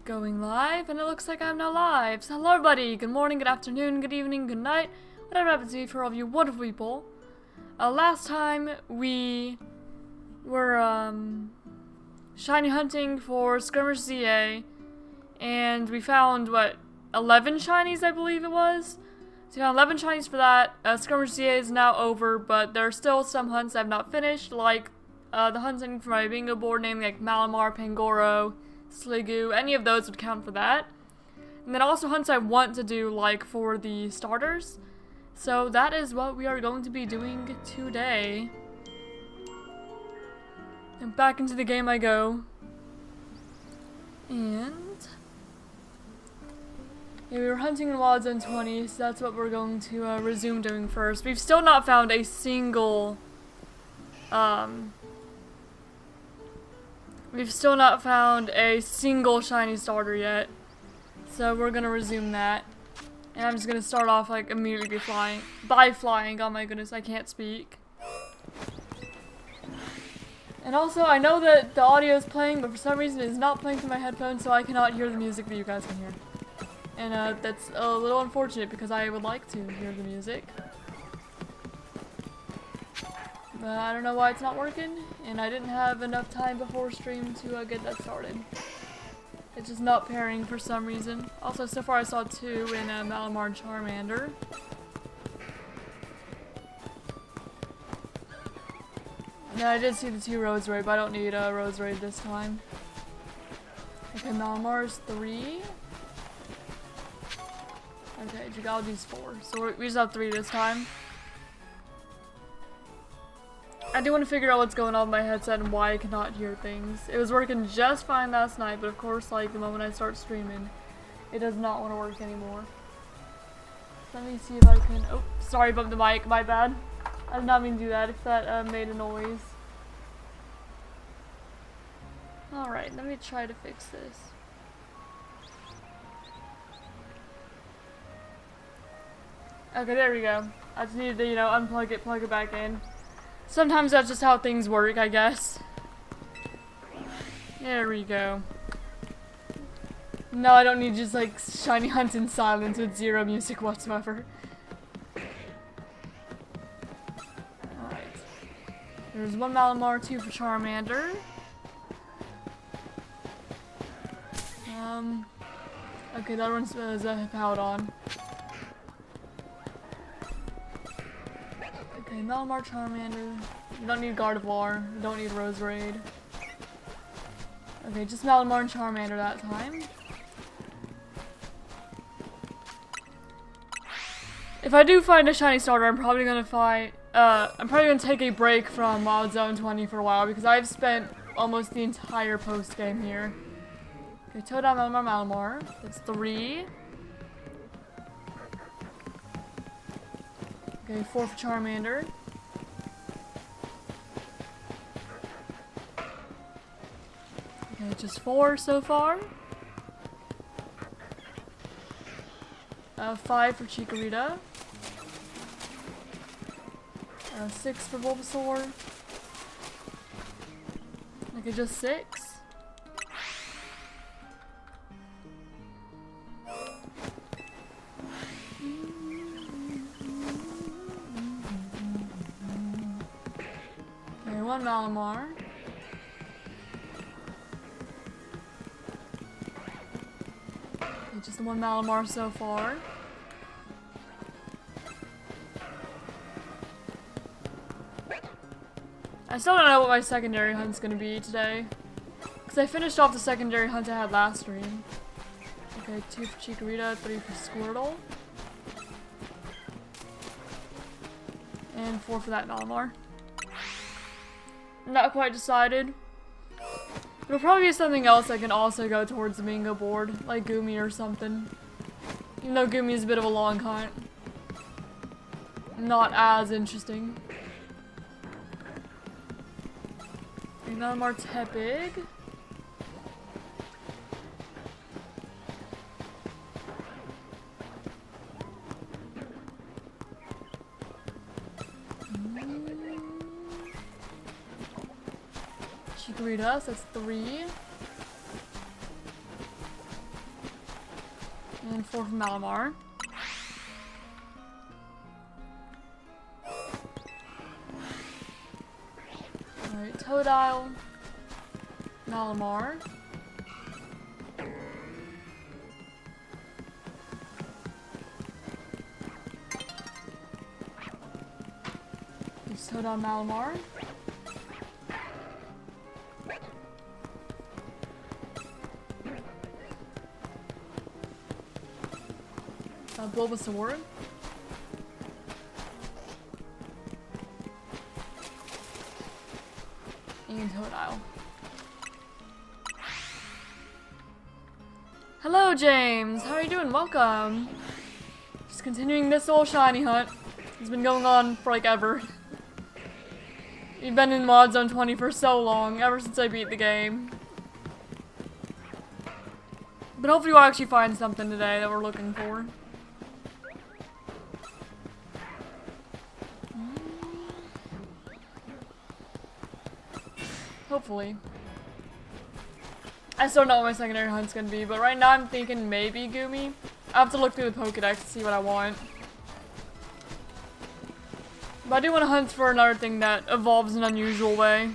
Going live, and it looks like I'm now live. So hello everybody, good morning, good afternoon, good evening, good night, whatever happens to be for all of you wonderful people. Last time we were shiny hunting for Skirmish Z-A, and we found, what, 11 shinies I believe it was? So we found 11 shinies for that. Skirmish Z-A is now over, but there are still some hunts I've not finished, like the hunting for my bingo board name, like Malamar, Pangoro, Sliggoo, any of those would count for that. And then also hunts I want to do, like, for the starters. So that is what we are going to be doing today. And back into the game I go. And yeah, we were hunting in Wild Zone 20, so that's what we're going to resume doing first. We've still not found a single shiny starter yet, so we're gonna resume that. And I'm just gonna start off like immediately flying. Oh my goodness, I can't speak. And also, I know that the audio is playing, but for some reason it is not playing through my headphones, so I cannot hear the music that you guys can hear. And that's a little unfortunate because I would like to hear the music. But I don't know why it's not working, and I didn't have enough time before stream to get that started. It's just not pairing for some reason. Also, so far I saw 2 in Malamar and Charmander. Yeah, I did see the 2 Rose Raid, but I don't need a Rose Raid this time. Okay, Malamar's 3. Okay, Jagali's 4. So we just have 3 this time. I do want to figure out what's going on with my headset and why I cannot hear things. It was working just fine last night, but of course, like, the moment I start streaming, it does not want to work anymore. Let me see if I can— oh, sorry, bumped the mic, my bad. I did not mean to do that if that made a noise. Alright, let me try to fix this. Okay, there we go. I just needed to, you know, unplug it, plug it back in. Sometimes that's just how things work, I guess. There we go. No, I don't need just like shiny hunt in silence with 0 music whatsoever. Alright. There's 1 Malamar, 2 for Charmander. Okay, that one's a Hippowdon. Okay, Malamar, Charmander. You don't need Gardevoir. You don't need Rose Raid. Okay, just Malamar and Charmander that time. If I do find a shiny starter, I'm probably gonna take a break from Wild Zone 20 for a while because I've spent almost the entire post game here. Okay, Toadam, Malamar. That's 3. Okay, 4 for Charmander. Okay, just 4 so far. 5 for Chikorita. 6 for Bulbasaur. Okay, just 6. Okay, 1 Malamar. Okay, just the 1 Malamar so far. I still don't know what my secondary hunt's gonna be today. Because I finished off the secondary hunt I had last stream. Okay, 2 for Chikorita, 3 for Squirtle. And 4 for that Malamar. Not quite decided. It'll probably be something else that can also go towards the bingo board, like Goomy or something. Even though Goomy is a bit of a long hunt. Not as interesting. Malamar Tepig. Chikorita, so that's 3. And 4 from Malamar. Alright, Totodile. Malamar. Totodile, Malamar. Bulbasaur. And Totodile. Hello, James! How are you doing? Welcome! Just continuing this old shiny hunt. It's been going on for like ever. You've been in Mod Zone 20 for so long, ever since I beat the game. But hopefully we'll actually find something today that we're looking for. Hopefully. I still don't know what my secondary hunt's gonna be, but right now I'm thinking maybe Goomy. I have to look through the Pokedex to see what I want. But I do want to hunt for another thing that evolves in an unusual way.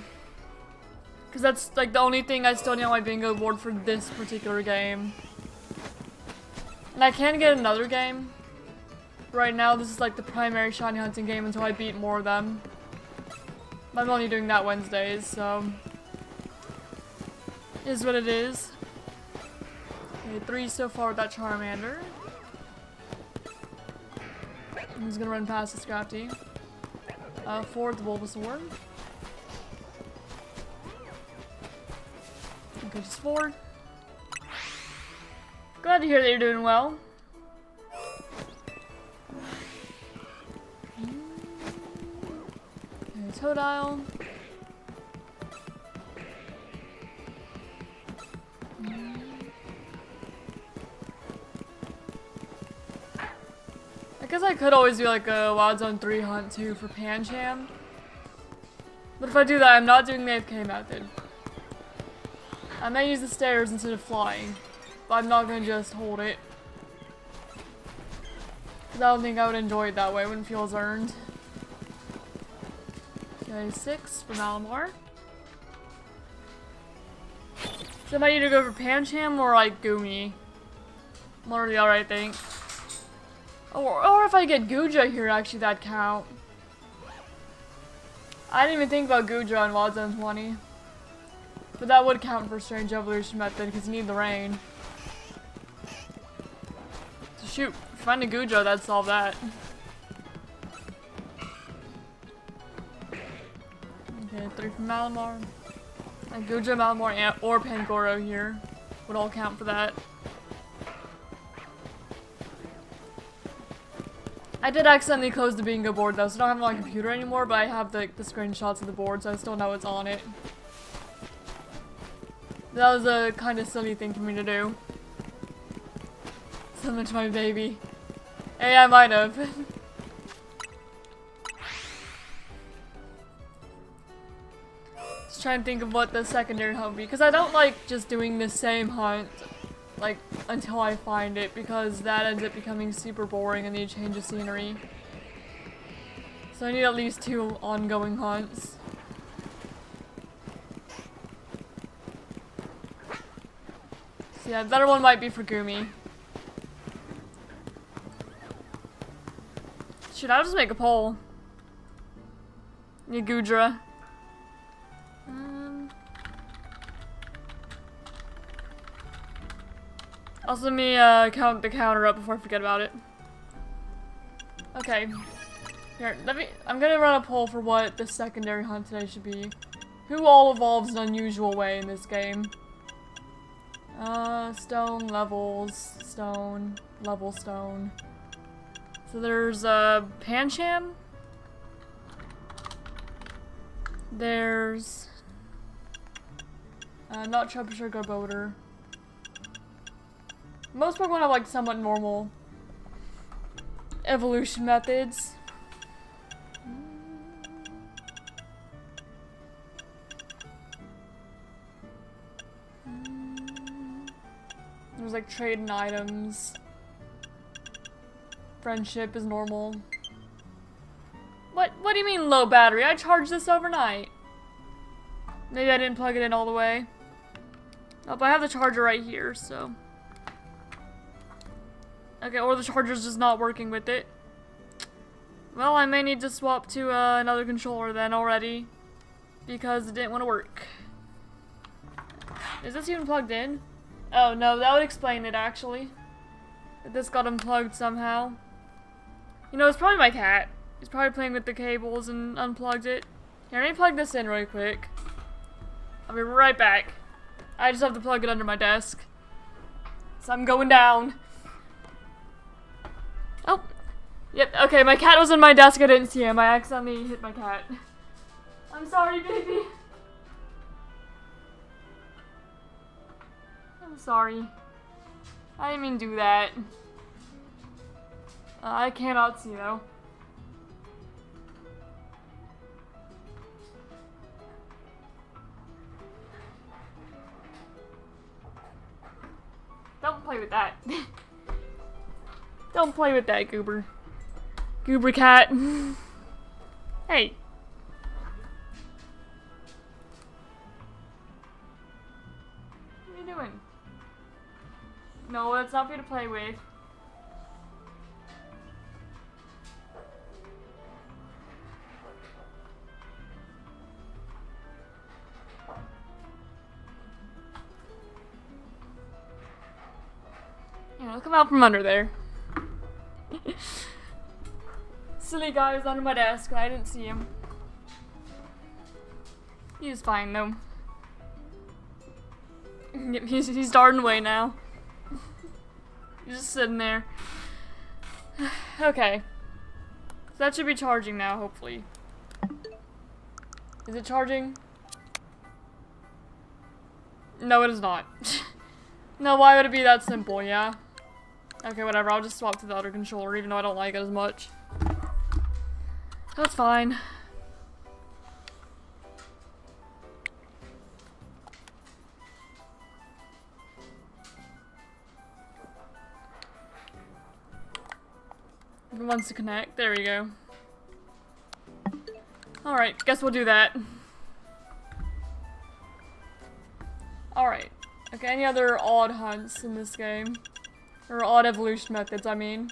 Because that's like the only thing I still need on my bingo board for this particular game. And I can get another game. Right now this is like the primary shiny hunting game until I beat more of them. But I'm only doing that Wednesdays, so... is what it is. Okay, 3 so far with that Charmander. He's gonna run past the Scrafty. 4 with the Bulbasaur. Okay, just 4. Glad to hear that you're doing well. Okay, Totodile. I guess I could always do like a Wild Zone 3 hunt too for Pancham. But if I do that, I'm not doing the AFK method. I may use the stairs instead of flying. But I'm not gonna just hold it. Cause I don't think I would enjoy it that way. It wouldn't feel as earned. Okay, 6 for Malamar. So I might either go for Pancham or like Goomy. One or the other, I think. Or if I get Guja here, actually, that'd count. I didn't even think about Guja in Wild Zone 20. But that would count for Strange Evolution Method, because you need the rain. So shoot, if you find a Guja, that'd solve that. Okay, 3 from Malamar. And Guja, Malamar, or Pangoro here would all count for that. I did accidentally close the bingo board though, so I don't have it on my computer anymore, but I have the screenshots of the board, so I still know it's on it. That was a kind of silly thing for me to do. So much my baby. Hey, I might have. Just trying to think of what the secondary hunt would be, because I don't like just doing the same hunt. Like, until I find it, because that ends up becoming super boring and need a change of scenery. So I need at least 2 ongoing hunts. So yeah, the better one might be for Goomy. Should I just make a poll? Yagudra. Also, let me count the counter up before I forget about it. Okay. Here, I'm gonna run a poll for what the secondary hunt today should be. Who all evolves in an unusual way in this game? Stone, levels, stone, level, stone. So there's, Pancham. There's, not Trubisher, Garbodor. Most Pokemon have like somewhat normal evolution methods. There's like trading items. Friendship is normal. What do you mean low battery? I charged this overnight. Maybe I didn't plug it in all the way. Oh, but I have the charger right here, so. Okay, or the charger's just not working with it. Well, I may need to swap to another controller then already. Because it didn't want to work. Is this even plugged in? Oh no, that would explain it actually. If this got unplugged somehow. You know, it's probably my cat. He's probably playing with the cables and unplugged it. Here, let me plug this in really quick. I'll be right back. I just have to plug it under my desk. So I'm going down. Oh. Yep, okay, my cat was on my desk, I didn't see him. I accidentally hit my cat. I'm sorry, baby. I'm sorry. I didn't mean to do that. I cannot see though. Don't play with that. Don't play with that, Goober. Goober cat. Hey. What are you doing? No, it's not for you to play with. Yeah, come out from under there. Silly guy was under my desk and I didn't see him. He was fine though. Yep, he's darting away now. He's just sitting there. Okay. So that should be charging now, hopefully. Is it charging? No, it is not. No, why would it be that simple, yeah? Okay, whatever, I'll just swap to the other controller, even though I don't like it as much. That's fine. If it wants to connect, there we go. Alright, guess we'll do that. Alright. Okay, any other odd hunts in this game? Or odd evolution methods, I mean.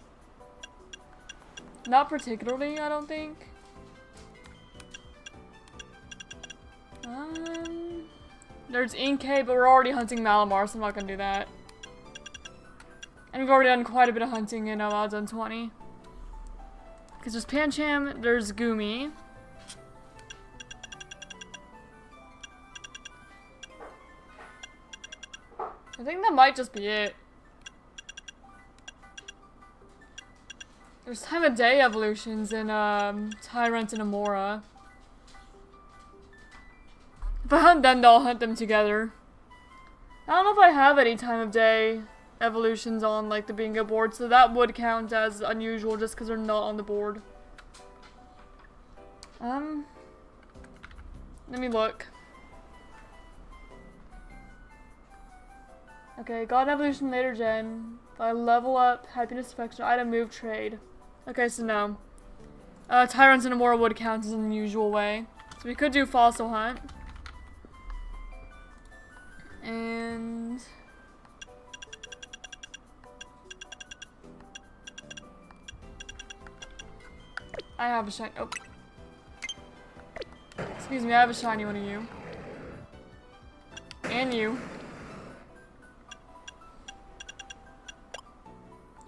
Not particularly, I don't think. There's Inkay, but we're already hunting Malamar, so I'm not gonna do that. And we've already done quite a bit of hunting in Zone 20. Because there's Pancham, there's Gumi. I think that might just be it. There's time of day evolutions in Tyrant and Amora. If I hunt them, I'll hunt them together. I don't know if I have any time of day evolutions on like the bingo board, so that would count as unusual just because they're not on the board. Let me look. Okay, got an evolution later gen. If I level up, happiness, affection, item, move, trade. Okay, so no. Tyrants and Amora would count as an unusual way. So we could do fossil hunt. And I have a shiny. Oh, excuse me. I have a shiny one of you, and you.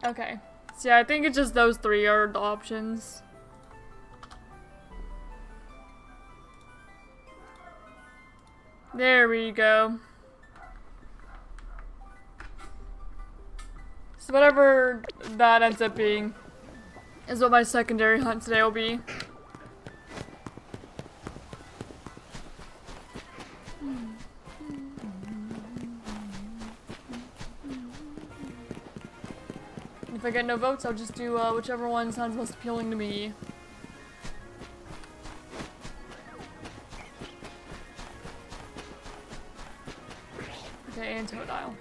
Okay. So yeah, I think it's just those three are the options. There we go. So whatever that ends up being is what my secondary hunt today will be. If I get no votes, I'll just do whichever one sounds most appealing to me. Okay, and Totodile.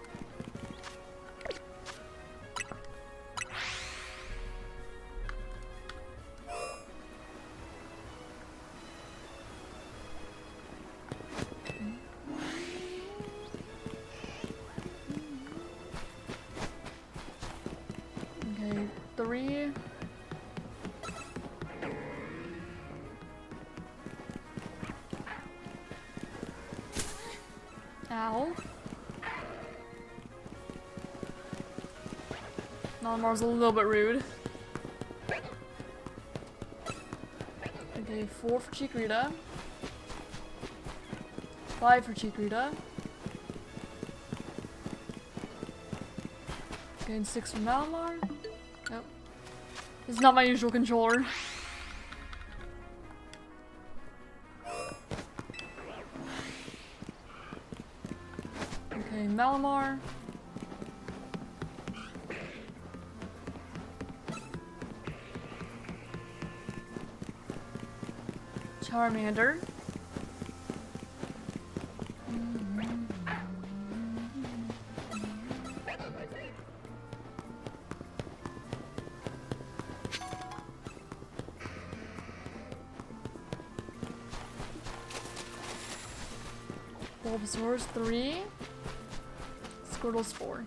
3. Ow. Malamar's a little bit rude. Okay, 4 for Chikorita. 5 for Chikorita. Okay, and 6 for Malamar. Nope. This is not my usual controller. Okay, Malamar. Charmander. Bulbasaur's 3. Squirtle's 4.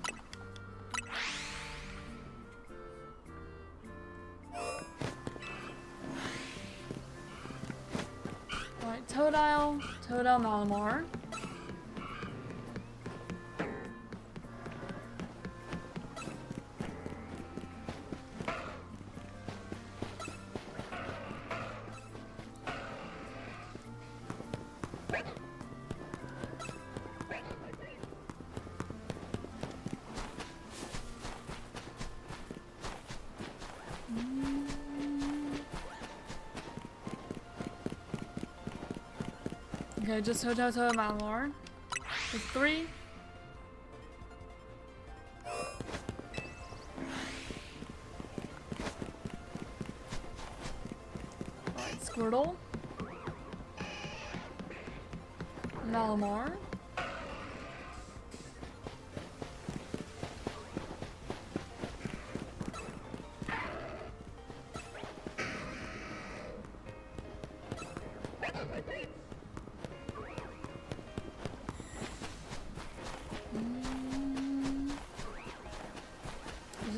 Alright, Totodile, Malamar. Okay, just Toto Malamar. With 3. Alright, Squirtle. Malamar.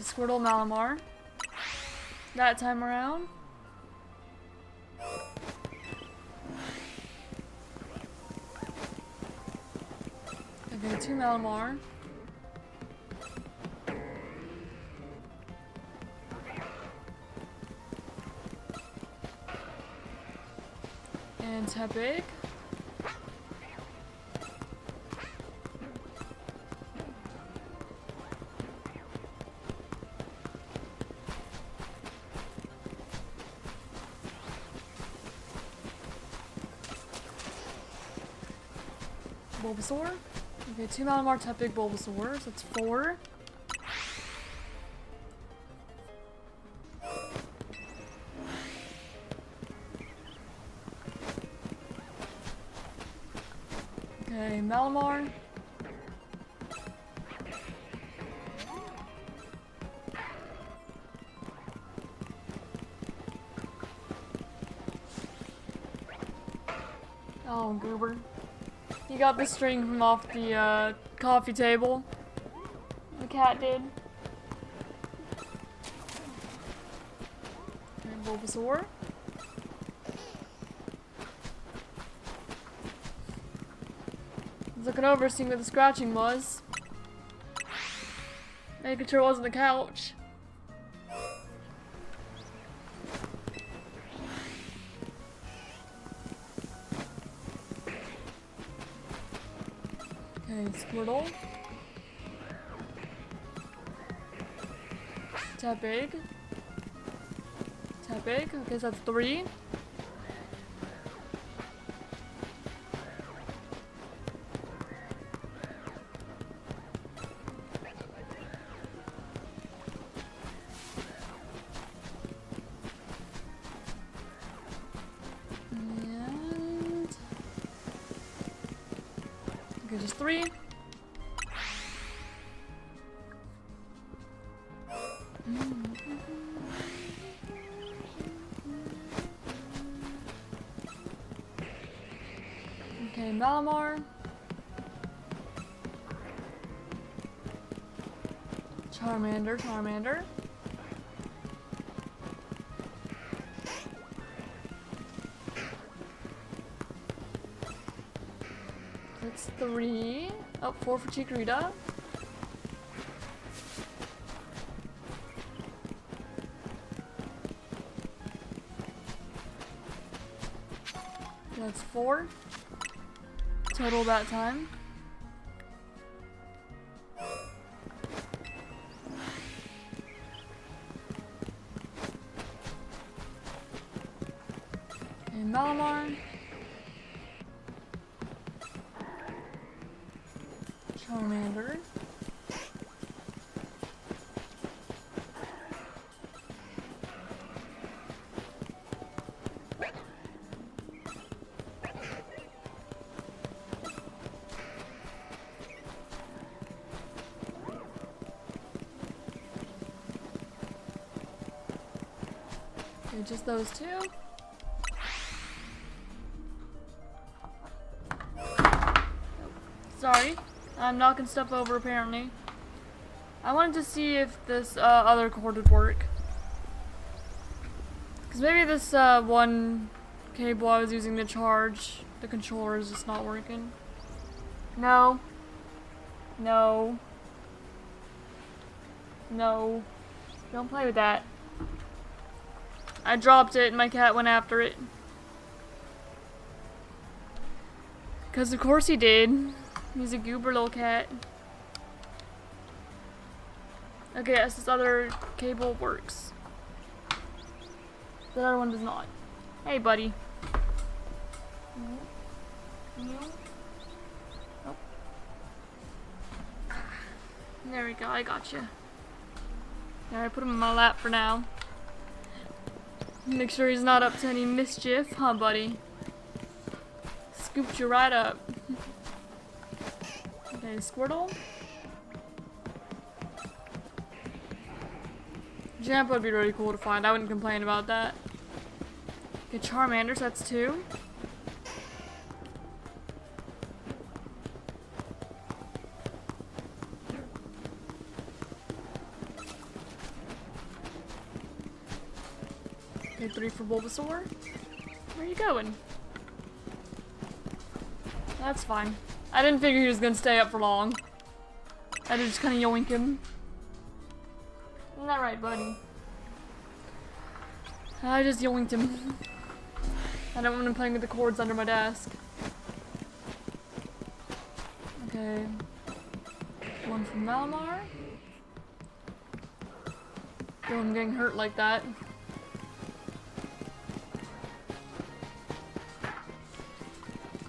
Squirtle, Malamar. That time around. Okay, 2 Malamar. And Tepig. Bulbasaur. Okay, 2 Malamar, Tepig, Bulbasaur, so that's 4. Okay, Malamar. Oh, Goober. He got the string from off the coffee table. The cat did. And Bulbasaur. I was looking over, seeing what the scratching was. Making sure it wasn't the couch. Okay, Squirtle. Tepig. Tepig. Okay, so that's 3. And... okay, just 3. Okay, Malamar. Charmander. 3. Oh, 4 for Chikorita. That's 4 total that time. Okay, Malamar. Charmander. Okay, just those two. Sorry, I'm knocking stuff over apparently. I wanted to see if this other cord would work. Because maybe this one cable I was using to charge the controller is just not working. No. No. No. Don't play with that. I dropped it and my cat went after it. Because of course he did. He's a goober little cat. Okay, yes, this other cable works. The other one does not. Hey, buddy. Oh. There we go, I got you. Alright, put him in my lap for now. Make sure he's not up to any mischief, huh, buddy? Scooped you right up. Okay, Squirtle. Jump would be really cool to find. I wouldn't complain about that. Okay, Charmander, so that's 2. Okay, 3 for Bulbasaur. Where are you going? That's fine. I didn't figure he was gonna stay up for long. I just kinda yoink him. Isn't that right, buddy? I just yoinked him. I don't want him playing with the cords under my desk. Okay. 1 from Malamar. Feel him getting hurt like that.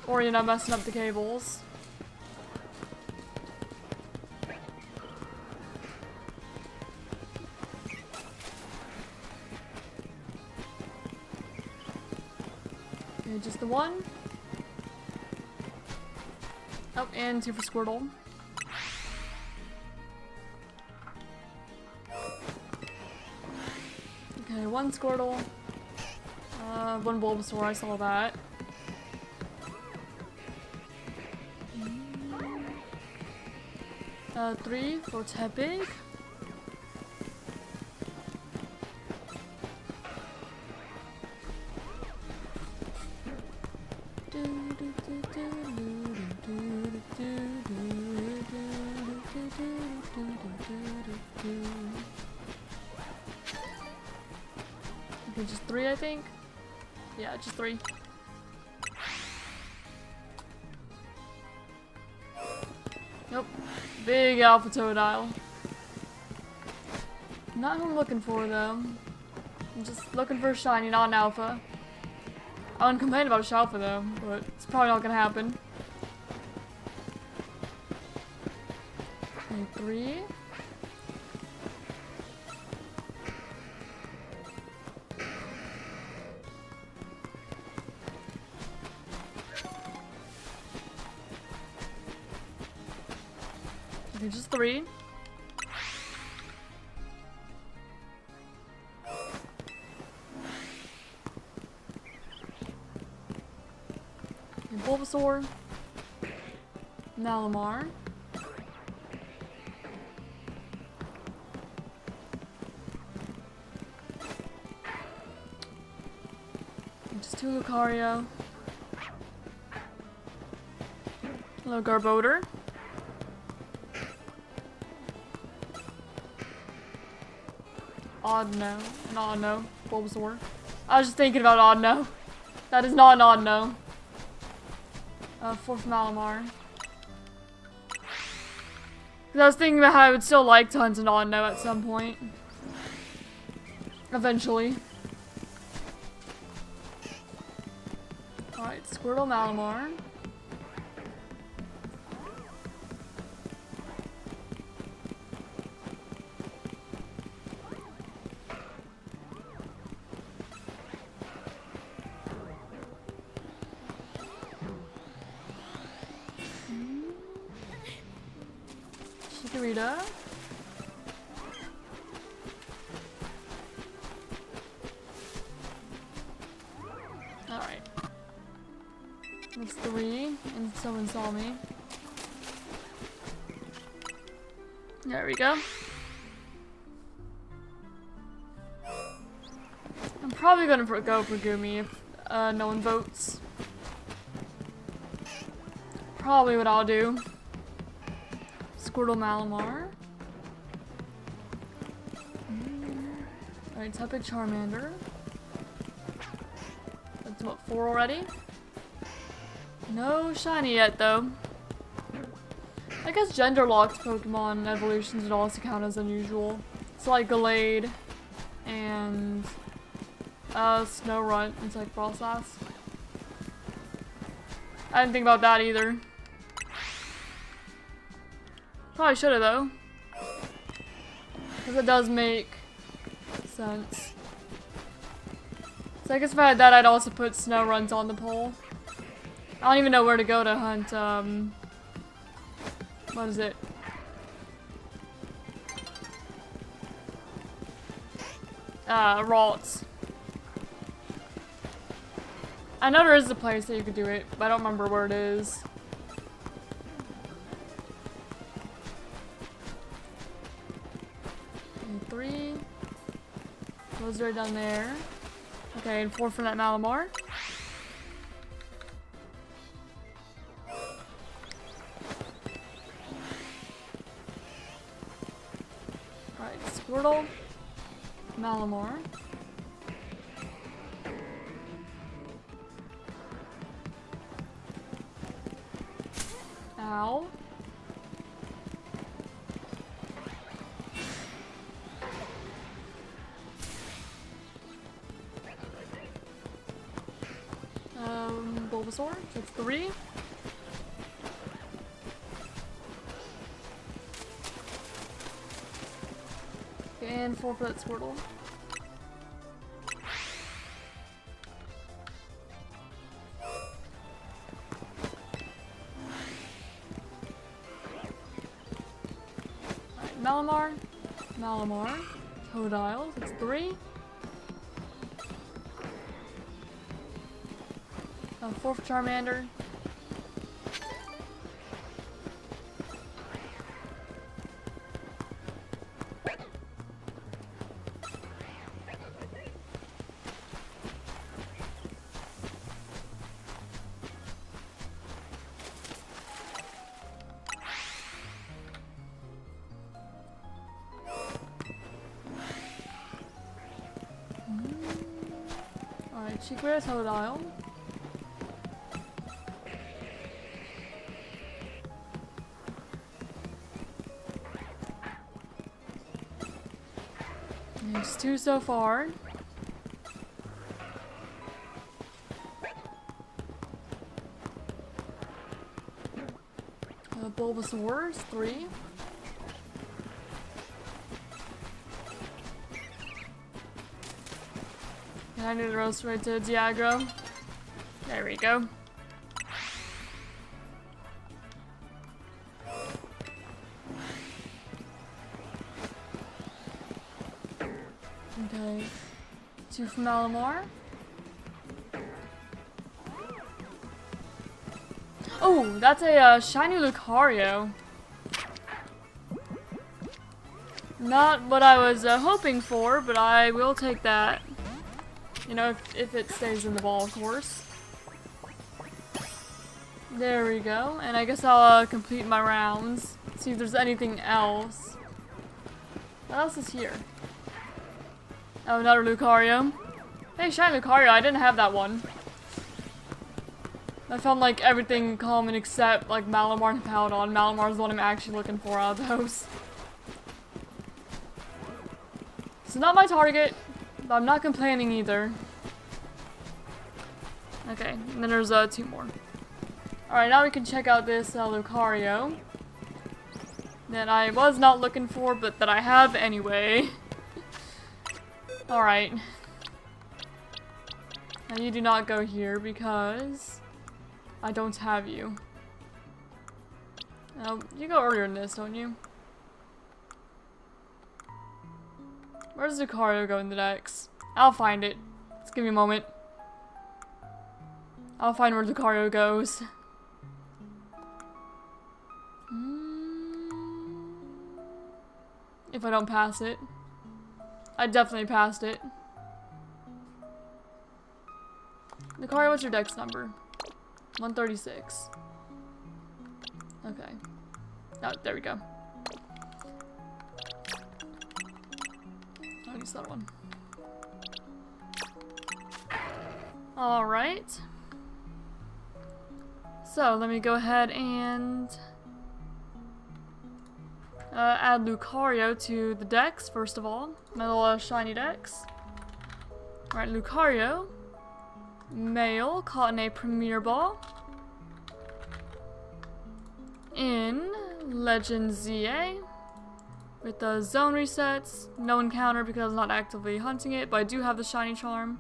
Or you're not messing up the cables. Okay, just the 1. Oh, and 2 for Squirtle. Okay, 1 Squirtle. 1 Bulbasaur, I saw that. 3 for Tepig. Okay, just 3, I think. Yeah, just 3. Nope. Big Alpha Totodile. Not who I'm looking for though. I'm just looking for a shiny, not an alpha. I wouldn't complain about a Shalfa though, but it's probably not gonna happen. Okay, 3. Okay, just 3. Okay, Bulbasaur. Malamar. And just 2 Lucario. Hello, Garboder. Odd no. An odd no. Bulbasaur. I was just thinking about odd no. That is not an odd no. 4 from Malamar. Because I was thinking about how I would still like to hunt an odd no at some point. Eventually. Alright, Squirtle, Malamar. Chikorita. Alright. That's 3, and someone saw me. There we go. I'm probably gonna go for Gumi if no one votes. Probably what I'll do. Squirtle, Malamar. Alright, Epic Charmander. That's what, 4 already? No shiny yet, though. I guess gender-locked Pokemon evolutions would also count as unusual. It's like Gallade and Snorunt. It's like Frostlass. I didn't think about that either. Probably should've though. Because it does make sense. So I guess if I had that, I'd also put Snorunt on the poll. I don't even know where to go to hunt, what is it? Ralts. I know there is a place that you could do it, but I don't remember where it is. And 3. Those are down there. Okay, and 4 from that Malamar. Alright, Squirtle, Malamar. Ow. Bulbasaur, that's 3. And 4 for that Squirtle. Alright, Malamar, Totodile, that's 3. 4 for Charmander. Alright, Chikorita, Totodile. There's 2 so far. Bulbasaur is 3. And I need to roast right to Diagro. There we go. Okay, 2 from Malamar. Oh, that's a shiny Lucario. Not what I was hoping for, but I will take that. You know, if it stays in the ball, of course. There we go. And I guess I'll complete my rounds. See if there's anything else. What else is here? Oh, another Lucario. Hey, shiny Lucario. I didn't have that one. I found like everything common except like Malamar and Paladon. Malamar's the one I'm actually looking for out of those. It's not my target, but I'm not complaining either. Okay, and then there's 2 more. Alright, now we can check out this Lucario that I was not looking for, but that I have anyway. Alright. Now you do not go here because I don't have you. You go earlier in this, don't you? Where does Lucario go in the decks? I'll find it. Just give me a moment. I'll find where Lucario goes. If I don't pass it. I definitely passed it. Lucario, what's your dex number? 136. Okay. Oh, there we go. I'll use that one. Alright. So, let me go ahead and add Lucario to the decks, first of all. My little shiny decks. Alright, Lucario. Male, caught in a Premier Ball. In Legend Z-A. With the zone resets. No encounter because I'm not actively hunting it, but I do have the shiny charm.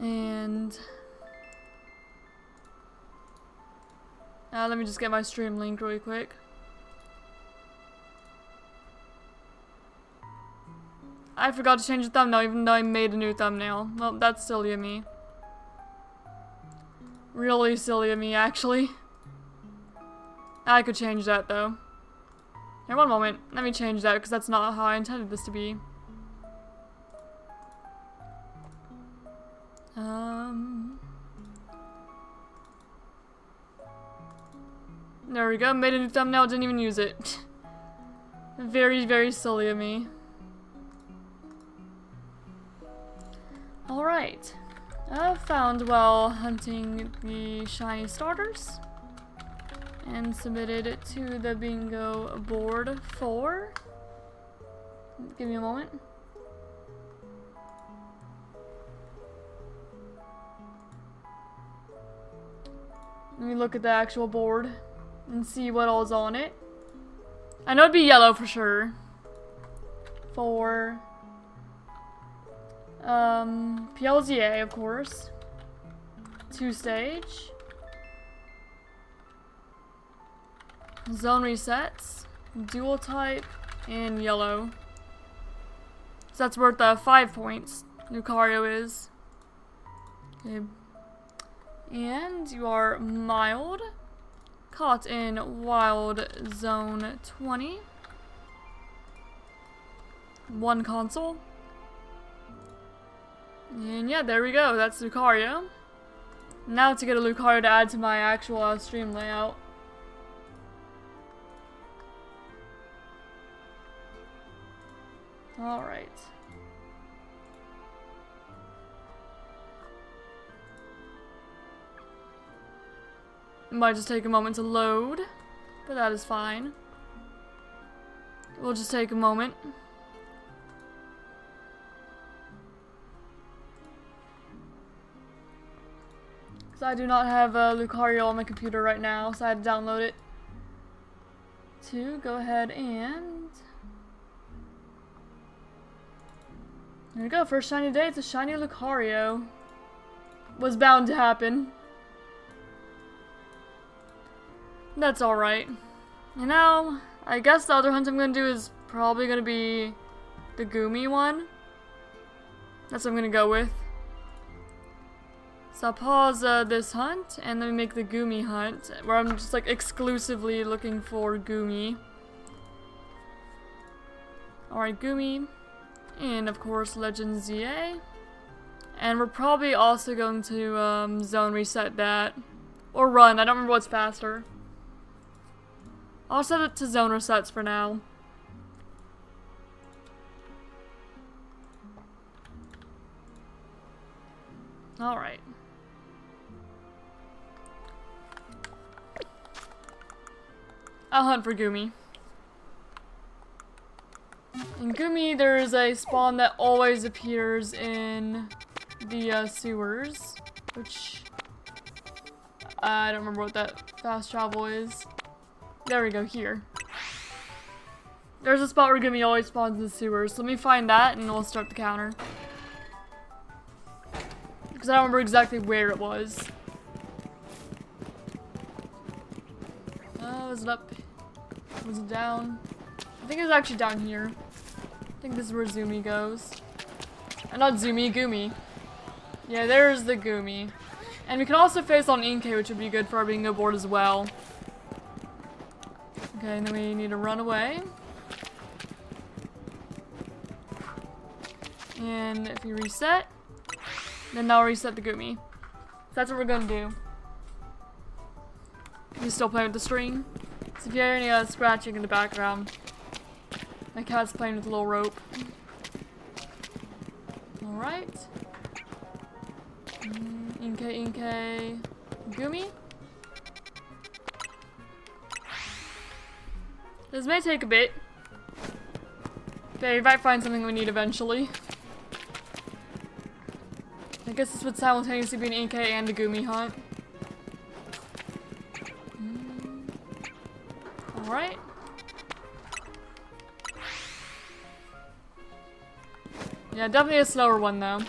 And let me just get my stream link really quick. I forgot to change the thumbnail even though I made a new thumbnail. Well, that's silly of me. Really silly of me, actually. I could change that though. Here, one moment. Let me change that because that's not how I intended this to be. There we go. Made a new thumbnail, didn't even use it. Very, very silly of me. Alright. I found while hunting the shiny starters. And submitted it to the bingo board for... Give me a moment. Let me look at the actual board and see what all's on it. I know it'd be yellow for sure. For PLZA, of course. 2-stage. Zone resets. Dual type. And yellow. So that's worth 5 points. Lucario is. Okay. And you are mild. Caught in Wild Zone 20. 1 console. And yeah, there we go. That's Lucario. Now to get a Lucario to add to my actual stream layout. Alright. Might just take a moment to load, but that is fine. We'll just take a moment. Because I do not have Lucario on my computer right now, so I had to download it. To go ahead and... There we go, first shiny day, it's a shiny Lucario. Was bound to happen. That's alright. And now, I guess the other hunt I'm gonna do is probably gonna be the Goomy one. That's what I'm gonna go with. So I'll pause this hunt, and then make the Goomy hunt, where I'm just like exclusively looking for Goomy. Alright, Goomy. And of course, Legend Z-A. And we're probably also going to zone reset that. Or run, I don't remember what's faster. I'll set it to zone resets for now. Alright. I'll hunt for Gumi. In Gumi, there's a spawn that always appears in the sewers, which I don't remember what that fast travel is. There we go, here. There's a spot where Gumi always spawns in the sewers, so let me find that and we'll start the counter. Because I don't remember exactly where it was. Was it up? Was it down? I think it was actually down here. I think this is where Zumi goes. Not Zumi, Gumi. Yeah, there's the Gumi. And we can also face on Inkay, which would be good for our bingo board as well. Okay, and then we need to run away. And if we reset, then that'll reset the Gumi. So that's what we're gonna do. You still playing with the string? So if you hear any scratching in the background, my cat's playing with a little rope. Alright. Inkay, Gumi. This may take a bit. Okay, we might find something we need eventually. I guess this would simultaneously be an Inkay and a Gumi hunt. Alright. Yeah, definitely a slower one though.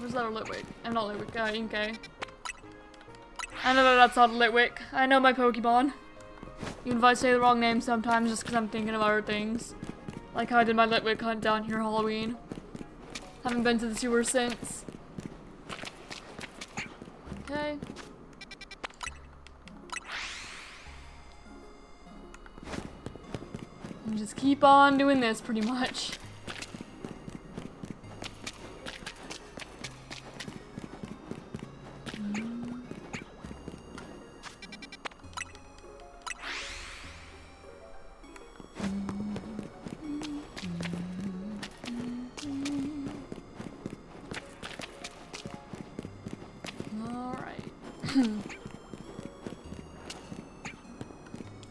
Where's that Litwick? I'm not Litwick, Inkay. I know that that's not Litwick. I know my Pokemon. Even if I say the wrong name sometimes just because I'm thinking of other things. Like how I did my Litwick hunt down here Halloween. Haven't been to the sewer since. Okay. And just keep on doing this pretty much.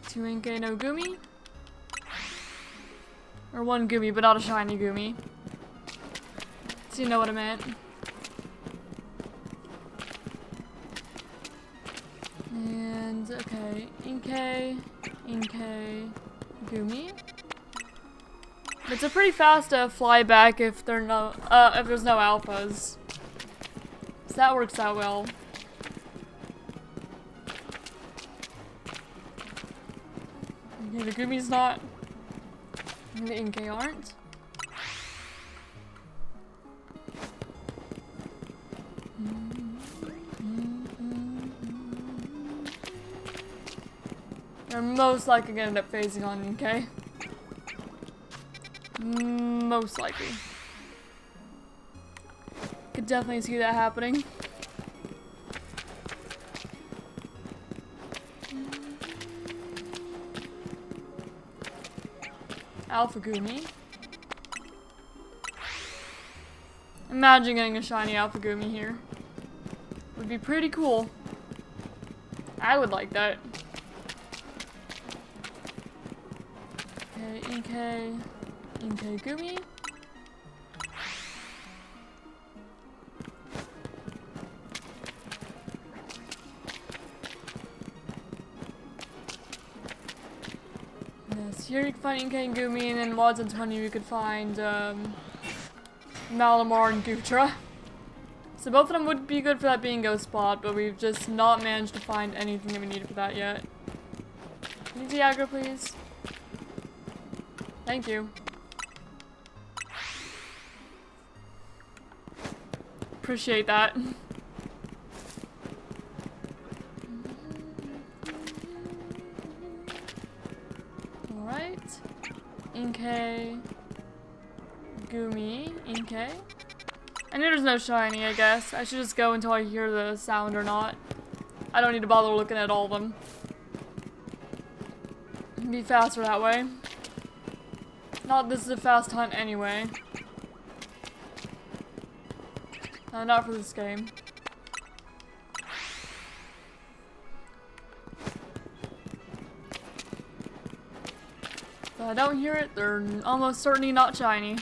Two Inkay, no Gumi. Or one Gumi, but not a shiny Gumi. So you know what I meant. And, okay, Inkay, Gumi. It's a pretty fast fly back if there's no alphas. So that works out well. Okay, the Gumi's not. And the Inkay aren't. They're most likely gonna end up phasing on Inkay. Most likely. Could definitely see that happening. Alpha Gumi. Imagine getting a shiny Alpha Gumi here. Would be pretty cool. I would like that. Okay, Inkay Gumi. Yes, here you can find Inkay and Gumi, and then Mods and 20 you could find Malamar and Gutra. So both of them would be good for that bingo spot, but we've just not managed to find anything that we needed for that yet. Need the aggro, please. Thank you. Appreciate that. Alright. Inkay. Gumi. Inkay. I know there's no shiny, I guess. I should just go until I hear the sound or not. I don't need to bother looking at all of them. It'd be faster that way. Not this is a fast hunt anyway. Not for this game. If I don't hear it, they're almost certainly not shiny.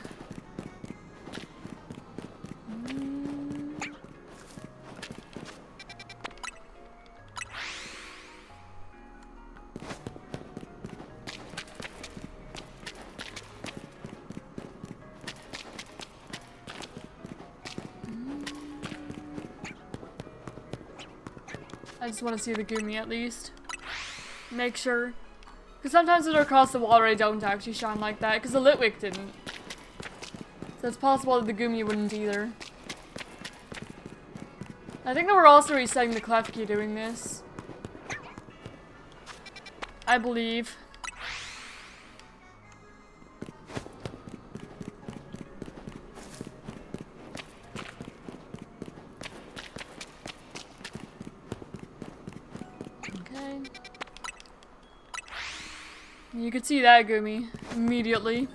I just want to see the Gumi at least. Make sure. Because sometimes when they're across the water, they don't actually shine like that. Because the Litwick didn't. So it's possible that the Gumi wouldn't either. I think that we're also resetting the Klefki doing this. I believe. Okay. You could see that Gumi immediately.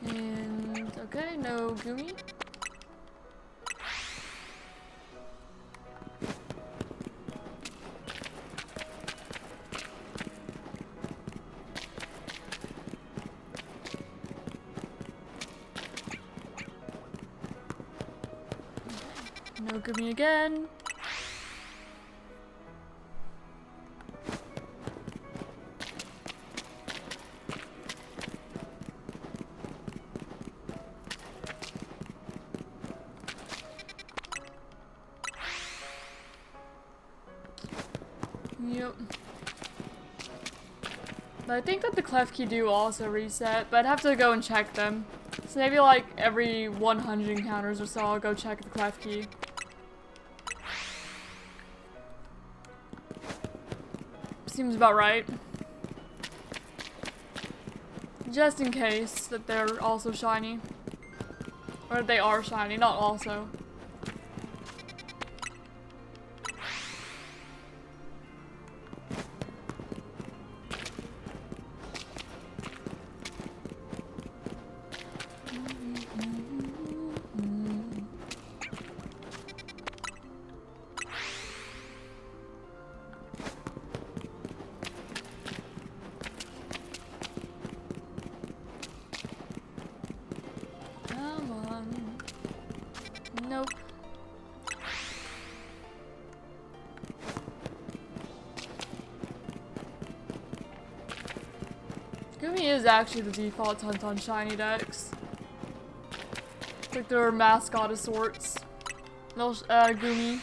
And okay, no Gumi. No Gumi again. Yep. But I think that the Klefki do also reset, but I'd have to go and check them. So maybe like every 100 encounters or so I'll go check the Klefki. Seems about right. Just in case that they're also shiny. Or they are shiny, not also. Nope. Gumi is actually the default hunt on shiny decks. It's like their mascot of sorts. Little Gumi.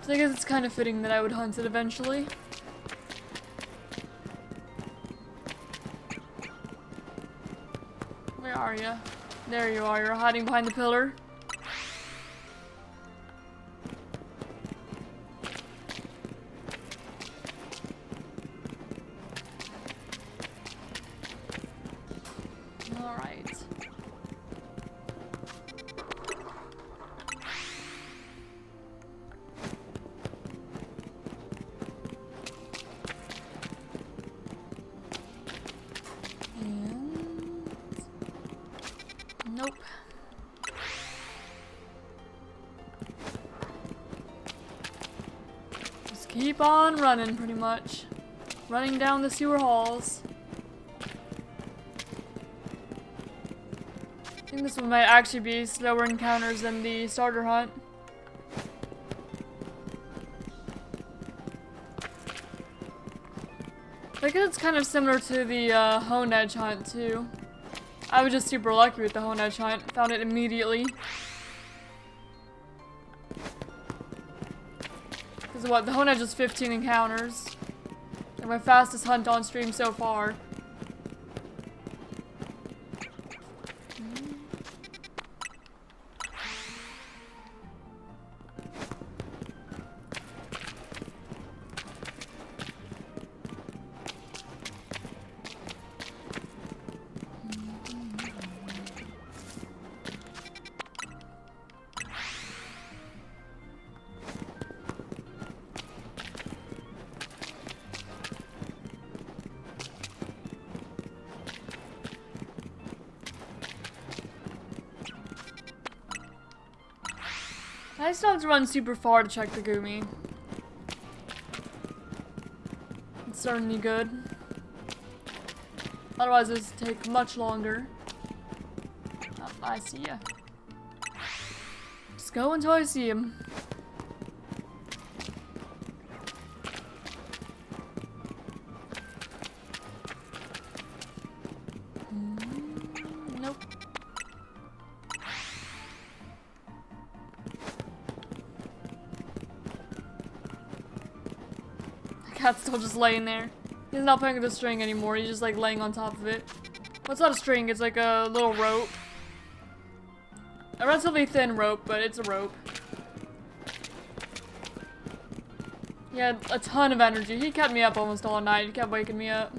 So I guess it's kind of fitting that I would hunt it eventually. Where are you? There you are, you're hiding behind the pillar. Alright. Nope. Just keep on running, pretty much. Running down the sewer halls. think this one might actually be slower encounters than the starter hunt. I think it's kind of similar to the Hone Edge hunt too. I was just super lucky with the Hone Edge hunt. Found it immediately. Because what? The Hone Edge is 15 encounters. And my fastest hunt on stream so far. I still have to run super far to check the Gumi. It's certainly good. Otherwise, this would take much longer. Oh, I see ya. Just go until I see him. Nope. Cat's still just laying there. He's not playing with the string anymore, he's just like laying on top of it. Well, it's not a string, it's like a little rope. A relatively thin rope, but it's a rope. He had a ton of energy. He kept me up almost all night. He kept waking me up.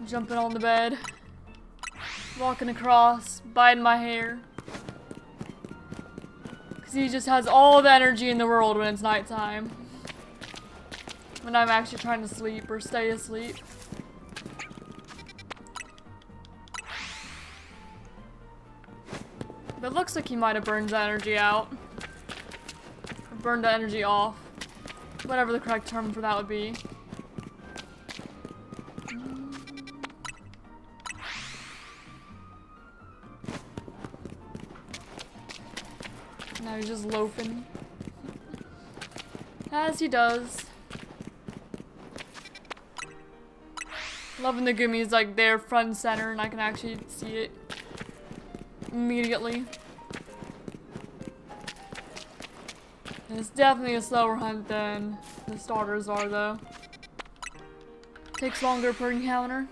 Jumping on the bed. Walking across, biting my hair. Because he just has all the energy in the world when it's nighttime. When I'm actually trying to sleep or stay asleep. But it looks like he might have burned the energy out. Or burned the energy off. Whatever the correct term for that would be. Now he's just loafing. As he does. Loving the Gummy's like there front and center and I can actually see it immediately. And it's definitely a slower hunt than the starters are though. Takes longer per encounter.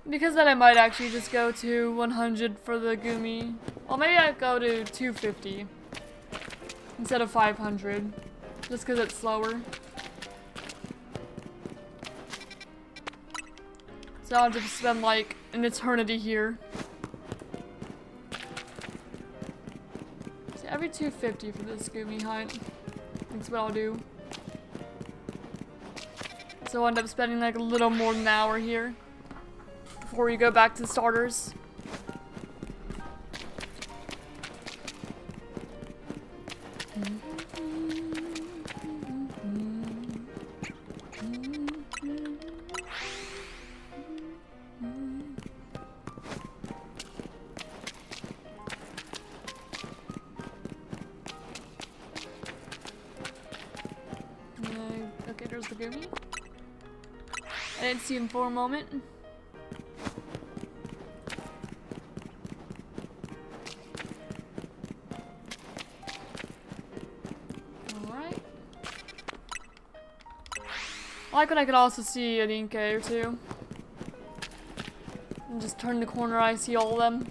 Because then I might actually just go to 100 for the Gumi. Well, maybe I'd go to 250 instead of 500, just because it's slower. So I'll just spend like an eternity here. So every 250 for this Gumi hunt. That's what I'll do. So I'll end up spending like a little more than an hour here. Before we go back to the starters. Okay, there's the Gumi. I didn't see him for a moment. I like when I could also see an Inkay or two. And just turn the corner, I see all of them.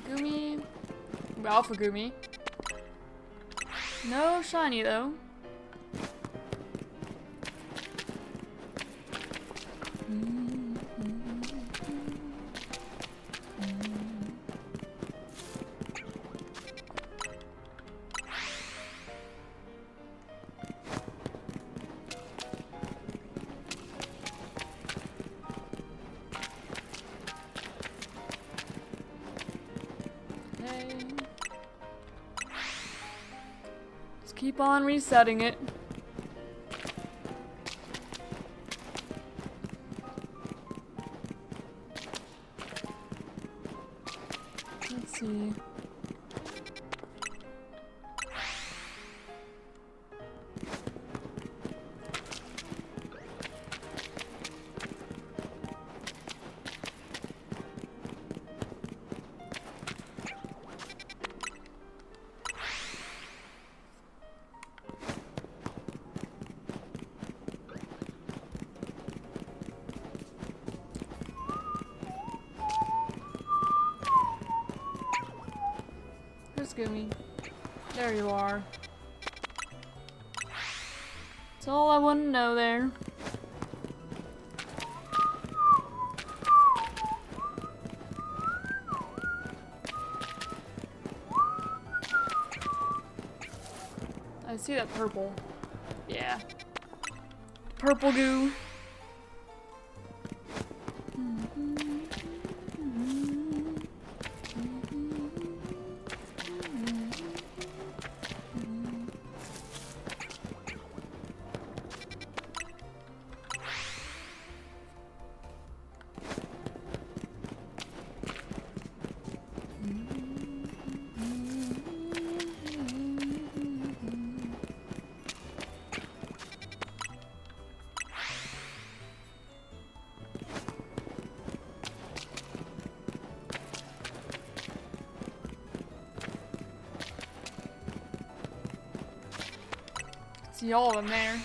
Gumi. Alpha Gumi. No shiny though. Just keep on resetting it. Let's see. Skimmy. There you are. That's all I want to know there. I see that purple. Yeah. Purple goo. See all of them there.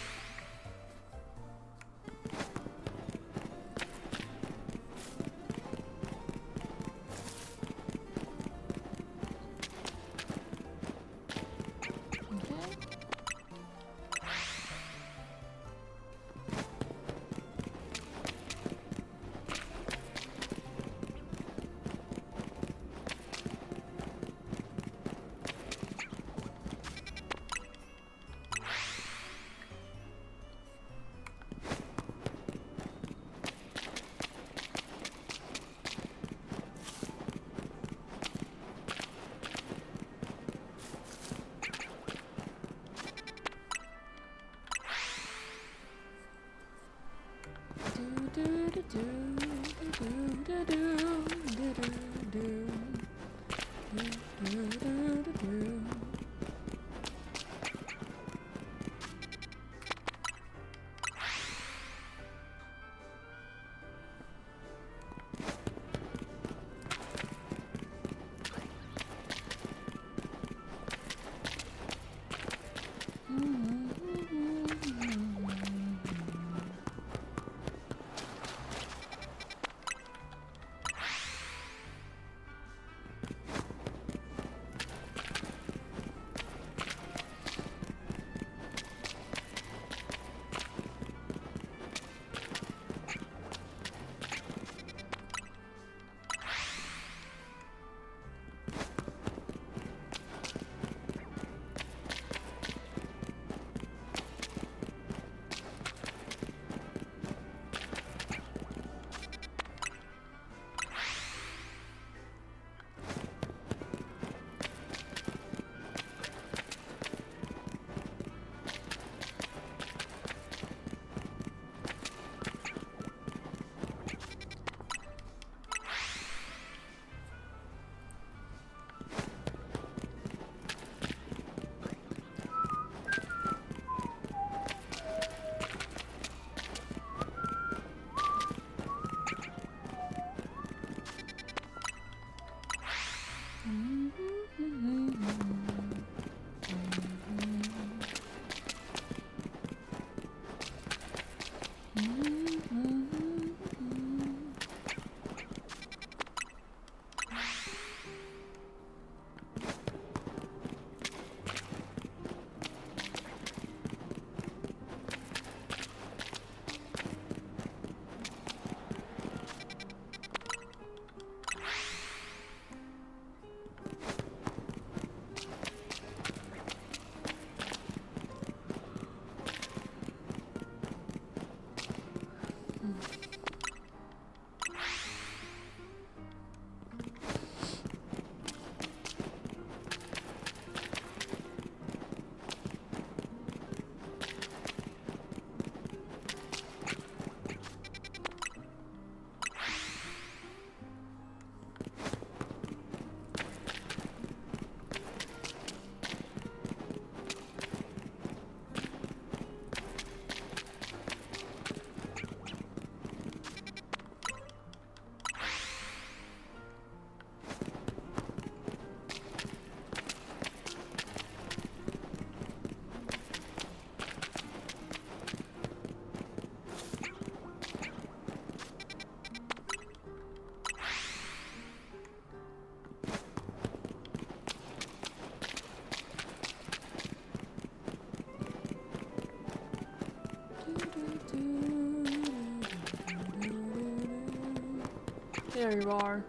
There you are.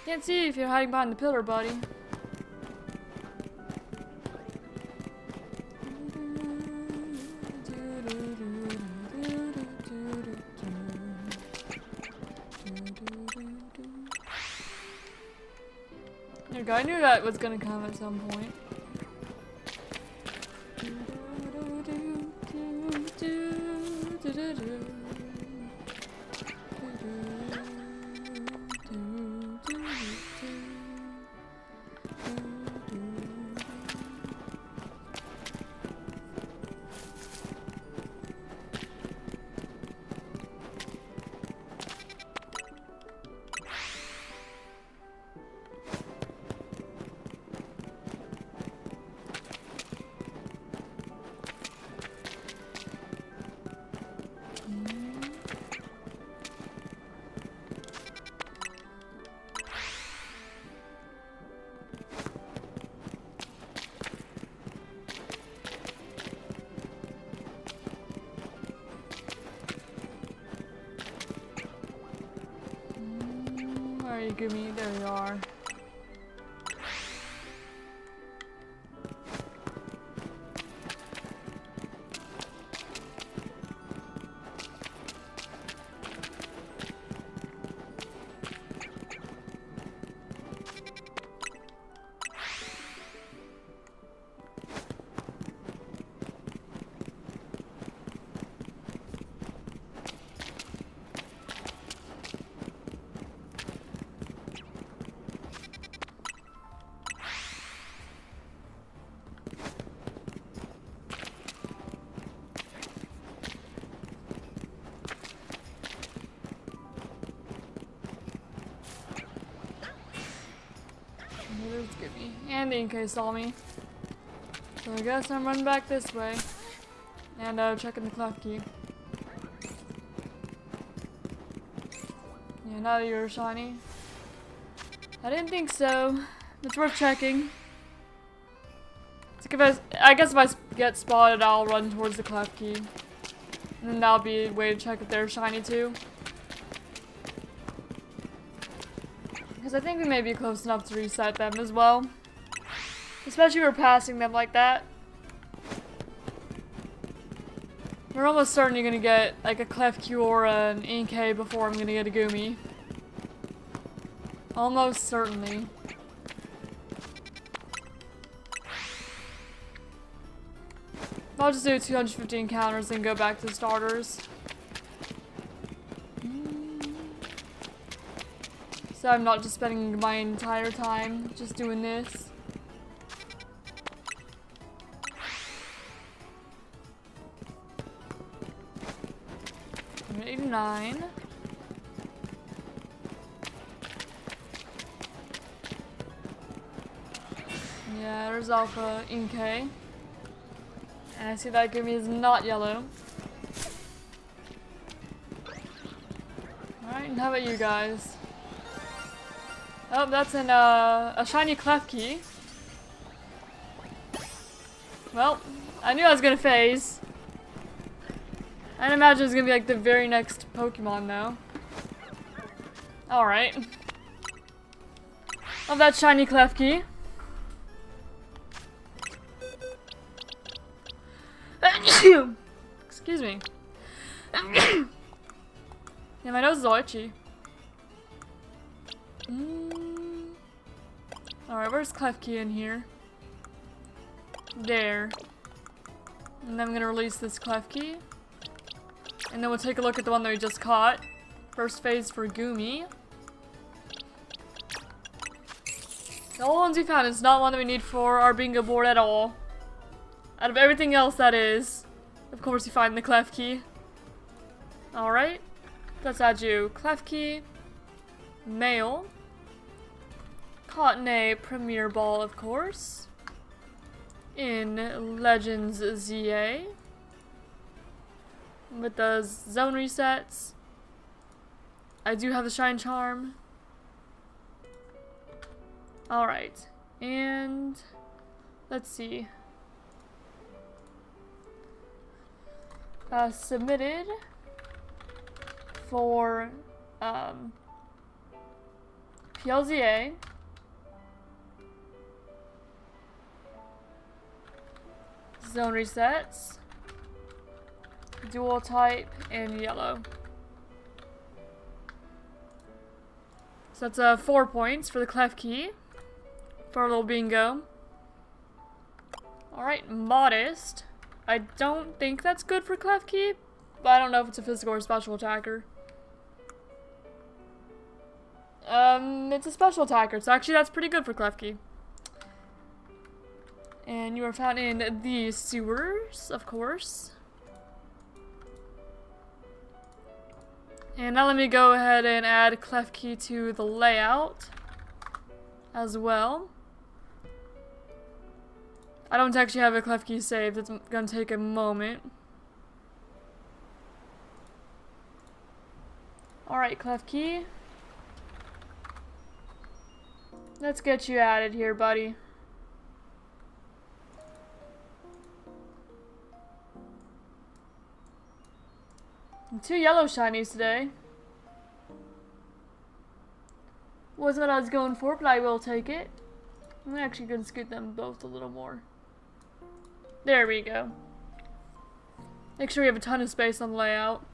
Can't see if you're hiding behind the pillar, buddy. There you go. I knew that was gonna come at some point. Gumi, there you are. And the Inca saw me. So I guess I'm running back this way. And checking the clef key. Yeah, now that you're shiny. I didn't think so. It's worth checking. It's like I guess if I get spotted, I'll run towards the clef key. And then that'll be a way to check if they're shiny too. Because I think we may be close enough to reset them as well. Especially if we're passing them like that. We're almost certainly gonna get like a clef Q or an Inkay before I'm gonna get a Gumi. Almost certainly. I'll just do 250 encounters and go back to starters. So I'm not just spending my entire time just doing this. I'm at 89. Yeah, there's Alpha Inkay. And I see that Gumi is not yellow. Alright, and how about you guys? Oh, that's a shiny clef key. Well, I knew I was gonna phase. I didn't imagine it was gonna be like the very next Pokemon though. Alright. Love that shiny clef key. Excuse me. Yeah, my nose is all itchy. Alright, where's clef key in here? There. And then I'm gonna release this clef key. And then we'll take a look at the one that we just caught. First phase for Gumi. The only ones we found is not one that we need for our bingo board at all. Out of everything else that is, of course you find the clef key. Alright. Let's add you. Clef key. Male. Caught in a Premier Ball, of course. In Legends Z-A. With the zone resets. I do have the Shine Charm. Alright. And let's see. Submitted for PLZA. Zone resets. Dual type and yellow. So that's 4 points for the clef key. For a little bingo. Alright, modest. I don't think that's good for clef key, but I don't know if it's a physical or special attacker. It's a special attacker, so actually that's pretty good for clef key. And you are found in the sewers, of course. And now let me go ahead and add clef key to the layout as well. I don't actually have a clef key saved. It's gonna take a moment. Alright, clef key. Let's get you added here, buddy. And 2 yellow shinies today. Wasn't what I was going for, but I will take it. I'm actually gonna scoot them both a little more. There we go. Make sure we have a ton of space on the layout.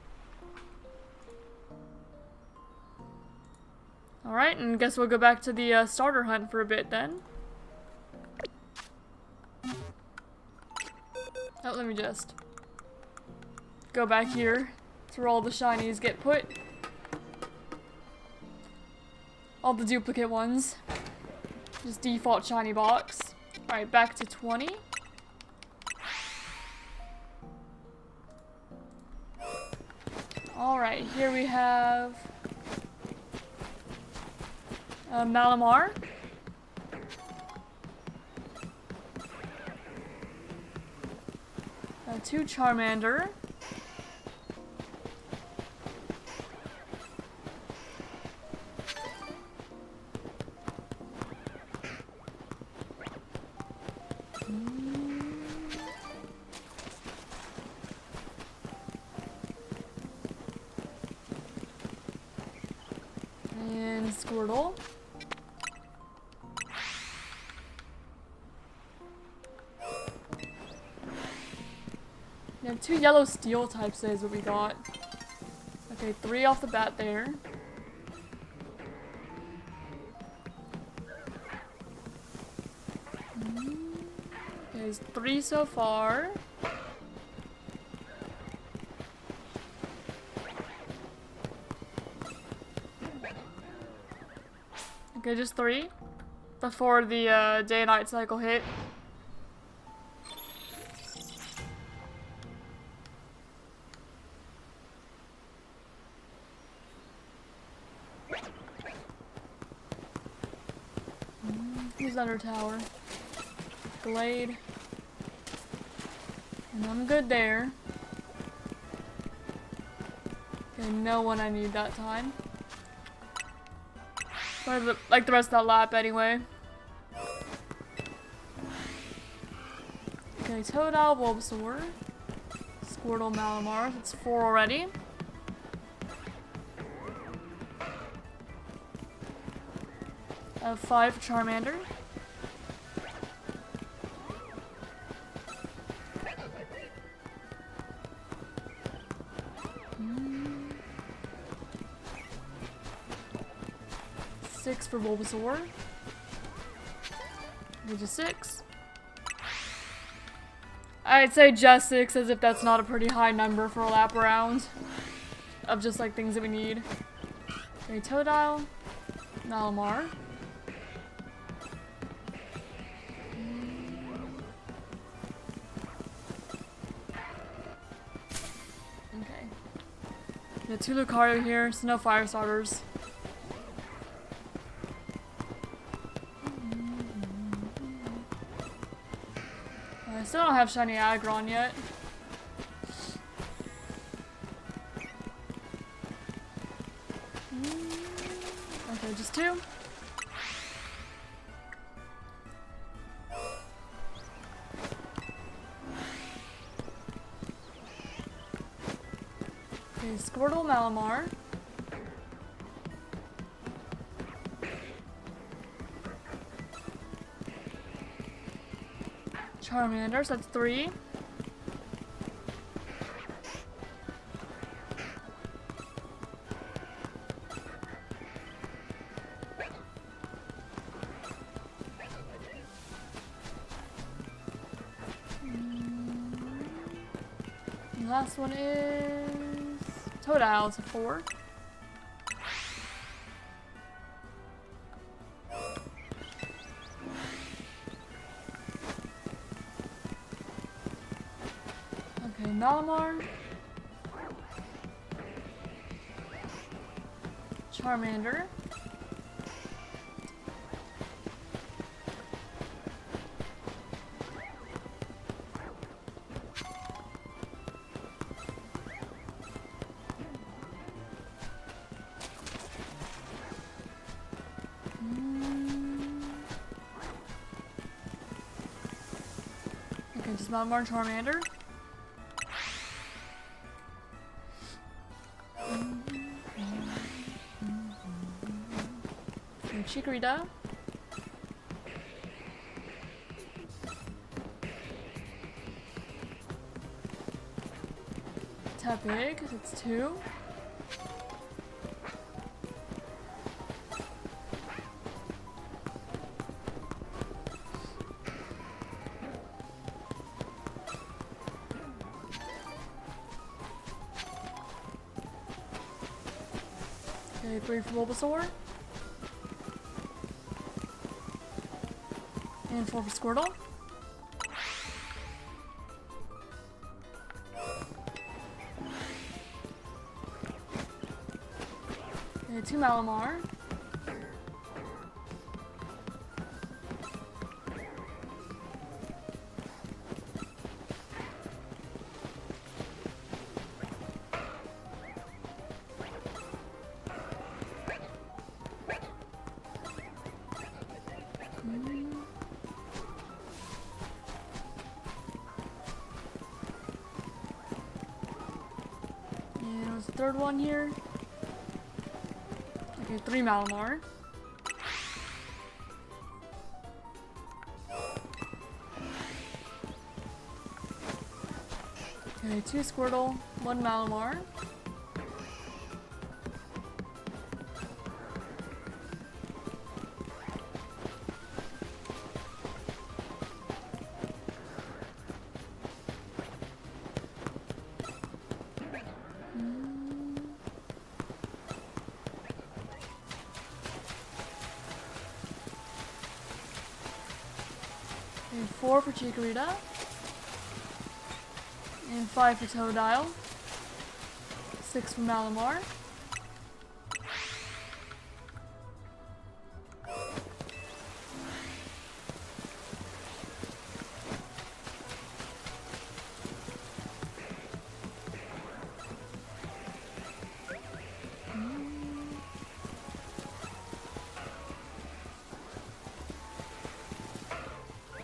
Alright, and guess we'll go back to the starter hunt for a bit then. Oh, let me just go back here to where all the shinies get put. All the duplicate ones. Just default shiny box. Alright, back to 20. Alright, here we have Malamar. Two Charmander. And Squirtle. Yeah, 2 yellow steel types is what we got. Okay, 3 off the bat there. Okay, there's 3 so far. Okay, just 3 before the day and night cycle hit. Who's under tower? Glade. And I'm good there. Okay, no one I need that time. Like the rest of that lap anyway. Okay, Totodile, Bulbasaur, Squirtle, Malamar. That's 4 already. I have 5 for Charmander. Six for Bulbasaur. Just 6. I'd say just 6 as if that's not a pretty high number for a lap around. Of just like things that we need. Okay, Totodile. Malamar. Okay. Yeah, 2 Lucario here, so no fire starters. I still don't have shiny Aggron yet. Okay, just 2. Okay, Squirtle, Malamar. Charmander, so that's 3. The last one is Totodile, so 4. Okay, Malamar, Charmander, okay, just Malamar and Charmander. Chikorita, Tepig, it's 2. Okay, 3 for Bulbasaur. And 4 for Squirtle. Okay, 2 Malamar. And what's the third one here? Okay, 3 Malamar. Okay, 2 Squirtle, 1 Malamar. And 4 for Chikorita. And 5 for Totodile. 6 for Malamar.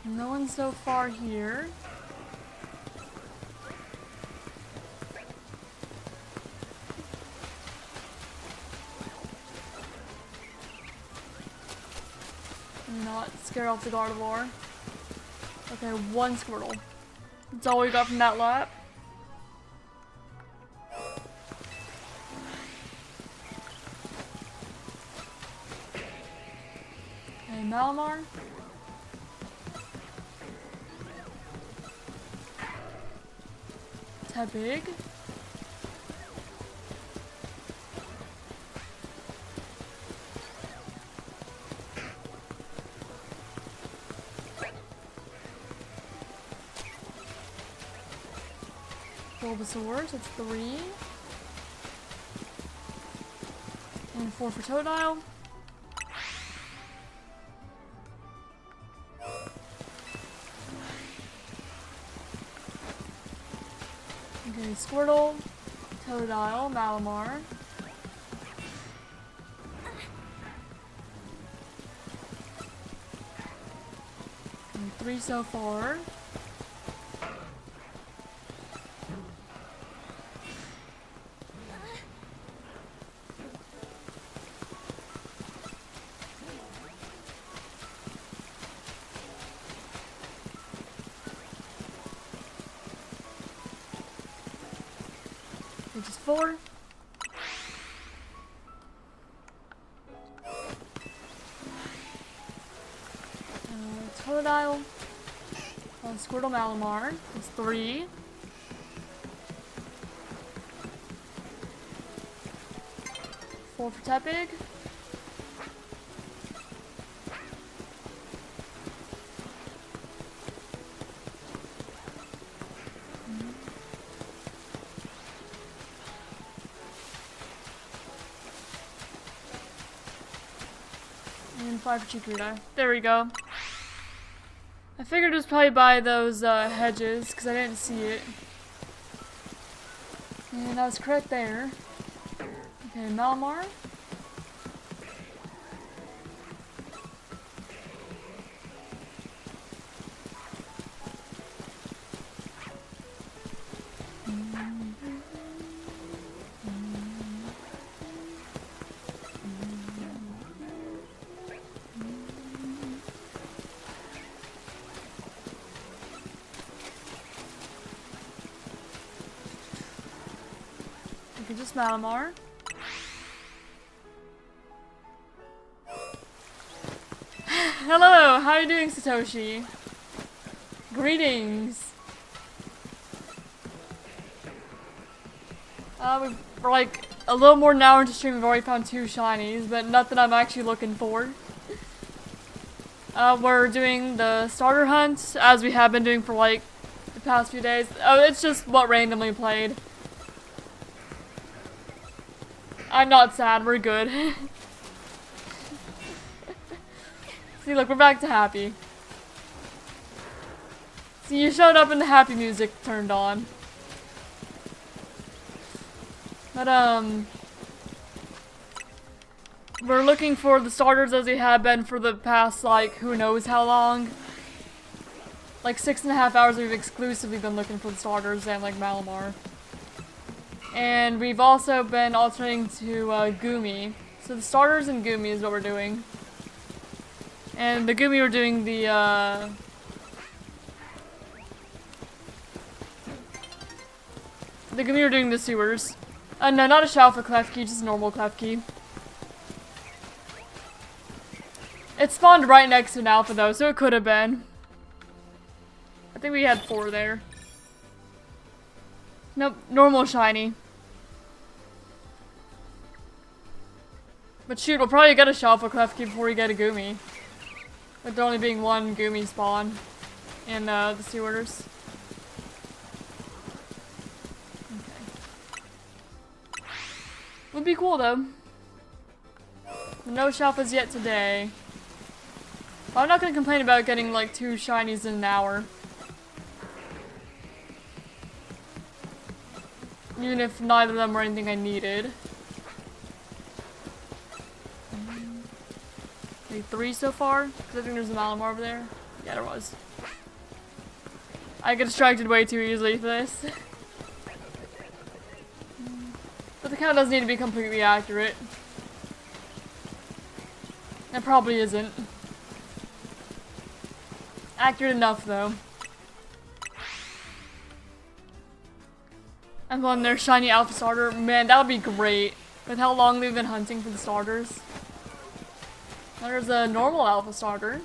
No one so far here. I'm not scared off the Gardevoir. Okay, 1 Squirtle. That's all we got from that lap. Okay, Malamar. Tepig. Bulbasaur, so it's 3. And 4 for Totodile. Okay, Squirtle, Totodile, Malamar. And 3 so far. Which is 4. Totodile. Squirtle Malamar. It's 3. For Tepig. And 5 for Chikorita. There we go. I figured it was probably by those hedges, because I didn't see it. And I was correct there. Okay, Malamar. Okay, just Malamar. Hello, how are you doing, Satoshi? Greetings. We're like a little more than an hour into stream. We've already found 2 shinies, but nothing I'm actually looking for. We're doing the starter hunt, as we have been doing for like the past few days. Oh, it's just what randomly played. I'm not sad, we're good. See, look, we're back to happy. See, you showed up and the happy music turned on. But, we're looking for the starters as we have been for the past, like, who knows how long. Like, 6.5 hours we've exclusively been looking for the starters and, like, Malamar. And we've also been alternating to, Gumi. So the starters and Gumi is what we're doing. And the Gumi we're doing the, Gumi we're doing the sewers. No, not a Shalfa Klefki, just a normal Klefki. It spawned right next to an Alpha though, so it could have been. I think we had 4 there. Nope, normal shiny. But shoot, we'll probably get a Shalfa Klefki before we get a Gumi. With there only being 1 Gumi spawn in the sewers. Okay. Would be cool though. No Shalfas yet today. But I'm not gonna complain about getting like 2 shinies in an hour. Even if neither of them were anything I needed. Maybe 3 so far? Because I think there's a Malamar over there. Yeah, there was. I get distracted way too easily for this. But the count doesn't need to be completely accurate. It probably isn't. Accurate enough, though. And then their shiny alpha starter. Man, that would be great. With how long we've been hunting for the starters. There's a normal alpha starter.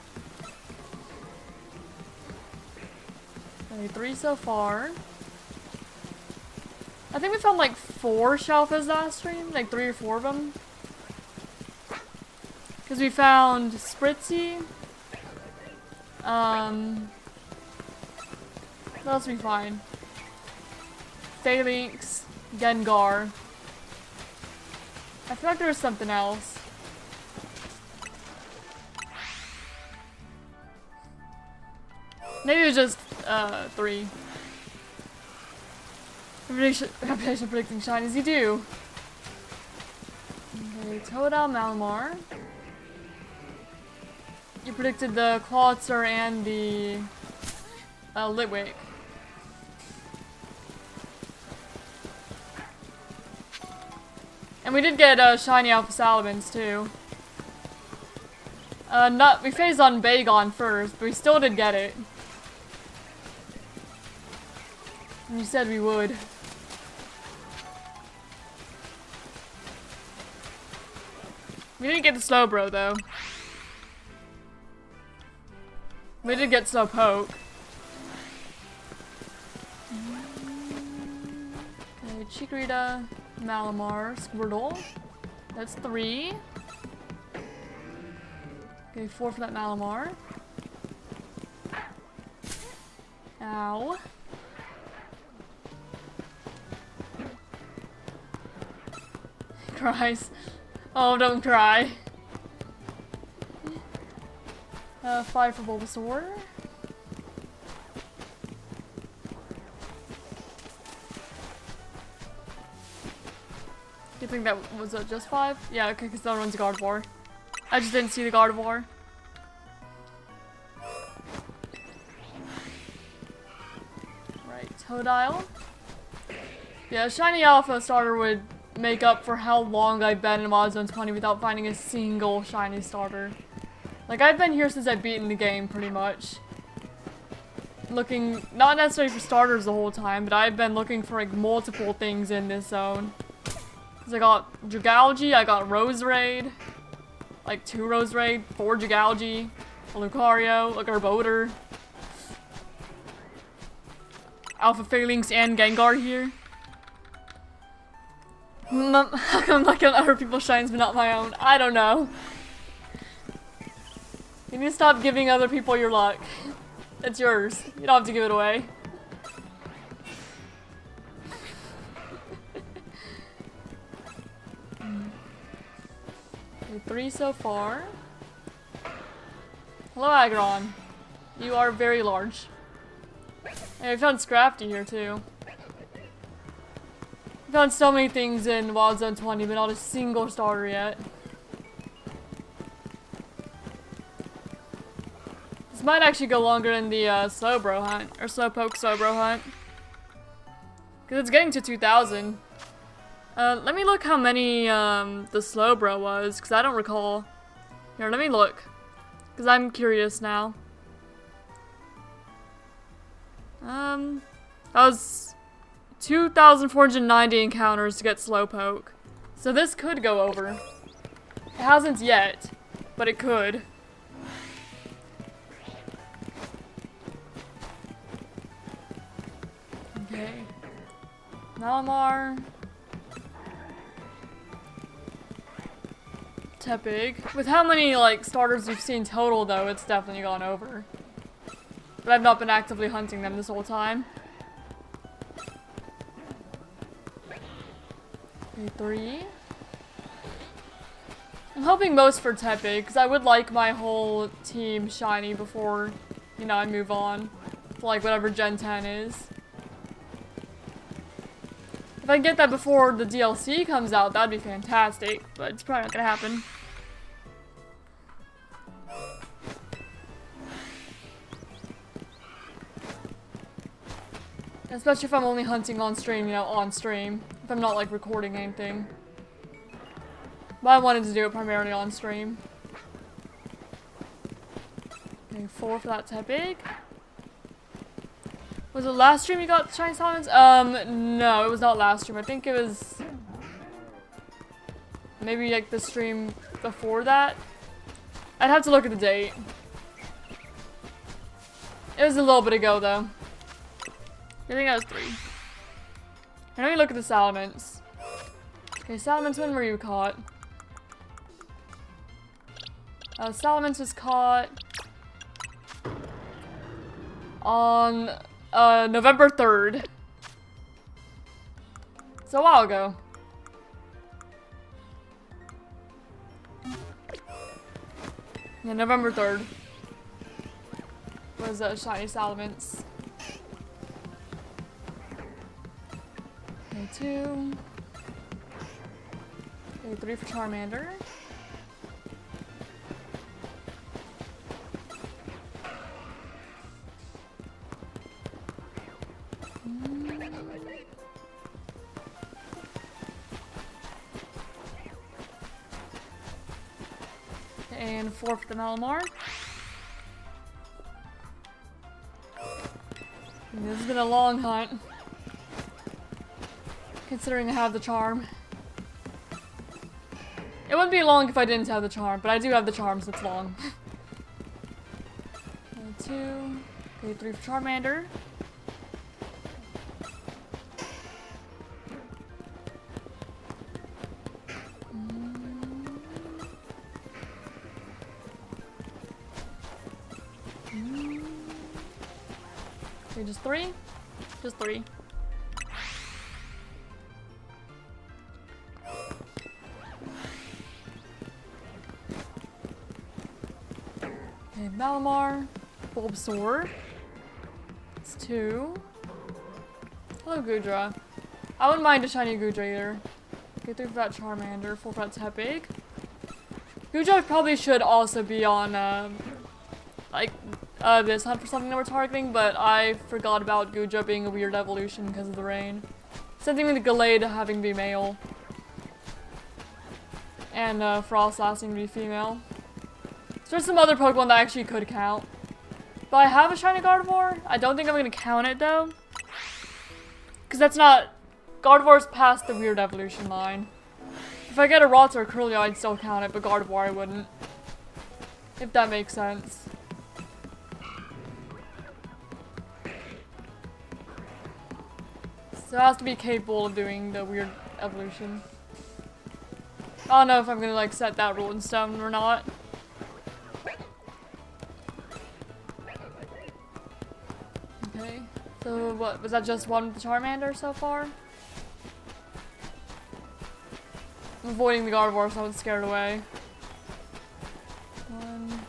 Okay, 3 so far. I think we found like 4 Shalfas last stream. Like 3 or 4 of them. Because we found Spritzy. What else did we find? Phalanx, Gengar. I feel like there was something else. Maybe it was just 3. Reputation predicting shinies, you do. Okay, Totodile, Malamar. You predicted the Clawitzer and the Litwick. And we did get shiny Alpha Salamence too. We phased on Bagon first, but we still did get it. And you said we would. We didn't get the Slowbro though. We did get Slowpoke. Okay, Chikorita, Malamar, Squirtle. That's 3. Okay, 4 for that Malamar. Ow. Cries. Oh, don't cry. 5 for Bulbasaur. Do you think that was just 5? Yeah, okay, because that one's Gardevoir. I just didn't see the Gardevoir. Right, Totodile. Yeah, Shiny Alpha starter would make up for how long I've been in Wild Zone 20 without finding a single shiny starter. Like, I've been here since I've beaten the game, pretty much. Looking, not necessarily for starters the whole time, but I've been looking for, like, multiple things in this zone. Cause I got Dragalge, I got Roserade, like 2 Roserade, 4 Dragalge, a Lucario, a Garbodor, Alpha Phalanx, and Gengar here. How come I'm looking at other people's shines but not my own? I don't know. You need to stop giving other people your luck. It's yours. You don't have to give it away. Okay, 3 so far. Hello, Aggron. You are very large. Hey, I found Scrafty here too. I found so many things in Wild Zone 20, but not a single starter yet. This might actually go longer than the Slowbro hunt, or Slowpoke Slowbro hunt. Because it's getting to 2,000. Let me look how many the Slowbro was, because I don't recall. Here, let me look. Because I'm curious now. That was 2,490 encounters to get Slowpoke. So this could go over. It hasn't yet, but it could. Okay. Malamar. Tepig. With how many, like, starters we've seen total, though, it's definitely gone over. But I've not been actively hunting them this whole time. Okay, 3. I'm hoping most for Tepig, because I would like my whole team shiny before, you know, I move on to, like, whatever Gen 10 is. If I can get that before the DLC comes out, that'd be fantastic, but it's probably not gonna happen. Especially if I'm only hunting on stream, you know, on stream. If I'm not, like, recording anything. But I wanted to do it primarily on stream. Okay, 4 for that Tepig. Was it last stream you got shiny summons? No, it was not last stream. I think it was maybe like the stream before that. I'd have to look at the date. It was a little bit ago though. I think that was 3. And let me look at the Salamence. Okay, Salamence, when were you caught? Salamence was caught on November 3rd. It's a while ago. Yeah, November 3rd was a shiny Salamence. Okay, 2. Okay, 3 for Charmander. And 4 for the Malamar. And this has been a long hunt, considering I have the charm. It wouldn't be long if I didn't have the charm, but I do have the charm, so it's long. 2. Okay, 3 for Charmander. Okay, just 3? Just 3. Okay, Malamar. Bulbasaur. It's 2. Hello, Goodra. I wouldn't mind a shiny Goodra either. Okay, 3 for that Charmander, 4 for that Tepig. Goodra probably should also be on, this hunt for something that we're targeting, but I forgot about Goodra being a weird evolution because of the rain. Same thing with Gallade having to be male. And, Froslass to be female. So there's some other Pokemon that actually could count. But I have a shiny Gardevoir. I don't think I'm gonna count it though. Because that's not... Gardevoir's past the weird evolution line. If I get a Rotts or a Curly, I'd still count it, but Gardevoir I wouldn't. If that makes sense. So it has to be capable of doing the weird evolution. I don't know if I'm gonna like set that rule in stone or not. Okay, so what, was that just one with the Charmander so far? I'm avoiding the Gardevoir so I don't scare it away. 1.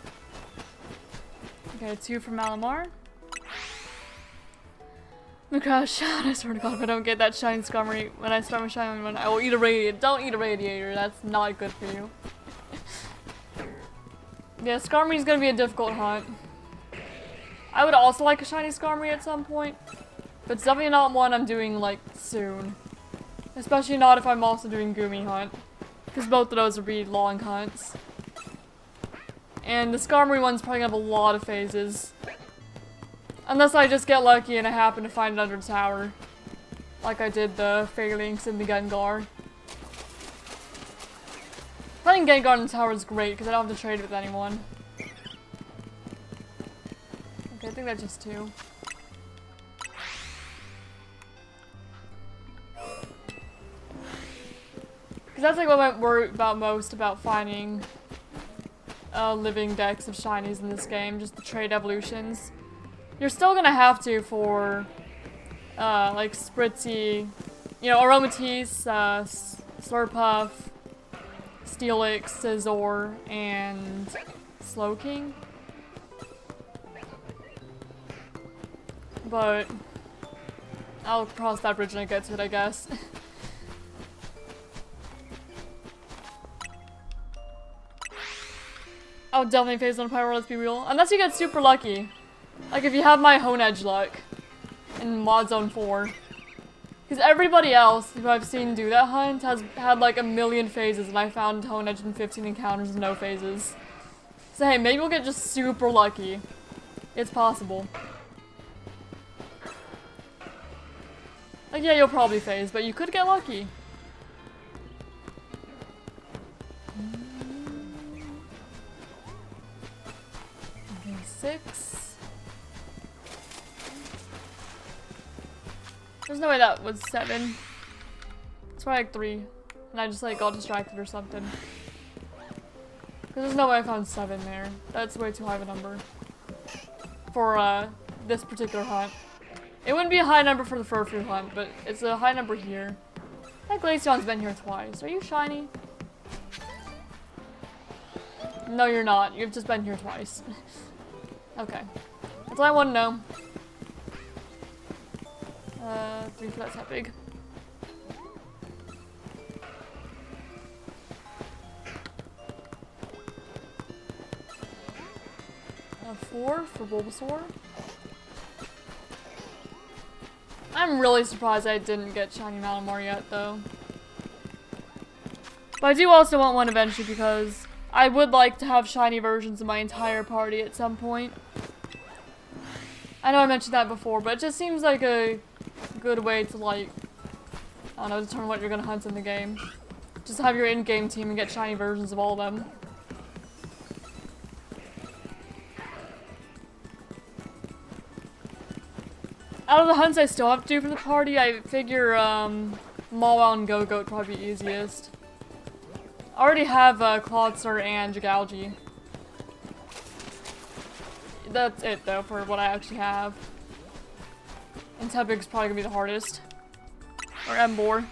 Okay, 2 from Malamar. I'm gonna crash out, I swear to God, if I don't get that shiny Skirmish when I start my shiny one, I will eat a radiator. Don't eat a radiator, that's not good for you. Yeah, Skirmish is gonna be a difficult hunt. I would also like a shiny Skirmish at some point, but it's definitely not one I'm doing, like, soon. Especially not if I'm also doing Goomy Hunt, because both of those would be long hunts. And the Skirmish one's probably gonna have a lot of phases. Unless I just get lucky and I happen to find it under the tower. Like I did the Phalanx and the Gengar. Finding Gengar in the tower is great because I don't have to trade with anyone. Okay, I think that's just 2. Because that's like what I worry about most about finding living decks of shinies in this game, just the trade evolutions. You're still gonna have to for, like, Spritzy, you know, Aromatisse, Slurpuff, Steelix, Scizor, and Slowking. But I'll cross that bridge when I get to it, I guess. I would definitely phase on a Pyro, let's be real. Unless you get super lucky. Like if you have my Honedge luck in Mod Zone 4. Because everybody else who I've seen do that hunt has had like a million phases and I found Honedge in 15 encounters with no phases. So hey, maybe we'll get just super lucky. It's possible. Like yeah, you'll probably phase, but you could get lucky. Okay, 6. There's no way that was 7. It's probably like 3. And I just like got distracted or something. Because there's no way I found 7 there. That's way too high of a number. For this particular hunt. It wouldn't be a high number for the Furfrou hunt, but it's a high number here. That Glaceon's been here twice. Are you shiny? No, you're not. You've just been here twice. Okay. That's all I want to know. 3 for that big. 4 for Bulbasaur. I'm really surprised I didn't get shiny Malamar yet, though. But I do also want one eventually because I would like to have shiny versions of my entire party at some point. I know I mentioned that before, but it just seems like a good way to, like, I don't know, determine what you're gonna hunt in the game. Just have your in-game team and get shiny versions of all of them. Out of the hunts I still have to do for the party, I figure Malamar and Go-Go would probably be easiest. I already have Clawster and Jagalgi. That's it though for what I actually have. And Tepig's probably gonna be the hardest. Or Ember.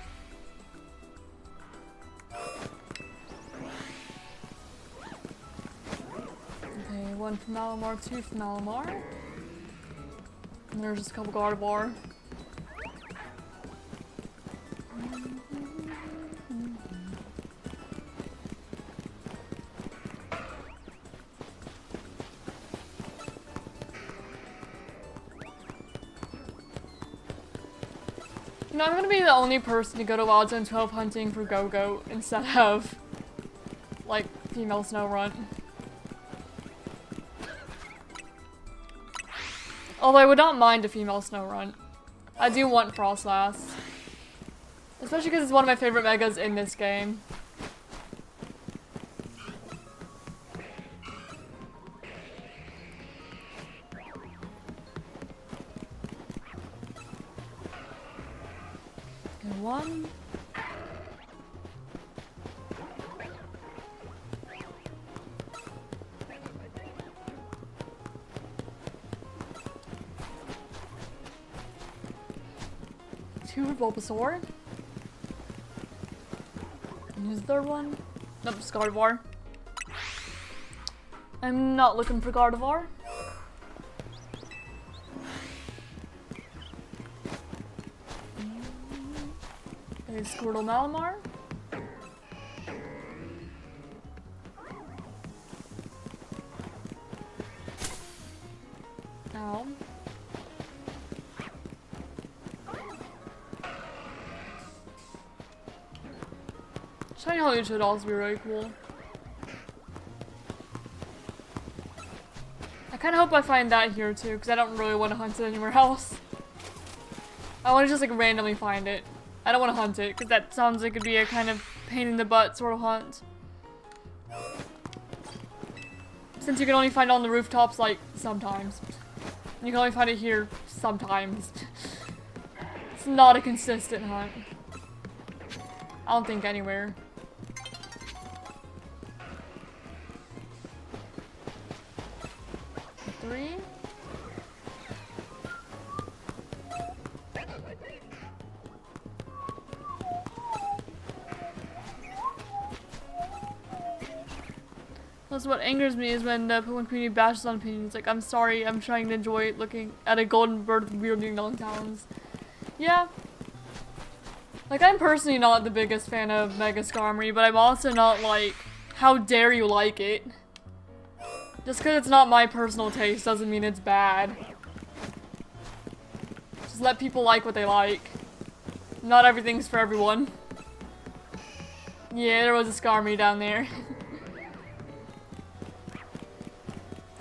Okay, 1 from Malamar, 2 from Malamar. And there's just a couple Gardevoir. You know, I'm gonna be the only person to go to Wild Zone 12 hunting for Go-Go instead of, like, female Snorunt. Although I would not mind a female Snorunt. I do want Frostlass. Especially because it's one of my favorite megas in this game. Okay, 1. Bulbasaur. And who's the third one? Nope, just Gardevoir. I'm not looking for Gardevoir. Okay, Squirtle, Malamar. Ow. Shiny Halloween would also be really cool. I kind of hope I find that here too, because I don't really want to hunt it anywhere else. I want to just like randomly find it. I don't want to hunt it, because that sounds like it'd be a kind of pain in the butt sort of hunt. Since you can only find it on the rooftops like sometimes. You can only find it here sometimes. It's not a consistent hunt. I don't think anywhere. 3. Also, what angers me is when the Pokemon community bashes on opinions. Like, I'm sorry, I'm trying to enjoy looking at a golden bird with weird long talons. Yeah. Like, I'm personally not the biggest fan of Mega Skarmory, but I'm also not like, how dare you like it? Just because it's not my personal taste doesn't mean it's bad. Just let people like what they like. Not everything's for everyone. Yeah, there was a Skarmory down there.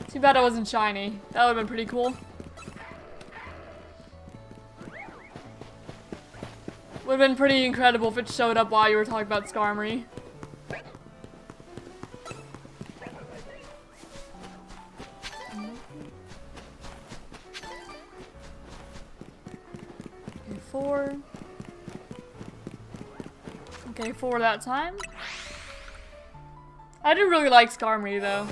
Too bad it wasn't shiny. That would have been pretty cool. Would have been pretty incredible if it showed up while you were talking about Skarmory. Okay, 4. Okay, 4 that time. I do really like Skarmory though.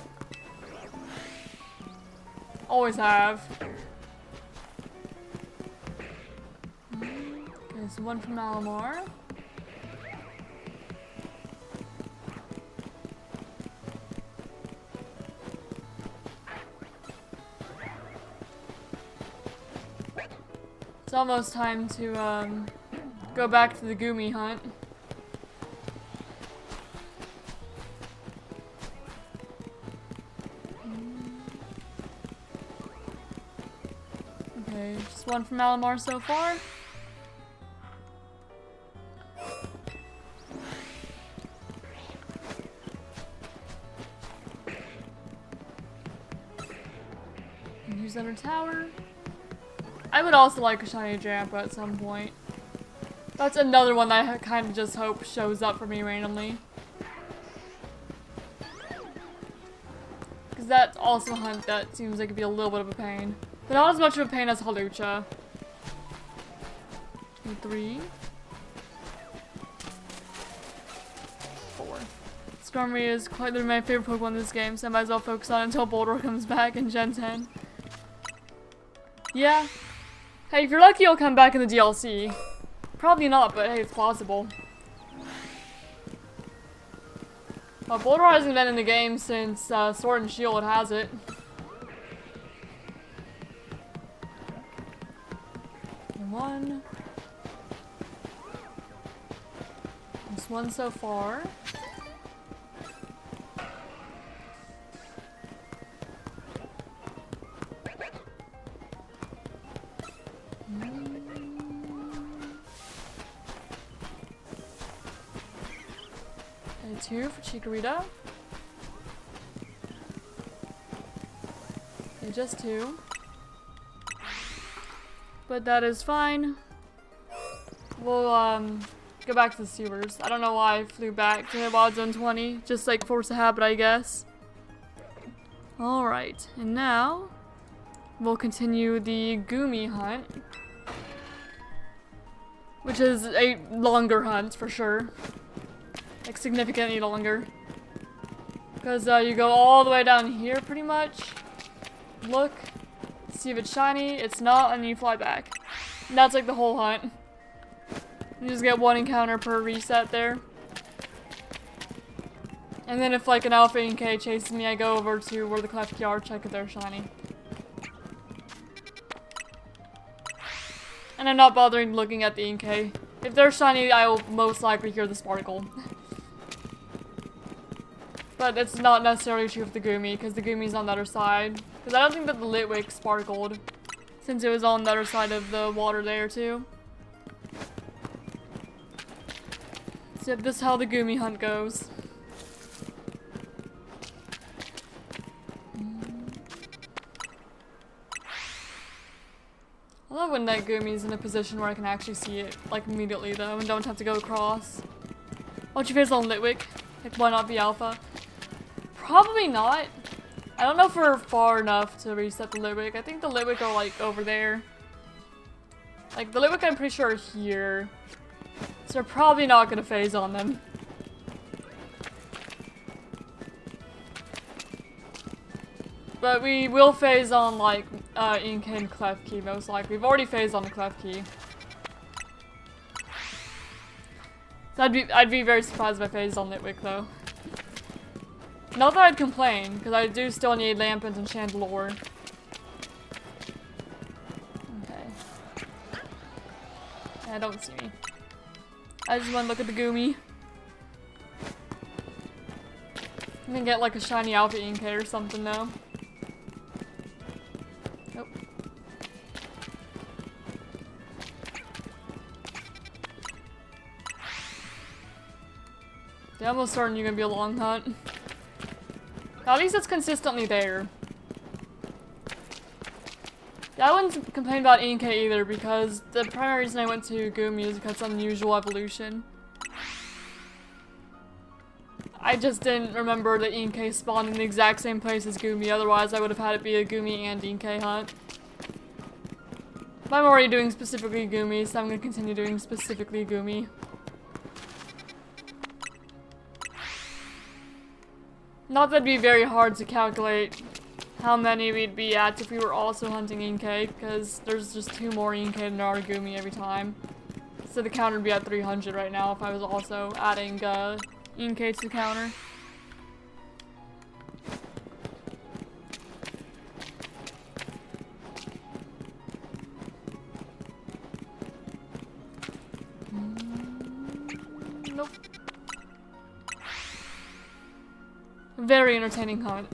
Always have. Okay, so 1 from Malamar. It's almost time to go back to the Goomy hunt. Okay, just 1 from Malamar so far. And here's under tower. I would also like a shiny Jampa at some point. That's another one that I kind of just hope shows up for me randomly. Because that's also a hunt that seems like it'd be a little bit of a pain. But not as much of a pain as Halucha. 3. 4. Skirmish is quite literally my favorite Pokemon in this game, so I might as well focus on it until Boulder comes back in Gen 10. Yeah. Hey, if you're lucky, you'll come back in the DLC. Probably not, but hey, it's possible. Well, Boulder hasn't been in the game since Sword and Shield has it. One. Just one so far. And 2 for Chikorita. Okay, just 2. But that is fine. We'll go back to the sewers. I don't know why I flew back to Wild Zone 20. Just like force of habit, I guess. Alright, and now we'll continue the Goomy hunt. Which is a longer hunt for sure. Like significantly longer. Because you go all the way down here pretty much. Look. See if it's shiny. It's not, and you fly back. And that's like the whole hunt. You just get 1 encounter per reset there. And then if like an Alpha Inkay chases me, I go over to where the Klefki are, check if they're shiny. And I'm not bothering looking at the Inkay. If they're shiny, I will most likely hear the Sparkle. But it's not necessarily true with the Goomy, because the Goomy's on the other side. Because I don't think that the Litwick sparkled, since it was on the other side of the water there too. So this is how the Goomy hunt goes. I love when that Goomy's in a position where I can actually see it, like, immediately though, and don't have to go across. What's your face on Litwick? Like, why not be Alpha? Probably not. I don't know if we're far enough to reset the Litwick. I think the Litwick are, like, over there. Like, the Litwick I'm pretty sure are here. So we're probably not gonna phase on them. But we will phase on, like, Inkay and Klefki, most likely. We've already phased on the Klefki. So I'd be very surprised if I phased on Litwick, though. Not that I'd complain, because I do still need Lampent and Chandelure. Okay. Yeah, don't see me. I just want to look at the Goomy. I'm gonna get, like, a shiny Alpha Inkay or something, though. Nope. Yeah, I'm almost certain you're gonna be a long hunt. At least it's consistently there. Yeah, I wouldn't complain about Inkay either, because the primary reason I went to Goomy is because it's unusual evolution. I just didn't remember that Inkay spawned in the exact same place as Goomy, otherwise I would have had it be a Goomy and Inkay hunt. But I'm already doing specifically Goomy, so I'm going to continue doing specifically Goomy. Not that it'd be very hard to calculate how many we'd be at if we were also hunting Inkay, because there's just 2 more Inkay than there are Goomy every time. So the counter would be at 300 right now if I was also adding Inkay to the counter. Nope. Very entertaining hunt.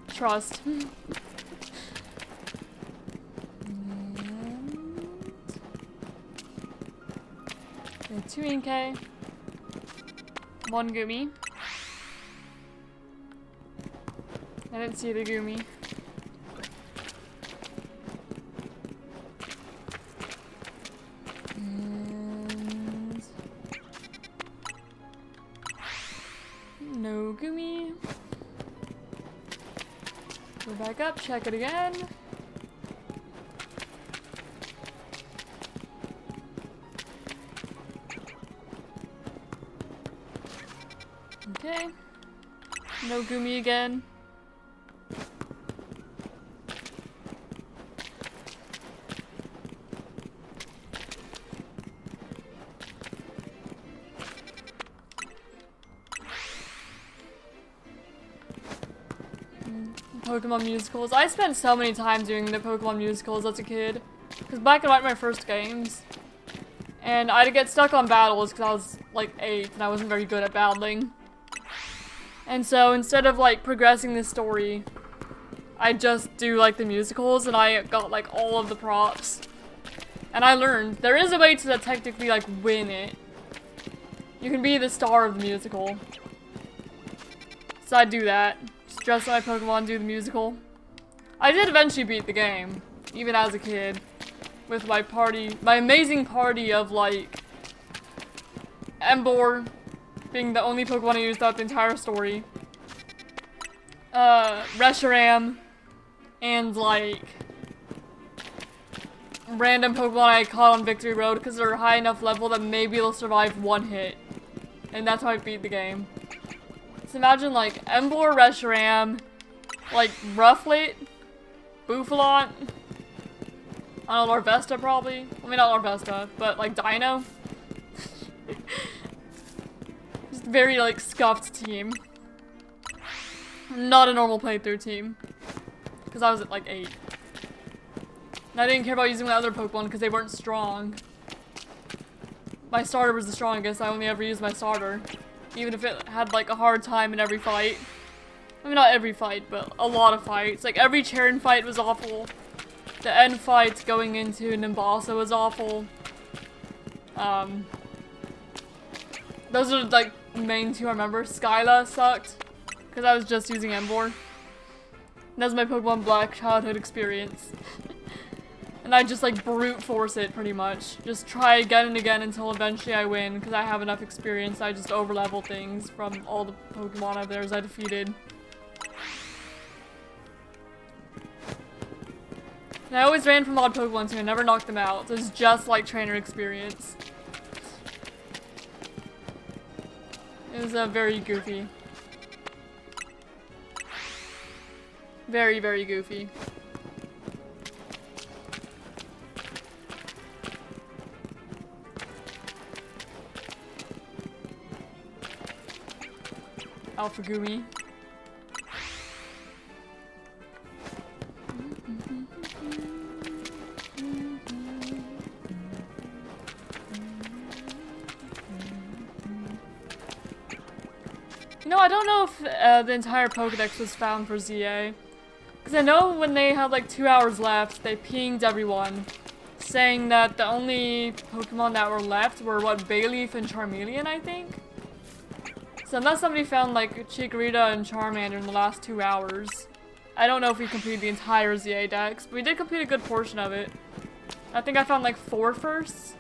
Trust. Okay, 2 Inkay. 1 Goomy. I didn't see the Goomy. And back up, check it again. Okay. No Gumi again. Pokemon musicals. I spent so many time doing the Pokemon musicals as a kid. Because back in my first games. And I'd get stuck on battles because I was like 8 and I wasn't very good at battling. And so instead of like progressing the story, I just do like the musicals and I got like all of the props. And I learned there is a way to technically like win it. You can be the star of the musical. So I do that. Just dress my Pokemon, do the musical. I did eventually beat the game, even as a kid. With my party, my amazing party of like Ember being the only Pokemon I used throughout the entire story. Reshiram and like random Pokemon I caught on Victory Road because they're high enough level that maybe they'll survive one hit. And that's how I beat the game. So imagine like Ember, Reshiram, like Rufflet, Bouffalant, I don't know, Larvesta probably. I mean, not Larvesta, but like Dino. Just very like scuffed team. Not a normal playthrough team. Because I was at like 8. And I didn't care about using my other Pokemon because they weren't strong. My starter was the strongest. I only ever used my starter. Even if it had like a hard time in every fight. I mean, not every fight, but a lot of fights. Like every Charon fight was awful. The end fight going into Nimbasa was awful. Those are like the main two I remember. Skyla sucked. Because I was just using Ember. That was my Pokemon Black childhood experience. And I just like brute force it pretty much. Just try again and again until eventually I win. Because I have enough experience. I just overlevel things from all the Pokemon of theirs I defeated. And I always ran from odd Pokemon too. I never knocked them out. So it's just like trainer experience. It was very goofy. Very, very goofy. Alpha Gumi. You know, I don't know if the entire Pokedex was found for Z-A. Because I know when they had like 2 hours left, they pinged everyone. Saying that the only Pokemon that were left were, what, Bayleaf and Charmeleon, I think? So unless somebody found like Chikorita and Charmander in the last 2 hours, I don't know if we completed the entire Z-A Dex, but we did complete a good portion of it. I think I found like 4 firsts.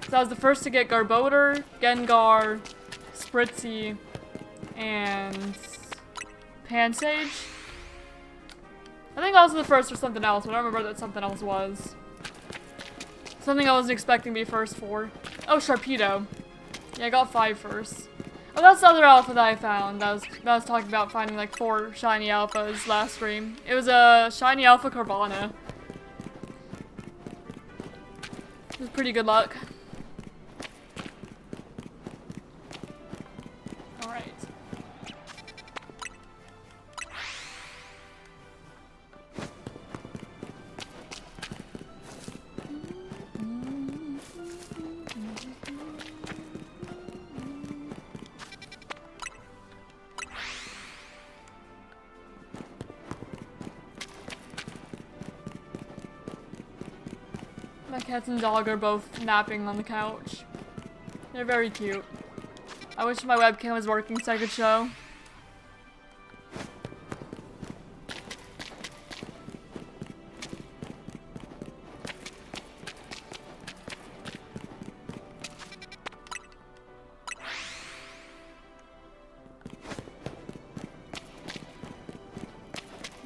So I was the first to get Garbodor, Gengar, Spritzy, and Pansage. I think I was the first for something else, but I don't remember what something else was. Something I wasn't expecting to be first for. Oh, Sharpedo. Yeah, I got 5 first. Oh, that's the other alpha that I found. That was talking about finding like 4 shiny alphas last stream. It was a shiny alpha Carvana. It was pretty good luck. Alright. My cats and dog are both napping on the couch. They're very cute. I wish my webcam was working so I could show.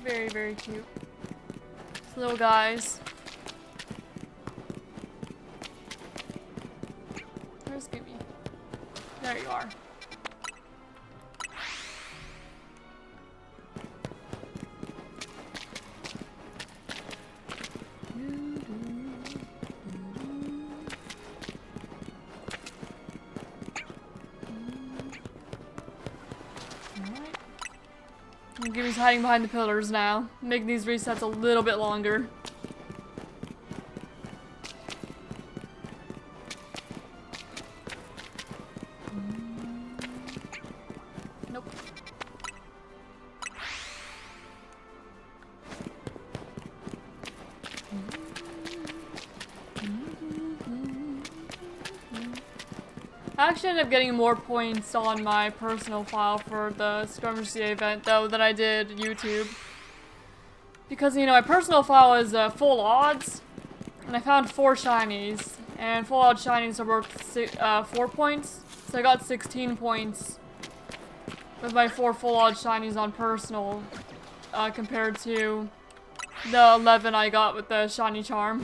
Very Very, very cute. These little guys. Where's Gibby? There you are. Gibby's hiding behind the pillars now, making these resets a little bit longer. Nope. I actually ended up getting more points on my personal file for the Skirmish Z-A event, though, than I did YouTube. Because, you know, my personal file is full odds, and I found 4 shinies, and full odd shinies are worth 4 points, so I got 16 points with my 4 full odd shinies on personal, compared to the 11 I got with the shiny charm.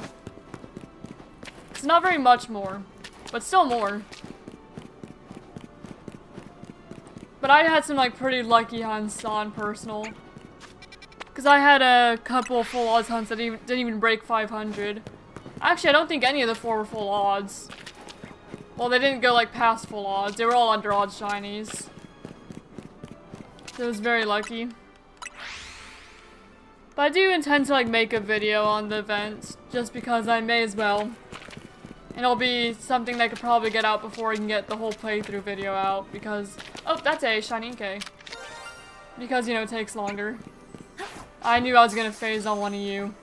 It's not very much more, but still more. But I had some, like, pretty lucky hunts on personal. Because I had a couple full odds hunts that didn't even break 500. Actually, I don't think any of the 4 were full odds. Well, they didn't go, like, past full odds. They were all under odds shinies. So it was very lucky. But I do intend to, like, make a video on the event. Just because I may as well. And it'll be something that could probably get out before I can get the whole playthrough video out, because... Oh, that's a shiny Inkay. Because, you know, it takes longer. I knew I was gonna phase on one of you.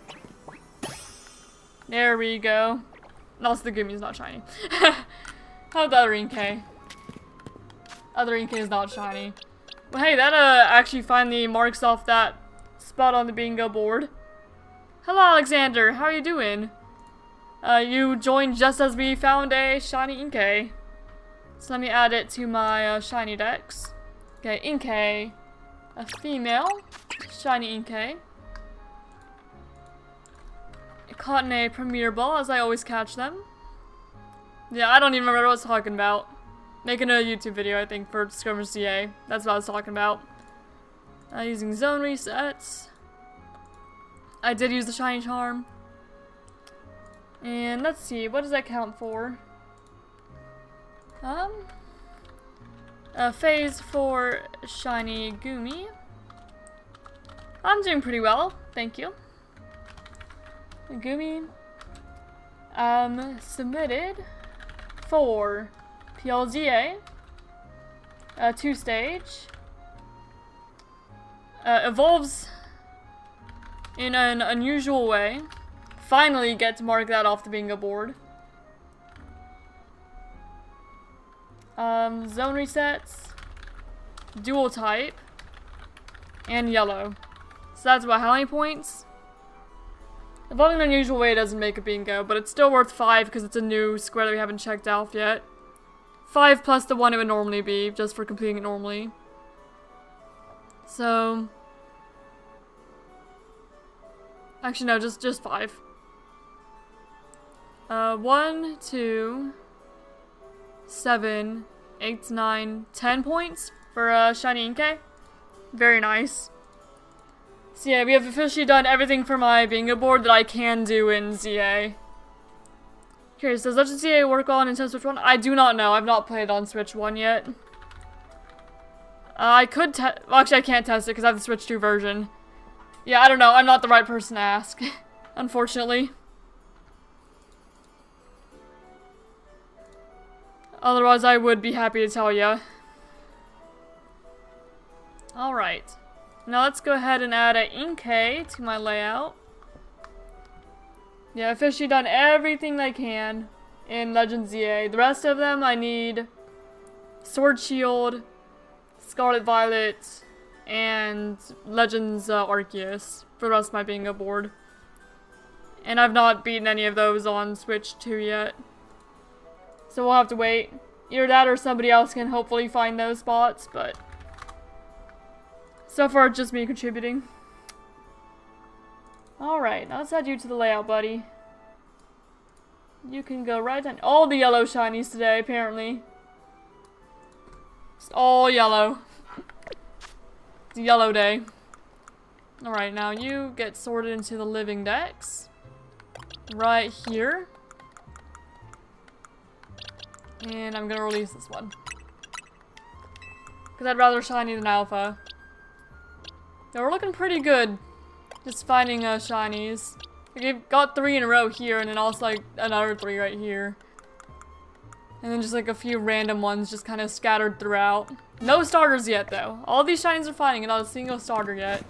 There we go. And also the Gummy's not shiny. How about the other Inkay? Other Inkay is not shiny. Well, hey, that actually finally marks off that spot on the bingo board. Hello, Alexander. How are you doing? You joined just as we found a shiny Inkay. So let me add it to my shiny decks. Okay, Inkay. A female. Shiny Inkay. Caught in a Premier Ball, as I always catch them. Yeah, I don't even remember what I was talking about. Making a YouTube video, I think, for Skirmish Z-A. That's what I was talking about. Using zone resets. I did use the shiny charm. And let's see, what does that count for? A phase for shiny Gumi. I'm doing pretty well, thank you. Gumi. Submitted for PLZA. 2-stage. Evolves in an unusual way. Finally get to mark that off the bingo board. Zone resets, dual type, and yellow. So that's about how many points? Evolving in an unusual way doesn't make a bingo, but it's still worth 5 because it's a new square that we haven't checked off yet. 5 plus the 1 it would normally be, just for completing it normally. So... Actually no, just 5. 1, 2, 7, 8, 9, 10 points for shiny Inkay. Very nice. So yeah, we have officially done everything for my bingo board that I can do in Z-A. Curious, does Legend Z-A work on Nintendo Switch 1? I do not know. I've not played on Switch 1 yet. I could well, actually I can't test it because I have the Switch 2 version. Yeah, I don't know. I'm not the right person to ask. Unfortunately. Otherwise, I would be happy to tell ya. Alright. Now let's go ahead and add an Inkay to my layout. Yeah, I've officially done everything I can in Legend Z-A. The rest of them I need Sword Shield, Scarlet Violet, and Legends Arceus for the rest of my bingo board. And I've not beaten any of those on Switch 2 yet. So we'll have to wait. Either that or somebody else can hopefully find those spots, but so far it's just me contributing. Alright, now let's add you to the layout, buddy. You can go right down. All the yellow shinies today, apparently. It's all yellow. It's a yellow day. Alright, now you get sorted into the living decks. Right here. And I'm gonna release this one. Because I'd rather shiny than alpha. Yeah, we're looking pretty good. Just finding shinies. We've got 3 in a row here, and then also like another 3 right here. And then just like a few random ones just kind of scattered throughout. No starters yet though. All these shinies are finding and not a single starter yet.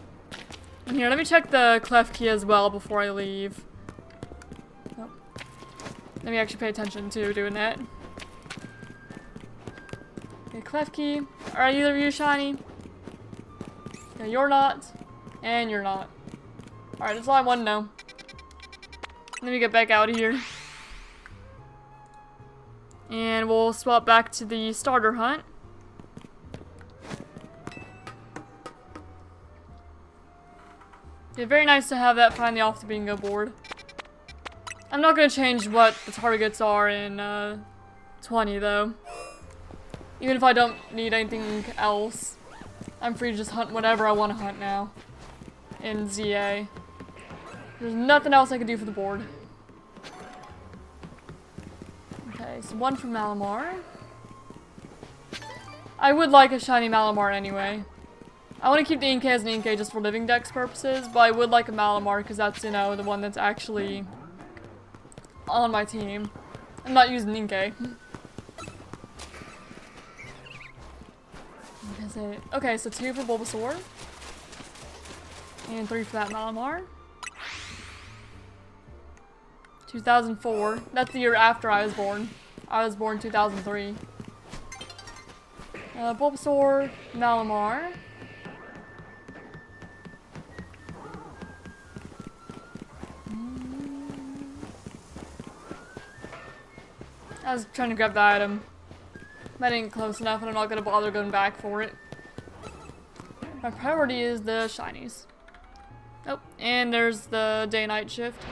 And here, let me check the clef key as well before I leave. Oh. Let me actually pay attention to doing that. Okay, clef key. Are either of you shiny? Okay, you're not. And you're not. Alright, that's all I want to know. Let me get back out of here. And we'll swap back to the starter hunt. Yeah, very nice to have that finally off the bingo board. I'm not going to change what the targets are in 20 though. Even if I don't need anything else, I'm free to just hunt whatever I want to hunt now in Z-A. There's nothing else I can do for the board. Okay, so one from Malamar. I would like a shiny Malamar anyway. I want to keep the Inkay as an Inkay just for living dex purposes, but I would like a Malamar because that's, you know, the one that's actually on my team. I'm not using Inkay. Okay, so 2 for Bulbasaur. And 3 for that Malamar. 2004. That's the year after I was born. I was born 2003. Bulbasaur, Malamar. I was trying to grab the item. That ain't close enough and I'm not gonna bother going back for it. My priority is the shinies. Oh, and there's the day-night shift.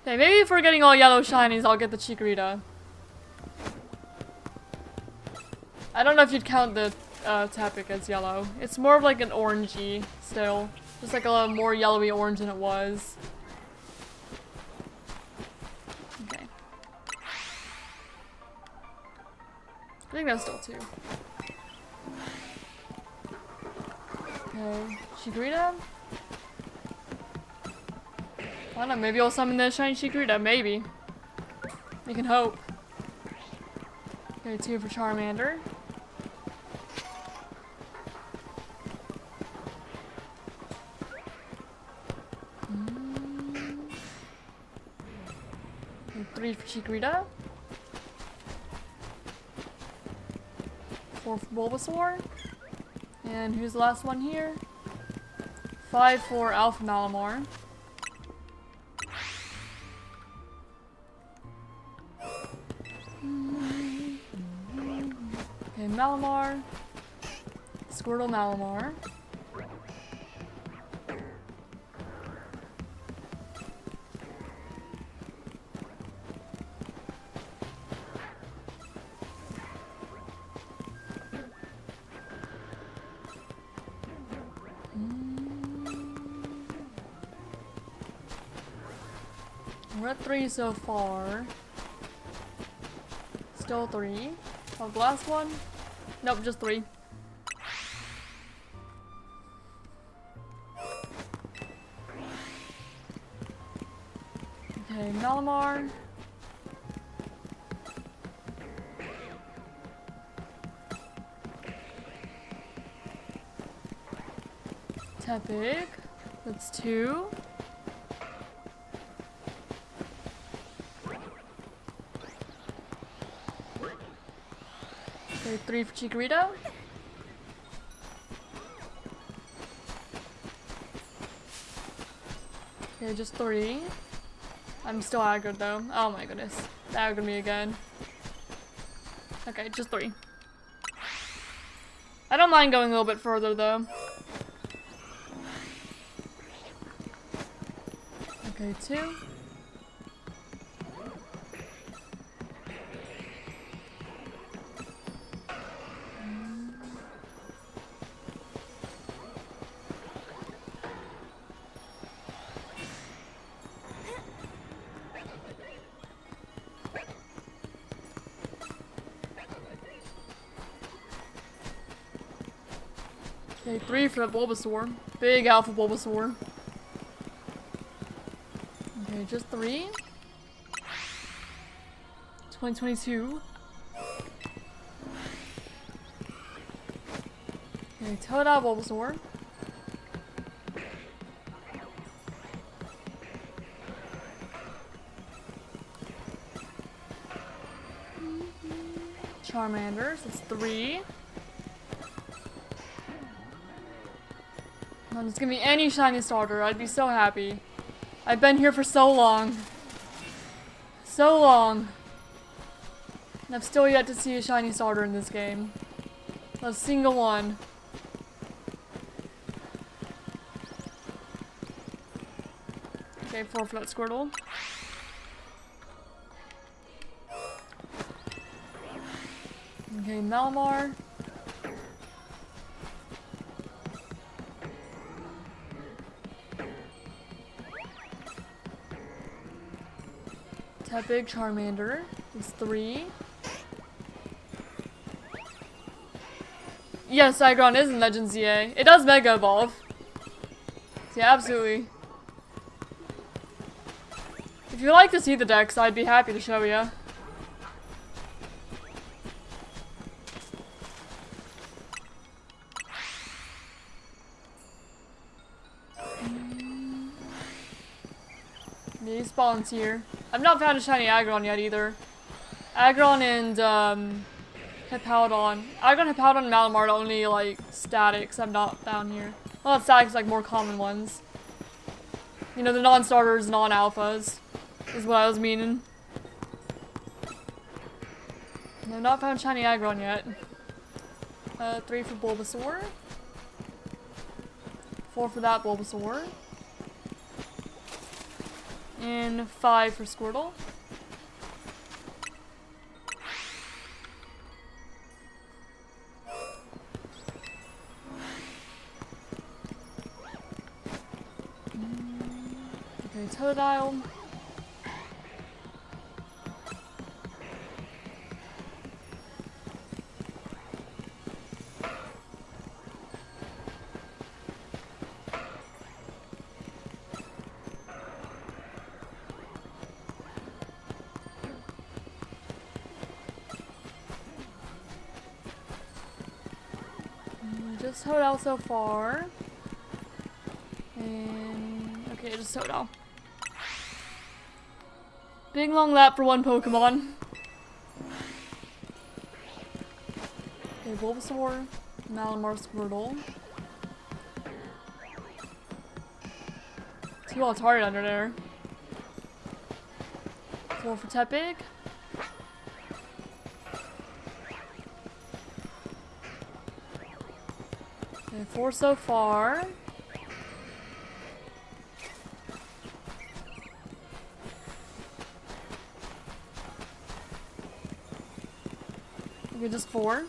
Okay, maybe if we're getting all yellow shinies, I'll get the Chikorita. I don't know if you'd count the Tepic as yellow. It's more of like an orangey still. Just like a little more yellowy orange than it was. Okay. I think that's still 2. Okay, Chikorita? I don't know, maybe I'll summon the shiny Chikorita, maybe. You can hope. Okay, 2 for Charmander. And 3 for Chikorita. 4 for Bulbasaur. And who's the last one here? 5 for Alpha Malamar. Okay, Malamar. Squirtle Malamar. We're at 3 so far. Still 3. Oh, the last one? Nope, just 3. Okay, Malamar. Tepic. That's 2. Okay, 3 for Chikorita. Okay, just 3. I'm still aggroed though. Oh my goodness. That aggroed me again. Okay, just 3. mind going a little bit further though. Okay, 2. Okay, 3 for that Bulbasaur. Big alpha Bulbasaur. Okay, just 3. 2022. Okay, Totodile Bulbasaur. Charmander, so that's 3. Just give me any shiny starter, I'd be so happy. I've been here for so long. So long. And I've still yet to see a shiny starter in this game. Not a single one. Okay, 4 for that Squirtle. Okay, Malamar. Big Charmander. It's 3. Yes, Aggron is in Legend Z-A. It does Mega Evolve. Yeah, absolutely. If you'd like to see the decks, I'd be happy to show you. Yeah, he spawns here. I've not found a shiny Aggron yet either. Aggron and Hippowdon. Aggron, Hippowdon, and Malamar are the only like statics I've not found here. Well, not statics, like more common ones. You know, the non-starters, non-alphas is what I was meaning. I've not found shiny Aggron yet. 3 for Bulbasaur. 4 for that Bulbasaur. And 5 for Squirtle. Okay, Totodile. Just Totodile so far. And okay, just Totodile. Big long lap for one Pokemon. Okay, Bulbasaur, Malamar, Squirtle. 2 Altaria under there. 4 for Tepig. Okay, 4 so far. Okay, just 4.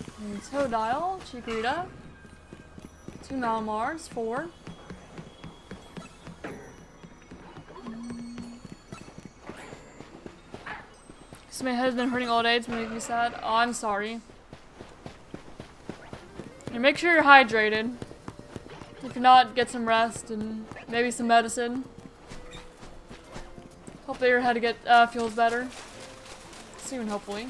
Okay, Totodile, Chikorita. 2 Malamars, 4. So my head's been hurting all day, it's making me sad. Oh, I'm sorry. And make sure you're hydrated. If you're not, get some rest and maybe some medicine. Hope that your head feels better. Soon, hopefully.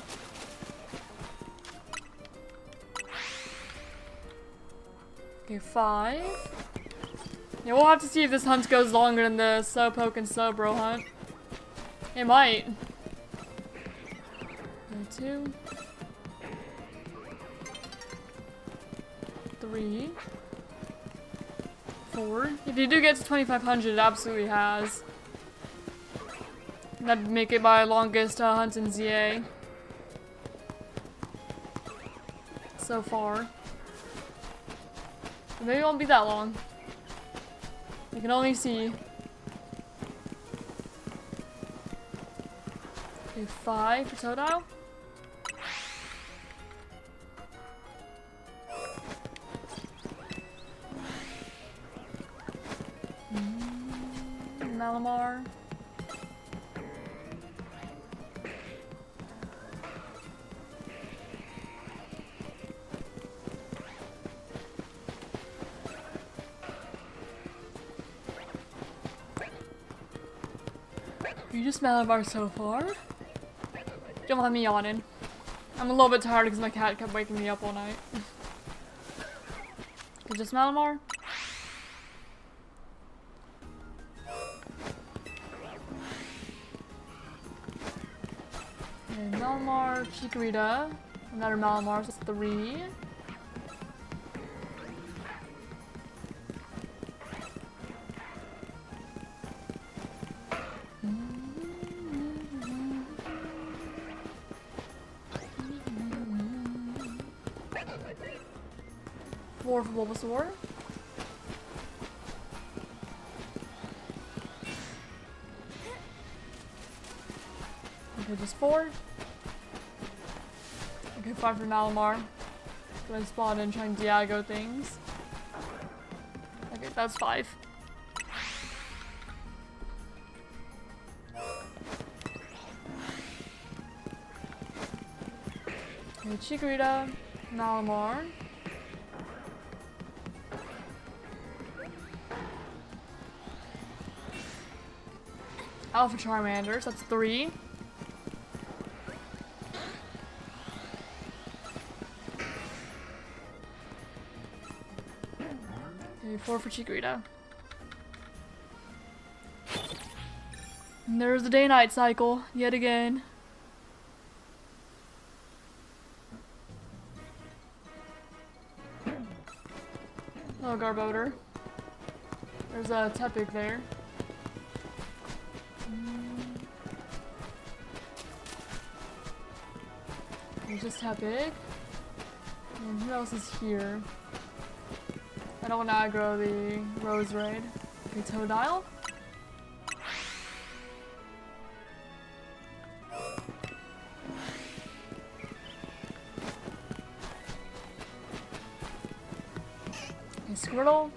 Okay, 5. Yeah, we'll have to see if this hunt goes longer than the Slowpoke and Slowbro hunt. It might. 2. 3. 4. If you do get to 2500, it absolutely has. That'd make it my longest hunt in Z-A so far. Maybe it won't be that long. You can only see. Okay, 5 for Totodile. Malamar. You just Malamar so far? Don't mind me yawning. I'm a little bit tired because my cat kept waking me up all night. Just Malamar? And Malamar, Chikorita, another Malamar, so that's 3. For Bulbasaur. Okay, just 4. Okay, 5 for Malamar. Gonna spawn in trying Diago things. Okay, that's 5. Okay, Chikorita, Malamar. Alpha Charmander, so that's 3. Okay, 4 for Chikorita. And there's the day-night cycle, yet again. Oh, Garbodor. There's a Tepig there. Just Tepig. And who else is here? I don't want to aggro the Rose Raid. Okay, Totodile. Okay, Squirtle.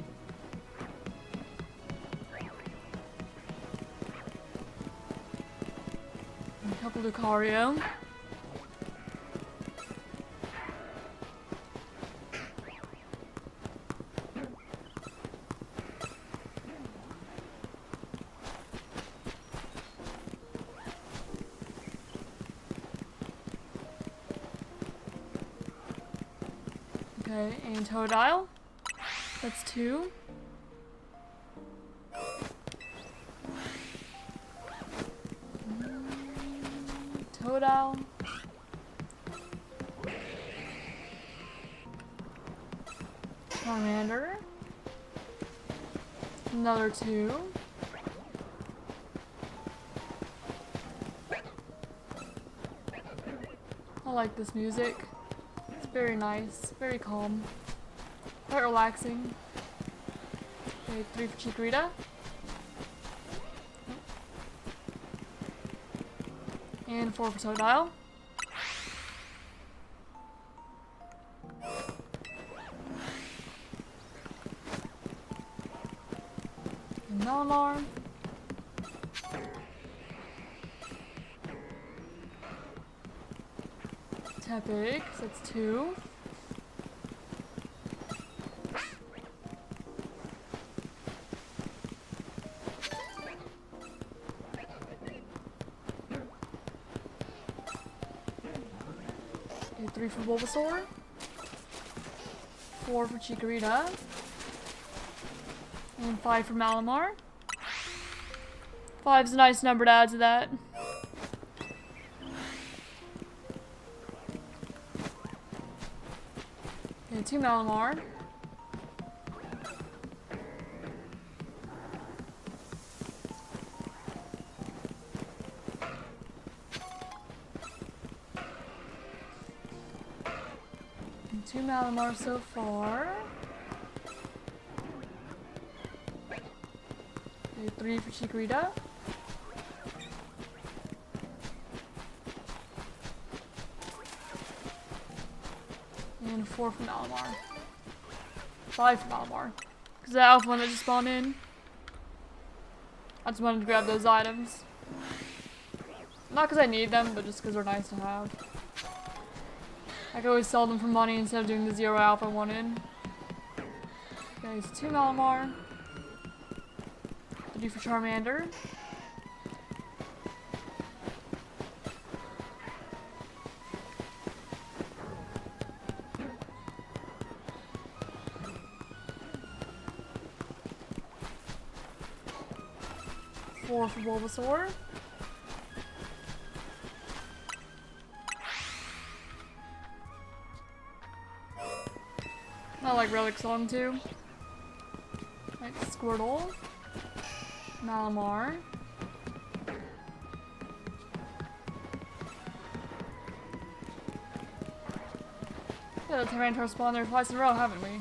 And a couple Lucario. Okay, and Totodile. That's 2. Totodile. Charmander. Another 2. I like this music. It's very nice, very calm, quite relaxing. Okay, 3 for Chikorita. And 4 for Totodile. And Malamar. Tepig, so that's 2. Okay, 3 for Bulbasaur. 4 for Chikorita. And 5 for Malamar. 5's a nice number to add to that. Okay, 2 Malamar. And 2 Malamar so far. Okay, 3 for Chikorita. And 4 for Malamar. 5 for Malamar. Because the alpha one that just spawned in. I just wanted to grab those items. Not because I need them, but just because they're nice to have. I could always sell them for money instead of doing the 0 alpha one in. Okay, so 2 Malamar. 3 for Charmander. For Bulbasaur. I like relics on too. Like Squirtle. Malamar. Yeah, the Tyranitar spawned there twice in a row, haven't we?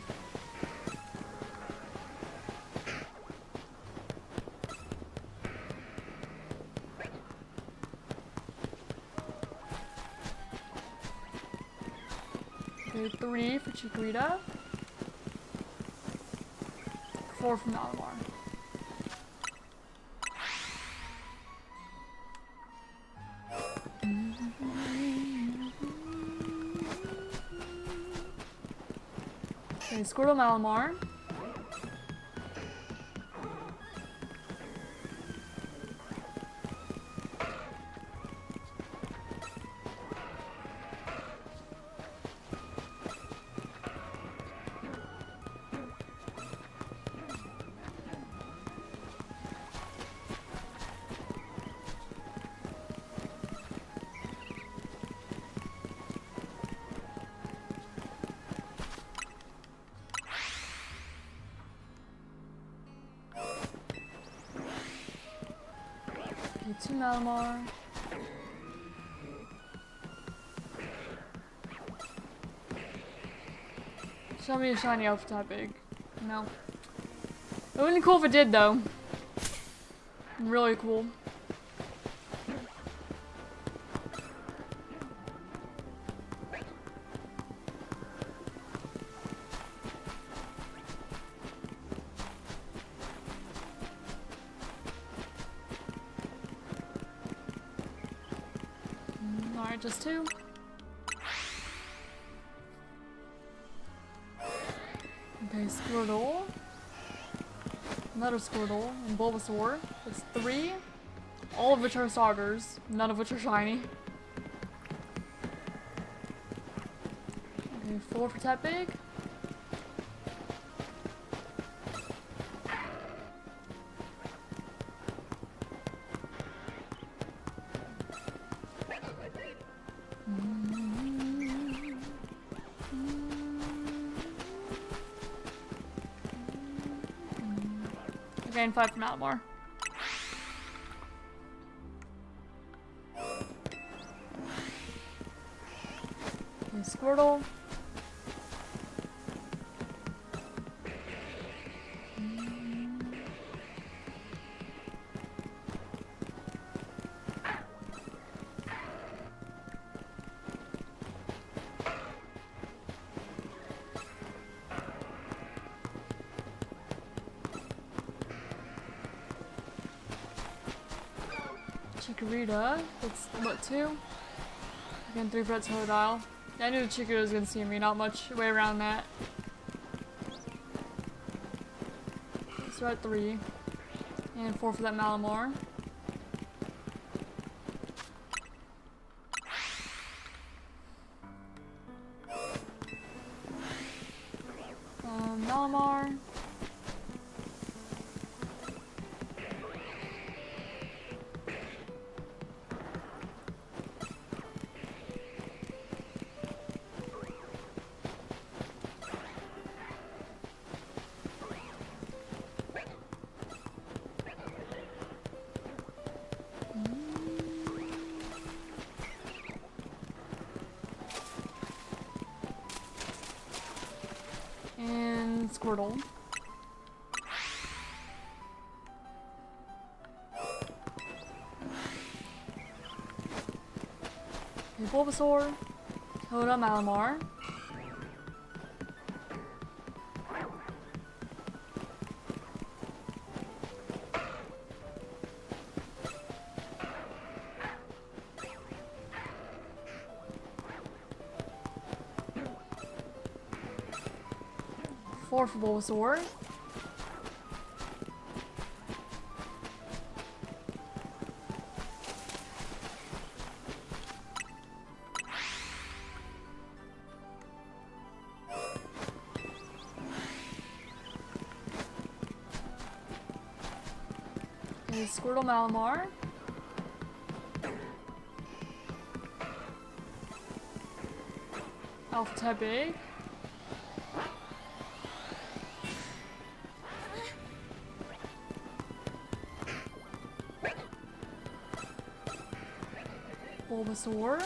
Okay, 3 for Chikorita. 4 for Malamar. Okay, Squirtle, Malamar. Okay, 2 Malamar. Show me a shiny elf type big. No. It wouldn't be cool if it did though. Really cool. Alright, just 2. Okay, Squirtle. Another Squirtle. And Bulbasaur. That's 3. All of which are starters. None of which are shiny. Okay, 4 for Tepig. Okay, and 5 for Malamar. Okay, Squirtle. Chikorita, that's what, 2? Again, 3 for that Totodile. Yeah, I knew the Chikorita was gonna see me, not much way around that. So we're at 3. And 4 for that Malamar. Malamar. Squirtle. Okay, Bulbasaur. Toda, Malamar. Four for Bulbasaur. Okay, Squirtle, Malamar. Alpha type egg. Bulbasaur.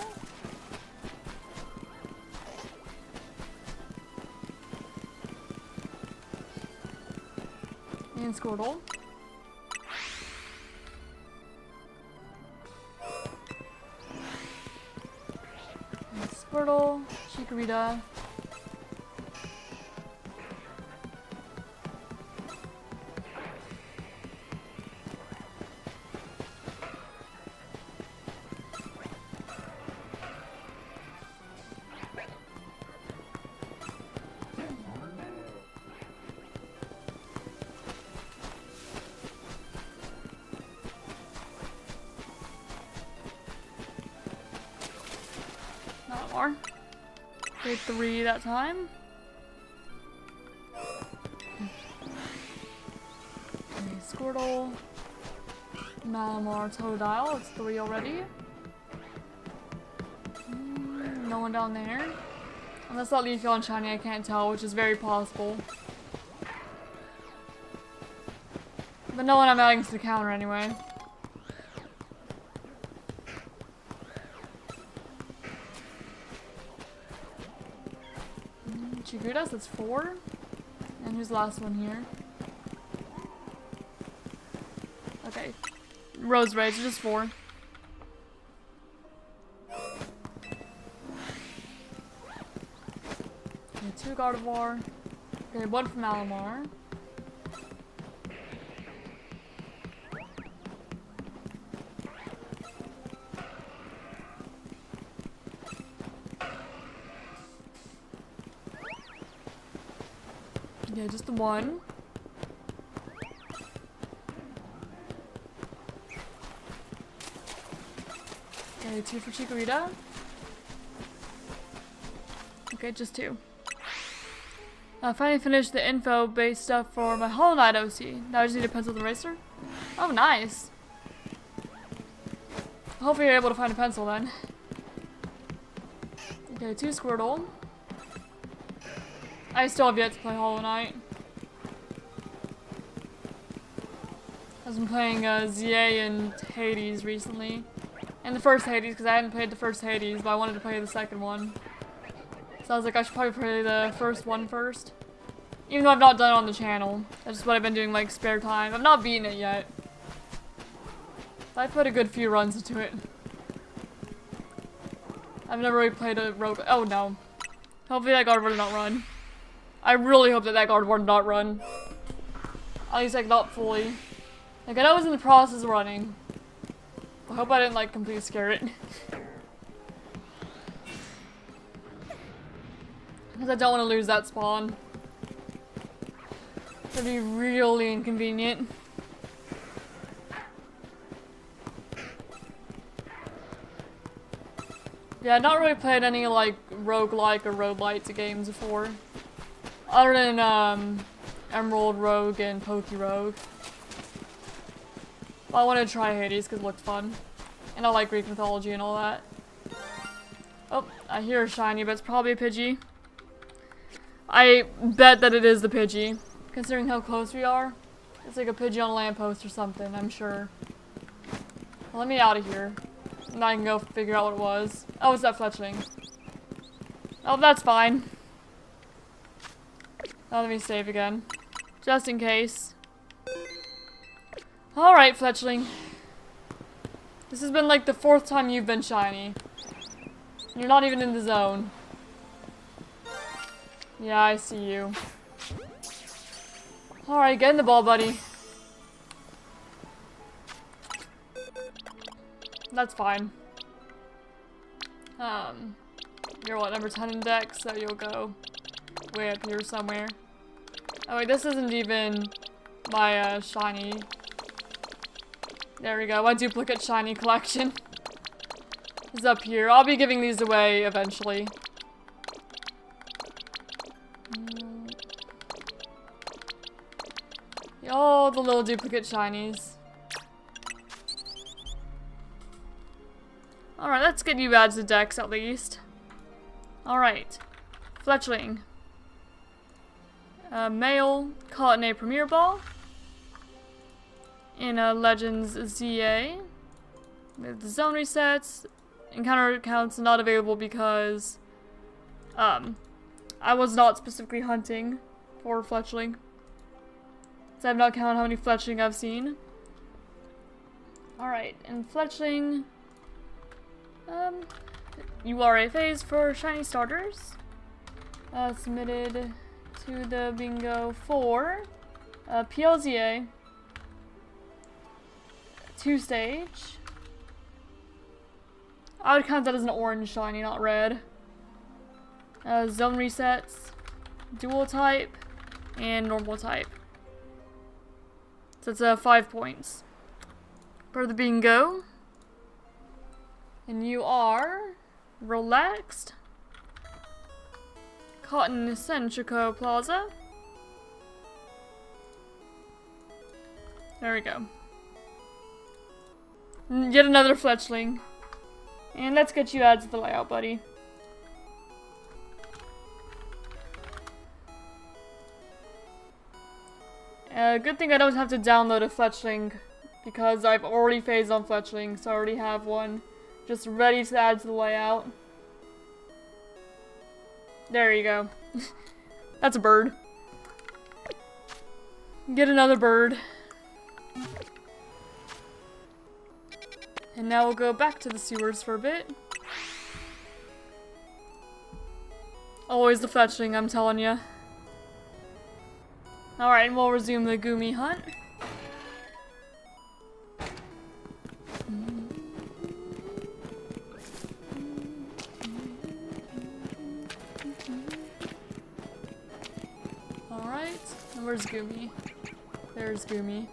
And Squirtle. And Squirtle, Chikorita. Malamar. Hit 3 that time. Okay, Squirtle. Malamar, Totodile. It's 3 already. No one down there. Unless that Leafy on Shiny, I can't tell, which is very possible. But no one I'm adding to the counter anyway. Chikorita, that's 4. And who's the last one here? Okay. Rose Rage, just 4. Okay, 2 Gardevoir. Okay, 1 from Malamar. Yeah, just the 1. Okay, 2 for Chikorita. Okay, just 2. I finally finished the info-based stuff for my Hollow Knight OC. Now I just need a pencil and eraser. Oh, nice. Hopefully you're able to find a pencil then. Okay, 2 Squirtle. I still have yet to play Hollow Knight. I've been playing Z-A and Hades recently. And the first Hades, because I hadn't played the first Hades, but I wanted to play the second one. So I was like, I should probably play the first one first. Even though I've not done it on the channel. That's just what I've been doing like spare time. I've not beaten it yet. But I put a good few runs into it. I've never really played a rogue. Oh no. Hopefully that Gardevoir did not run. I really hope that Gardevoir did not run. At least like not fully. Like I know I was in the process of running. I hope I didn't like completely scare it. Because I don't want to lose that spawn. That'd be really inconvenient. Yeah, I've not really played any like roguelike or roguelite games before. Other than Emerald Rogue and Poke Rogue. Well, I wanted to try Hades because it looked fun. And I like Greek mythology and all that. Oh, I hear a shiny, but it's probably a Pidgey. I bet that it is the Pidgey, considering how close we are. It's like a Pidgey on a lamppost or something, I'm sure. Well, let me out of here. And I can go figure out what it was. Oh, it's that Fletchling. Oh, that's fine. Now let me save again. Just in case. Alright, Fletchling. This has been like the 4th time you've been shiny. You're not even in the zone. Yeah, I see you. Alright, get in the ball, buddy. That's fine. You're what, number 10 in deck, so you'll go way up here somewhere. Oh wait, this isn't even my, shiny. There we go, my duplicate shiny collection is up here. I'll be giving these away eventually. Oh, the little duplicate shinies. Alright, let's get you added to decks at least. Alright. Fletchling. Male, caught in a Premier Ball. In a Legends Z-A. With the zone resets. Encounter counts not available because I was not specifically hunting for Fletchling. So I have not counted how many Fletchling I've seen. Alright, and Fletchling, you are a phase for shiny starters. Submitted to the bingo for PLZA 2-stage. I would count that as an orange shiny, not red. Zone resets, dual type, and normal type. So it's 5 points for the bingo. And you are relaxed. Cotton Centrico Plaza. There we go. Yet another Fletchling. And let's get you added to the layout, buddy. Good thing I don't have to download a Fletchling, because I've already phased on Fletchling, so I already have one just ready to add to the layout. There you go. That's a bird. Get another bird. And now we'll go back to the sewers for a bit. Always the Fletchling, I'm telling ya. Alright, and we'll resume the Goomy hunt. Alright, and where's Goomy? There's Goomy.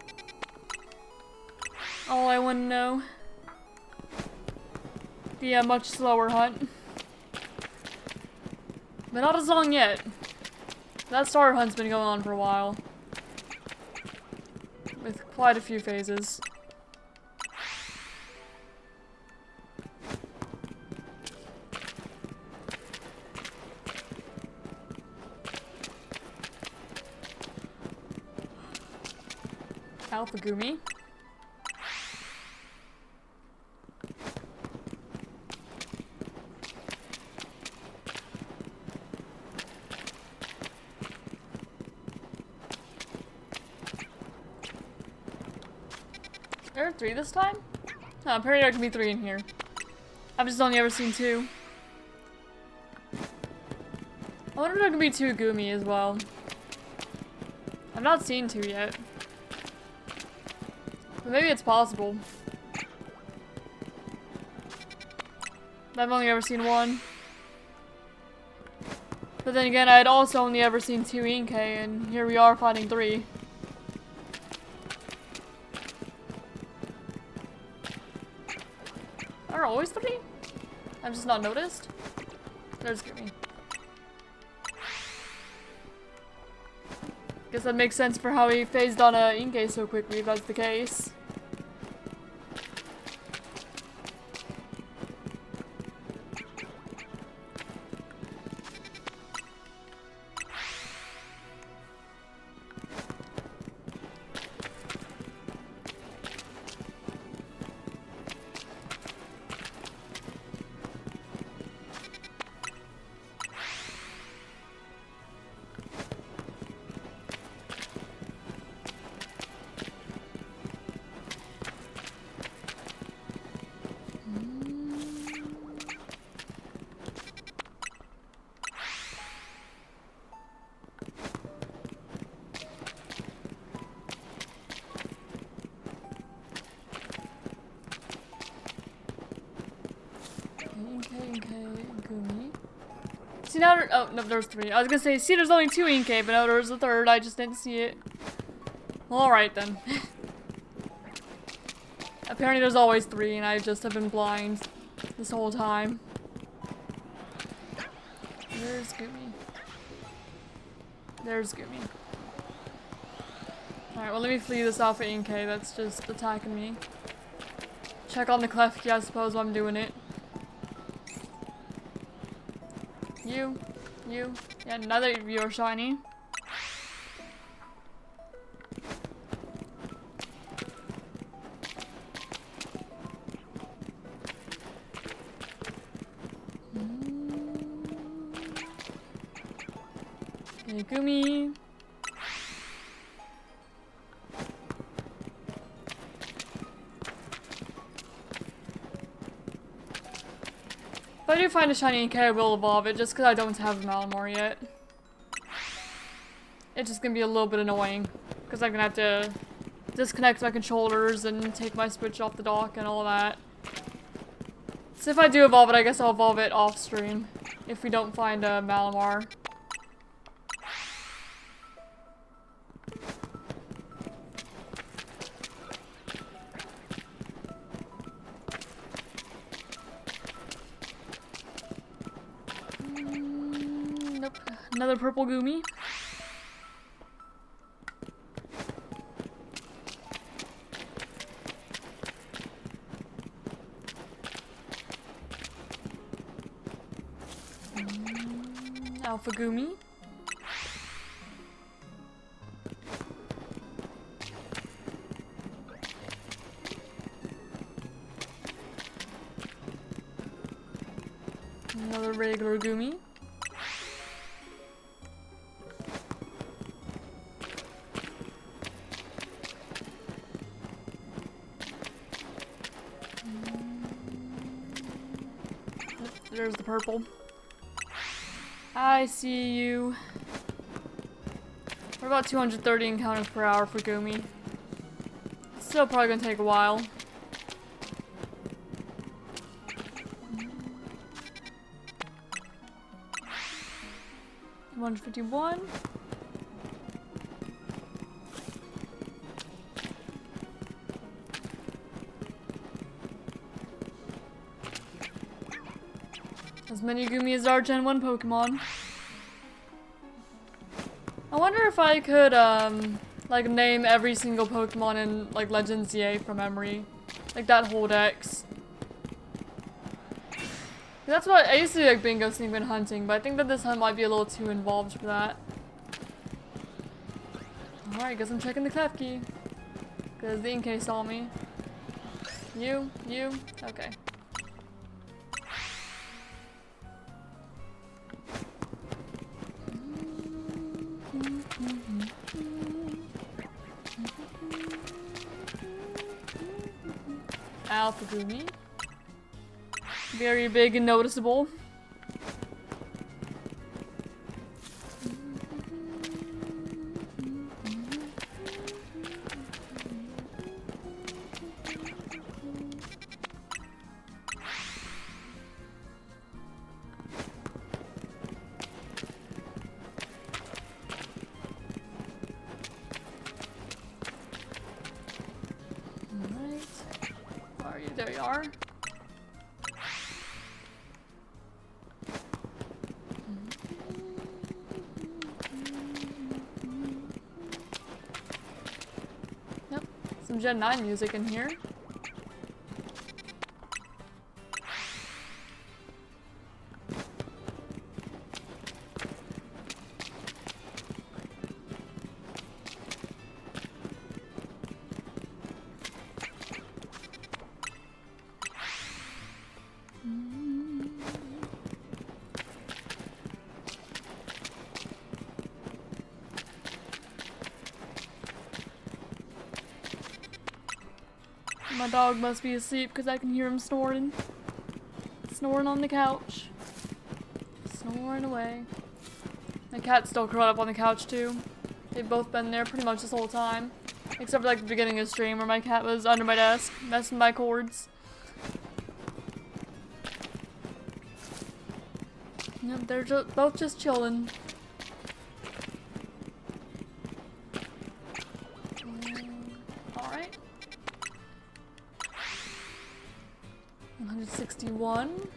All I want to know. Be a much slower hunt. But not as long yet. That starter hunt's been going on for a while. With quite a few phases. Alpha Goomy. There are 3 this time? No, apparently there can be 3 in here. I've just only ever seen 2. I wonder if there can be 2 Goomy as well. I've not seen 2 yet. But maybe it's possible. I've only ever seen 1. But then again, I had also only ever seen 2 Inkay, and here we are finding 3. Are there always 3? I've just not noticed. There's Goomy. Guess that makes sense for how he phased on a Inkay so quickly, if that's the case. See now, oh no, there's 3. I was gonna say, see, there's only 2 Inkay, but no, there's a 3rd. I just didn't see it. Well, alright then. Apparently there's always 3, and I just have been blind this whole time. There's Goomy. There's Goomy. Alright, well let me flee this Alpha Inkay that's just attacking me. Check on the Klefki, I suppose, while I'm doing it. You. Yeah, another of you are shiny. Okay, Gumi. If I do find a shiny Inkay, I will evolve it just because I don't have a Malamar yet. It's just gonna be a little bit annoying because I'm gonna have to disconnect my controllers and take my Switch off the dock and all that. So if I do evolve it, I guess I'll evolve it off stream if we don't find a Malamar. Nope. Another purple Goomy. Alpha Goomy. Another regular Goomy. There's the purple. I see you. What about 230 encounters per hour for Goomy? Still probably gonna take a while. $151. As many Goomy as our Gen 1 Pokemon. I wonder if I could, like, name every single Pokemon in, like, Legends Z-A from memory. Like, that whole dex. That's what I used to do, like, bingo sneak and hunting, but I think that this hunt might be a little too involved for that. Alright, guess I'm checking the Klefki. Because the Inkay saw me. You, okay. Alpha Goomy. Very big and noticeable. There you are. Yep, some Gen 9 music in here. My dog must be asleep because I can hear him snoring. Snoring on the couch. Snoring away. My cat's still curled up on the couch too. They've both been there pretty much this whole time. Except for like the beginning of the stream where my cat was under my desk, messing with my cords. Yep, they're both just chilling. Alright. 161.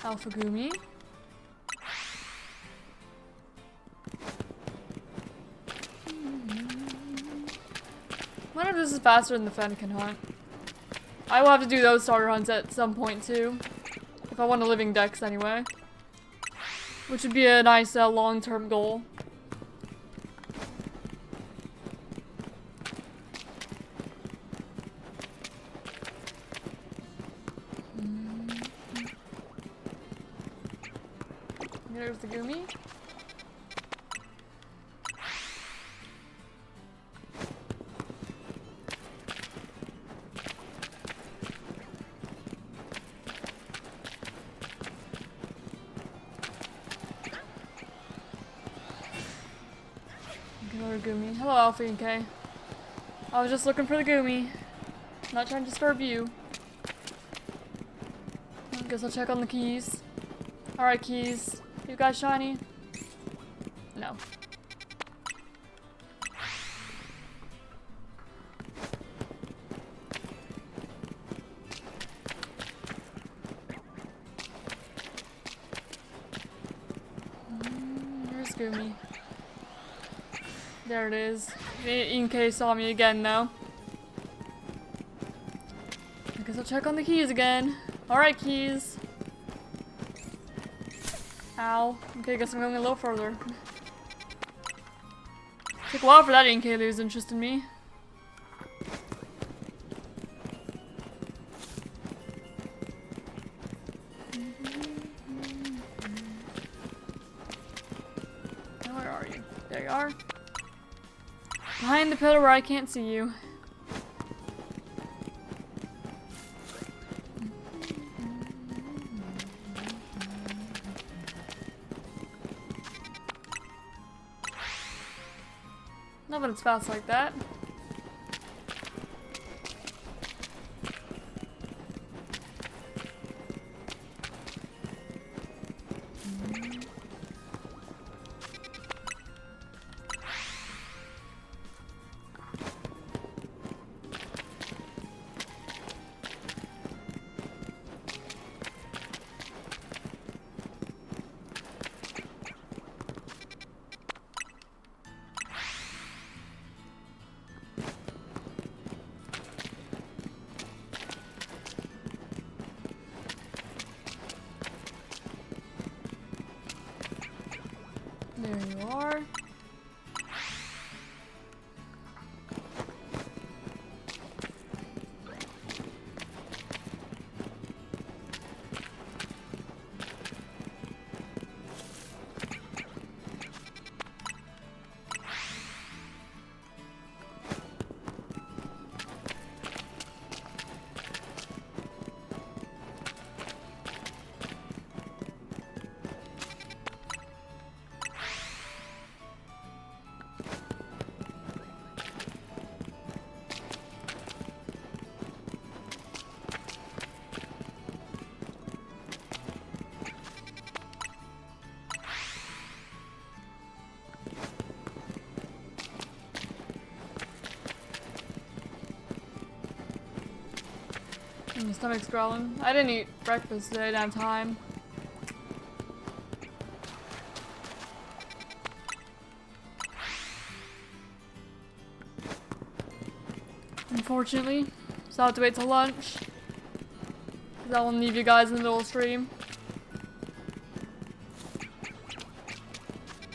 Alpha Gumi. I wonder if this is faster than the Fennekin hunt. I will have to do those starter hunts at some point too. If I want a living dex anyway. Which would be a nice long-term goal. There's the Gumi. Another Gumi. Hello, Alpha and K. I was just looking for the Gumi. Not trying to disturb you. I guess I'll check on the keys. Alright, keys. You guys shiny? No. Where's Gumi? There it is. EK saw me again though. I guess I'll check on the keys again. Alright, keys. Ow. Okay, I guess I'm going a little further. Took a while for that EK to lose interest in me. Where are you? There you are. Behind the pillar where I can't see you. Not that it's fast like that. There you are. My stomach's growling. I didn't eat breakfast today, I didn't have time. Unfortunately, so I'll have to wait till lunch. Cause I will leave you guys in the middle of the stream.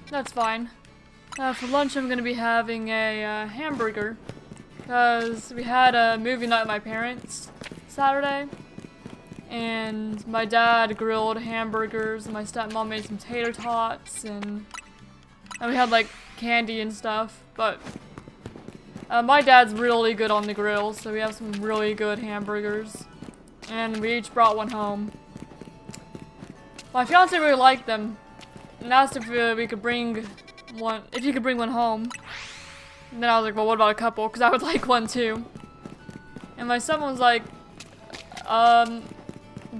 That's fine. For lunch I'm gonna be having a hamburger. Cause we had a movie night with my parents Saturday, and my dad grilled hamburgers, and my stepmom made some tater tots, and we had like candy and stuff, but my dad's really good on the grill, so we have some really good hamburgers, and we each brought one home. My fiance really liked them, and asked if we could bring one, if you could bring one home. And then I was like, well, what about a couple? Because I would like one too. And my son was like,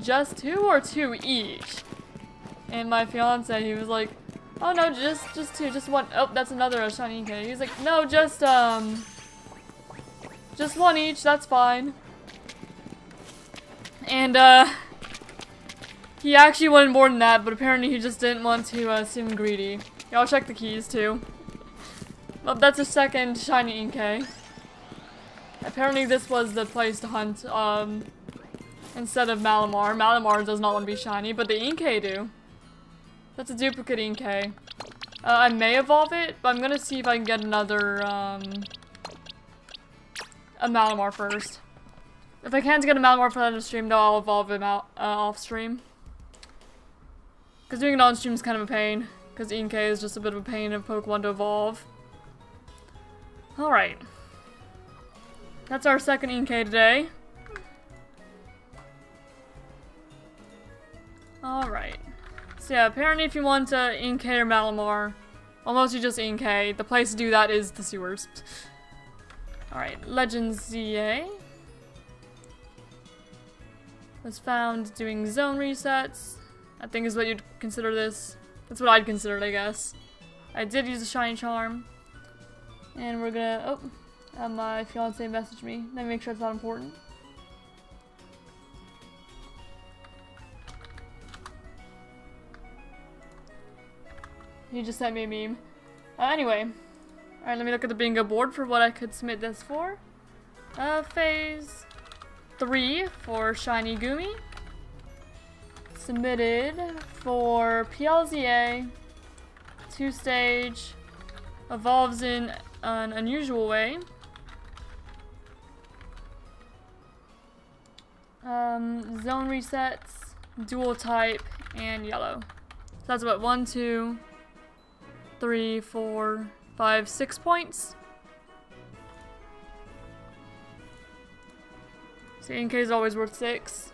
just 2 or 2 each? And my fiance, he was like, oh no, just 2, just 1. Oh, that's another shiny Inkay. He's like, no, just 1 each, that's fine. And, he actually wanted more than that, but apparently he just didn't want to, seem greedy. Y'all check the keys, too. Well, that's a second shiny Inkay. Apparently this was the place to hunt, instead of Malamar. Malamar does not want to be shiny, but the Inkay do. That's a duplicate Inkay. I may evolve it, but I'm gonna see if I can get another, a Malamar first. If I can't get a Malamar for that stream, though, I'll evolve him out, off stream. Because doing it on stream is kind of a pain. Because Inkay is just a bit of a pain of Pokemon to evolve. Alright. That's our second Inkay today. Alright. So yeah, apparently if you want Inkay or Malamar, well, mostly just Inkay, the place to do that is the sewers. Alright, Legends Z-A was found doing zone resets. I think is what you'd consider this. That's what I'd consider it, I guess. I did use a shiny charm. And we're gonna, my fiance messaged me. Let me make sure it's not important. He just sent me a meme. Anyway. Alright, let me look at the bingo board for what I could submit this for. Phase 3 for Shiny Gumi. Submitted for PLZA. 2-stage. Evolves in an unusual way. Zone resets, dual type, and yellow. So that's what, 1, 2, 3, 4, 5, 6 points. So Inkay is always worth 6.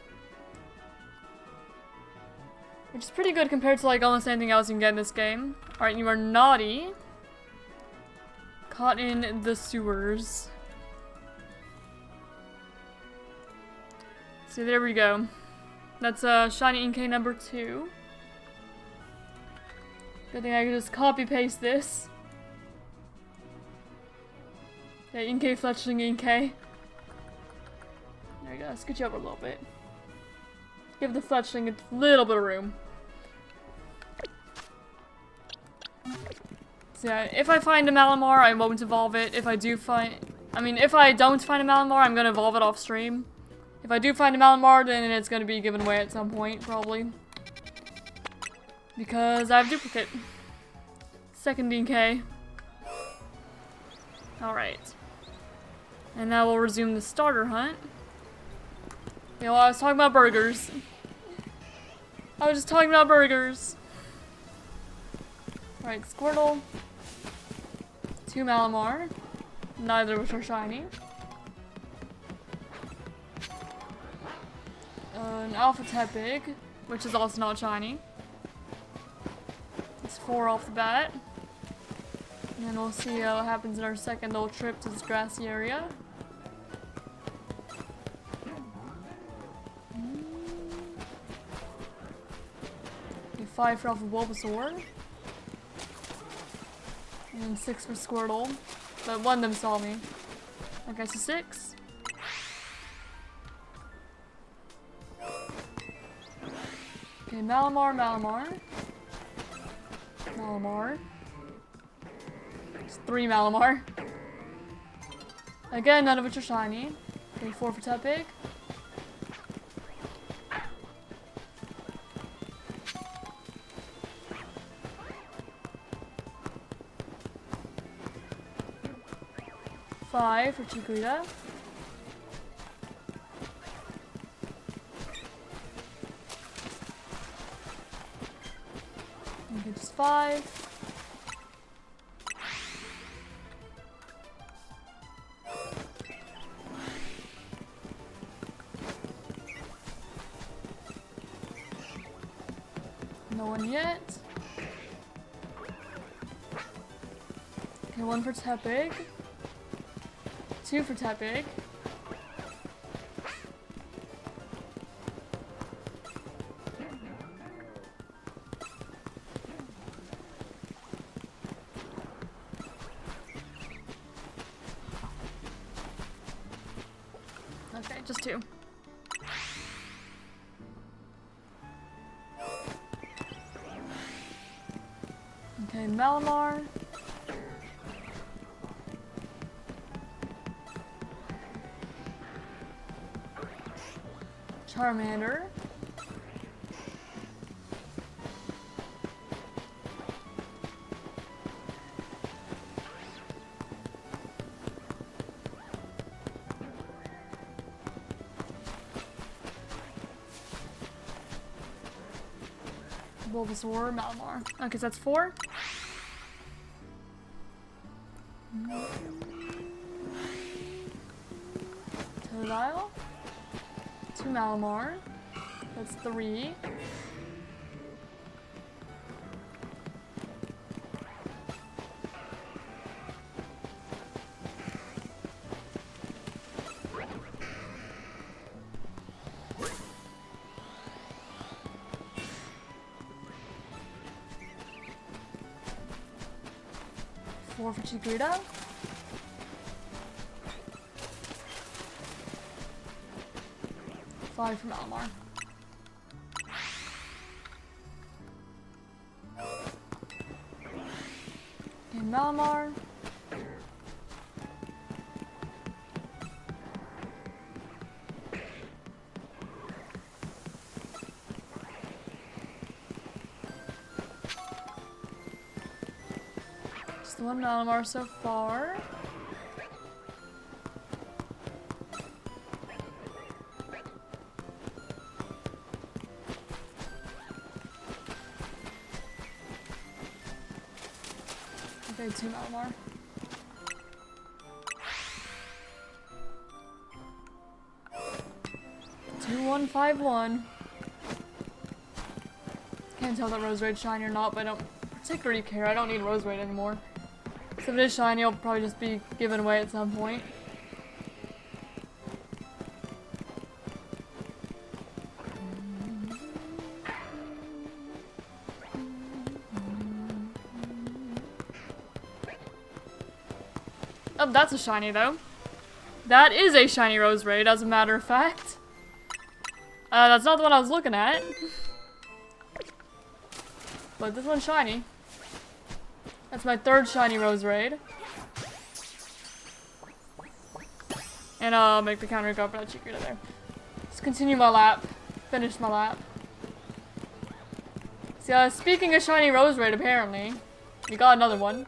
Which is pretty good compared to like almost anything else you can get in this game. Alright, you are naughty. Caught in the sewers. So there we go. That's shiny Inkay number 2. Good thing I can just copy paste this. Yeah, Inkay fletchling Inkay. There we go, scoot you over a little bit. Give the fletchling a little bit of room. So yeah, if I find a Malamar, I won't evolve it. If I don't find a Malamar, I'm gonna evolve it off stream. If I do find a Malamar, then it's gonna be given away at some point, probably. Because I have duplicate. Second Inkay. Alright. And now we'll resume the starter hunt. You know, I was talking about burgers. I was just talking about burgers. Alright, Squirtle. 2 Malamar. Neither of which are shiny. An Alpha Tepig, which is also not shiny. It's 4 off the bat. And then we'll see what happens in our second little trip to this grassy area. Okay, 5 for Alpha Bulbasaur. And 6 for Squirtle. But one of them saw me. Okay, so 6. Okay, Malamar. It's 3 Malamar. Again, none of which are shiny. Okay, 4 for Tepig. Five for Chikorita. Okay, just 5. No one yet. Okay, 1 for Tepig. 2 for Tepig. Okay, just 2. Okay, Malamar. Charmander. Bulbasaur, Malamar. Okay, so that's 4. Totodile. 2 Malamar. That's 3. Four for Chikorita. 5 for Malamar. Okay, Malamar. Just the 1 Malamar so far. Okay, 2 Malamar. Two, 1, 5, 1. Can't tell that Roserade shiny or not, but I don't particularly care. I don't need Roserade anymore. So if it is shiny, it'll probably just be given away at some point. Oh, that's a shiny though. That is a shiny Roserade, as a matter of fact. That's not the one I was looking at. But this one's shiny. That's my 3rd shiny Roserade. And I'll make the counter go for that Chikorita there. Let's continue my lap. Finish my lap. See, speaking of shiny Roserade, apparently, you got another one.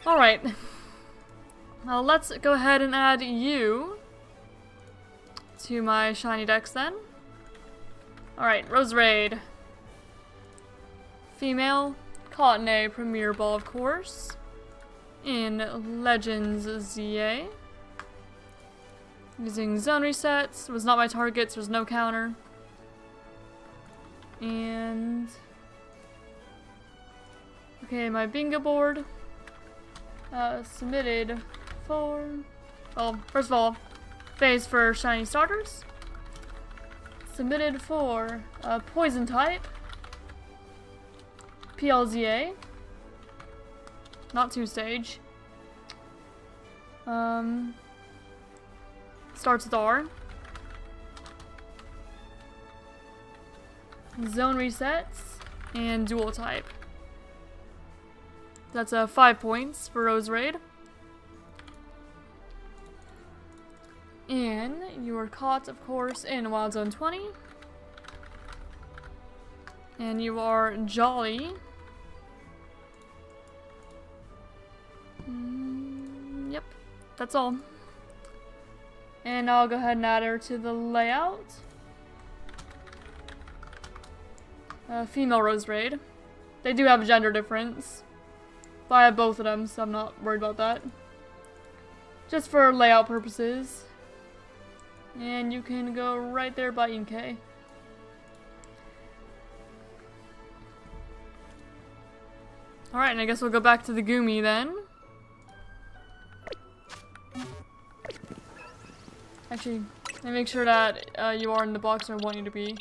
Alright. Well, let's go ahead and add you to my shiny dex then. Alright, Roserade. Female. Caught in a Premier Ball, of course. In Legends Z-A. Using zone resets. Was not my target, so there's no counter. And... okay, my bingo board. Submitted for... well, first of all, phase for shiny starters. Submitted for poison type. PLZA. Not 2-stage. Starts with R. Zone resets. And dual type. That's 5 points for Roserade. And you were caught, of course, in Wild Zone 20. And you are Jolly. Yep, that's all. And I'll go ahead and add her to the layout. Female Roserade. They do have a gender difference. But I have both of them, so I'm not worried about that. Just for layout purposes. And you can go right there by Inkay. Alright, and I guess we'll go back to the Goomy then. Actually, let me make sure that you are in the box where I want you to be.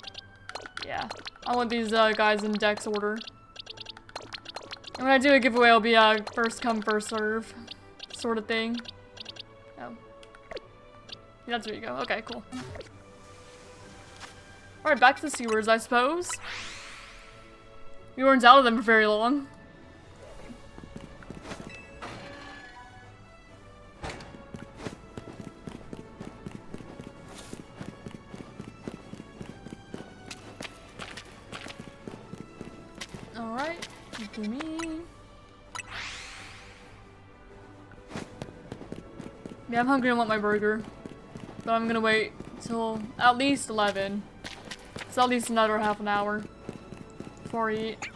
Yeah. I want these guys in dex order. And when I do a giveaway, it'll be a first come, first serve sort of thing. Oh. Yeah, that's where you go. Okay, cool. Alright, back to the sewers, I suppose. We weren't out of them for very long. Alright, give me. Yeah, I'm hungry and want my burger. But I'm gonna wait till at least 11. It's at least another half an hour before I eat.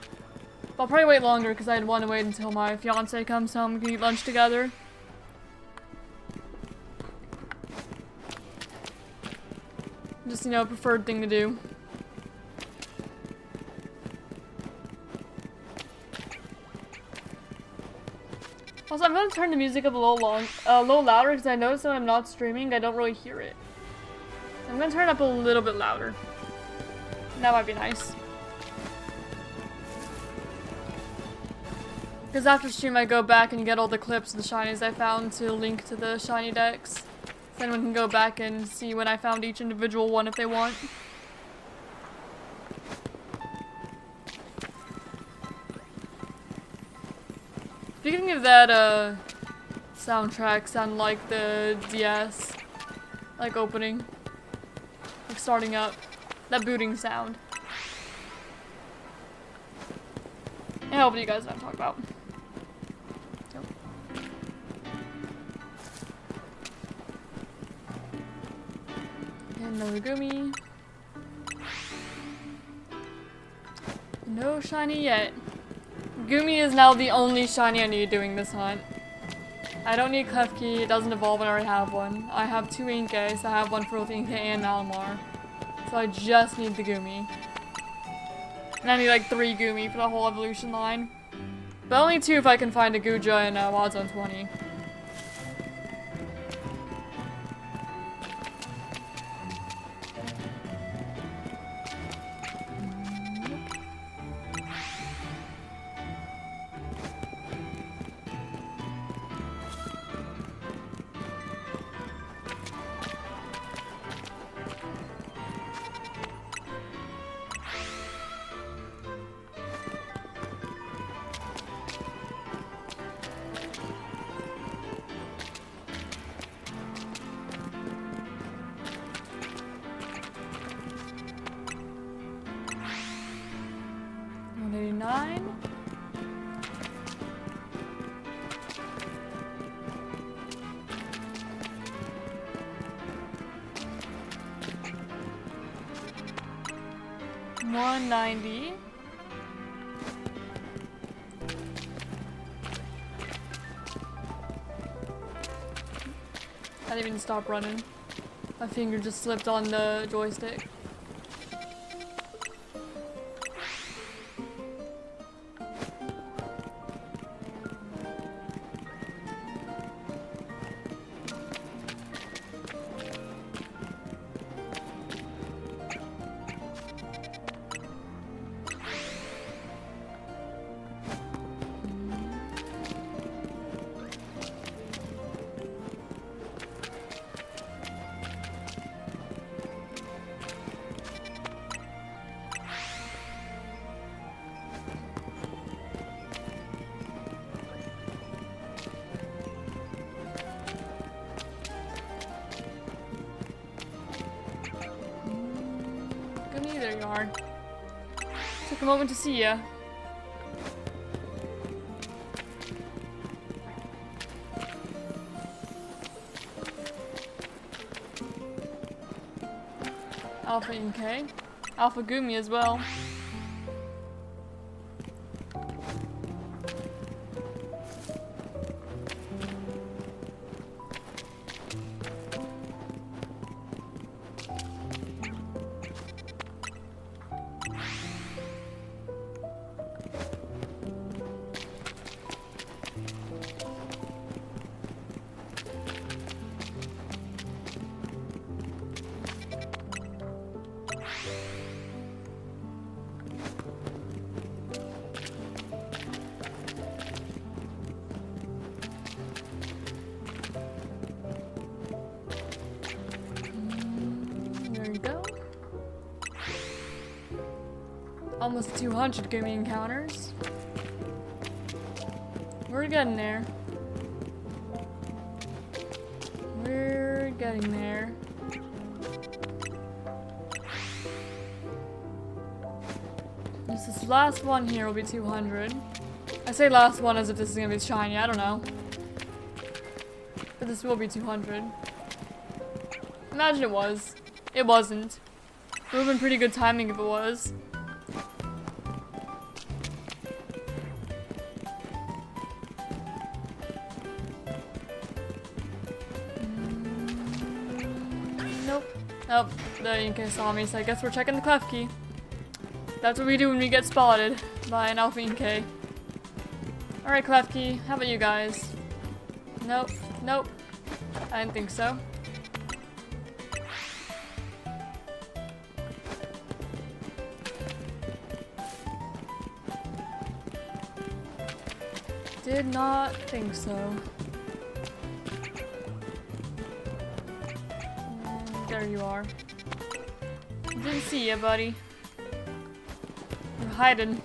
But I'll probably wait longer because I'd want to wait until my fiance comes home and we can eat lunch together. Just, you know, preferred thing to do. Also, I'm gonna turn the music up a little louder because I notice when I'm not streaming, I don't really hear it. I'm gonna turn it up a little bit louder. That might be nice. Because after stream, I go back and get all the clips of the shinies I found to link to the shiny decks. So anyone can go back and see when I found each individual one if they want. Speaking of that, soundtrack sound like the DS, like opening, like starting up, that booting sound. I hope you guys know what I'm talking about. And another Gumi. No shiny yet. Gumi is now the only shiny I need doing this hunt. I don't need Klefki, it doesn't evolve when I already have one. I have 2 Inkay, so I have one for both Inkay and Malamar. So I just need the Gumi. And I need like 3 Gumi for the whole evolution line. But only 2 if I can find a Guja in Wild Zone 20. $190. I didn't even stop running. My finger just slipped on the joystick. There you are. Took a moment to see ya. Alpha Inkay. Alpha Gumi as well. Almost 200 Gumi encounters. We're getting there. We're getting there. This last one here will be 200. I say last one as if this is gonna be shiny, I don't know. But this will be 200. Imagine it was. It wasn't. It would've been pretty good timing if it was. Nope. Nope. The Inke saw me, so I guess we're checking the clef key. That's what we do when we get spotted by an Alpha Inke. Alright, clef key. How about you guys? Nope. Nope. I didn't think so. Did not think so. And there you are. Didn't see you, buddy. You're hiding.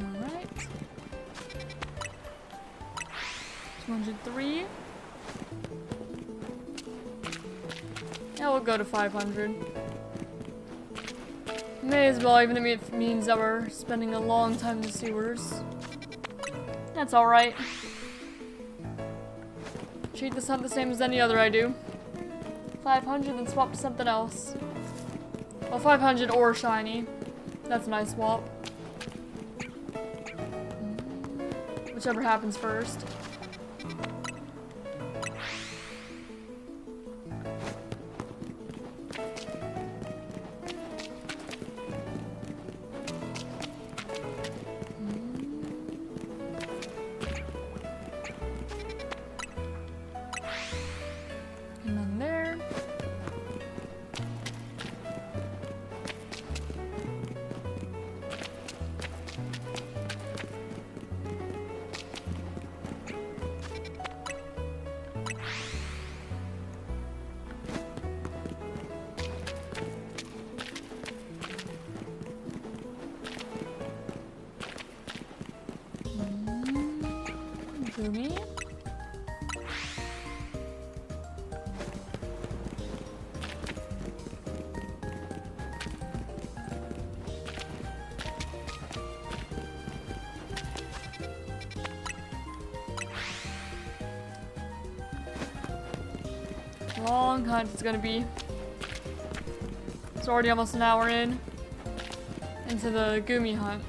Alright. 203. Yeah, we'll go to 500. May as well, even if it means that we're spending a long time in the sewers. That's alright. Treat this hunt the same as any other I do. 500, then swap to something else. Well, 500 or shiny. That's a nice swap. Whichever happens first. Gumi? Long hunt it's gonna be. It's already almost an hour in. Into the Gumi hunt,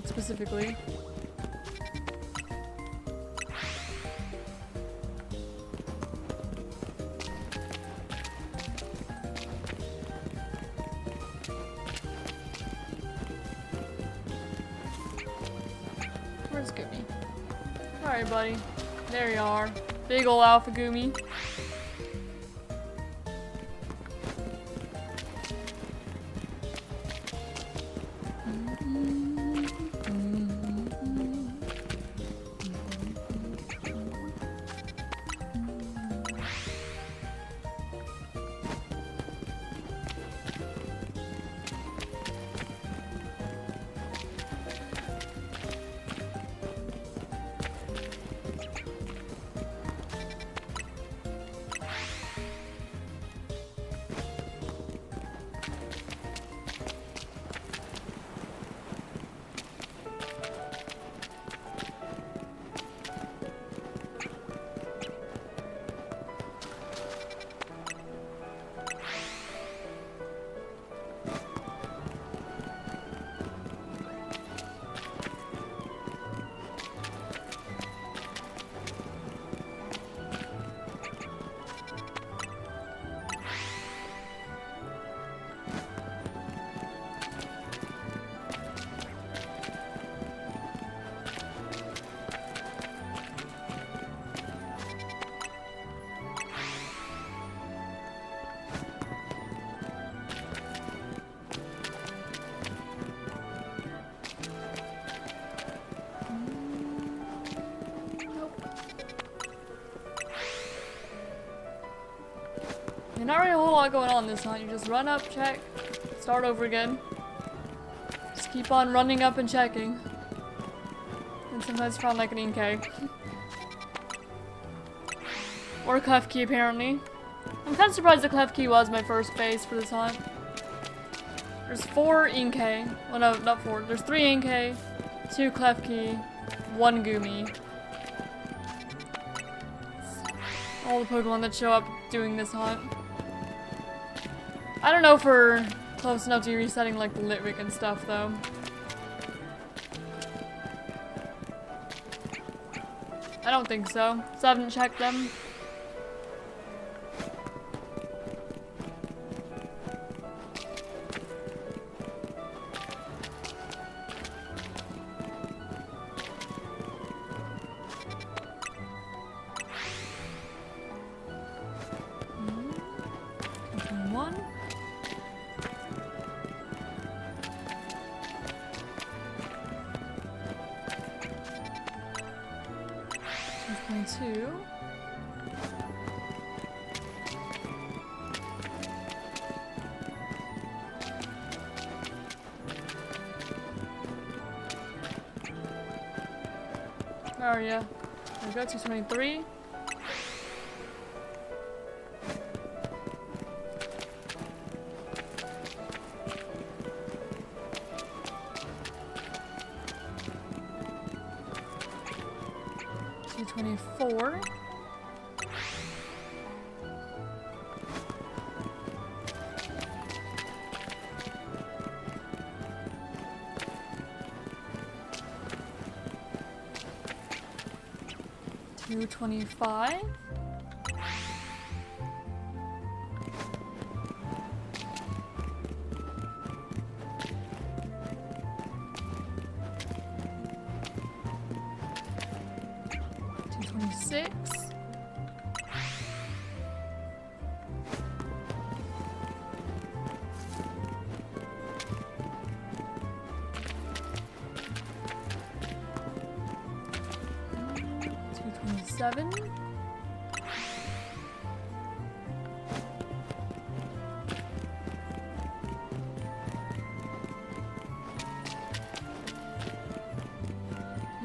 specifically. Where's Gumi? Alright, buddy. There you are. Big ol' Alpha Gumi. not really a whole lot going on this hunt. You just run up, check, start over again. Just keep on running up and checking. And sometimes find like an ink. Or a clef key, apparently. I'm kind of surprised the clef key was my first base for this hunt. There's 4 ink. Well, no, not 4. There's 3 ink, 2 clef key, 1 Gumi. All the Pokemon that show up doing this hunt. I don't know if we're close enough to resetting like the Litwick and stuff though. I don't think so. So I haven't checked them. Two. Where are ya? There we go, 223. $224. $225. $226. $227.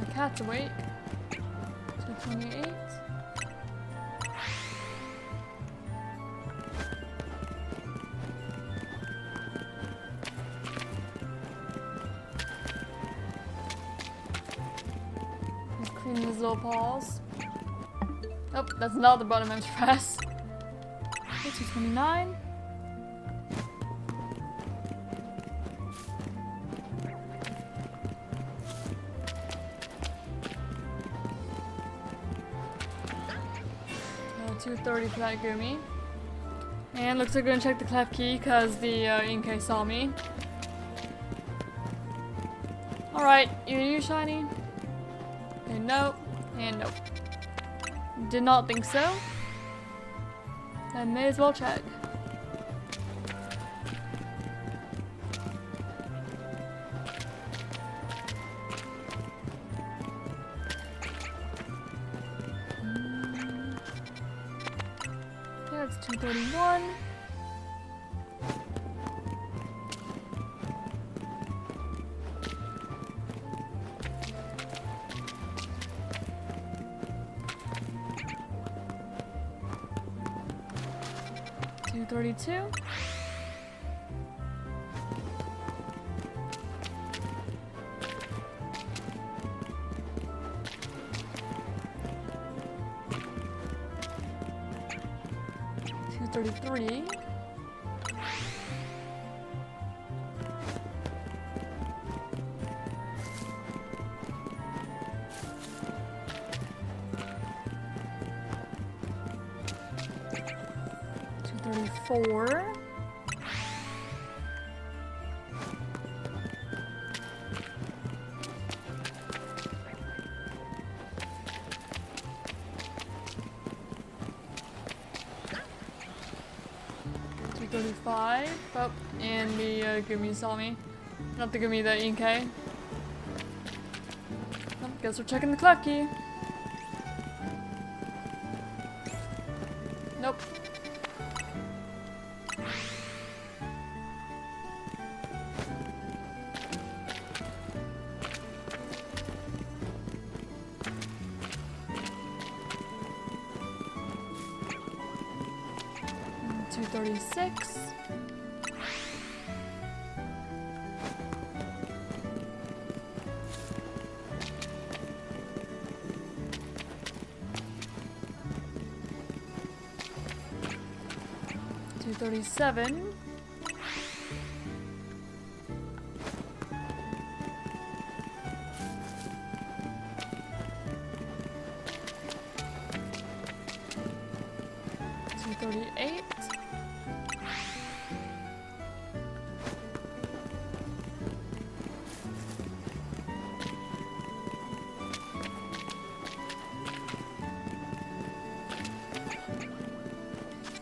The cat's awake. 228. Let's clean his little paws. Oh, that's not the button I meant to press. 229. $230 for that Gumi. And looks like we're gonna check the clef key because the Inkay saw me. Alright, you shiny? Okay, nope. And nope. Did not think so. I may as well check. That's 231. $232. $233. $234. $235. Oh, and the Gumi saw me. Not the Gumi, the Inkay. Oh, guess we're checking the clef key. Nope. 236. 237. 238.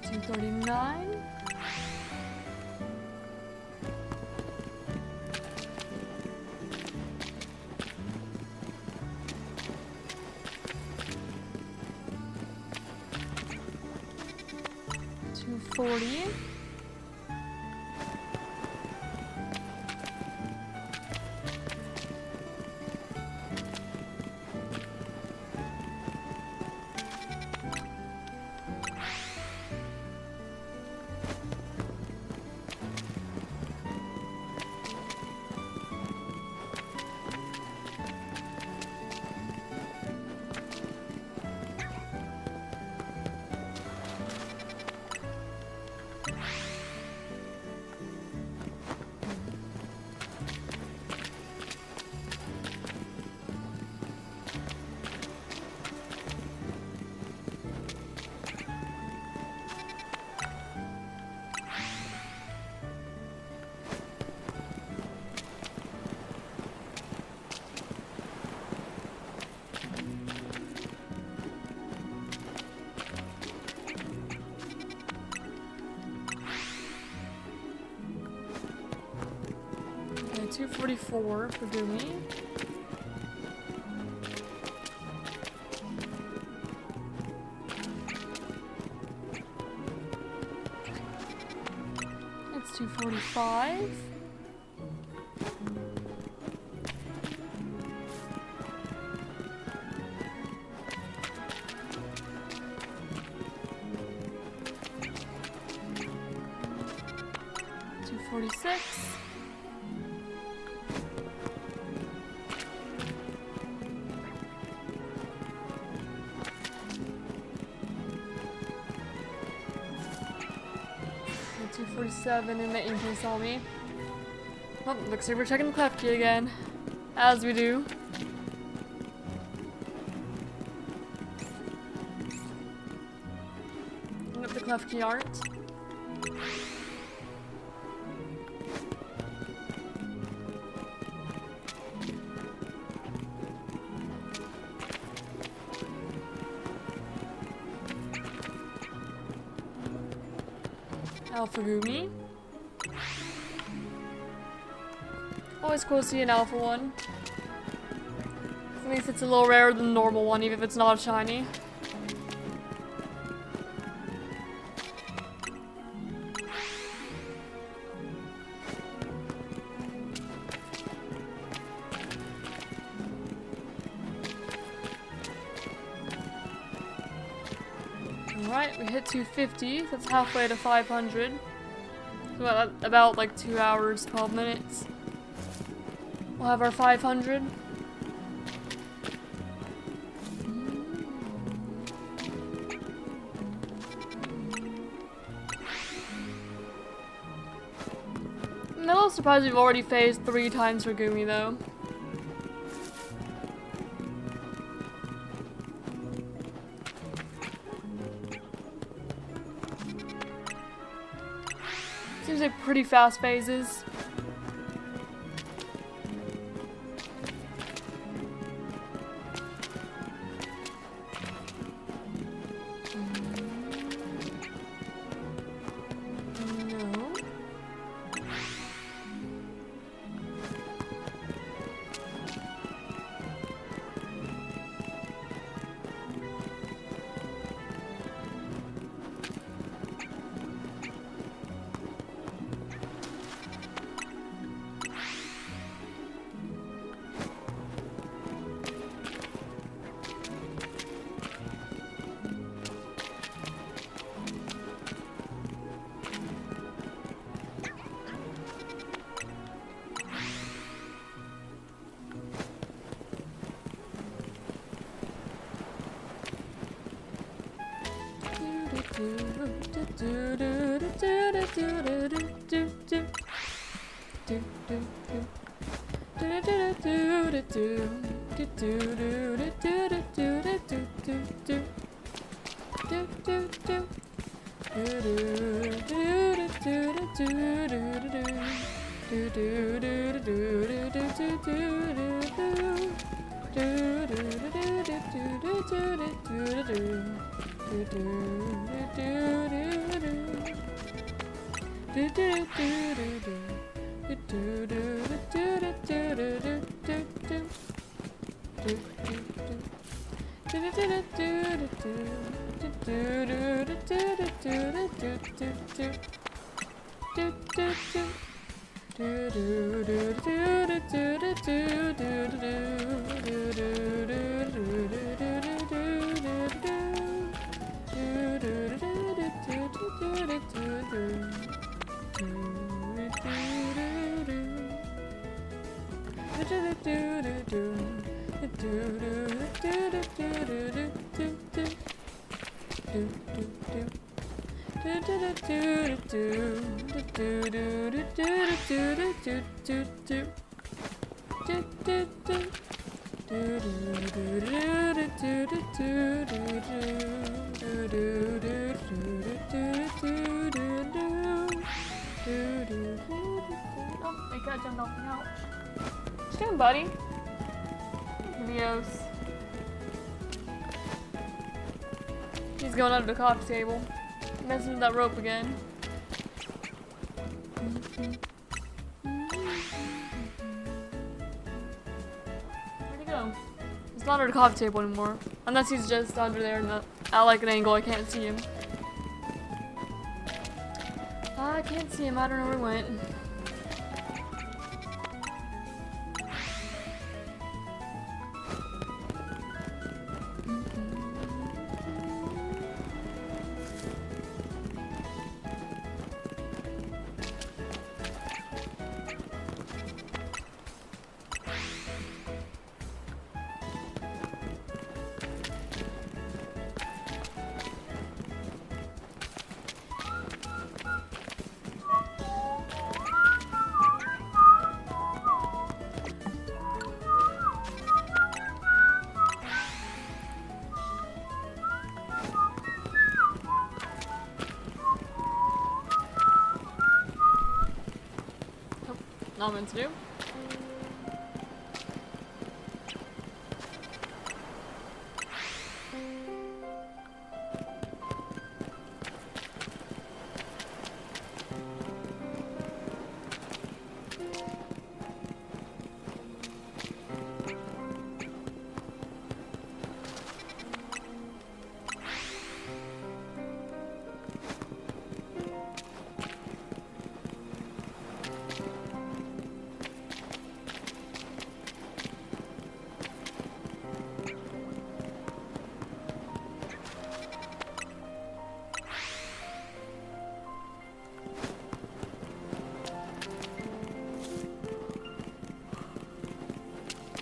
239. 240. 244 for Doomy. That's 245. 246. 247 and the engine saw me. Well, looks like we're checking the clef key again. As we do. And if the clef key aren't. Alpha Gumi. Always cool to see an alpha one. At least it's a little rarer than the normal one, even if it's not shiny. Alright, we hit 250, that's halfway to 500. So about like 2 hours, 12 minutes. We'll have our 500. I'm a little surprised we've already phased 3 times for Gumi though. Seems like pretty fast phases. No. Oh, I got jumped off the couch. What you doing, buddy? Videos. He's going under the coffee table. Messing with that rope again. Where'd he go? He's not under the coffee table anymore. Unless he's just under there at like an angle I can't see him. I can't see him, I don't know where he went. Not meant to do.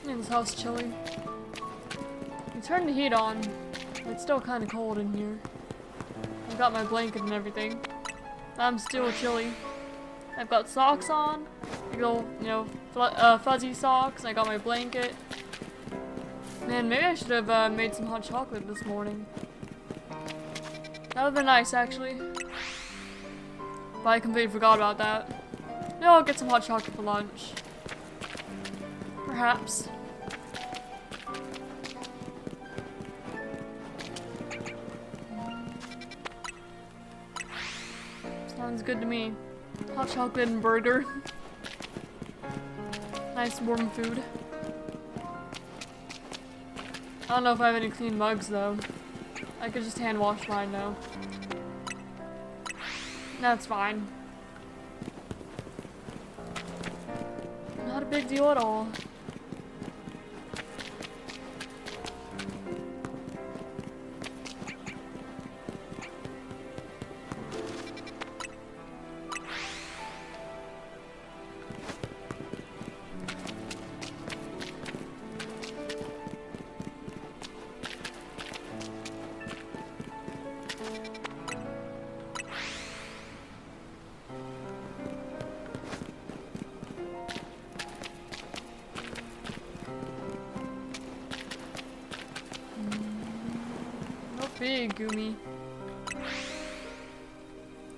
This house chilly. We turned the heat on. It's still kind of cold in here. I've got my blanket and everything. I'm still chilly. I've got socks on. Little, you know, fuzzy socks. I got my blanket. Man, maybe I should have made some hot chocolate this morning. That would have been nice, actually. But I completely forgot about that. Maybe I'll get some hot chocolate for lunch. Perhaps. Sounds good to me. Hot chocolate and burger. Nice warm food. I don't know if I have any clean mugs though. I could just hand wash mine now. That's fine. Not a big deal at all. big Goomy.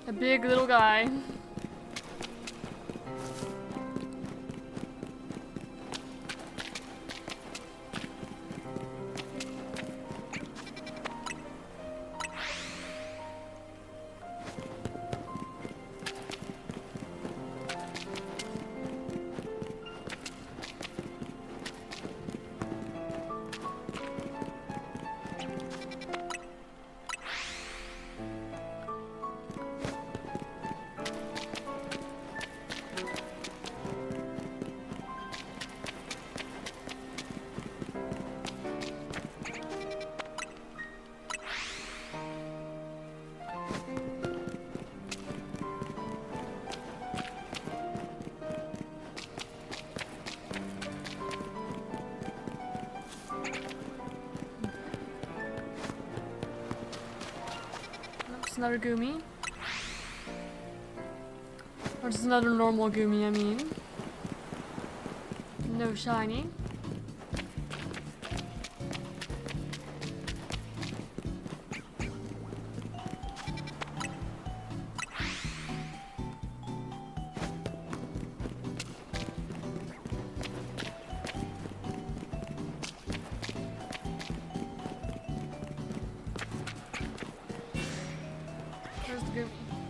A big little guy. Another Goomy. Or just another normal Goomy, I mean. No shiny.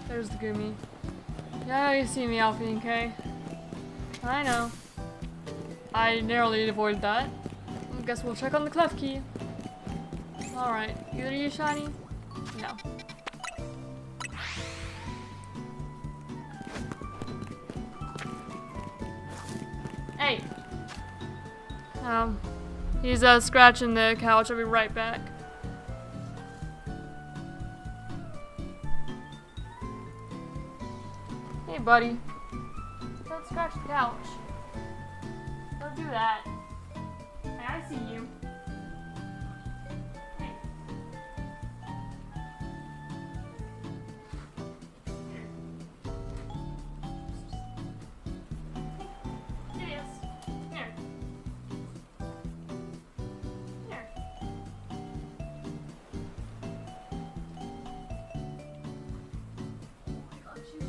There's the Goomy. Yeah, you see me, Alfie, okay? I know. I narrowly avoided that. I guess we'll check on the clef key. Alright, either you shiny? No. Hey! He's scratching the couch. I'll be right back. Hey, buddy. Don't scratch the couch. Don't do that. Hey, I see you. Hey. Here it is. Here. Here. I got you.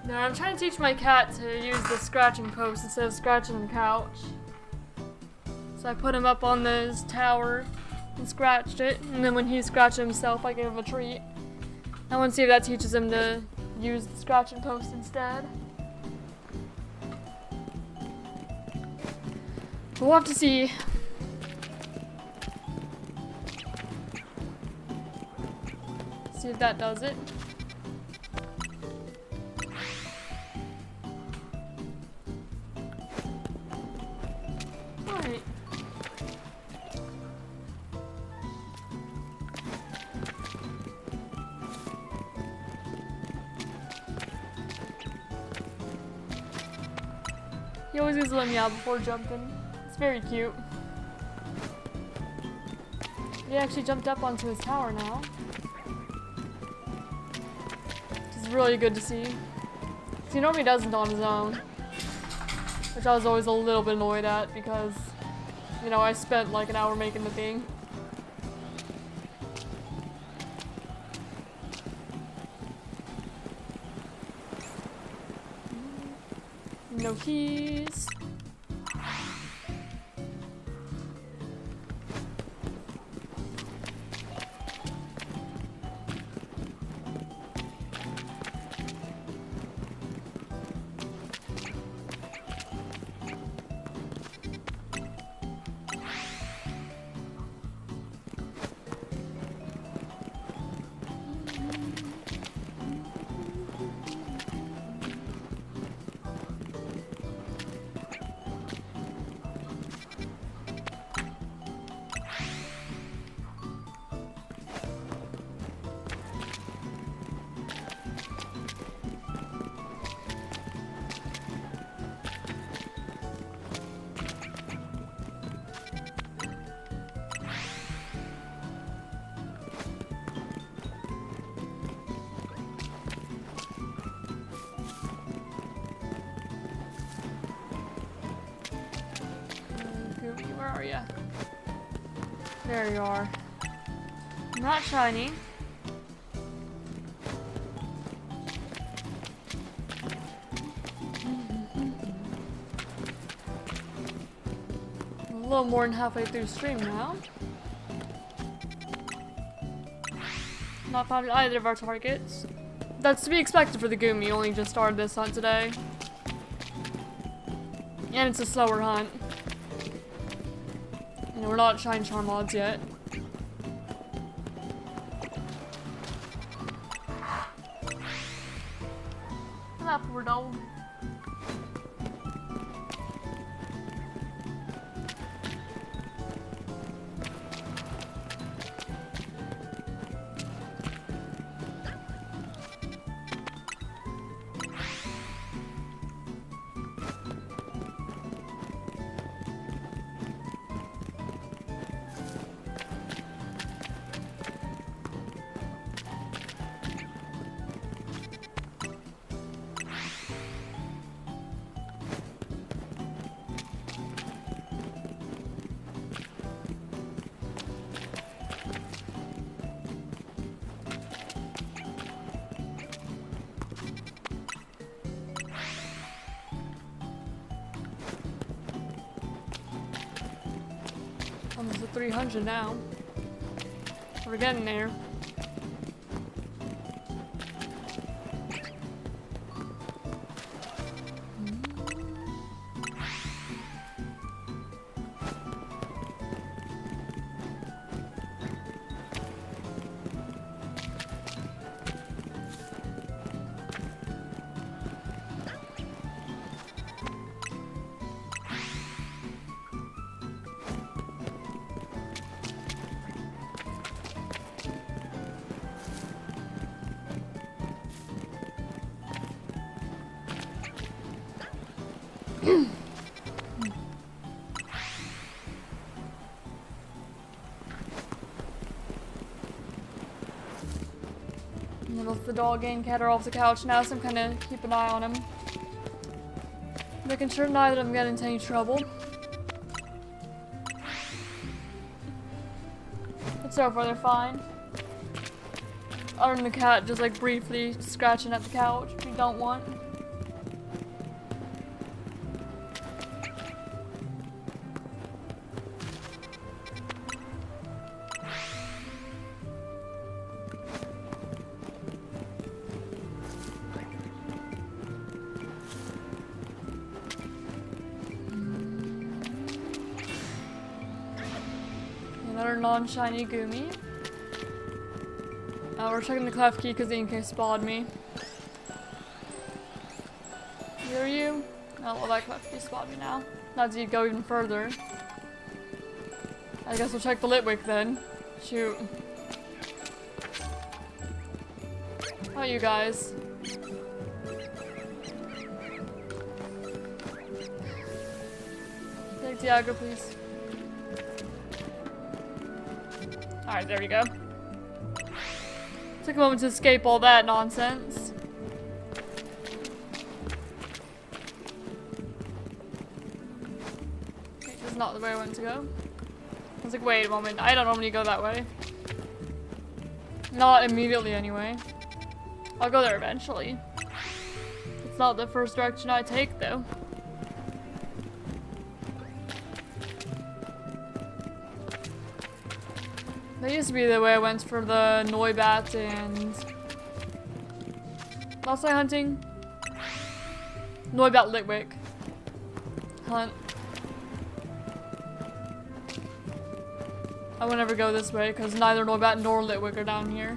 Now I'm trying to teach my cat to use the scratching post instead of scratching the couch. So I put him up on this tower and scratched it, and then when he scratched himself, I gave him a treat. I want to see if that teaches him to use the scratching post instead. But we'll have to see. See if that does it. Alright. He always gets to let me out before jumping. It's very cute. He actually jumped up onto his tower now. Which is really good to see. He normally doesn't on his own. Which I was always a little bit annoyed at because, you know, I spent like an hour making the thing. No keys. Where are you? There you are. Not shiny. A little more than halfway through the stream now. Not found either of our targets. That's to be expected for the Goomy, only just started this hunt today. And it's a slower hunt. And we're not at Shine Charm mods yet. That poor dog. Almost at 300 now. We're getting there. Both the dog and cat are off the couch now, so I'm kind of keep an eye on them. Making sure neither of them get into any trouble. But so far they're fine. Other than the cat just like briefly scratching at the couch, which we don't want. Another non-shiny Goomy. We're checking the cleft key because the Inca spawed me. Hear you? Oh, well, that cleft key spawed me now. Not to go even further. I guess we'll check the Litwick then. Shoot. How are you guys? Take the aggro, please. Alright, there we go. Took a moment to escape all that nonsense. Okay, this is not the way I want to go. I was like, wait a moment, I don't normally go that way. Not immediately anyway. I'll go there eventually. It's not the first direction I take though. That used to be the way I went for the Noibat and... Last night hunting? Noibat Litwick hunt. I would never go this way because neither Noibat nor Litwick are down here.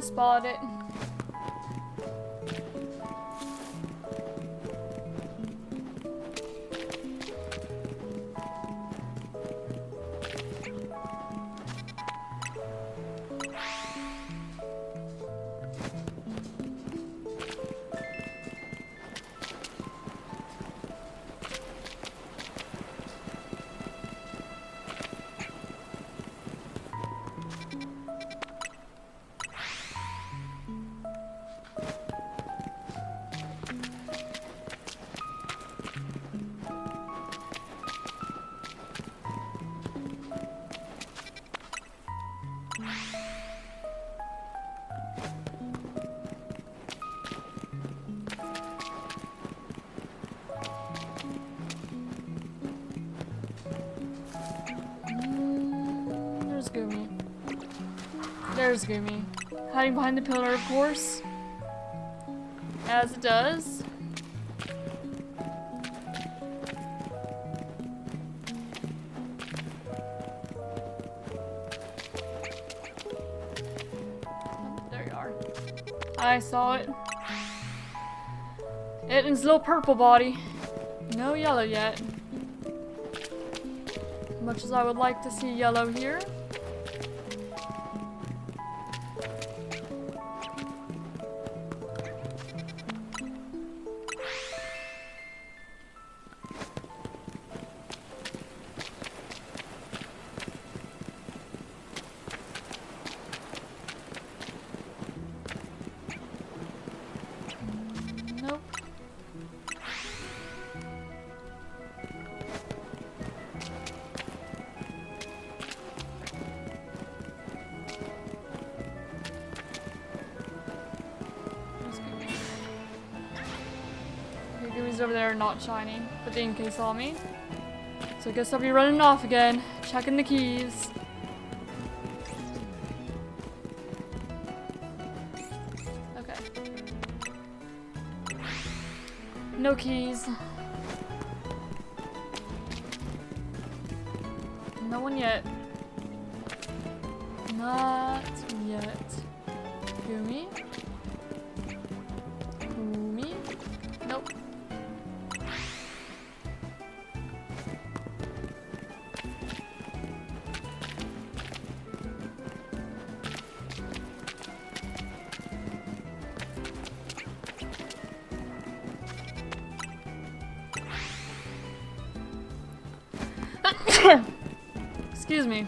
spot it. There's Goomy. Hiding behind the pillar, of course. As it does. There you are. I saw it. It and its little purple body. No yellow yet. Much as I would like to see yellow here. Nope. Okay, Gooey's over there not shining, but the Inkay saw me. So I guess I'll be running off again, checking the keys. No keys. No one yet. Not yet. Goomy? Goomy? Nope. Excuse me.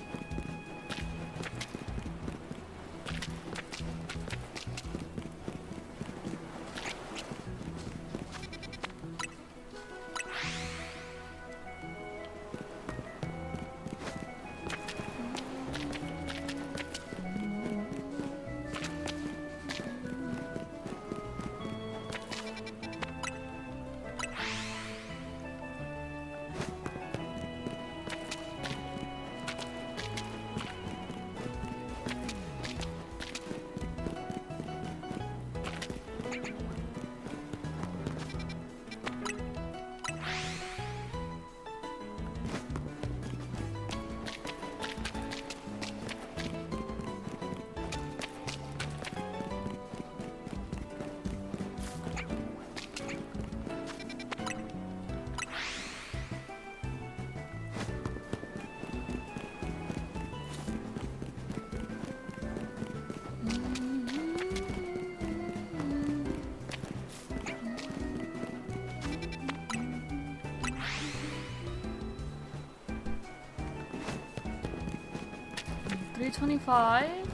$3.25.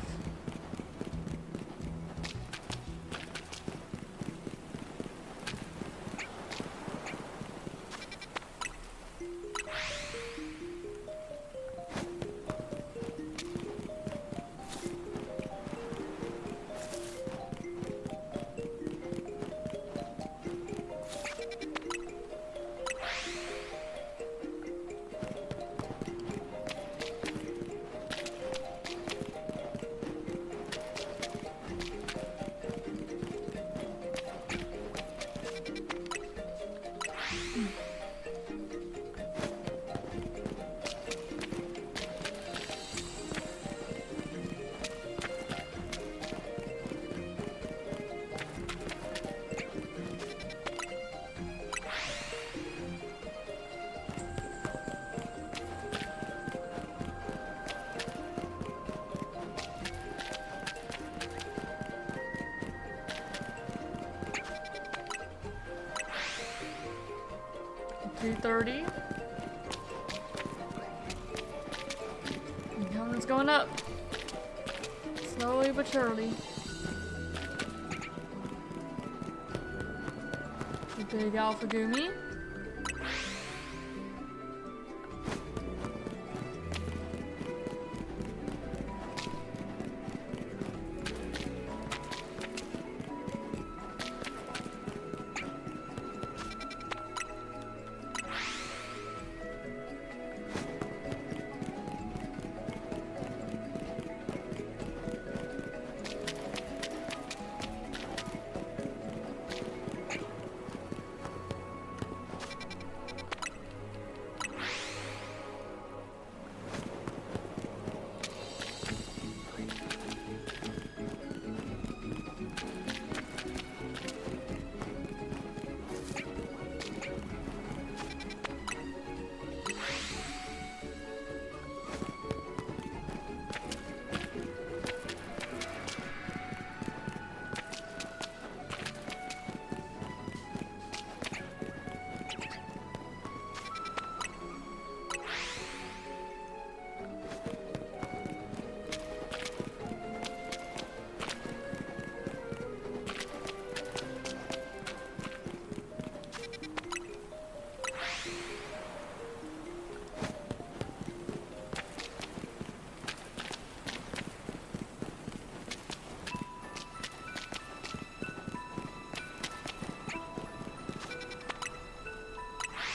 30. Income's going up. Slowly but surely. The big alpha gumi.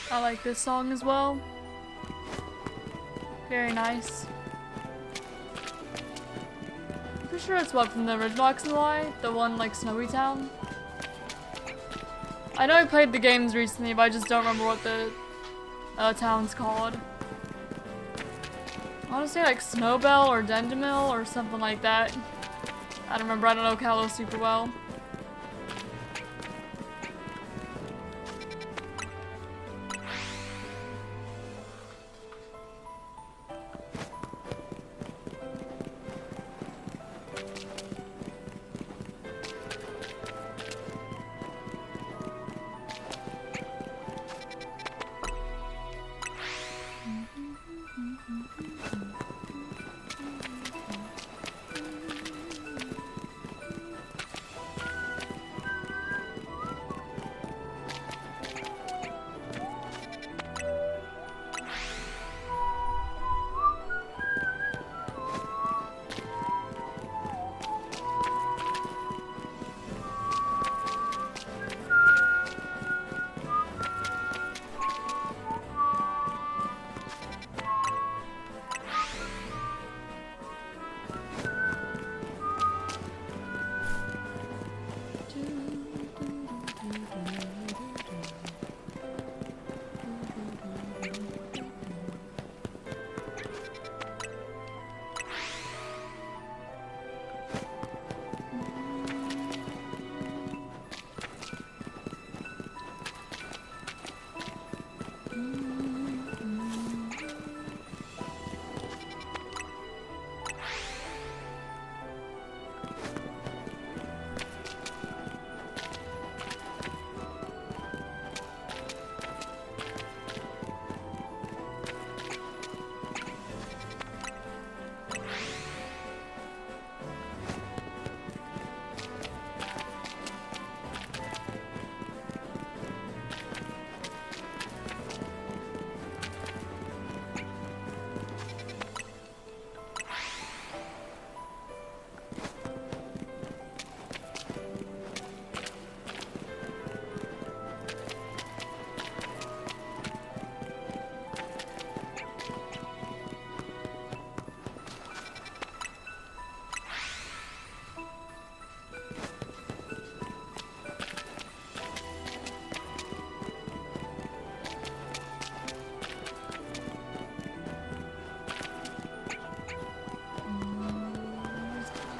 I like this song as well. Very nice. Pretty sure it's what from the original X and Y, the one like Snowy Town. I know I played the games recently, but I just don't remember what the town's called. I want to say like Snowbell or Dendemil or something like that. I don't remember. I don't know Kalos super well.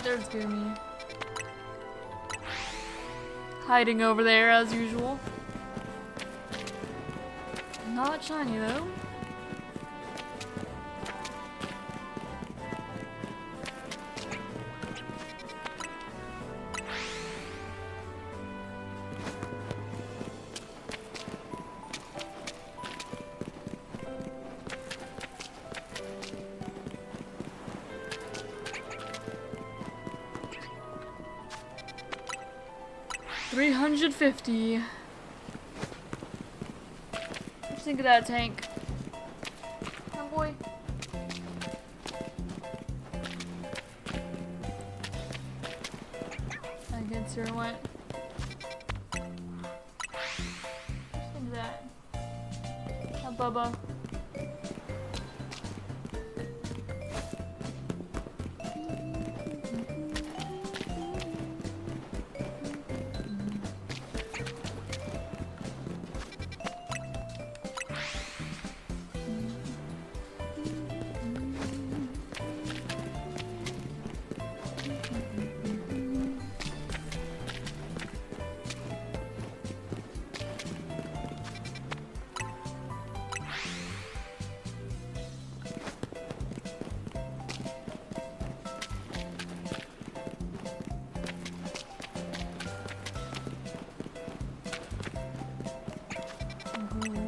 There's Gumi. Hiding over there as usual. Not shiny though. 350. What do you think of that tank? Oh boy. I guess here went. What do you think of that? Oh, Bubba.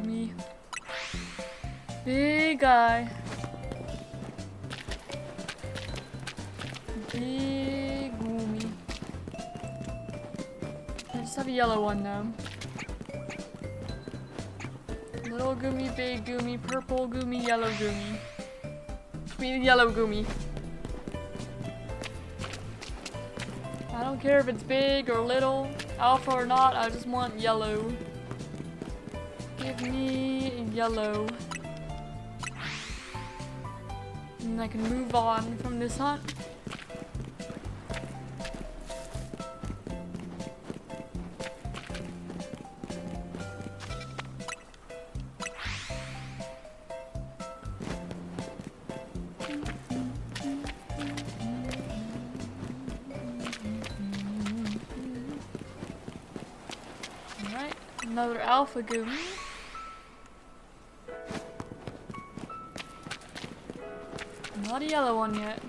Me. Big guy. Big goomy. I just have a yellow one now. Little goomy, big goomy, purple goomy, yellow goomy. Sweet yellow goomy. I don't care if it's big or little, alpha or not, I just want yellow. Give me yellow. And I can move on from this hunt. Alright, another alpha goomy. Not a yellow one yet.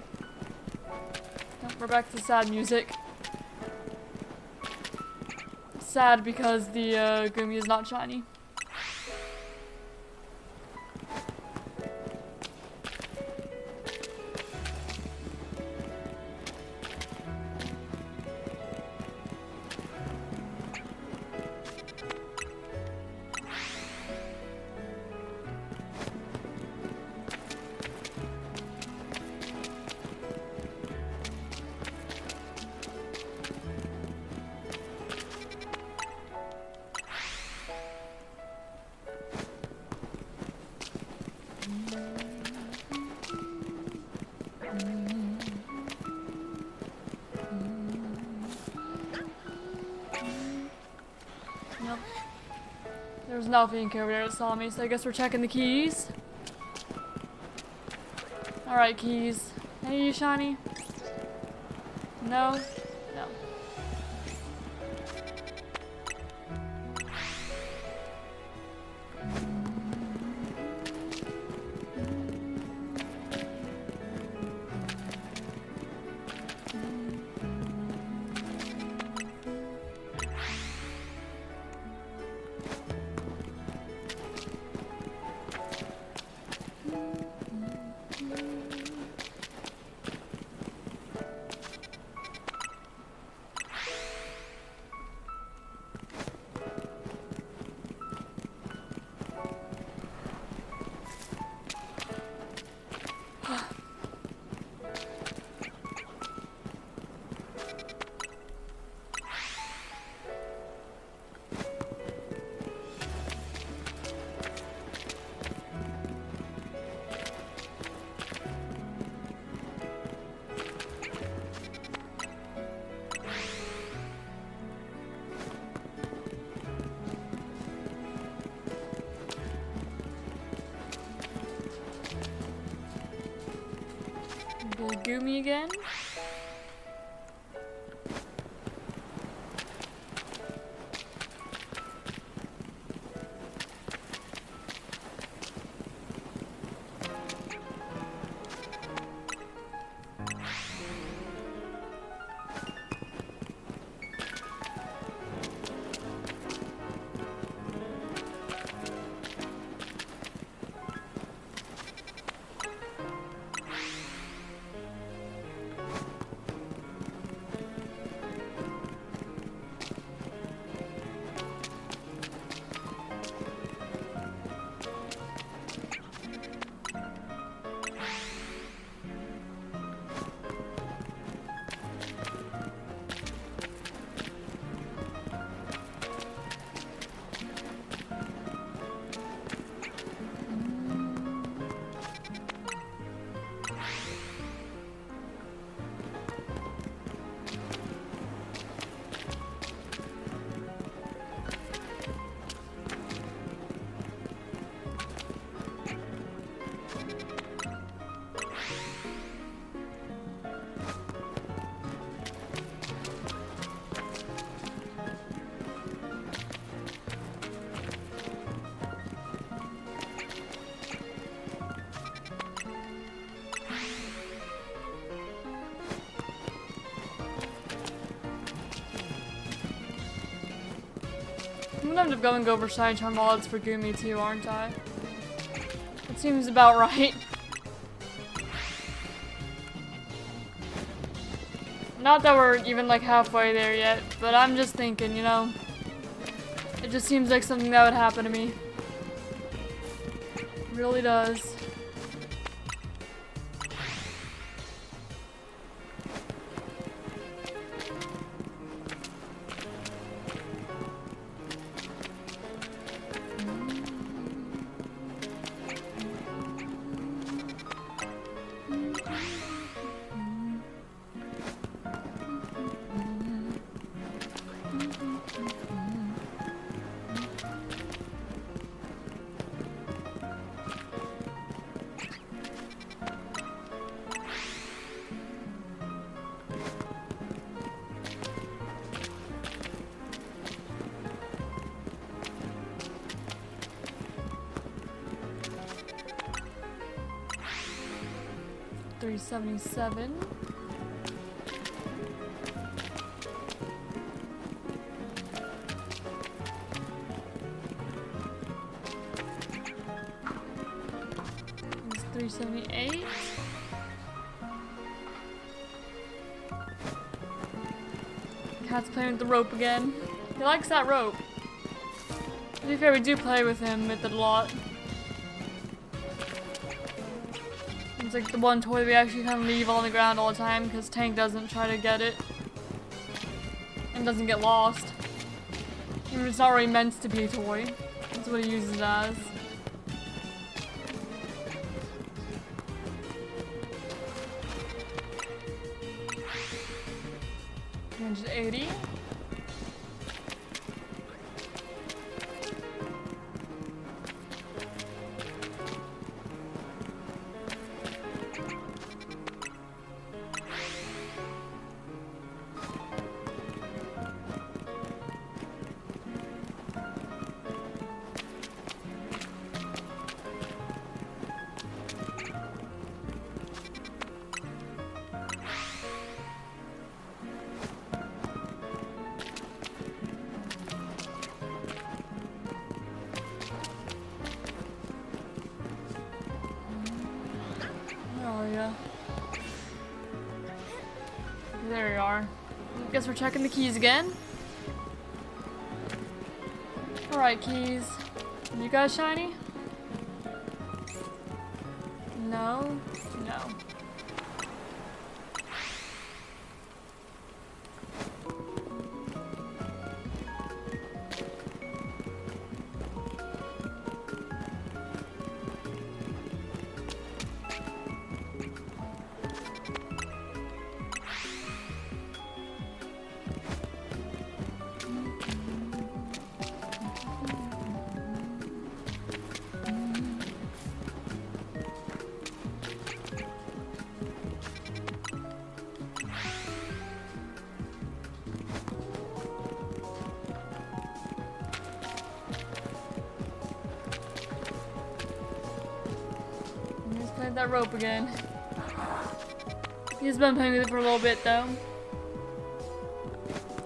Nope, we're back to sad music. Sad because the Gumi is not shiny. Nope. There's nothing over there that saw me, so I guess we're checking the keys. Alright, keys. Any of you shiny? No? No. Gumi again? gonna end up going over Sidecar mods for Gumi too, aren't I? That seems about right. Not that we're even like halfway there yet, but I'm just thinking, you know, it just seems like something that would happen to me. It really does. $377. It's $378. Cat's playing with the rope again. He likes that rope. To be fair, we do play with him with it a lot. It's like the one toy we actually kind of leave on the ground all the time because Tank doesn't try to get it and doesn't get lost. Even if it's not really meant to be a toy. That's what he uses it as. $380. There we are. Guess we're checking the keys again. Alright, keys. You guys shiny? No? No. That rope again. He's been playing with it for a little bit though.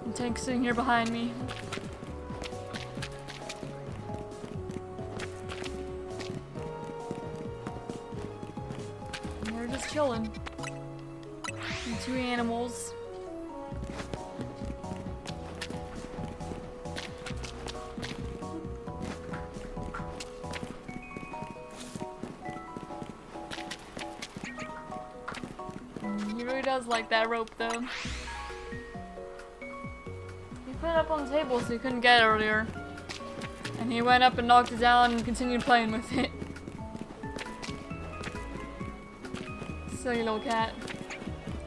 And Tank's sitting here behind me. And we're just chilling. And two animals. Does like that rope though. He put it up on the table so he couldn't get it earlier. And he went up and knocked it down and continued playing with it. Silly little cat.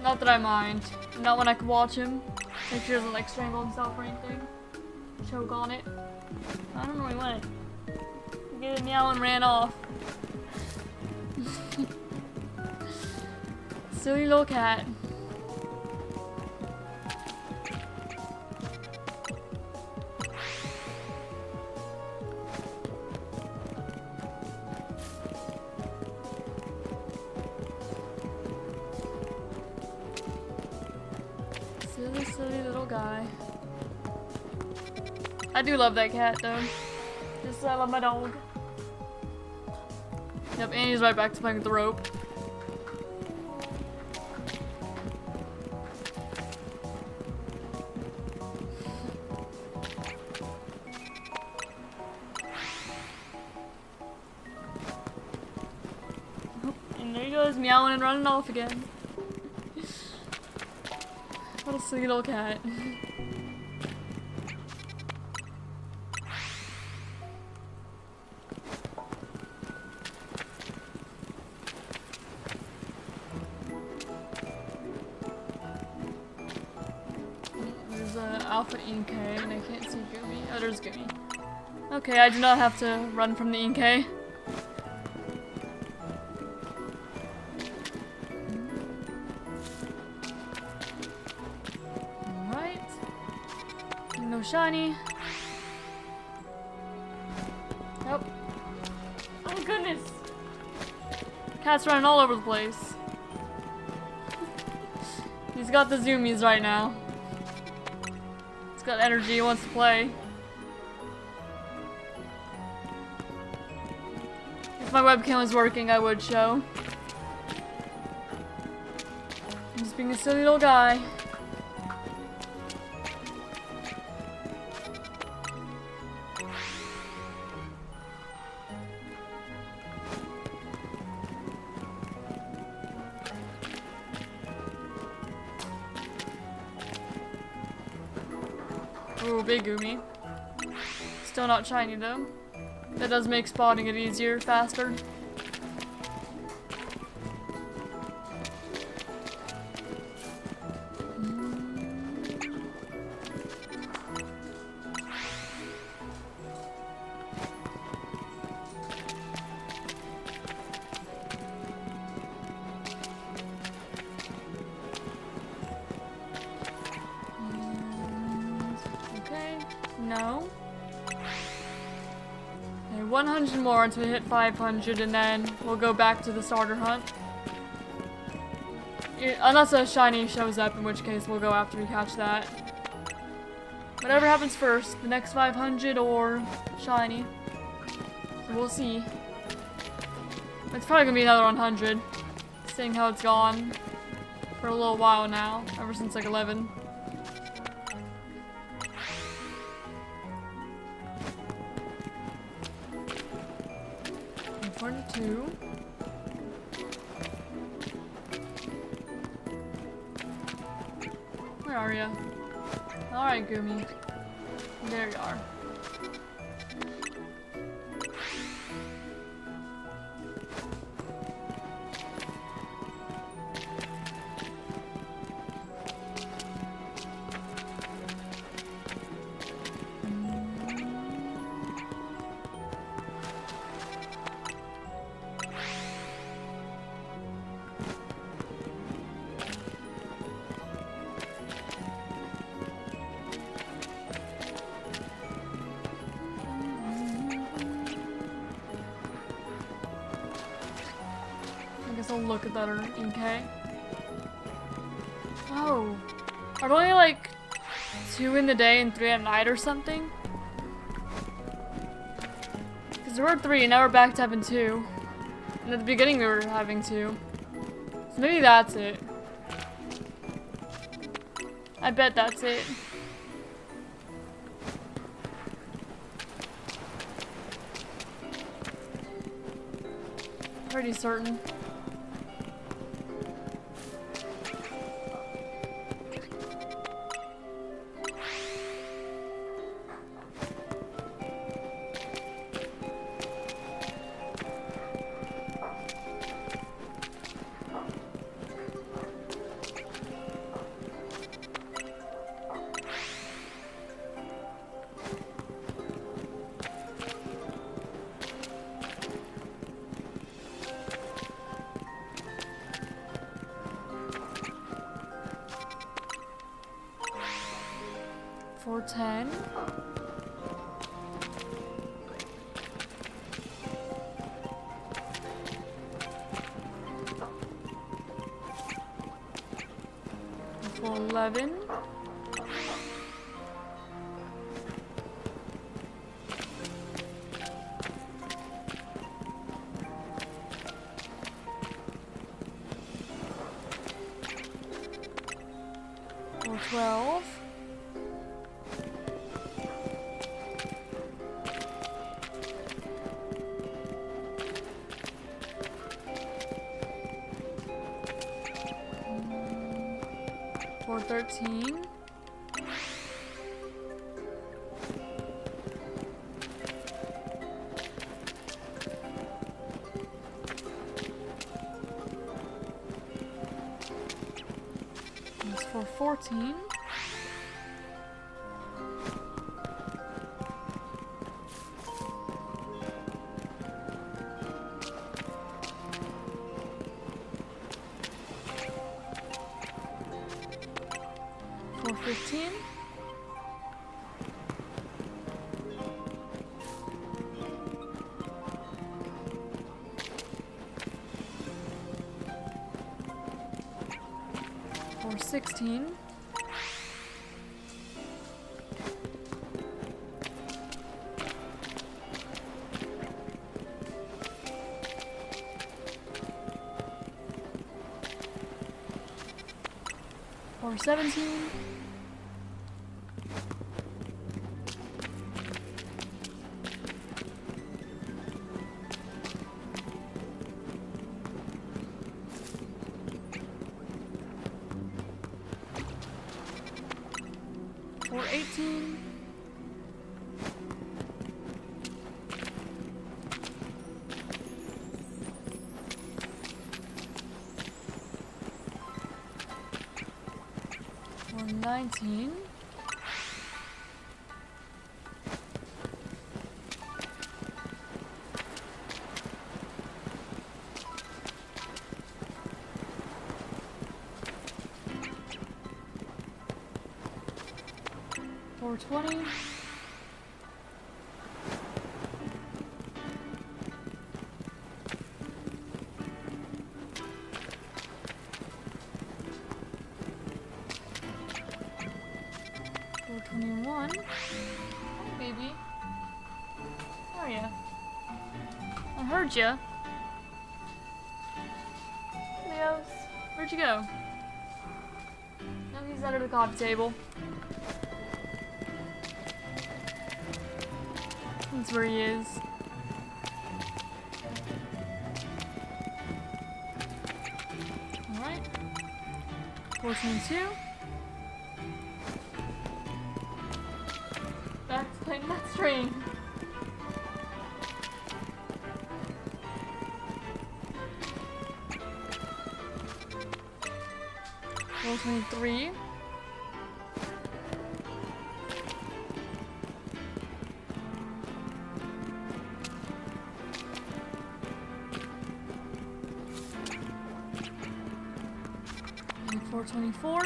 Not that I mind. Not when I can watch him. Make sure he doesn't like strangle himself or anything. Choke on it. I don't know where he went. He gave it a meow and ran off. Silly little cat. Silly little guy. I do love that cat though. Just I love my dog. Yep, and he's right back to playing with the rope. And there he goes, meowing and running off again. What a sweet little cat. Alpha Inke, and I can't see Goomy. Oh, there's Goomy. Okay, I do not have to run from the Inke. Alright. No shiny. Nope. Oh goodness! Cat's running all over the place. He's got the zoomies right now. Got energy, he wants to play. If my webcam was working, I would show. I'm just being a silly little guy. Ooh, big Goomy. Still not shiny though. That does make spotting it easier, faster. No. Okay, 100 more until we hit 500 and then we'll go back to the starter hunt. Unless a shiny shows up, in which case we'll go after we catch that. Whatever happens first, the next 500 or shiny. So we'll see. It's probably gonna be another 100, seeing how it's gone for a little while now, ever since like 11. 42. Where are you? Alright, Goomy. There you are. I'll look at that okay. Oh. Are there only like 2 in the day and 3 at night or something? Because there were 3 and now we're back to having 2. And at the beginning we were having 2. So maybe that's it. I bet that's it. Pretty certain. $4.10. $4.11. 412. Four 13. That's 414. Four 15. Four 16. Four 17. Four 18. Four 19. Four 20. Four 21. Hi, baby. How are ya? I heard ya. Leos, where'd you go? No, he's under the coffee table. That's where he is. Alright. 422. Back to playing that string. Four 23. And 424.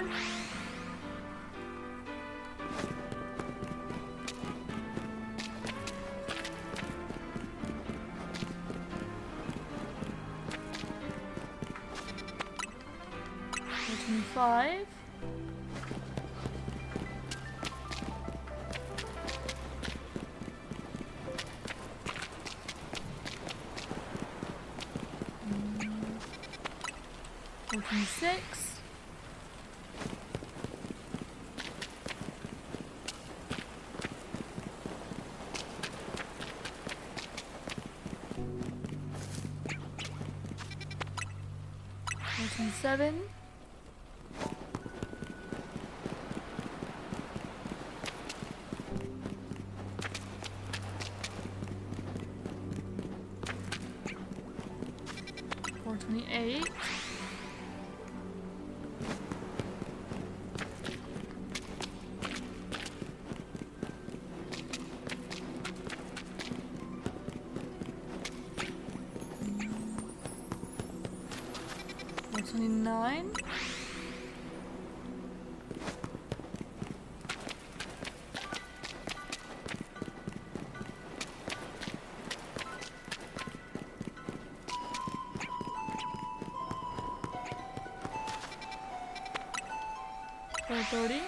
Five. Fourteen six. Fourteen seven. 428. Four 29. 430.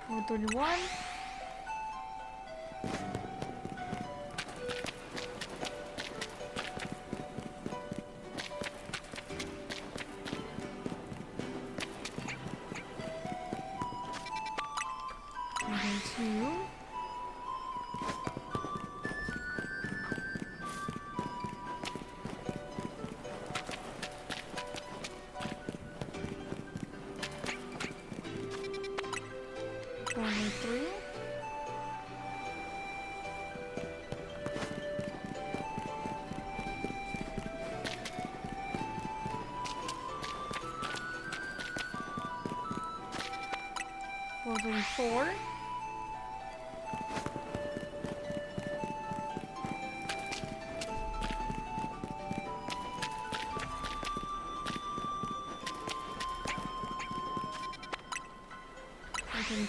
Four 31. 434.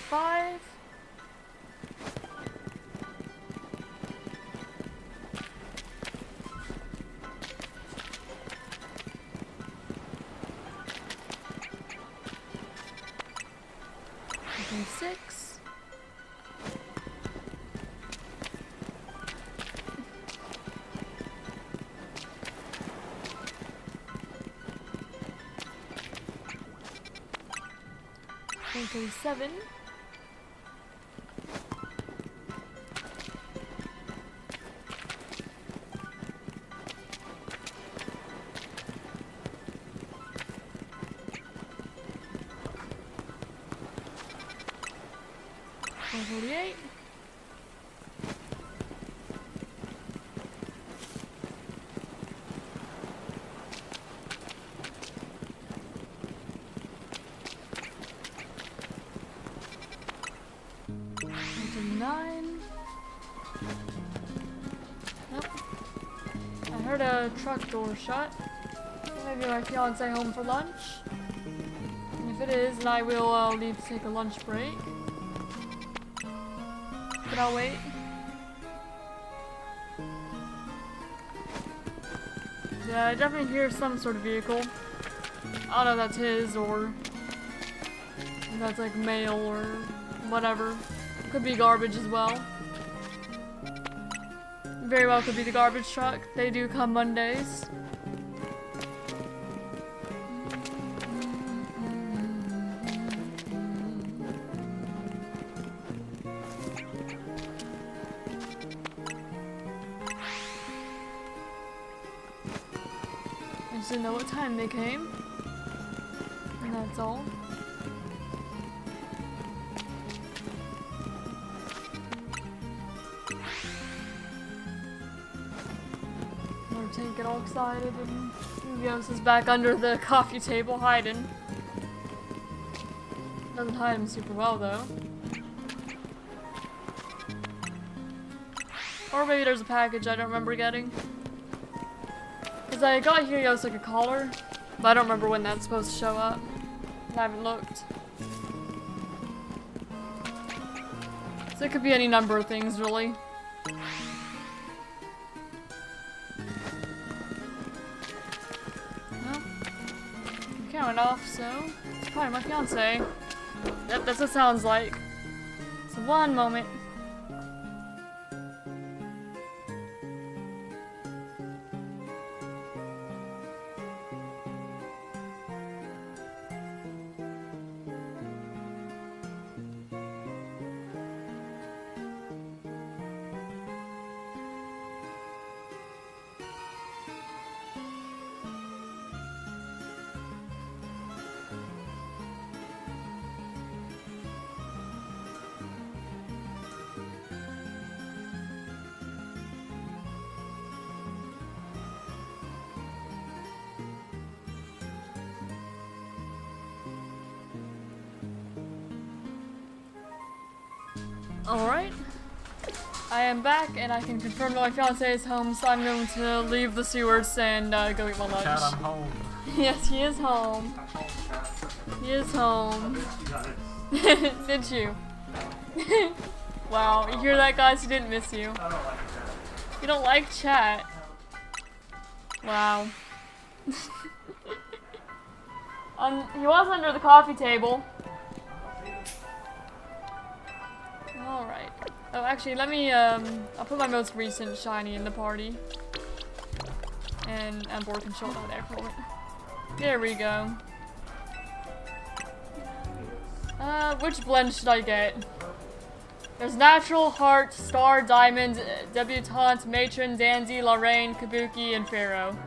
Five. Six. Seven. 148. Nine. Nope. I heard a truck door shut. Maybe my fiance home for lunch. And if it is, then I will leave to take a lunch break. But I'll wait. Yeah, I definitely hear some sort of vehicle. I don't know if that's his or if that's like mail or whatever. Could be garbage as well. Very well could be the garbage truck. They do come Mondays. I just didn't know what time they came. And that's all. Get all excited and Yos is back under the coffee table hiding. Doesn't hide him super well though. Or maybe there's a package I don't remember getting. Cause I got Helios like a collar, but I don't remember when that's supposed to show up. I haven't looked. So it could be any number of things really. Went off, so it's probably my fiance. Yep, that's what it sounds like. So one moment. Alright, I am back and I can confirm that my fiance is home, so I'm going to leave the sewers and go eat my lunch. Chad, I'm home. Yes, he is home. He is home. Did you? Wow, you hear that, guys? He didn't miss you. I don't like chat. You don't like chat? Wow. He was under the coffee table. Alright. Oh, actually, let me, I'll put my most recent shiny in the party. And Ember can show that there for it. There we go. Which blend should I get? There's Natural, Heart, Star, Diamond, Debutante, Matron, Danzy, Lorraine, Kabuki, and Pharaoh.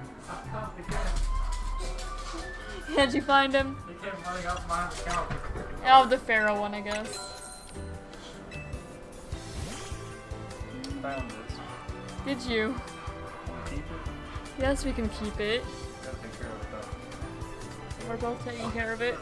Did you find him? They kept running up behind the counter. Oh, the Pharaoh one, I guess. Found this. Did you? Keep it. Yes, we can keep it. Gotta take care of it though. We're both taking care of it.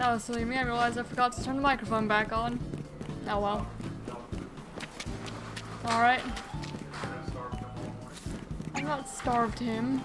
That was silly of me. I realized I forgot to turn the microphone back on. Oh well. Alright. I've not starved him.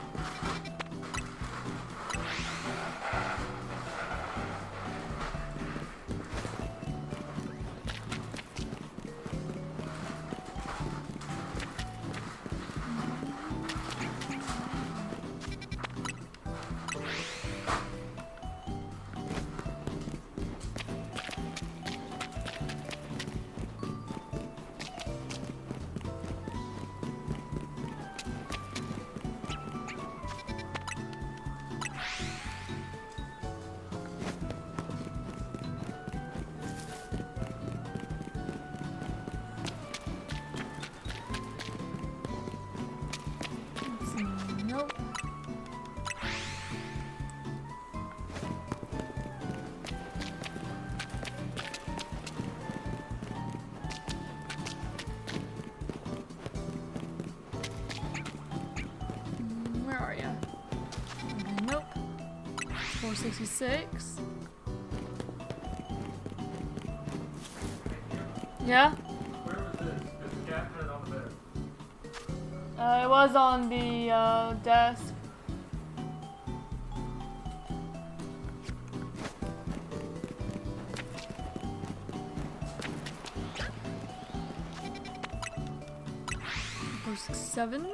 Nope. Where are ya? Okay, nope. 466. Yeah? Where was this? Is the cabinet on the bed? It was on the desk. Four, 6, 7.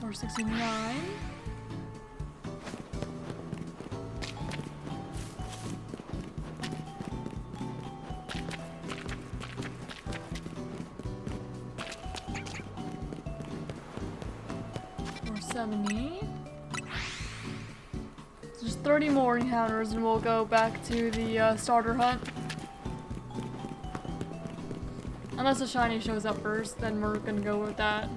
Or 69. Or 70. So just 30 more encounters and we'll go back to the starter hunt. Unless a shiny shows up first, then we're gonna go with that.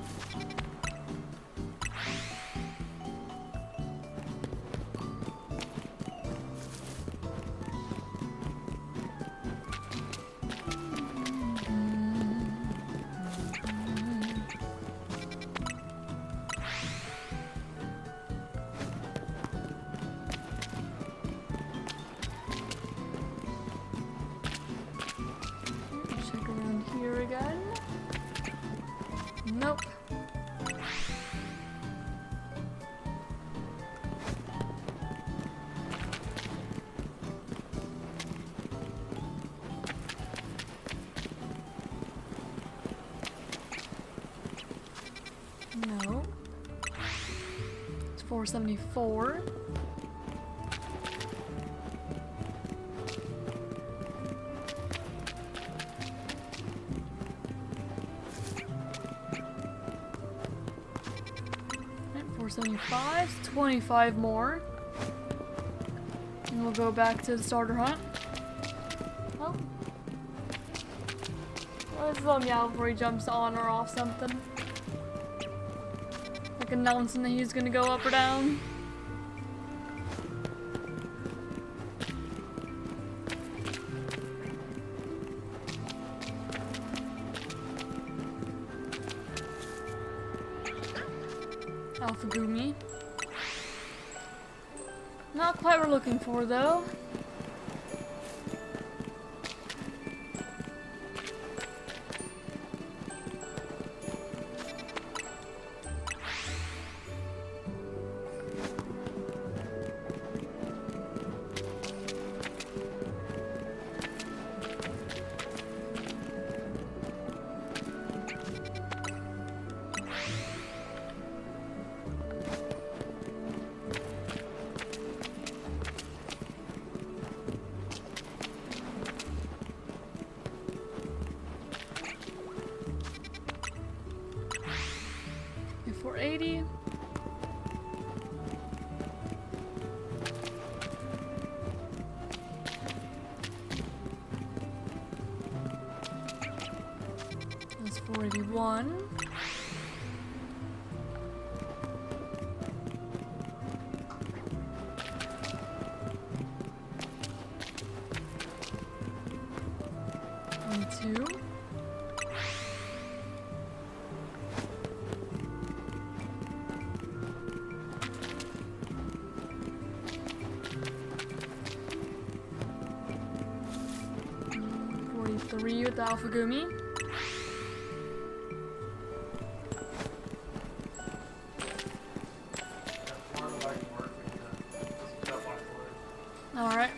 Check around here again. Nope. No. It's 474. Right, 475. 25 more. And we'll go back to the starter hunt. Oh. Let's let him meow before he jumps on or off something. Like announcing that he's gonna go up or down. Alpha Gumi. Not quite what we're looking for though. Okay, 480. 31. Two. Three with the Alpha Gumi. Alright.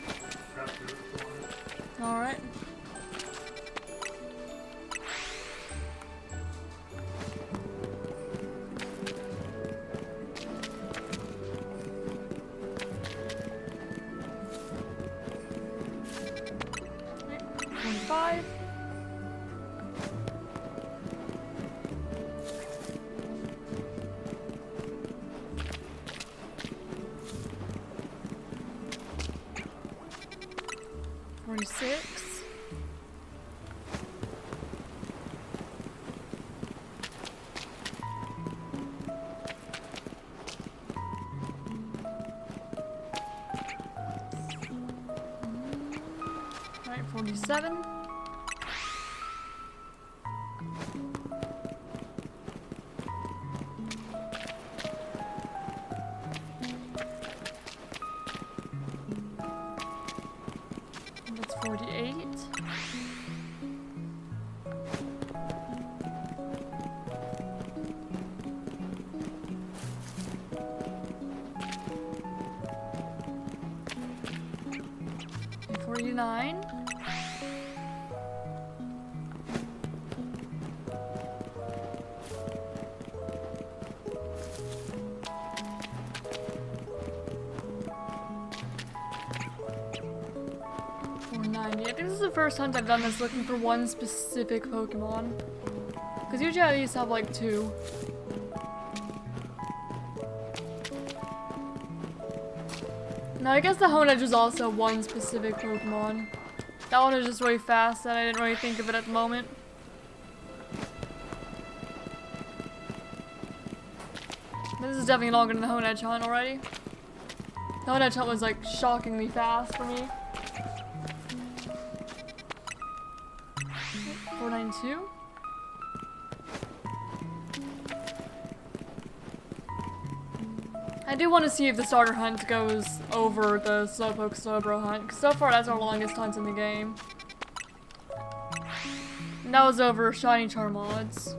Alright. Five. $46. All right, 47. That's 48. And 49. I think this is the first hunt I've done this looking for one specific Pokemon. Because usually I used to have like two. Now I guess the Honedge was also one specific Pokemon. That one was just really fast and I didn't really think of it at the moment. This is definitely longer than the Honedge hunt already. The Honedge hunt was like shockingly fast for me. 492. I do want to see if the starter hunt goes over the Slowpoke Slowbro hunt, because so far that's our longest hunt in the game. And that was over Shiny Charmods.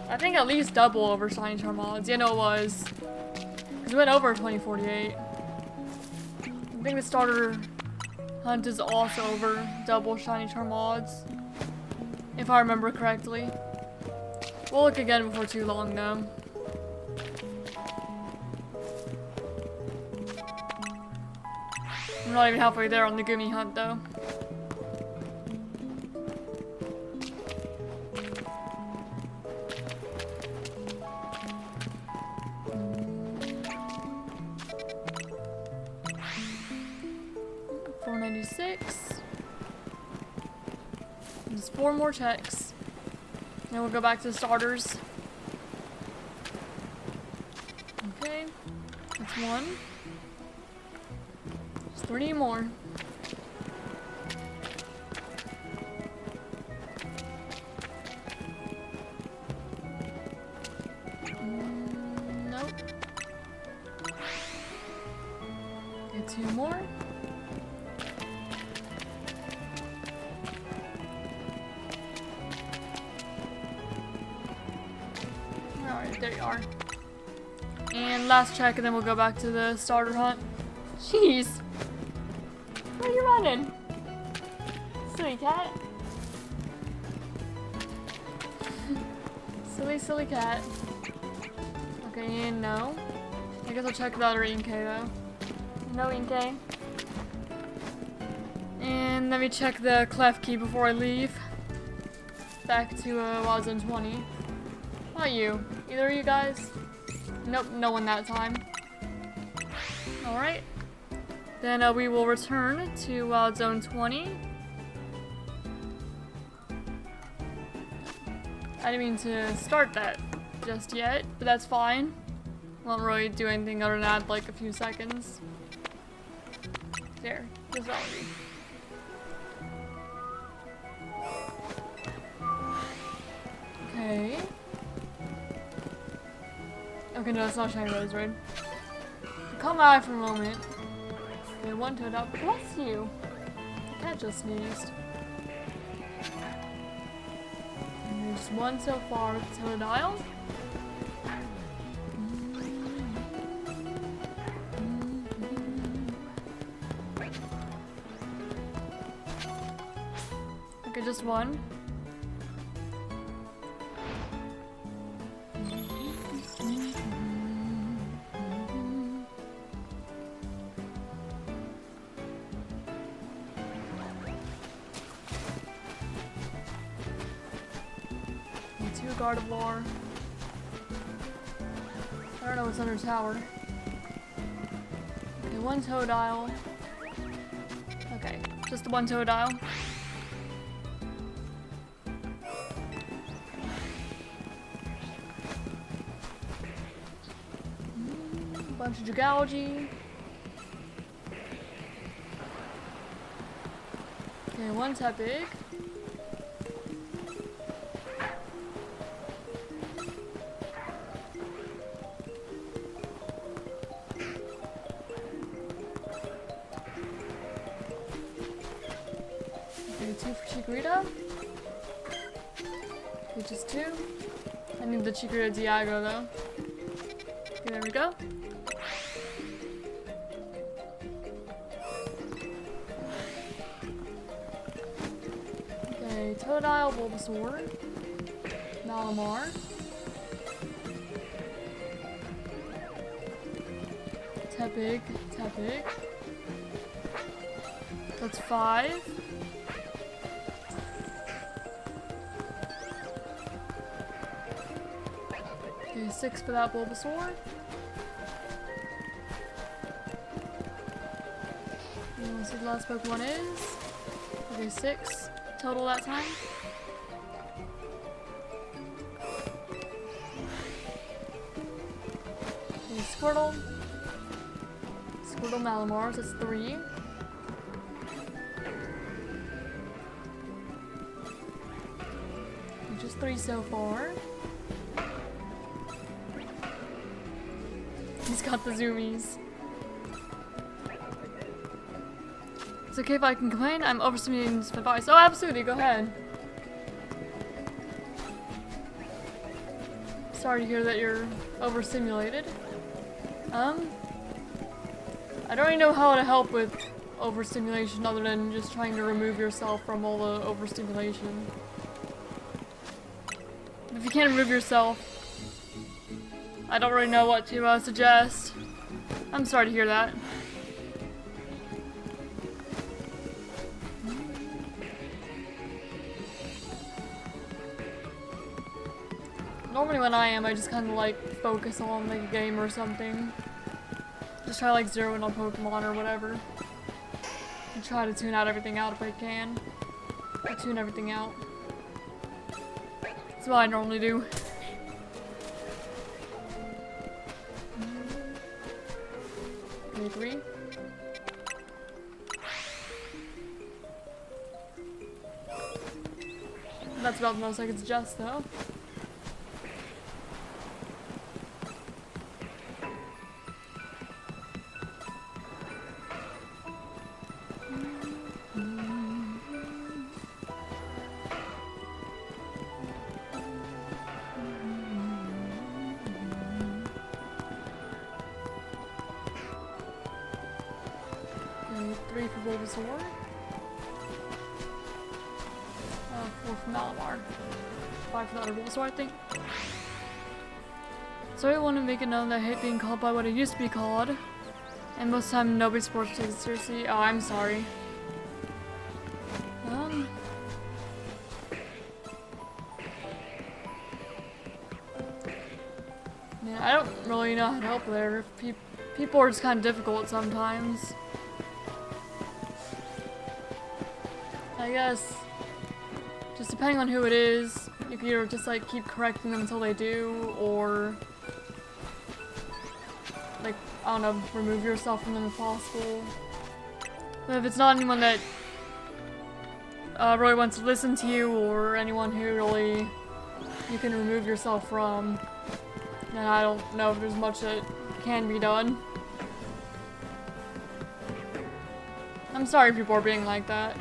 I think at least double over Shiny Charmods. Yeah, no, it was. Because we went over 2048. I think the starter hunt is also over double Shiny Charmods, if I remember correctly. We'll look again before too long though. I'm not even halfway there on the Gumi hunt though. Just 4 more checks. Then we'll go back to the starters. Okay. That's 1. Just 3 more. Nope. Get 2 more. Alright, there you are. And last check, and then we'll go back to the starter hunt. Jeez! Where are you running? Silly cat. Silly cat. Okay, and no. I guess I'll check the other Inkay though. No Inkay. And let me check the clef key before I leave. Back to Wild Zone 20. Not you. Either of you guys? Nope, no one that time. Alright. Then we will return to Wild Zone 20. I didn't mean to start that just yet, but that's fine. Won't really do anything other than add like a few seconds. There, just already. Okay. Okay, no, it's not shiny rose red. Caught my eye for a moment. Okay, one toad out. Bless you. The cat just sneezed. And there's one so far with Totodile. Okay, just one. Two Gardevoir. I don't know what's under tower. Okay, one Totodile. Okay, just the one Totodile. Bunch of Jugalgy. Okay, one Tepig. Okay, two for Chikorita. Okay, just two. I need the Chikorita Diago though. Okay, there we go. Okay, Totodile, Bulbasaur, Malamar, Tepig. That's 5. Okay, 6 for that Bulbasaur. And let's see what the last Pokemon is. Okay, 6 total that time. Okay, Squirtle. Squirtle Malamar, that's 3. Okay, just 3 so far. He's got the zoomies. It's okay if I can complain? I'm overstimulating this device. Oh, absolutely, go ahead. Sorry to hear that you're overstimulated. I don't really know how to help with overstimulation other than just trying to remove yourself from all the overstimulation. If you can't remove yourself, I don't really know what to suggest. I'm sorry to hear that. Normally when I am, I just kind of like focus on like a game or something. Just try to like zero in on Pokemon or whatever. And try to tune out everything out if I can. I tune everything out. That's what I normally do. Okay, 3. That's about the most I can suggest though. Okay, 3 for Bulbasaur. 4 for Malamar. 5 for the other Bulbasaur, I think. So I want to make it known that I hate being called by what I used to be called. And most of the time nobody supports takes it seriously. Oh, I'm sorry. Yeah, I don't really know how to help there. People are just kind of difficult sometimes. I guess, just depending on who it is, you can either just like keep correcting them until they do, or like, I don't know, remove yourself from them if possible. But if it's not anyone that really wants to listen to you, or anyone who really you can remove yourself from, then I don't know if there's much that can be done. I'm sorry if people are being like that.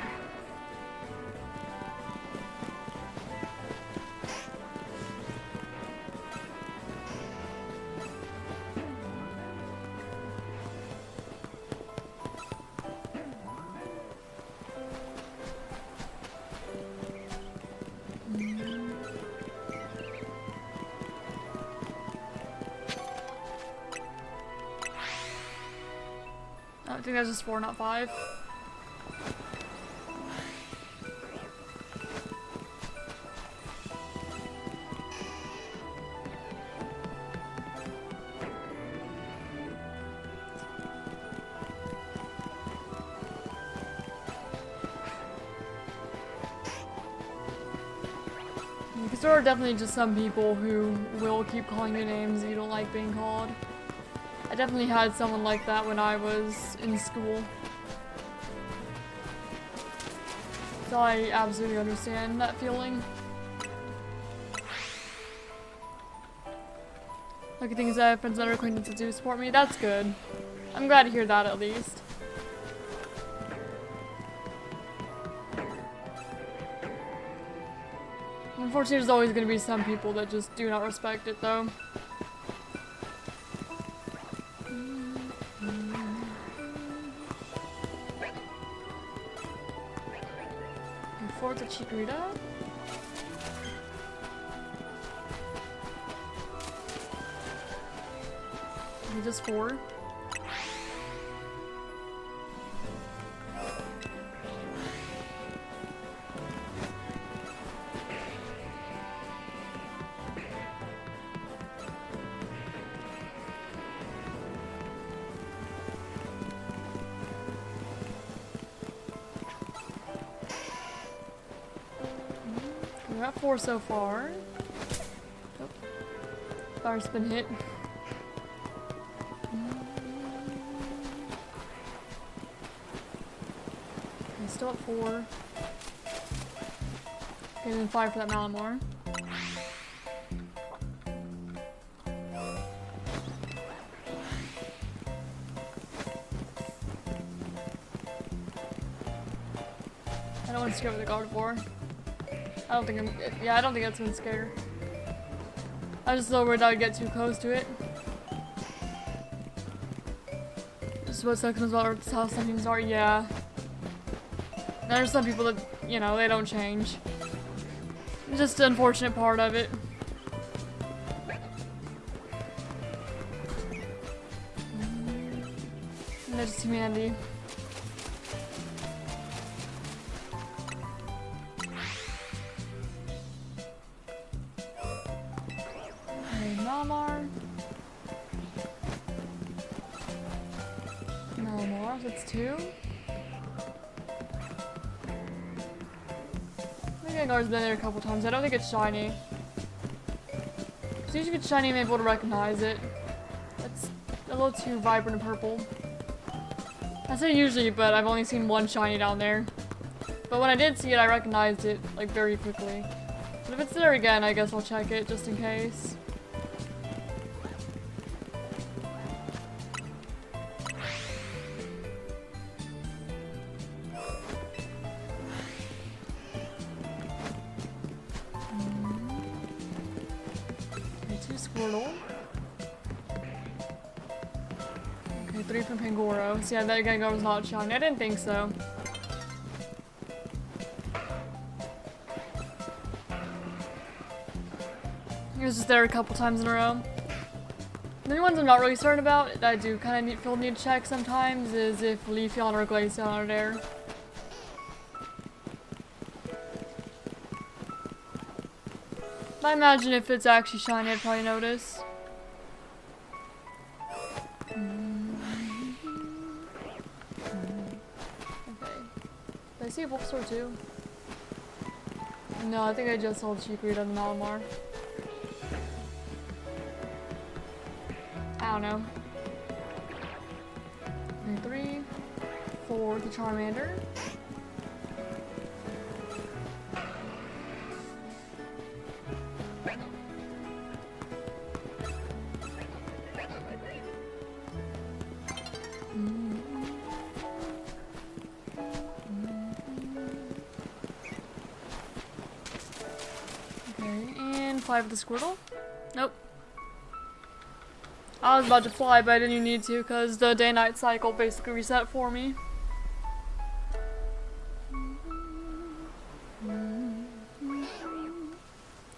I think that's just 4, not 5. Because there are definitely just some people who will keep calling you names you don't like being called. I definitely had someone like that when I was in school. So I absolutely understand that feeling. Look at things I have friends and other acquaintances do support me. That's good. I'm glad to hear that at least. Unfortunately, there's always going to be some people that just do not respect it, though. Forward to Chikorita. Just 4. We're at 4 so far. Oh. Fire's been hit. Okay, still at 4. Okay, then 5 for that Malamar. I don't want to scare with the Gardevoir. I don't think I don't think that's gonna scare. I was just a little worried I would get too close to it. Just what sucks about how some things are, yeah. There's some people that, you know, they don't change. Just the unfortunate part of it. And that's just humanity. Malamar. Malamar, that's 2. I think Gengar's been there a couple times. I don't think it's shiny. As soon as you get shiny, you may be able to recognize it. That's a little too vibrant and purple. I say usually, but I've only seen 1 shiny down there. But when I did see it, I recognized it, like, very quickly. But if it's there again, I guess I'll check it, just in case. Squirtle. Okay, 3 from Pangoro. So yeah, that Gengar was not shiny. I didn't think so. He was just there a couple times in a row. The only ones I'm not really certain about that I do kind of need to check sometimes is if Leafeon or Glaceon are there. I imagine if it's actually shiny, I'd probably notice. Okay. Did I see a Bulbasaur too? No, I think I just sold Chikorita to Malamar. I don't know. 3 for the Charmander. Okay, and 5 of the Squirtle. Nope. I was about to fly, but I didn't even need to because the day-night cycle basically reset for me.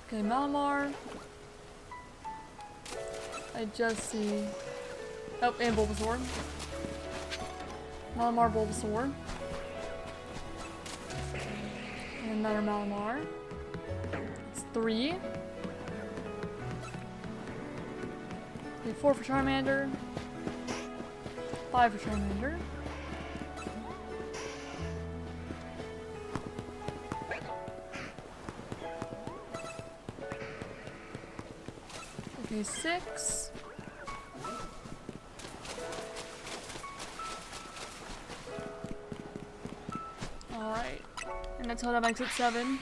Okay, Malamar. I just see... Oh, and Bulbasaur. Malamar, Bulbasaur. And another Malamar. It's 3. Okay, 4 for Charmander. 5 for Charmander. Okay, 6. Alright. And that's how that makes it 7.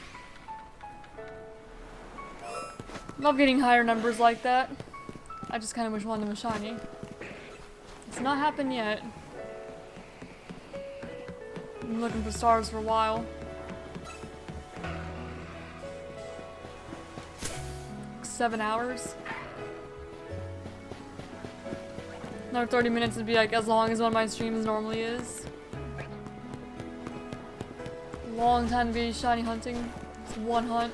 Love getting higher numbers like that. I just kind of wish one of them was shiny. It's not happened yet. I'm looking for stars for a while. 7 hours. Another 30 minutes would be like as long as one of my streams normally is. Long time to be shiny hunting. It's one hunt.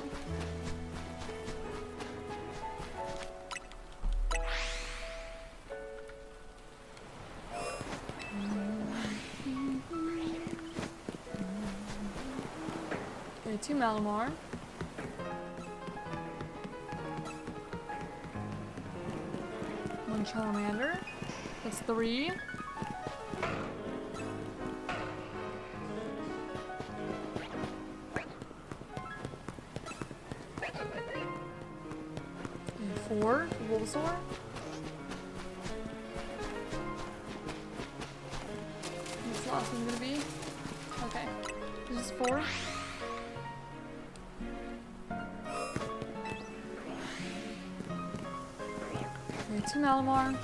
Okay, 2 Malamar. One Charmander. That's 3. And 4 Bulbasaur. What's the last one gonna be? Okay. This is 4. Okay, 2 Malamar.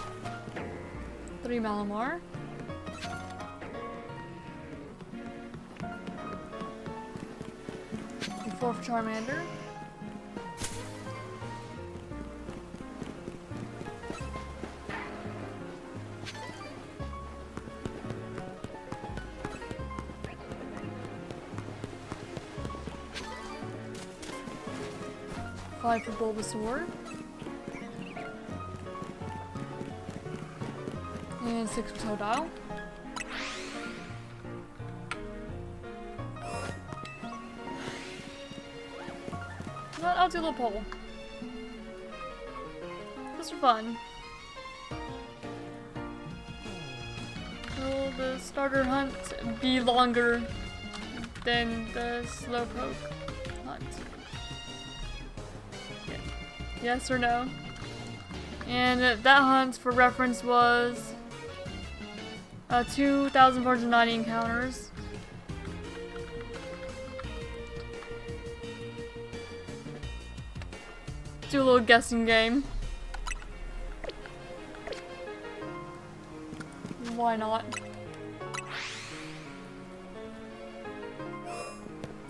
3 Malamar. And 4 for Charmander. Five for Bulbasaur. And 6 for Totodile. I'll do a little poll. Just for fun. Will the starter hunt be longer than the Slowpoke hunt? Yeah. Yes or no? And that hunt, for reference, was 2,490 encounters. Do a little guessing game. Why not?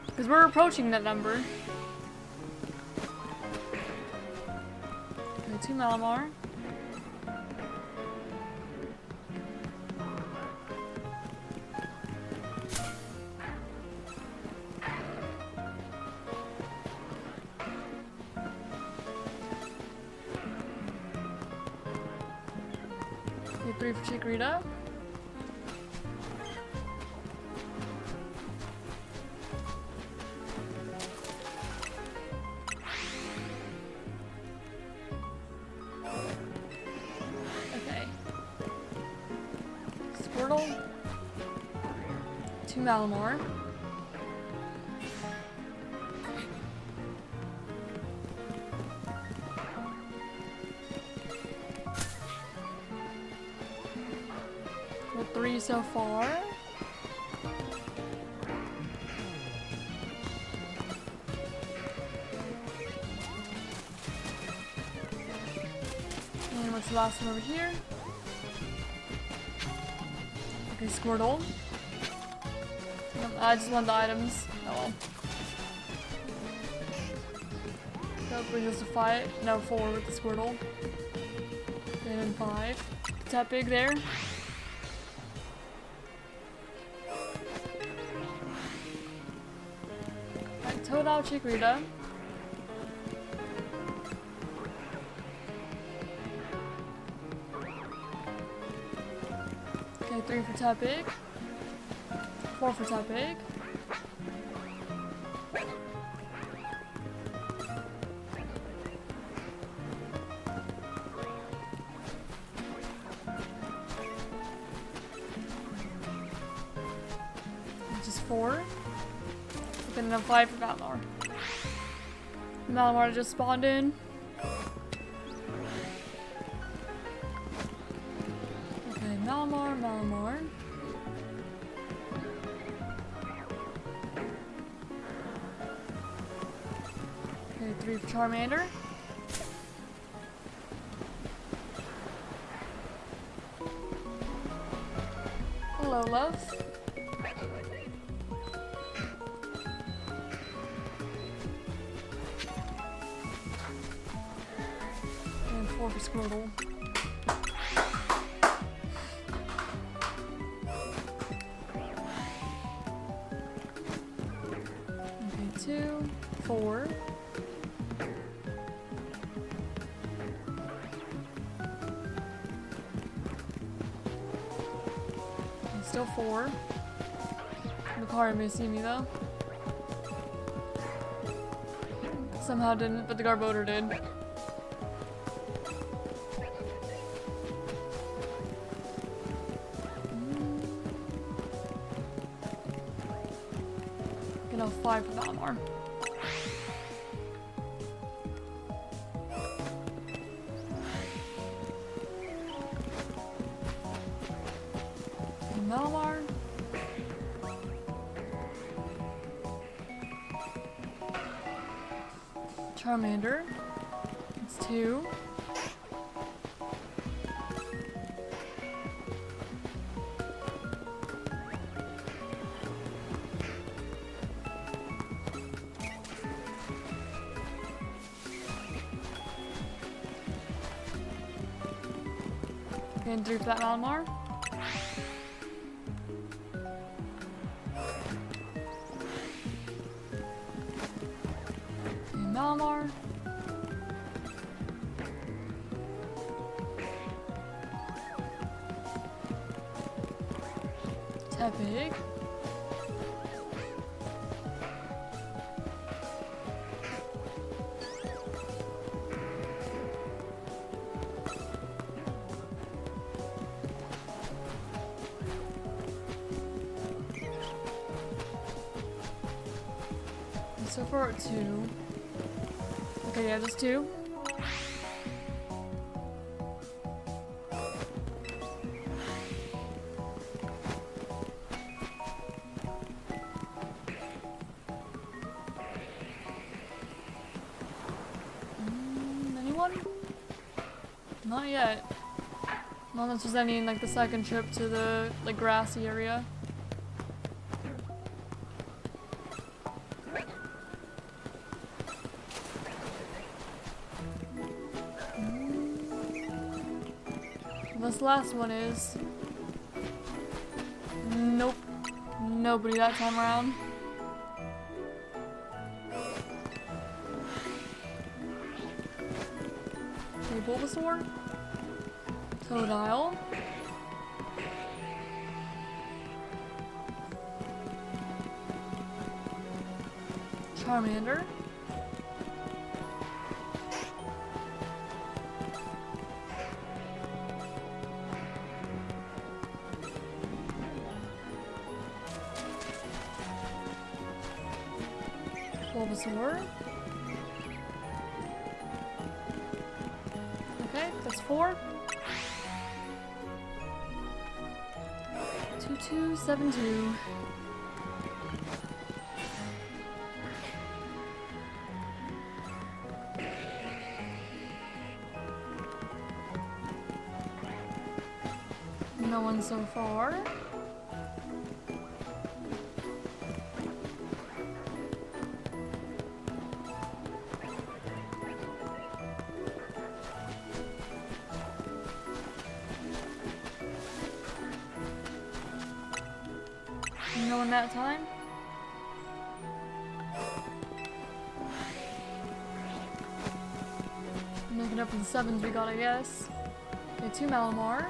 Because we're approaching that number. Okay, 2 Malamar. Okay, 3 for Chikorita. Squirtle. 2 Malamar. 3 so far. And what's the last one over here? Okay, Squirtle. I just want the items. Oh well. That brings us to 5. No, 4 with the Squirtle. And then 5. It's that big there. Alright, Toadal Chikorita. Okay, 3 for Tepig. 4 for Tepig. Just 4. And then 5 for Malamar. Malamar just spawned in. Okay, Malamar. Okay, 3 for Charmander. Hello, love. And 4 for Squirtle. Okay, 2, 4. Still 4. Lucario may see me though. Somehow didn't, but the Garbodor did. Gonna 5 for Malamar. Malamar. Charmander. It's 2. And 3 for that Malamar. Malamar. Tepig. So far 2. Okay, yeah, just 2. Anyone? Not yet. Not unless there's any in like the second trip to the like grassy area. This last one is... Nope. Nobody that time around. Okay, Bulbasaur. Totodile. Charmander. Bulbasaur. Okay, that's 4. 2272. No one so far. No one that time. Making up for the 7s we got, I guess. Okay, 2 Malamar.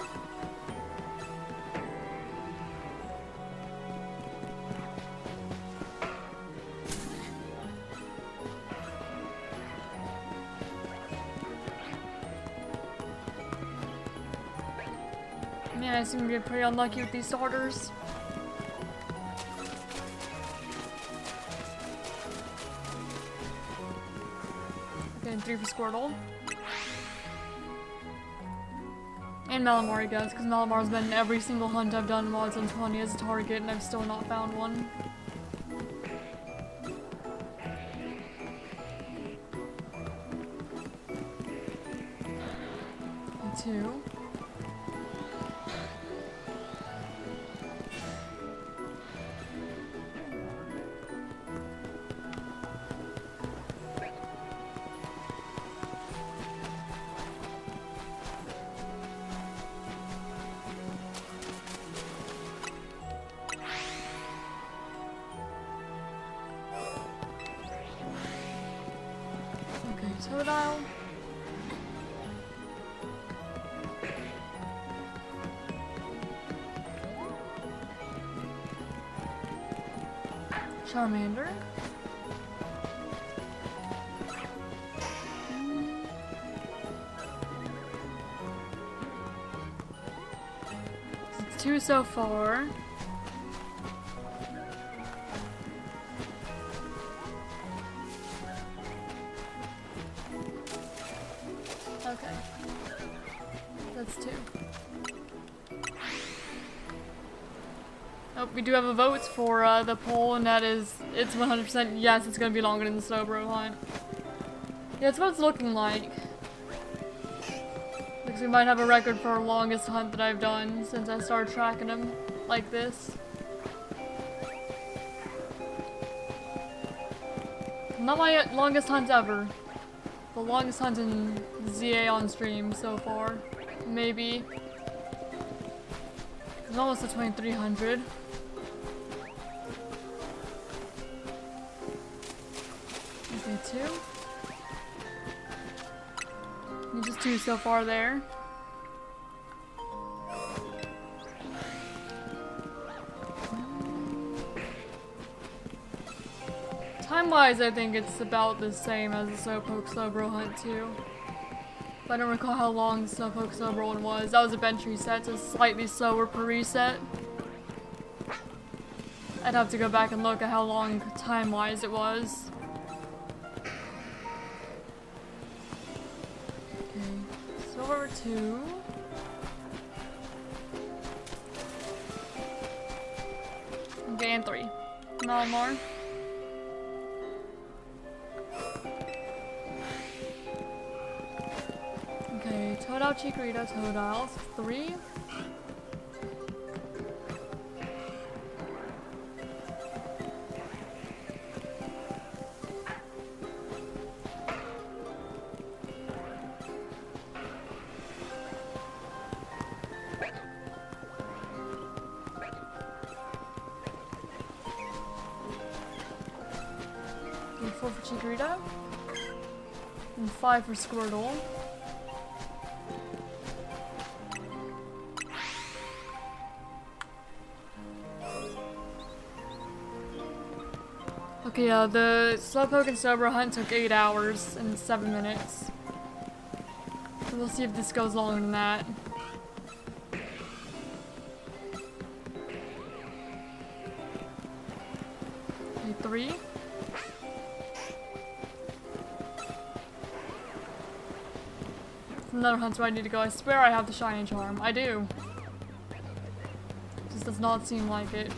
Man, I seem to get pretty unlucky with these starters. Okay, 3 for Squirtle. And Malamar, I guess, because Malamar's been in every single hunt I've done while it's on 20 as a target, and I've still not found one. Okay, 2. Totodile. Charmander. It's 2 so far. Okay. That's 2. Oh, we do have a vote for the poll, and that is, it's 100% yes, it's gonna be longer than the Slowbro hunt. Yeah, it's what it's looking like. Looks we might have a record for longest hunt that I've done since I started tracking them like this. Not my longest hunt ever. The longest hunt in Z-A on stream so far. Maybe. It's almost at 2300. Okay, 2. And just 2 so far there. Time-wise, I think it's about the same as the Slowpoke Slowbro hunt too. But I don't recall how long the Slowpoke Slowbro one was. That was a bench reset, so slightly slower per reset. I'd have to go back and look at how long time-wise it was. Okay, Silver 2. Okay, and 3. Malamar. Okay, Totodile, Chikorita, Totodile, 3. Okay, 4 for Chikorita. And 5 for Squirtle. Okay, the Slowpoke and Slowbro hunt took 8 hours and 7 minutes. So we'll see if this goes longer than that. Okay, 3. Another hunt where I need to go. I swear I have the shiny charm. I do. does not seem like it.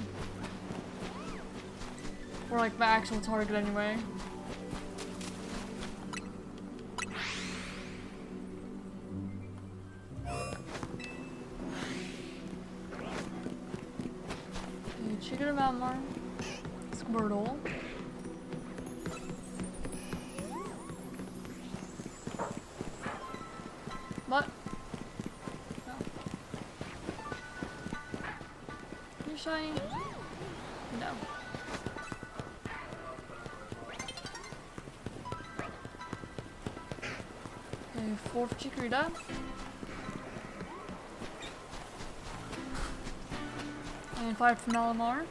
Or like my actual target anyway. Okay, Chicken and Malamar. Squirtle. What? No. You shiny? No. Okay, 4 for Chikorita. And 5 for Malamar.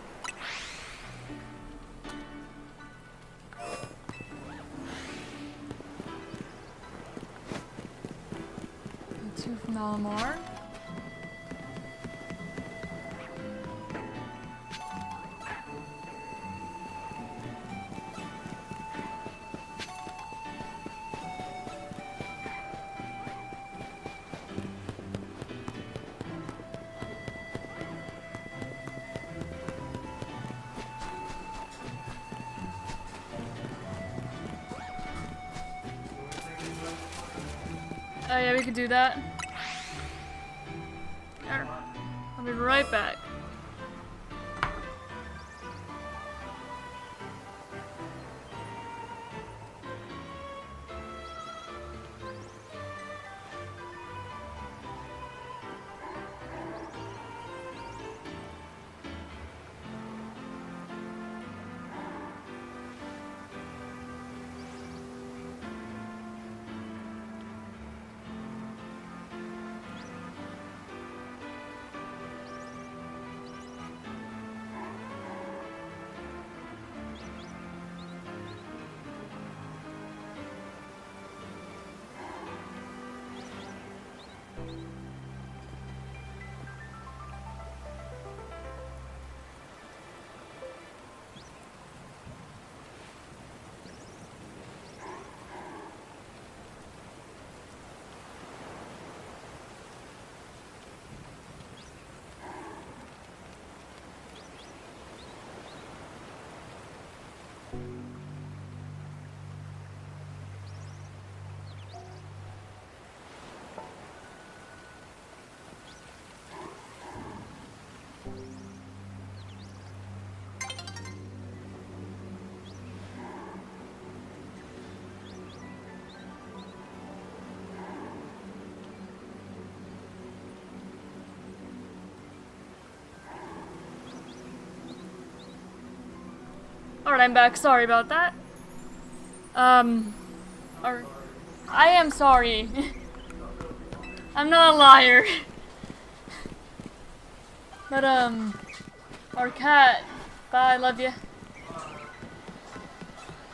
And 2 for Malamar. Oh yeah, we could do that. There. I'll be right back. Alright, I'm back. Sorry about that. I am sorry. I'm not a liar. But, our cat, bye, I love you.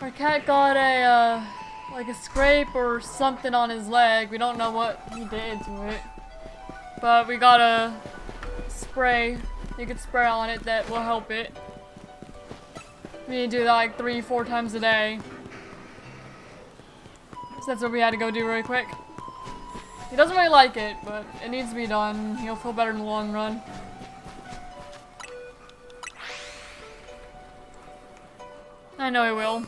Our cat got a, like a scrape or something on his leg. We don't know what he did to it. But we got a spray. You could spray on it that will help it. We need to do that like 3-4 times a day. So that's what we had to go do really quick. He doesn't really like it, but it needs to be done. He'll feel better in the long run. I know he will.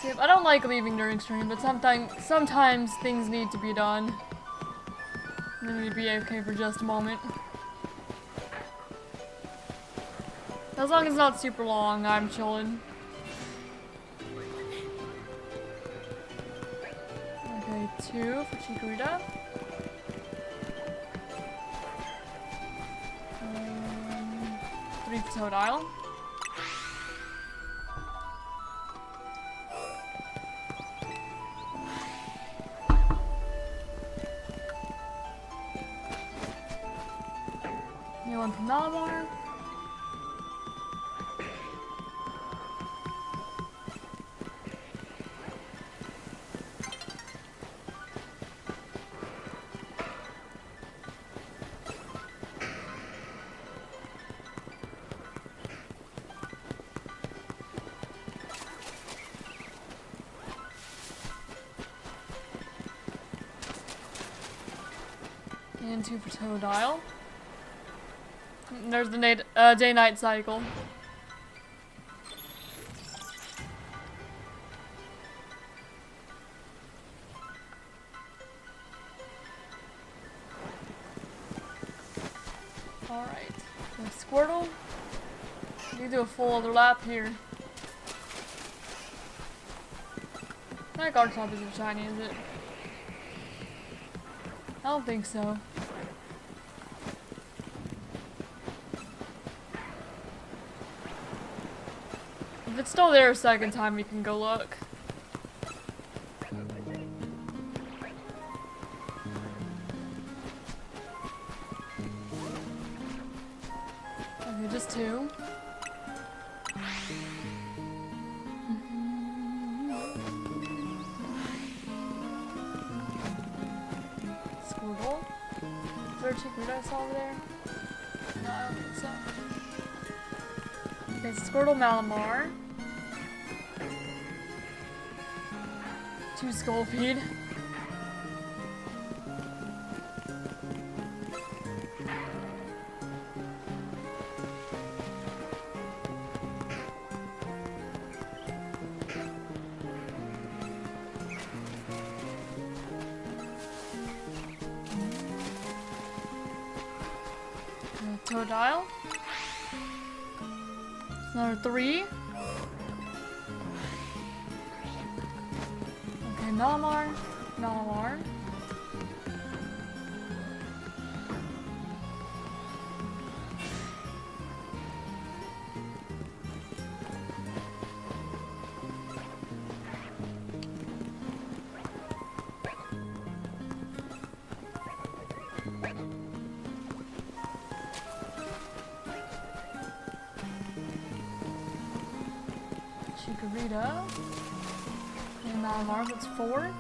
See, I don't like leaving during stream, but sometimes things need to be done. And then we'd be okay for just a moment. As long as it's not super long, I'm chilling. Okay, 2 for Chikorita. 3 for Totodile. New one from Malamar. And 2 for Totodile. There's the day-night cycle. Alright. Squirtle. You do a full other lap here. That Garchomp isn't shiny, is it? I don't think so. If it's still there a second time, we can go look. Okay, just 2. Squirtle. Is there a Chikorita I saw over there? No, I don't think so. Okay, Squirtle, Malamar. 2 Skullfeed. Totodile. Another 3. Okay, Malamar. Malamar. Chikorita. And Malamar, that's 4.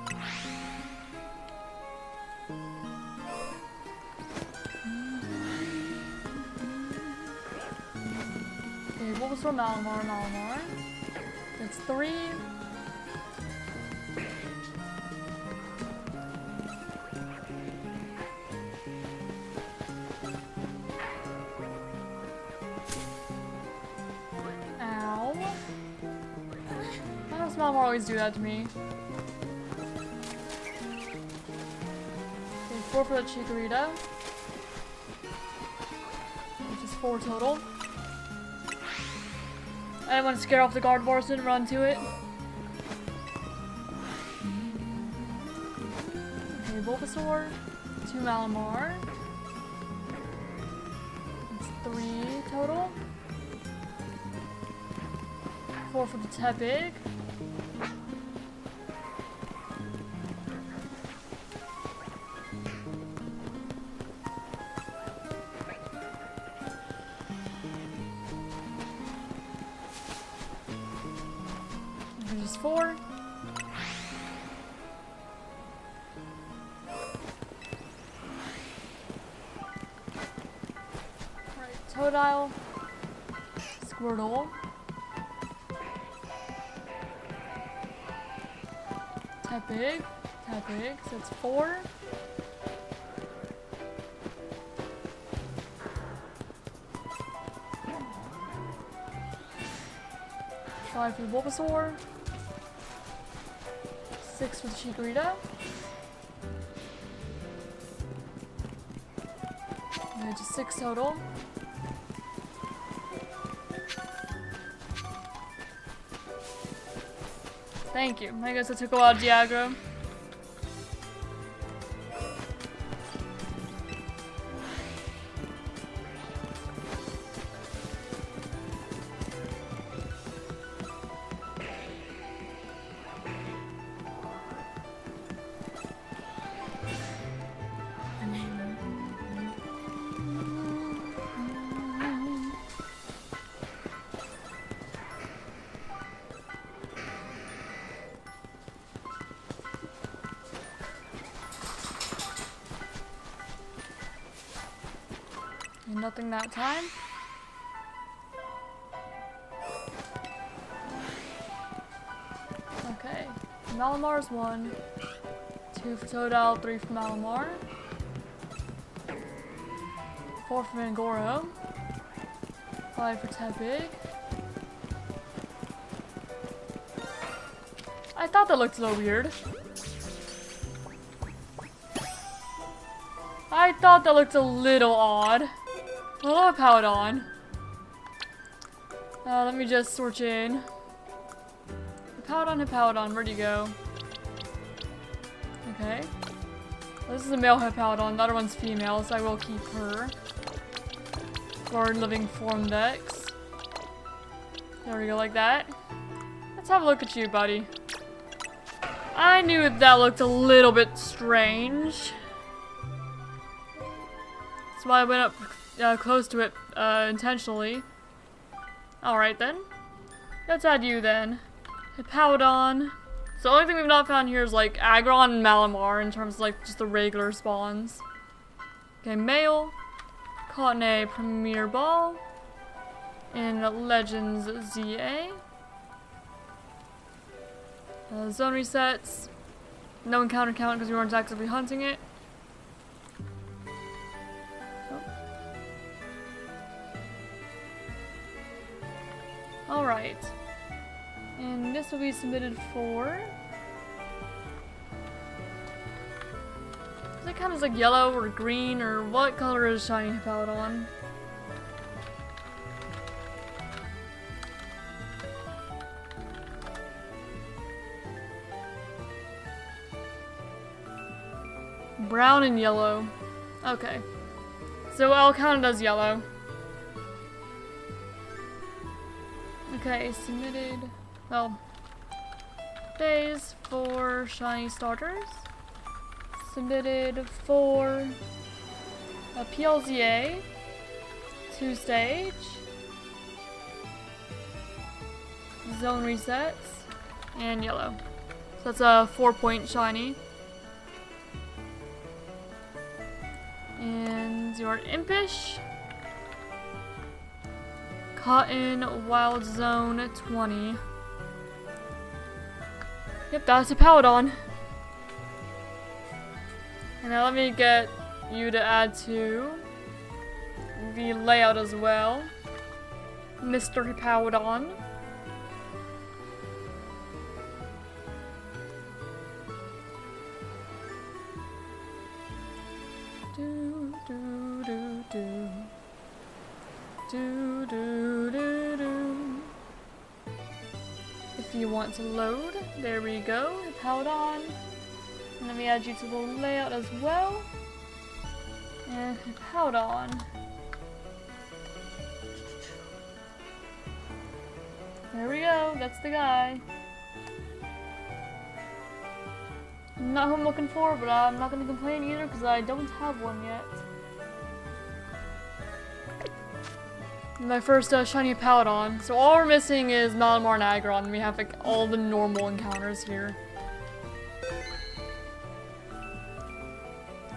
Okay, what was for Malamar? Malamar. That's 3. Malamar always do that to me. Okay, 4 for the Chikorita. Which is 4 total. I didn't want to scare off the guard bars and run to it. Okay, Bulbasaur. 2 Malamar. That's 3 total. 4 for the Tepig. There's 4. Right, Totodile. Squirtle. Tepig. Tepig, so it's 4. Try for the Bulbasaur. 6 for the Chikorita. Okay, just 6 total. Thank you. I guess I took a lot of Diagro. Nothing that time. Okay. Malamar's 1. 2 for Totodile, 3 for Malamar. 4 for Angoro. 5 for Tepig. I thought that looked a little weird. I thought that looked a little odd. Hello, Paladon. Let me just switch in. Hippowdon, where'd you go? Okay. Well, this is a male Hippowdon, the other one's female, so I will keep her. For living form dex. There we go, like that. Let's have a look at you, buddy. I knew that looked a little bit strange. That's why I went up close to it intentionally. Alright then. Let's add you then. Hippowdon. So the only thing we've not found here is like Aggron and Malamar in terms of like just the regular spawns. Okay, male. Caught in a Premier Ball. In Legends Z-A. Zone resets. No encounter count because we weren't actively hunting it. Oh. Alright. And this will be submitted for... Does it count as like yellow or green or what color is Shiny Hippowdon? Brown and yellow. Okay. So I'll count it as yellow. Okay, submitted. Well, days for shiny starters. Submitted for a PLZA, 2 stage, zone resets, and yellow. So that's a 4-point shiny. And your Impish. Cotton Wild Zone 20. Yep, that's a Paladon. And now let me get you to add to the layout as well. Mr. Hippowdon. Do do do do. Do do do do. If you want to load, there we go. Hippowdon. And let me add you to the layout as well. And Hippowdon. There we go. That's the guy. Not who I'm looking for, but I'm not going to complain either because I don't have one yet. My first shiny Paladon. So all we're missing is Malamar and Aggron, and we have like all the normal encounters here.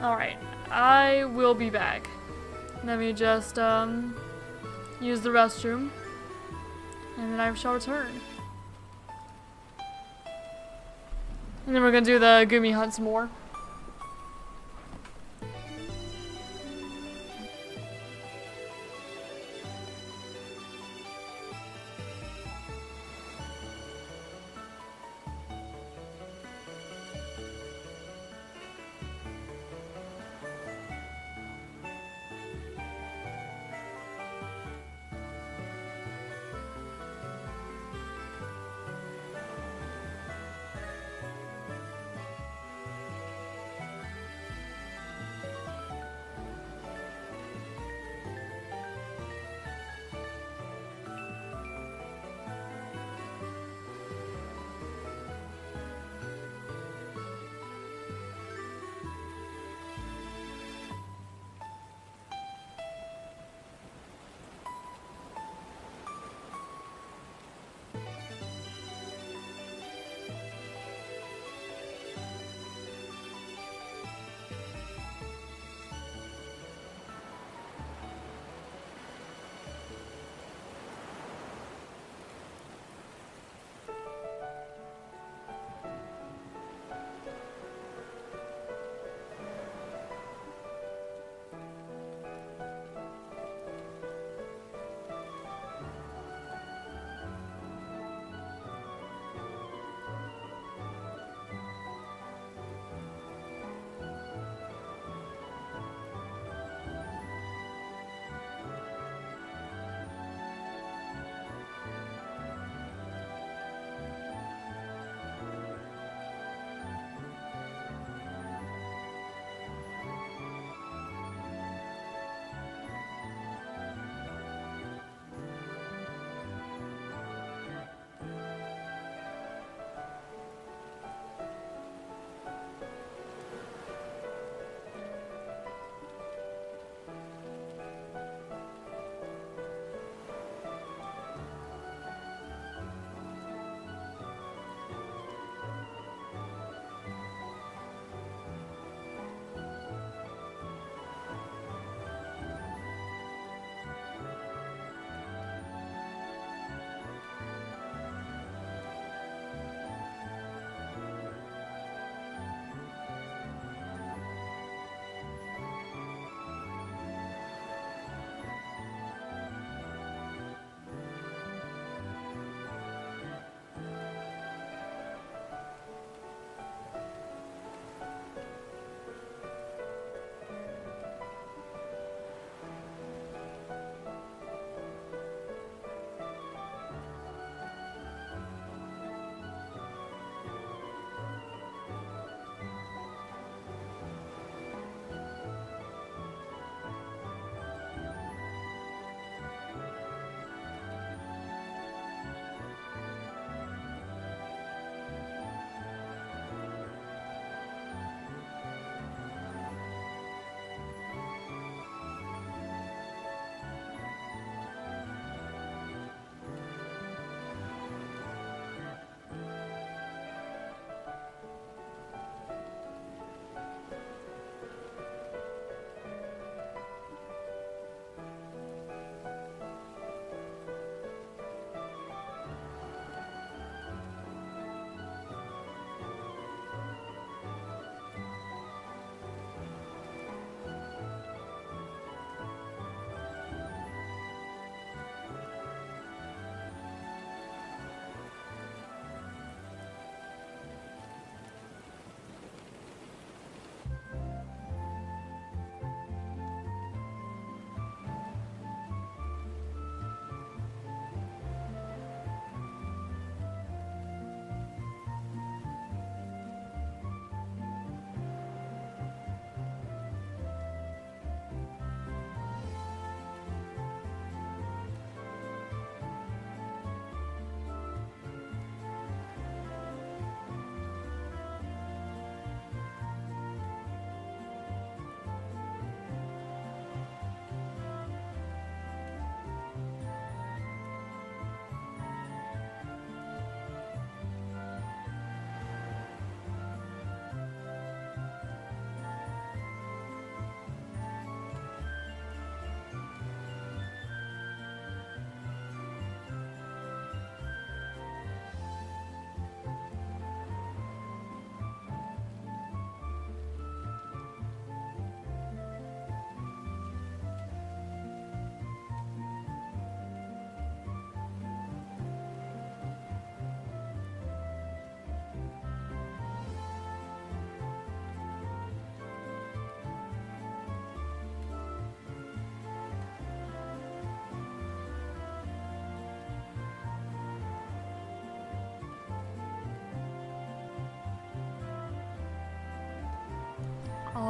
Alright, I will be back. Let me just use the restroom, and then I shall return. And then we're gonna do the Goomy hunt some more.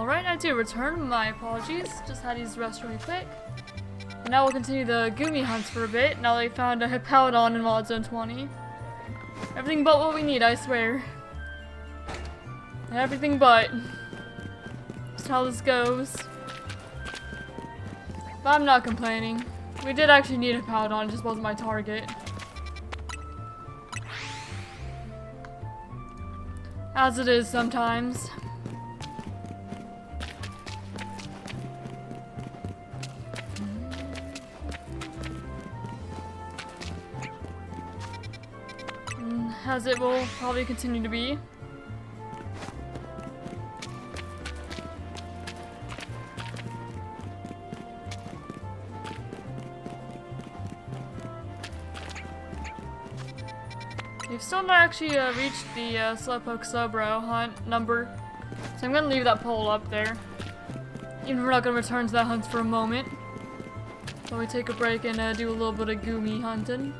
Alright, I do return. My apologies. Just had to use the restroom really quick. And now we'll continue the Goomy hunts for a bit, now that we found a Hippowdon in Mod Zone 20. Everything but what we need, I swear. Everything but. That's how this goes. But I'm not complaining. We did actually need a Hippowdon, it just wasn't my target. As it is sometimes. As it will probably continue to be. We've still not actually reached the Slowpoke Slowbro hunt number, so I'm gonna leave that poll up there. Even if we're not gonna return to that hunt for a moment. So we take a break and do a little bit of Goomy hunting.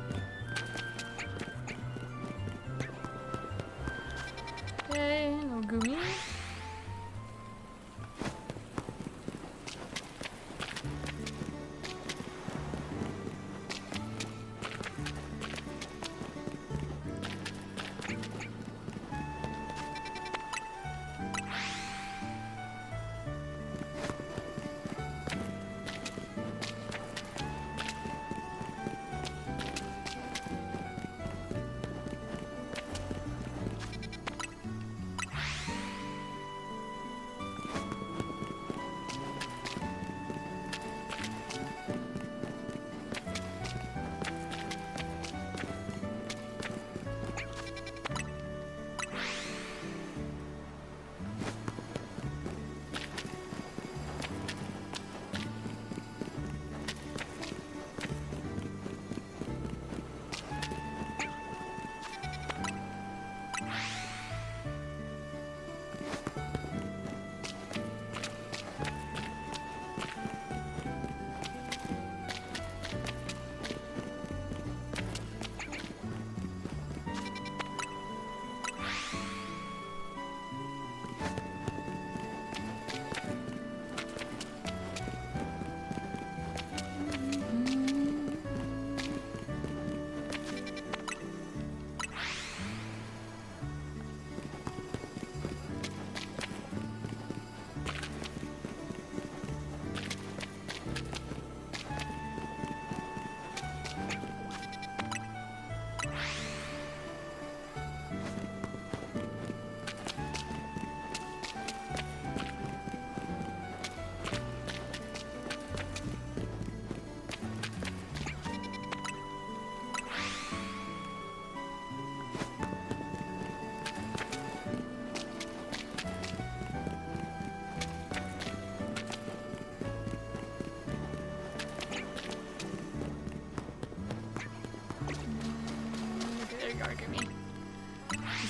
Okay, no Goomy.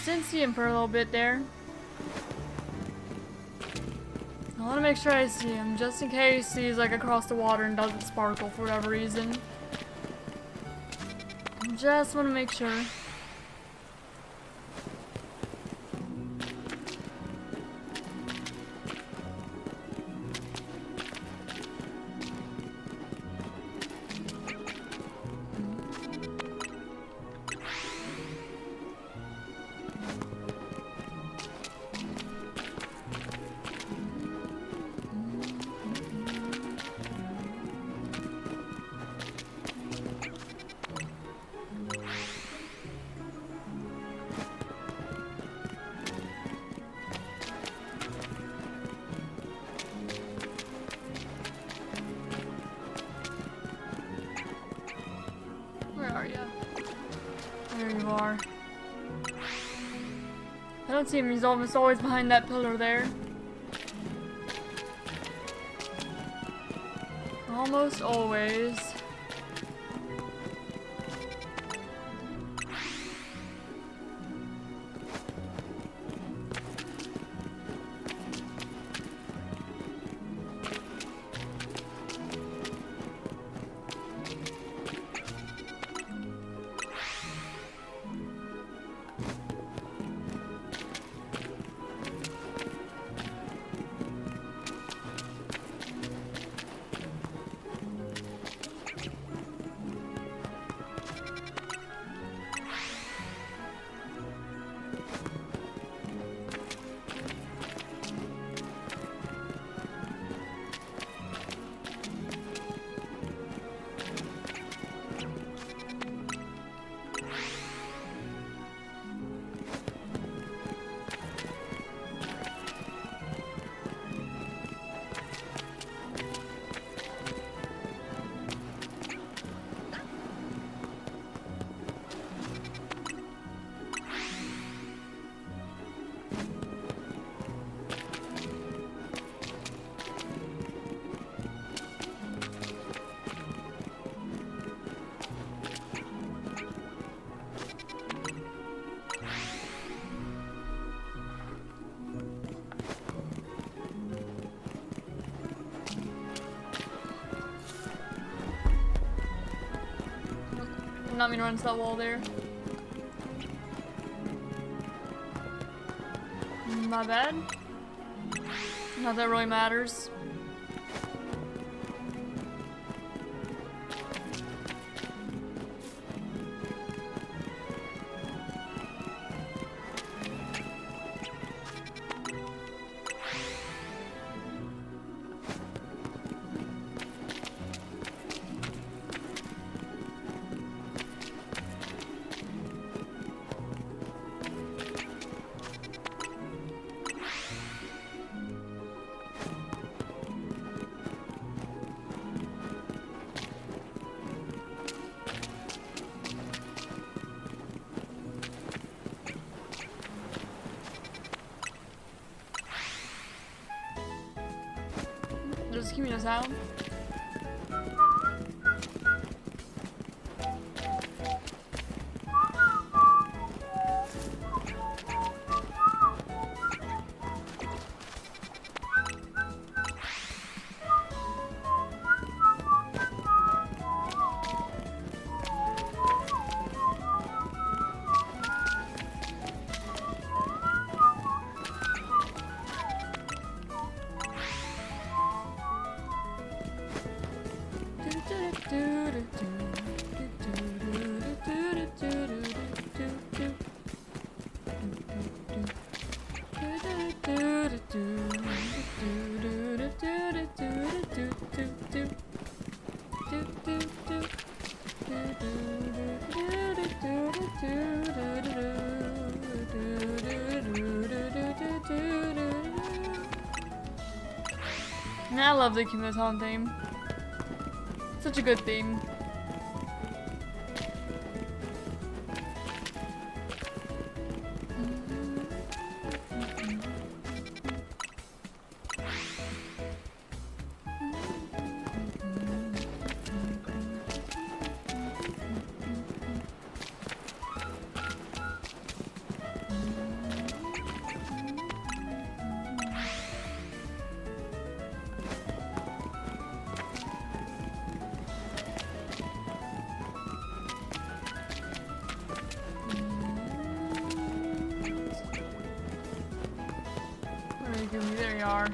Didn't see him for a little bit there. I want to make sure I see him, just in case he's like across the water and doesn't sparkle for whatever reason. Just want to make sure. There you are. I don't see him, he's almost always behind that pillar there. Almost always. not mean to run into that wall there. My bad. Not that really matters. Just give me a sound. I love the Kingdom Town theme. Such a good theme. There you are.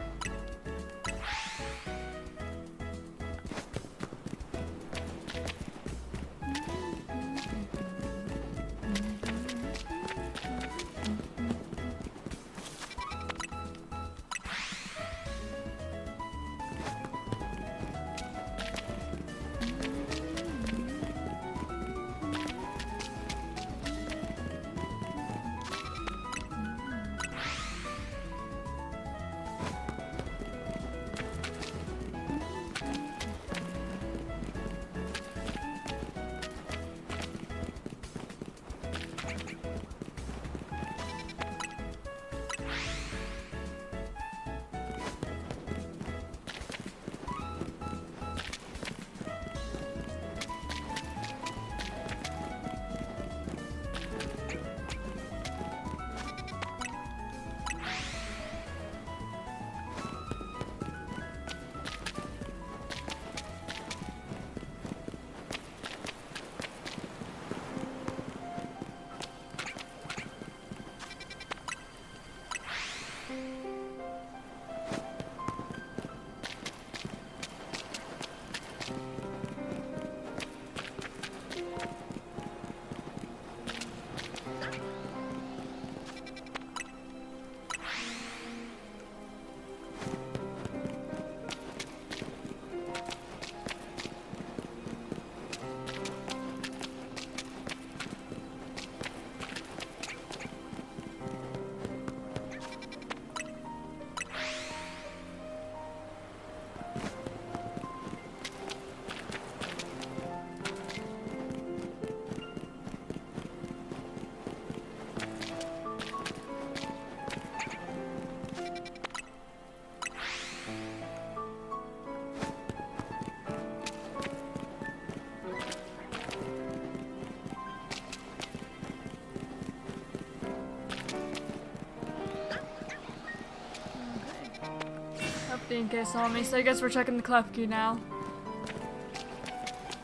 Think I saw me, so I guess we're checking the clef key now.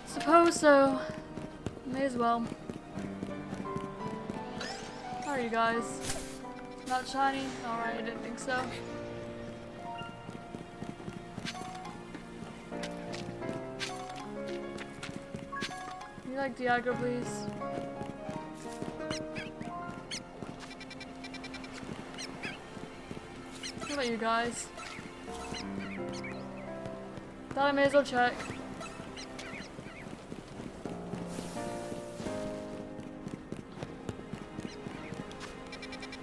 Suppose so. May as well. How are you guys? Not shiny? Alright, I didn't think so. You like the aggro, please? How about you guys? Thought I may as well check.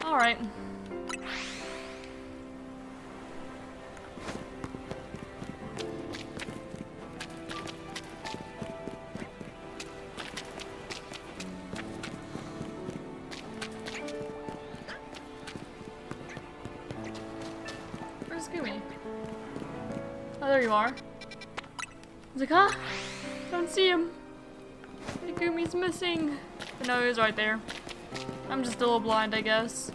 Alright. Where's Gumi? Oh, there you are. I was like, huh? Don't see him. The Gumi's missing. But no, he was right there. I'm just a little blind, I guess.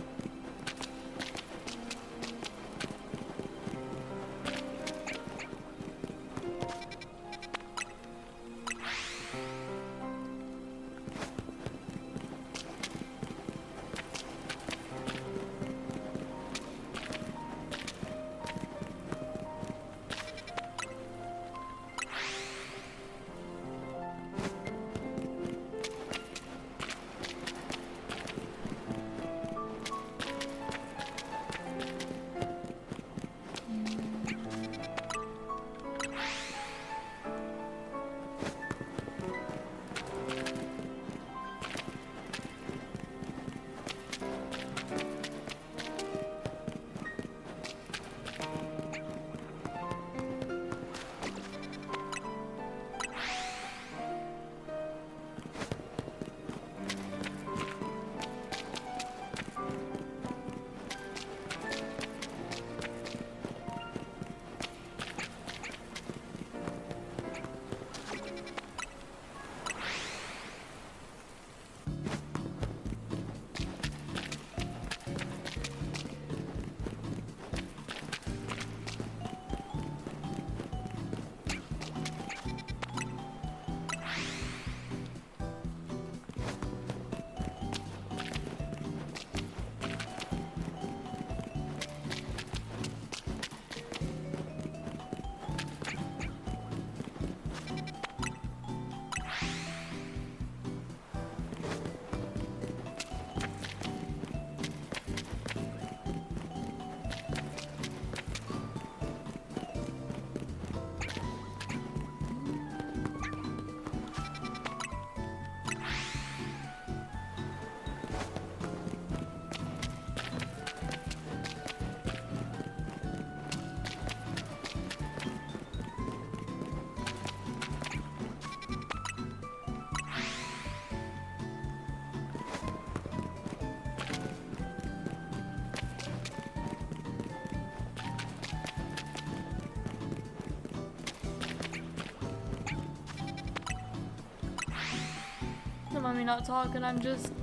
Don't mind me not talking, I'm just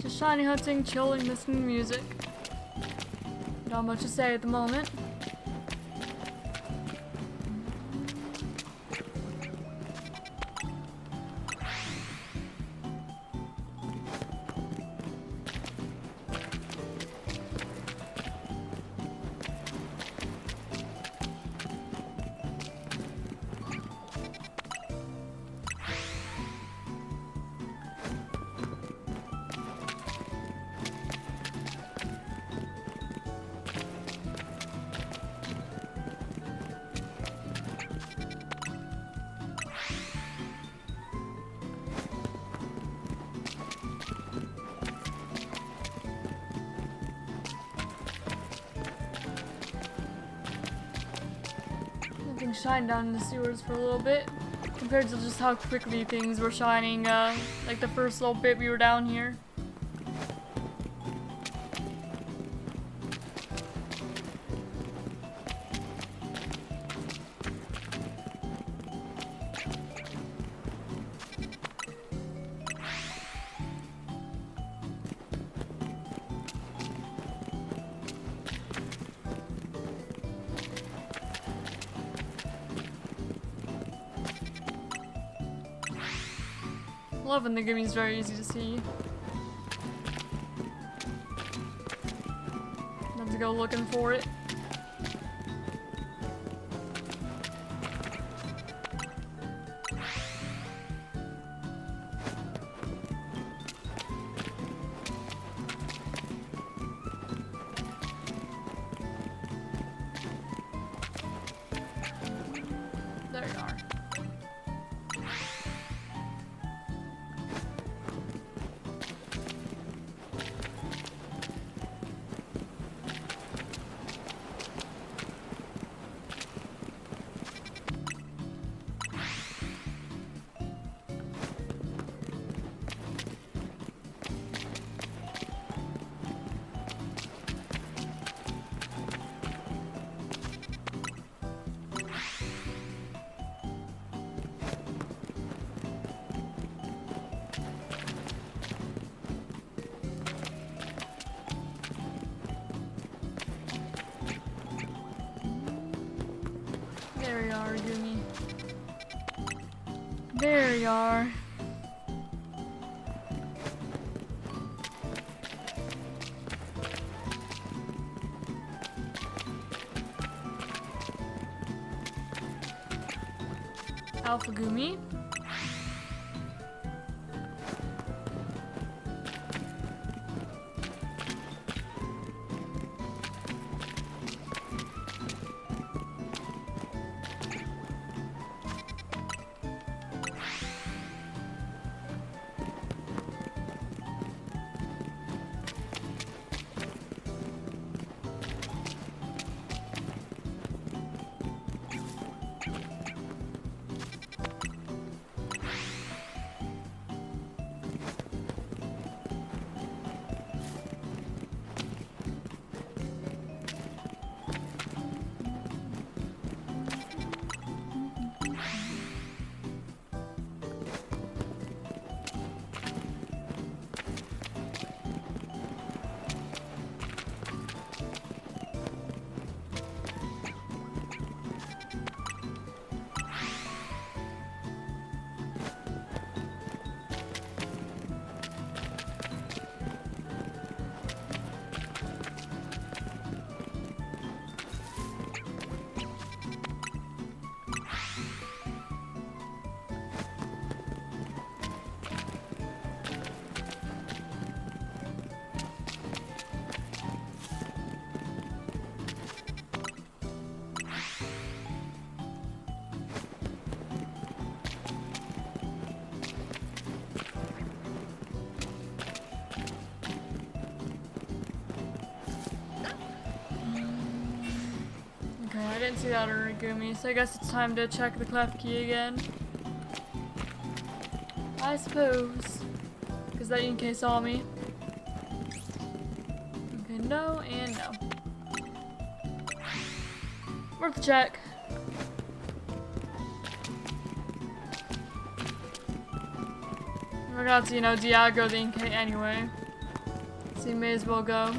shiny hunting, chilling, listening to music. Not much to say at the moment. Shine down in the sewers for a little bit compared to just how quickly things were shining like the first little bit we were down here. Love when the Gummy's very easy to see. Have to go looking for it. There you are. There you are, Gumi. There you are. Alpha Gumi. I didn't see that Origami, so I guess it's time to check the clef key again. I suppose. Because that Inkay saw me. Okay, no and no. Worth a check. We're gonna have to, de-aggro the Inkay anyway. So you may as well go.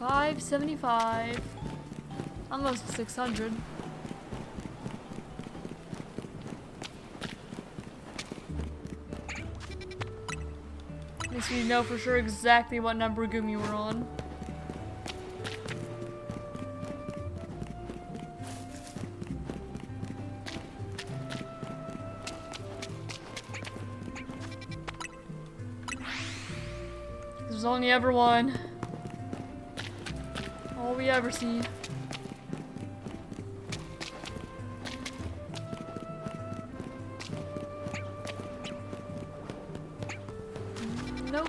$575. Almost 600. At least we know for sure exactly what number Gumi we're on. There's only ever one. All we ever see. Nope.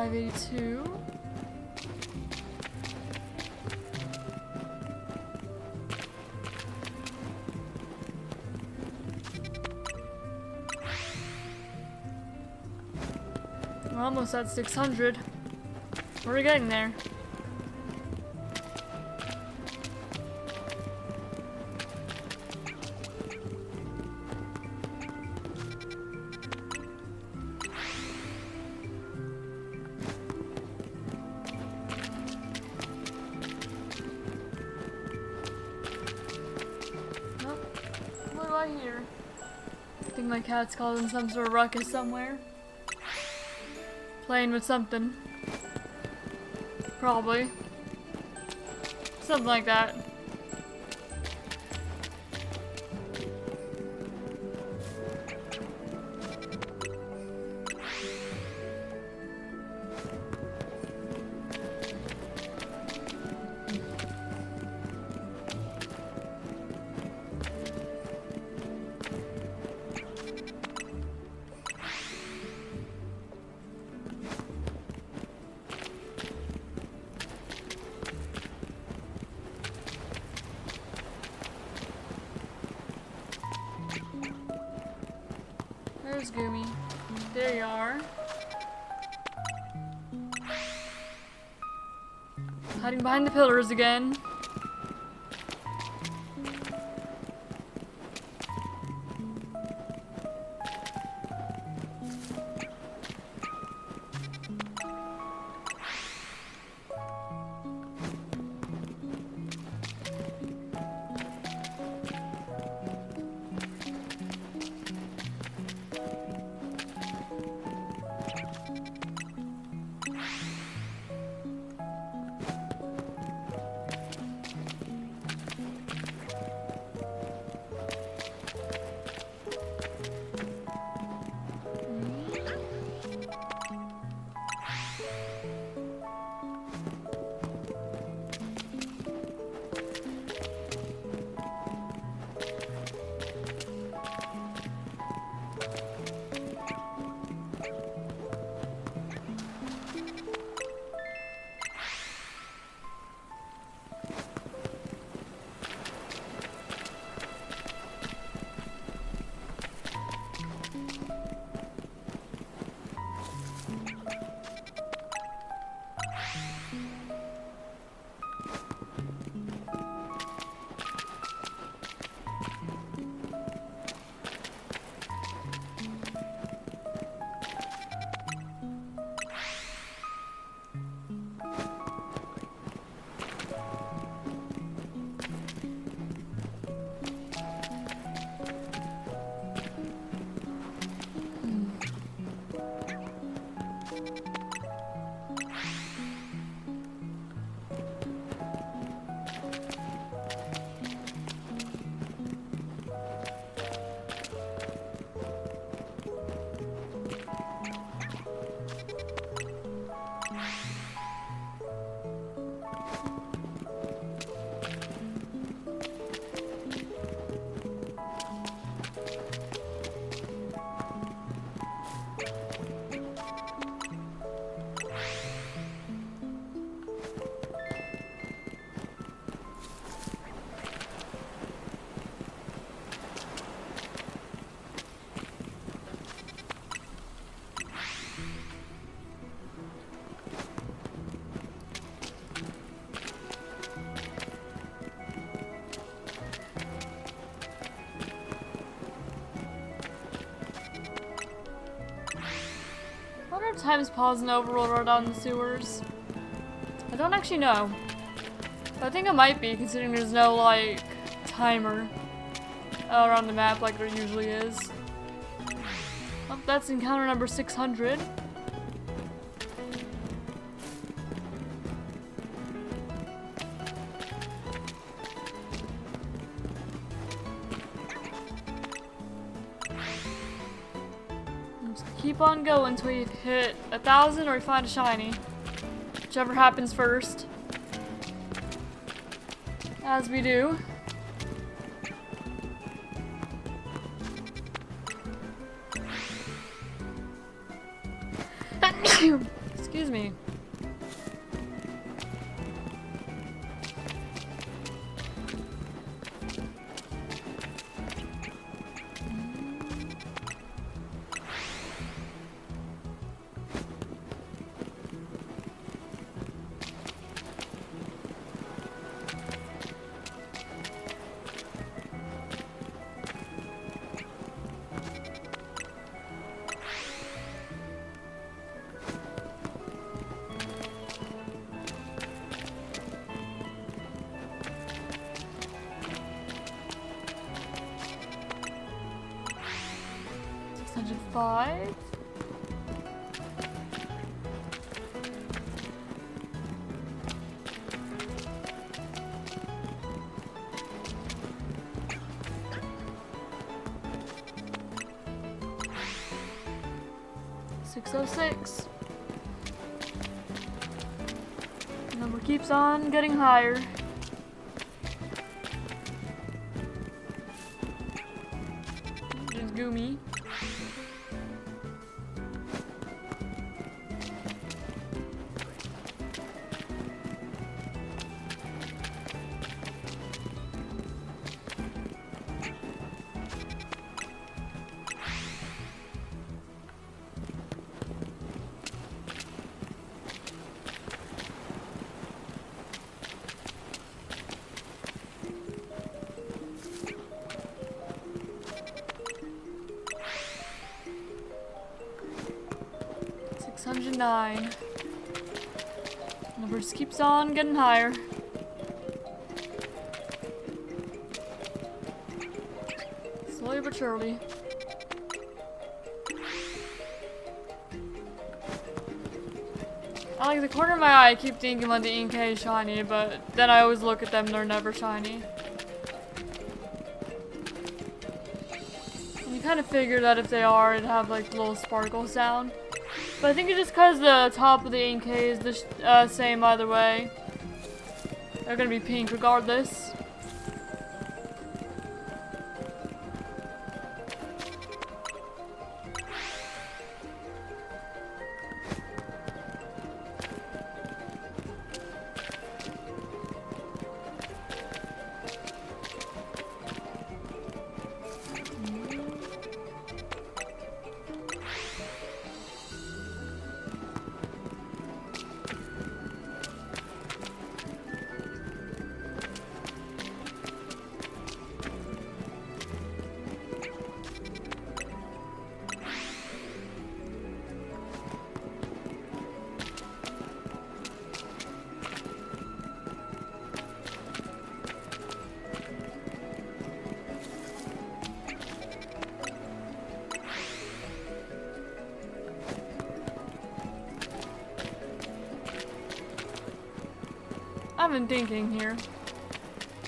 582. We're almost at 600. We're getting there. What do I hear? I think my cat's causing some sort of ruckus somewhere. Playing with something. Probably. Something like that. There's Goomy. There you are. Hiding behind the pillars again. Times pause and overroll right down the sewers. I don't actually know. But I think it might be, considering there's no, like, timer around the map like there usually is. Oh, that's encounter number 600. Keep on going until you hit 1,000 or you find a shiny. Whichever happens first. As we do. Excuse me. $605. $606. Number keeps on getting higher. Just goomy. $609. Number just keeps on getting higher. Slowly but surely. I like the corner of my eye, I keep thinking when the ink is shiny, but then I always look at them, they're never shiny. And you kind of figure that if they are, it'd have like a little sparkle sound. But I think it's just because the top of the ink is the same either way. They're gonna be pink regardless. I've been thinking here.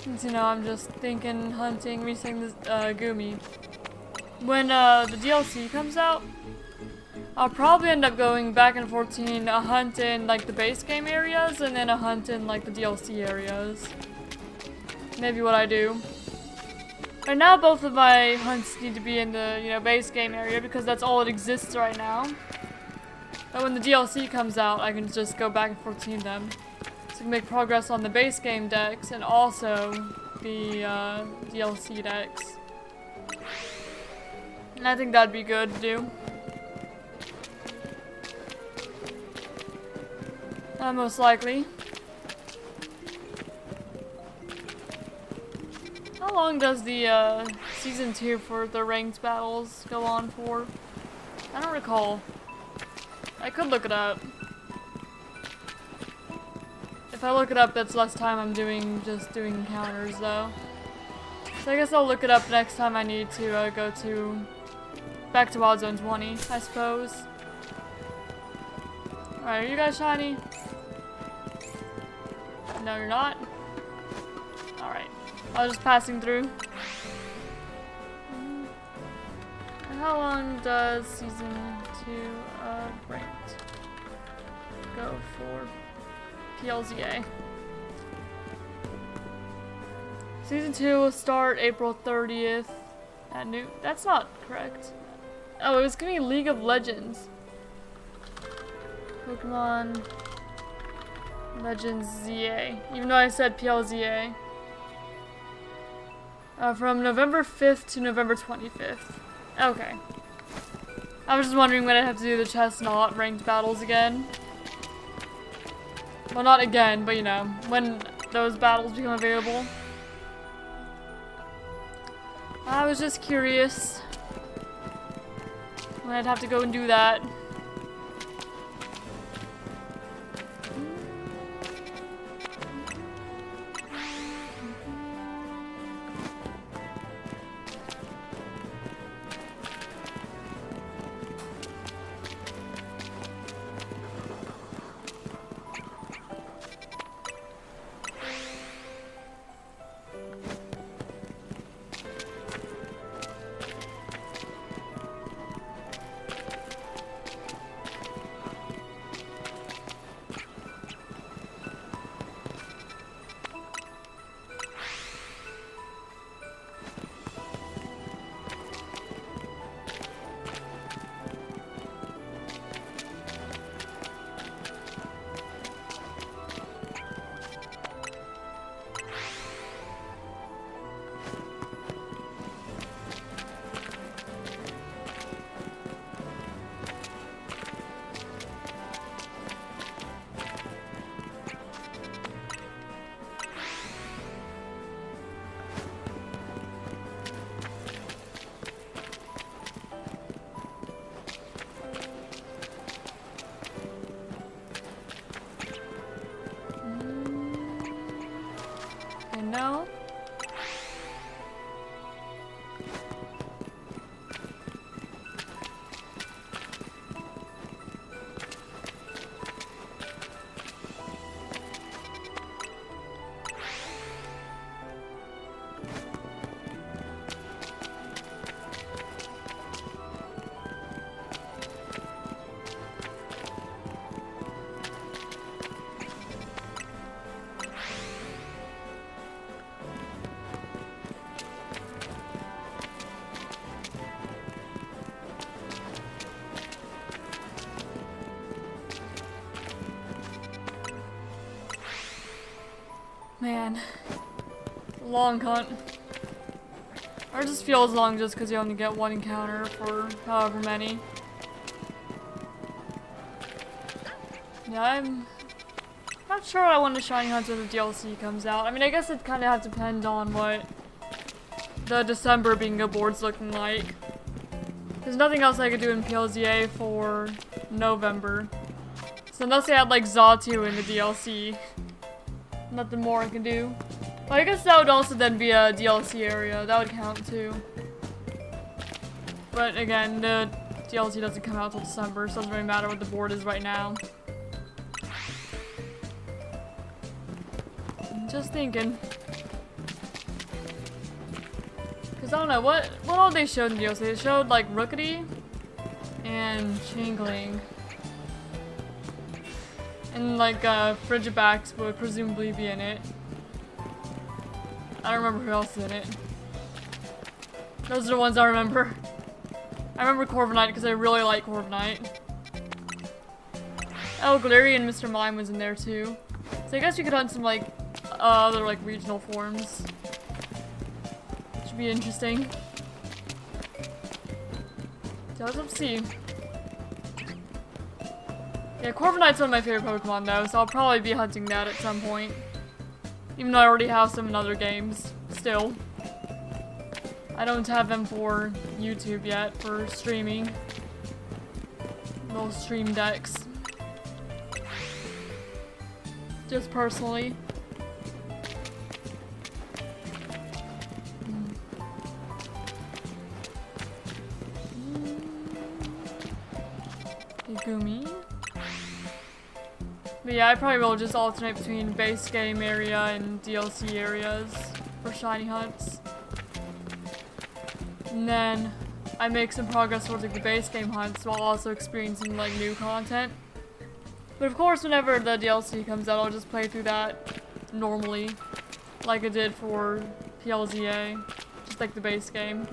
Since, you know, I'm just thinking, hunting, resetting this, Gumi. When, the DLC comes out, I'll probably end up going back and forth between a hunt in, like, the base game areas, and then a hunt in, like, the DLC areas. Maybe what I do. Right now, both of my hunts need to be in the, you know, base game area, because that's all it exists right now. But when the DLC comes out, I can just go back and forth between them. So I can make progress on the base game decks and also the DLC decks. And I think that'd be good to do. Most likely. How long does the season 2 for the ranked battles go on for? I don't recall. I could look it up. If I look it up, that's less time I'm just doing encounters though. So I guess I'll look it up next time I need to go back to Wild Zone 20, I suppose. Alright, are you guys shiny? No, you're not? Alright. I was just passing through. And how long does Season 2 of Ranked go for PLZA? Season 2 will start April 30th at noon. That's not correct. Oh, it was gonna be League of Legends. Pokemon Legends Z-A. Even though I said PLZA. From November 5th to November 25th. Okay. I was just wondering when I'd have to do the Chestnut ranked battles again. Well, not again, but you know, when those battles become available. I was just curious when I'd have to go and do that. No. Man, long hunt. Or it just feels long just because you only get one encounter for however many. Yeah, I'm not sure I want to shiny hunt when the DLC comes out. I mean, I guess it kind of has to depend on what the December bingo board's looking like. There's nothing else I could do in PLZA for November. So unless they had like Xatu in the DLC. Nothing more I can do. Well, I guess that would also then be a DLC area. That would count too. But again, the DLC doesn't come out till December, so it doesn't really matter what the board is right now. I'm just thinking. Cause I don't know, what all they showed in the DLC? They showed like Rookity and Chingling. And like Frigibax would presumably be in it. I don't remember who else is in it. Those are the ones I remember. I remember Corviknight because I really like Corviknight. Oh, Galarian and Mr. Mime was in there too. So I guess you could hunt some like other like regional forms. Should be interesting. So let's see. Yeah, Corviknight's one of my favorite Pokemon though, so I'll probably be hunting that at some point. Even though I already have some in other games, still. I don't have them for YouTube yet, for streaming. Little stream decks. Just personally. Gumi. But yeah, I probably will just alternate between base game area and DLC areas for shiny hunts. And then I make some progress towards like the base game hunts while also experiencing like new content. But of course, whenever the DLC comes out, I'll just play through that normally, like I did for PLZA, just like the base game.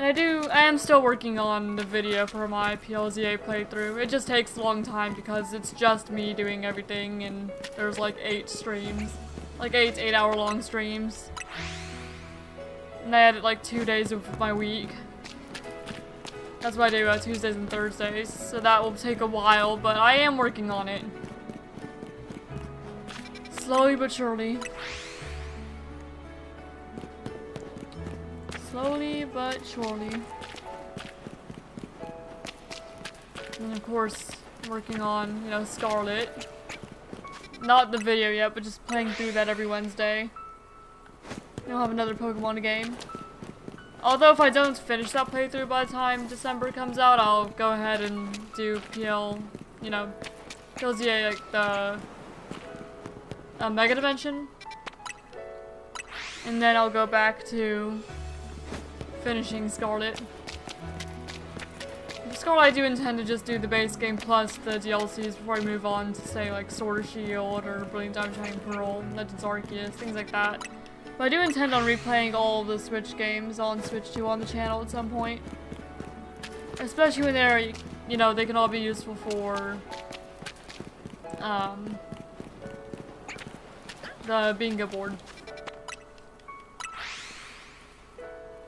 And I am still working on the video for my PLZA playthrough. It just takes a long time because it's just me doing everything and there's like 8 streams. Like 8 hour-long streams. And I edit like 2 days of my week. That's what I do Tuesdays and Thursdays, so that will take a while, but I am working on it. Slowly but surely. Slowly but surely. And of course, working on, you know, Scarlet. Not the video yet, but just playing through that every Wednesday. You'll have another Pokemon game. Although if I don't finish that playthrough by the time December comes out, I'll go ahead and do PLZA, like the Mega Dimension. And then I'll go back to finishing Scarlet. For Scarlet, I do intend to just do the base game plus the DLCs before I move on to say like Sword or Shield or Brilliant Diamond Shining Pearl, Legends Arceus, things like that. But I do intend on replaying all of the Switch games on Switch 2 on the channel at some point. Especially when they're, you know, they can all be useful for the bingo board.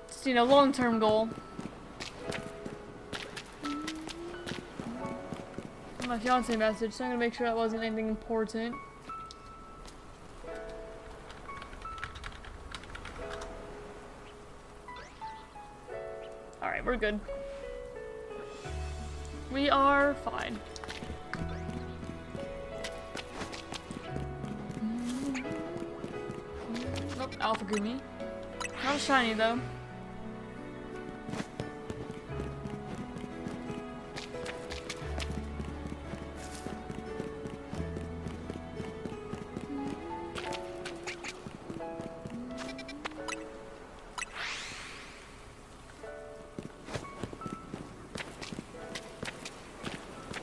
Just, you know, long-term goal. My fiance message, so I'm gonna make sure that wasn't anything important. Alright, we're good. We are fine. Nope, Alpha Gumi. Not a shiny though.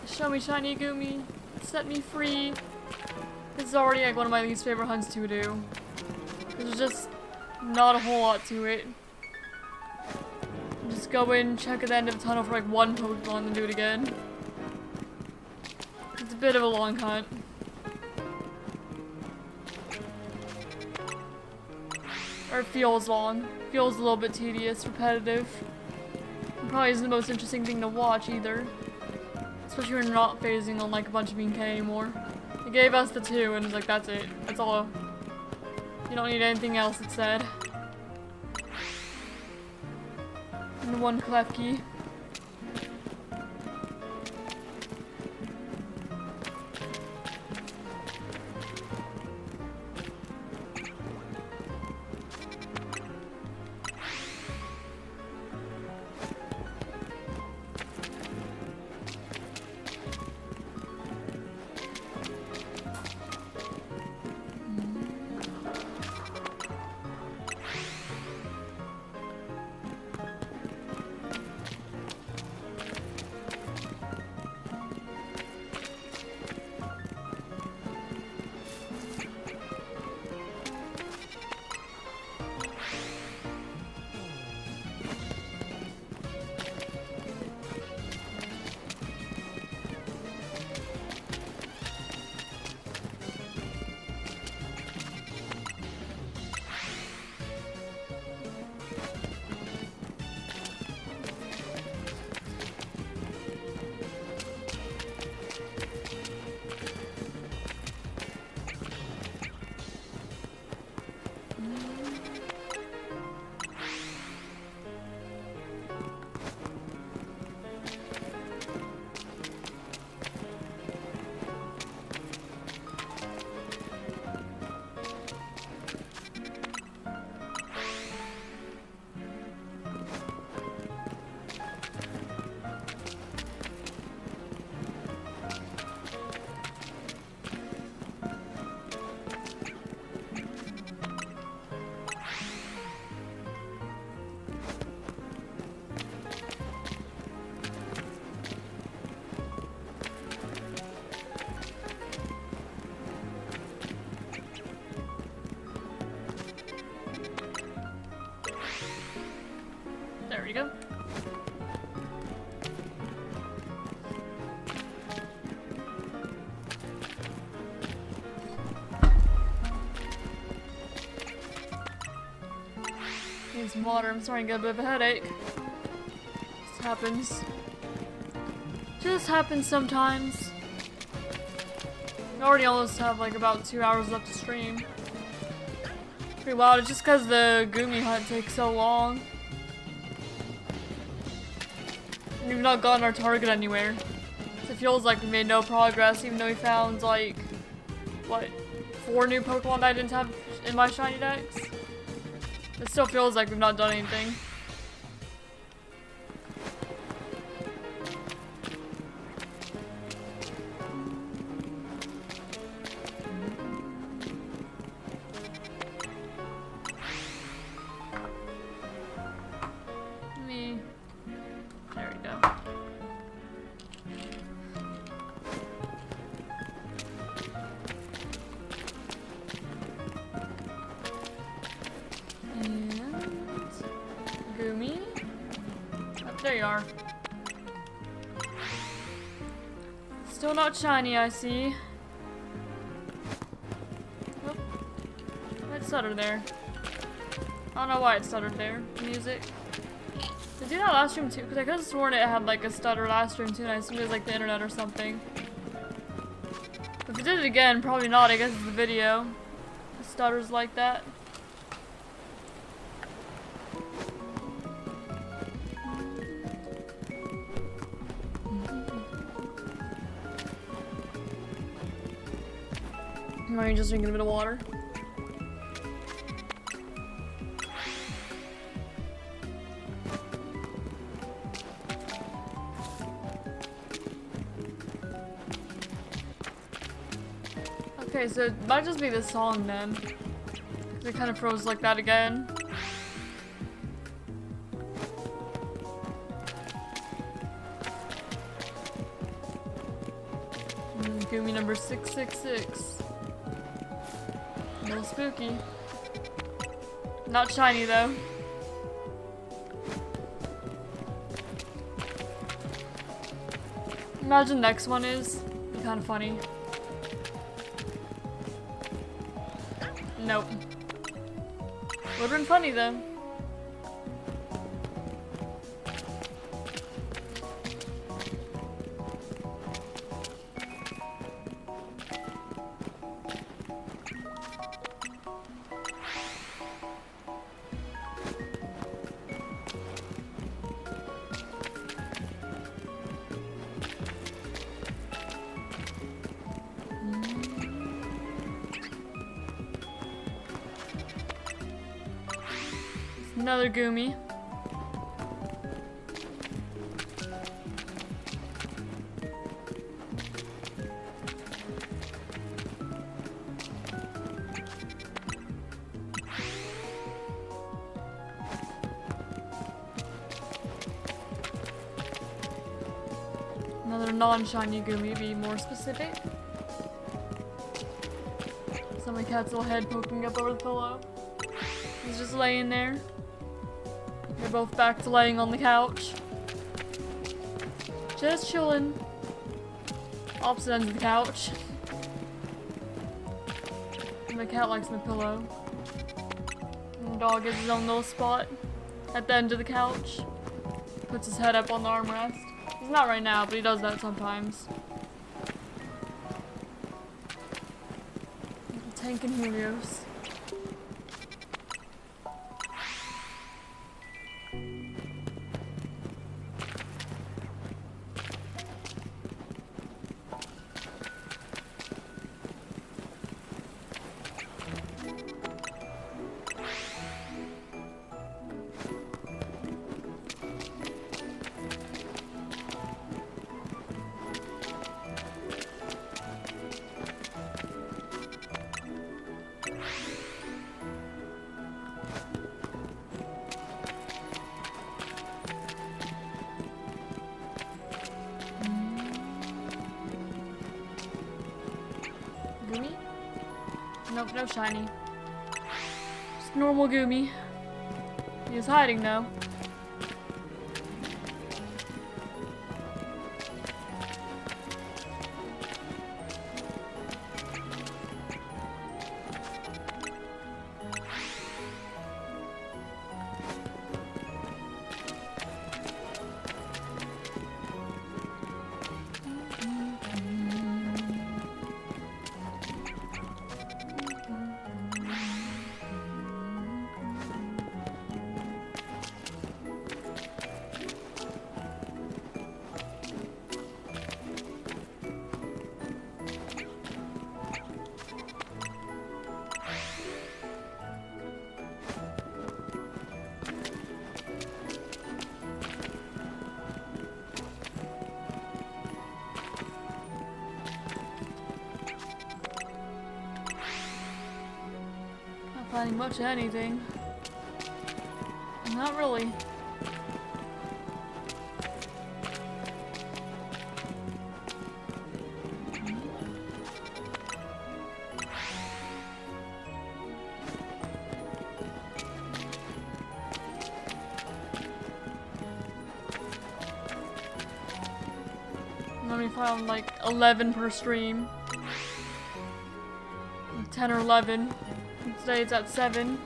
Show me shiny Gumi. Set me free. This is already like one of my least favorite hunts to do. There's just not a whole lot to it. Just go in, check at the end of the tunnel for like one Pokemon, and do it again. It's a bit of a long hunt. Or it feels long. Feels a little bit tedious, repetitive. And probably isn't the most interesting thing to watch either. Especially when you're not phasing on like a bunch of BK anymore. It gave us the 2 and like that's it. That's all. You don't need anything else, it said. And the 1 Klefki. we go. Need some water. I'm starting to get a bit of a headache. Just happens. Just happens sometimes. I already almost have like about 2 hours left to stream. Pretty wild. It's just because the Goomy hunt takes so long. And we've not gotten our target anywhere. So it feels like we made no progress, even though we found like, what, 4 new Pokemon that I didn't have in my shiny decks? It still feels like we've not done anything. There we go. Goomy. Oh, there you are. Still not shiny, I see. Oh. Why'd it stutter there? I don't know why it stuttered there. Music. Did I do that last stream too? Because I could have sworn it had like a stutter last stream too, and I assumed it was like the internet or something. If it did it again, probably not. I guess it's the video. It stutters like that. Are you just drinking a bit of water? Okay, so it might just be this song then. 'Cause it kind of froze like that again. Goomy number 666. A little spooky. Not shiny though. Imagine the next one is. Be kind of funny. Nope. Would've been funny though. Another Goomy. Another non-shiny Goomy, be more specific. So my cat's little head poking up over the pillow. He's just laying there. They're both back to laying on the couch. Just chilling. Opposite ends of the couch. My cat likes my pillow. And the dog has his own little spot at the end of the couch. Puts his head up on the armrest. He's not right now, but he does that sometimes. Tank and Helios. Goomy? Nope, no shiny. Just normal Goomy. He was hiding though. much of anything. Not really. Let me find like 11 per stream. 10 or 11. Today it's at 7.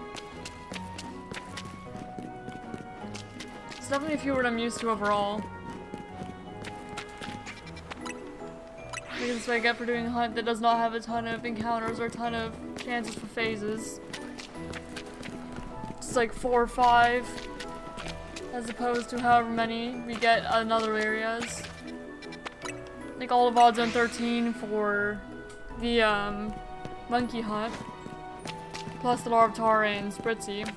It's definitely fewer than I'm used to overall. I think that's what I get for doing a hunt that does not have a ton of encounters or a ton of chances for phases. It's like 4 or 5, as opposed to however many we get in other areas. Like all of VODs on 13 for the monkey hunt, plus the Larvitar and Spritzy,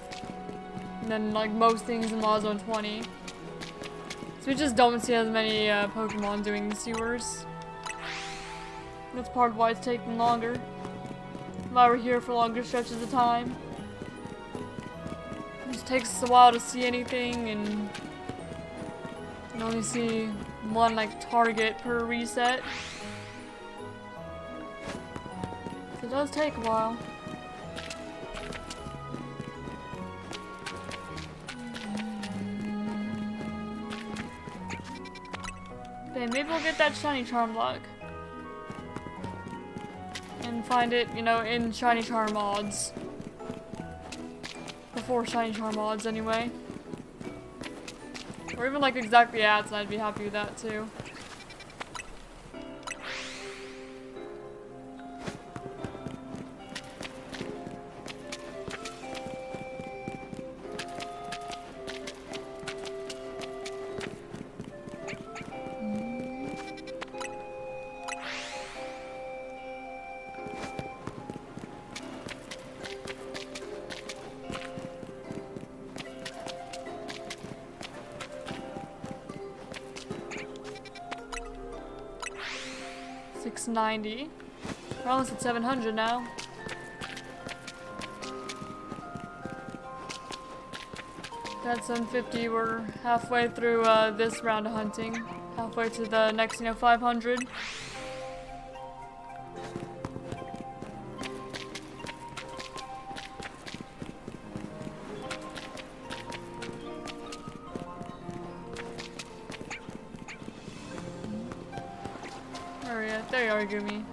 and then like most things in VOD Zone 20. So we just don't see as many Pokemon doing sewers. That's part of why it's taking longer. Why we're here for longer stretches of time. It just takes us a while to see anything, and you only see one like target per reset. So it does take a while. Okay, maybe we'll get that shiny charm block. And find it, you know, in shiny charm mods. Before shiny charm mods, anyway. Or even like exactly ads, and I'd be happy with that too. $690. We're almost at 700 now. Got 750. We're halfway through this round of hunting. Halfway to the next, 500. There you are, Gumi.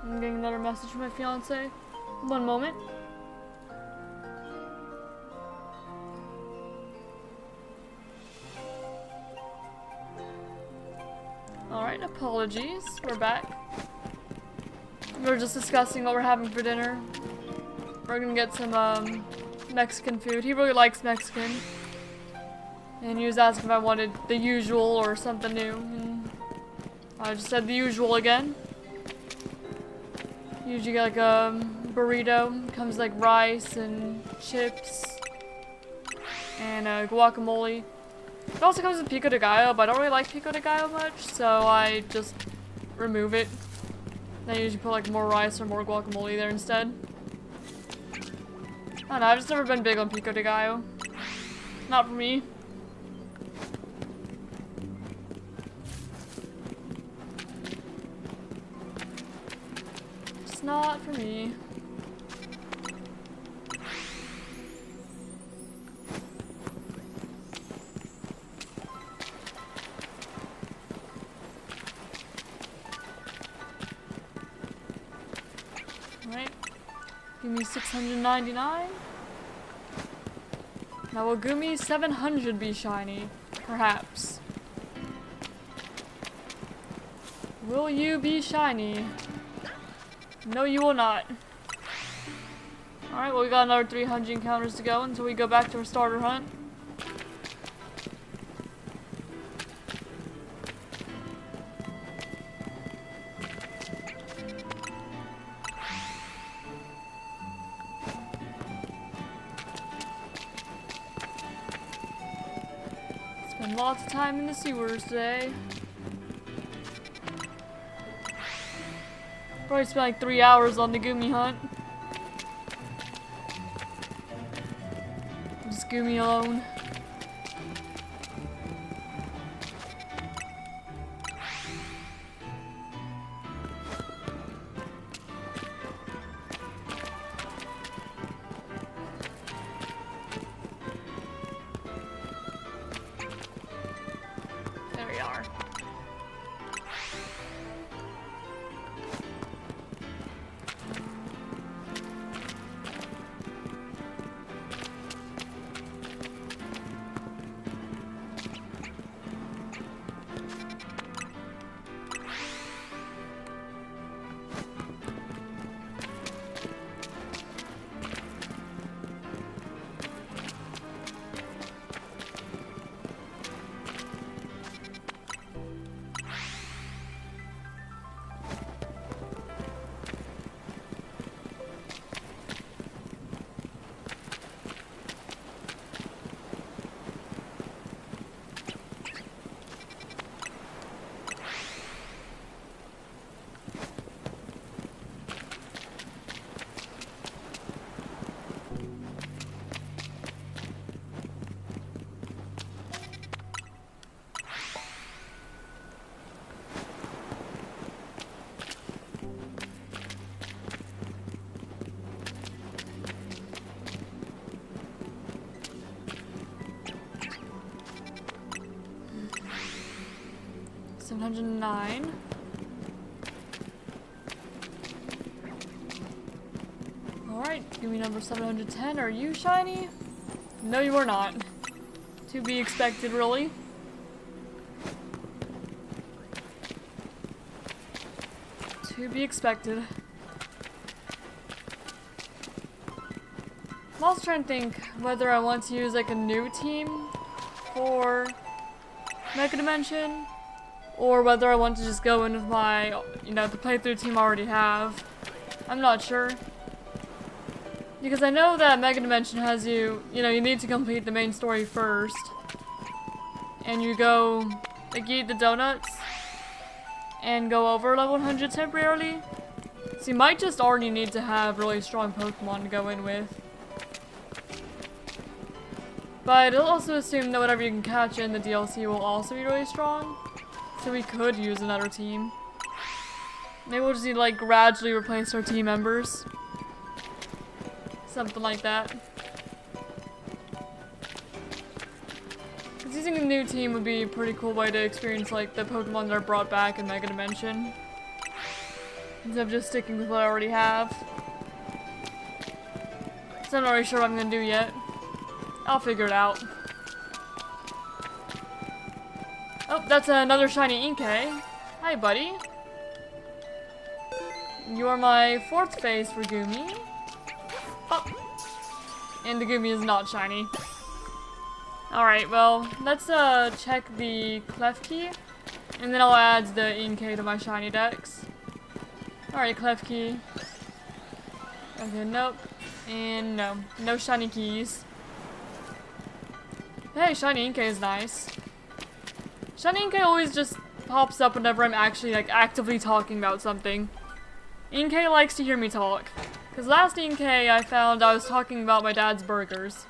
I'm getting another message from my fiance. One moment. Alright, apologies. We're back. We were just discussing what we're having for dinner. We're gonna get some Mexican food. He really likes Mexican. And he was asking if I wanted the usual or something new. And I just said the usual again. Usually get like a burrito. Comes like rice and chips and guacamole. It also comes with pico de gallo, but I don't really like pico de gallo much, so I just remove it. I usually put like more rice or more guacamole there instead. I don't know, I've just never been big on pico de gallo. Not for me. It's not for me. Right. Give me 699. Now will Gumi 700 be shiny? Perhaps. Will you be shiny? No, you will not. Alright, well, we got another 300 encounters to go until we go back to our starter hunt. Spend lots of time in the sewers today. Probably spent like 3 hours on the Goomy hunt. Just Goomy alone. There we are. $709. Alright, give me number 710. Are you shiny? No, you are not. To be expected, really. To be expected. I'm also trying to think whether I want to use like a new team for Mega Dimension, or whether I want to just go in with my, you know, the playthrough team I already have. I'm not sure. Because I know that Mega Dimension has you know, you need to complete the main story first. And you go, like, eat the donuts and go over level 100 temporarily. So you might just already need to have really strong Pokemon to go in with. But it'll also assume that whatever you can catch in the DLC will also be really strong. So we could use another team. Maybe we'll just need to like gradually replace our team members. Something like that. Because using a new team would be a pretty cool way to experience like the Pokemon that are brought back in Mega Dimension. Instead of just sticking with what I already have. So I'm not really sure what I'm gonna do yet. I'll figure it out. Oh, that's another shiny Inkay. Hi, buddy. You are my 4th phase for Goomy. Oh. And the Goomy is not shiny. Alright, well, let's check the Klefki. And then I'll add the Inkay to my shiny decks. Alright, Klefki. Okay, nope. And no. No shiny keys. Hey, shiny Inkay is nice. Shiny Inkay always just pops up whenever I'm actually like actively talking about something. Inkay likes to hear me talk. Cause last Inkay I found I was talking about my dad's burgers.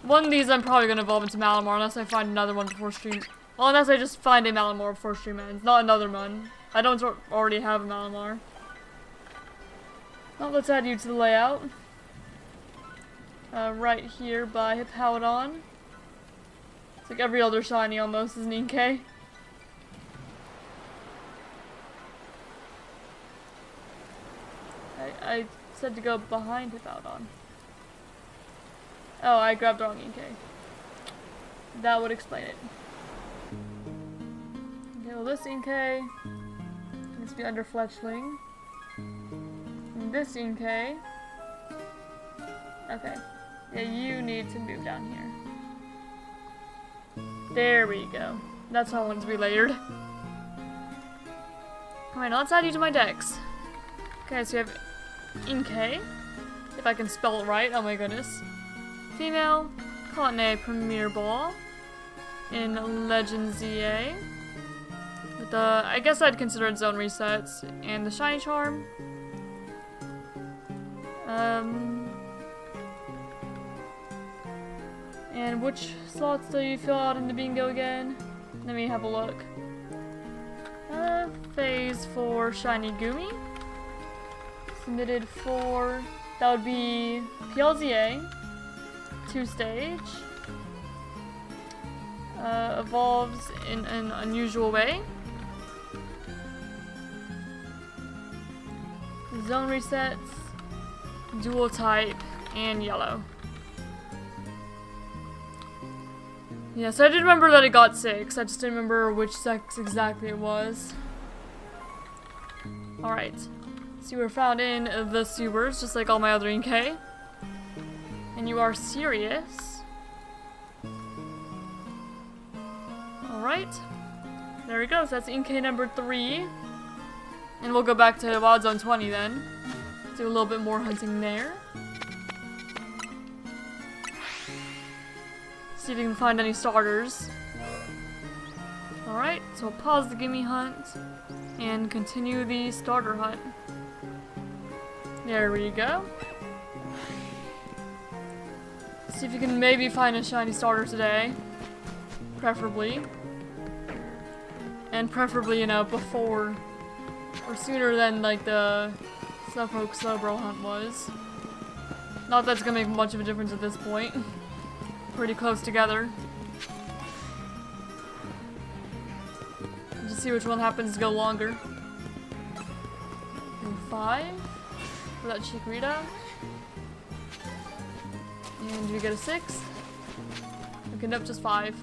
One of these I'm probably gonna evolve into Malamar unless I find another one before stream. Well, unless I just find a Malamar before stream ends, not another one. I don't already have a Malamar. Well, let's add you to the layout. Right here by Hippowdon. It's like every other shiny almost is an Inkay. I said to go behind Hippowdon. Oh, I grabbed the wrong Inkay. That would explain it. Okay, well this Inkay needs to be under Fletchling. And this Inkay. Okay. Yeah, you need to move down here. There we go. That's how one's relayered. Alright, now let's add you to my decks. Okay, so you have Inkay. If I can spell it right, oh my goodness. Female, Continent Premier Ball. In Legend Z-A. With the, I guess I'd consider it zone resets. And the Shiny Charm. And which slots do you fill out in the bingo again? Let me have a look. Phase 4 Shiny Gumi. Submitted for, that would be PLZA. 2-stage. Evolves in an unusual way. Zone resets. Dual type. And yellow. Yeah, so I did remember that it got 6. I just didn't remember which sex exactly it was. Alright. So you were found in the sewers, just like all my other Inkay. And you are serious. Alright. There we go. So that's Inkay number 3. And we'll go back to Wild Zone 20 then. Do a little bit more hunting there. See if we can find any starters. Alright, so we'll pause the gimme hunt and continue the starter hunt. There we go. See if you can maybe find a shiny starter today. Preferably. And preferably, you know, before or sooner than like the Slowpoke Slowbro hunt was. Not that's gonna make much of a difference at this point. Pretty close together. Just see which one happens to go longer. And 5 for that Chikorita. And do we get a 6? Okay, nope, just 5.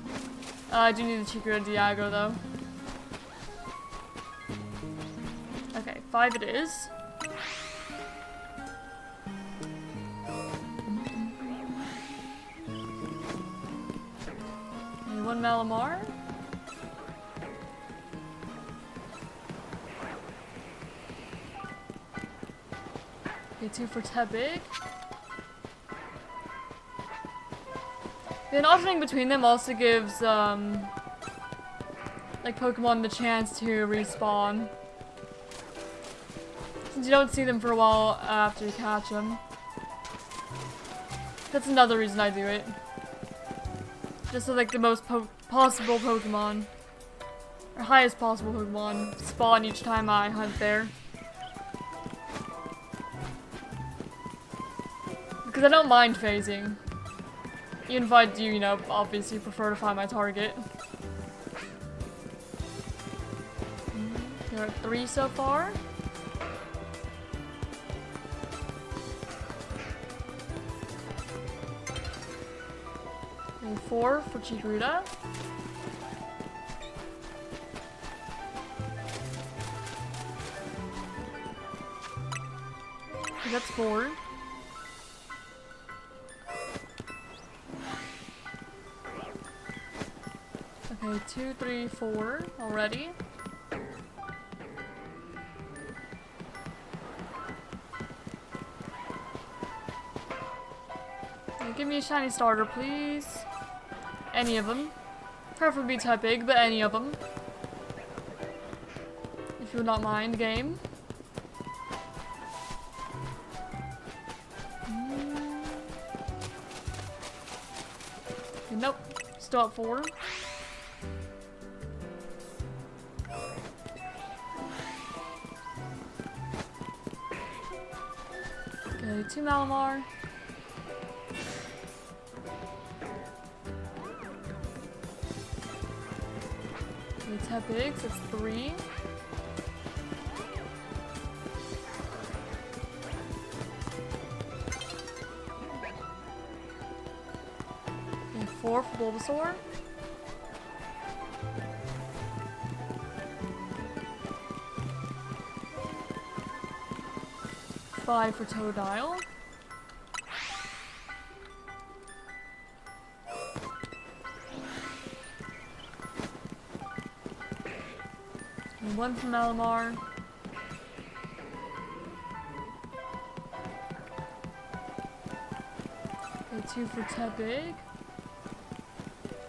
I do need the Chikorita Diago though. Okay, 5 it is. And 1 Malamar. Okay, 2 for Tepig. Then alternating between them also gives, like, Pokemon the chance to respawn. Since you don't see them for a while after you catch them. That's another reason I do it. Just so, like, the most possible Pokemon, or highest possible Pokemon, spawn each time I hunt there. Because I don't mind phasing. Even if I do, you know, obviously prefer to find my target. There are 3 so far. And 4 for Chikorita. Okay, that's 4. Okay, 2, 3, 4 already. Okay, give me a shiny starter, please. Any of them. Preferably Tepig, but any of them. If you would not mind, game. Okay, nope. Still at 4. Okay, 2 Malamar. Okay, Tepigs, that's 3. Okay, 4 for Bulbasaur. 5 for Totodile. And 1 for Malamar. Okay, 2 for Tepig.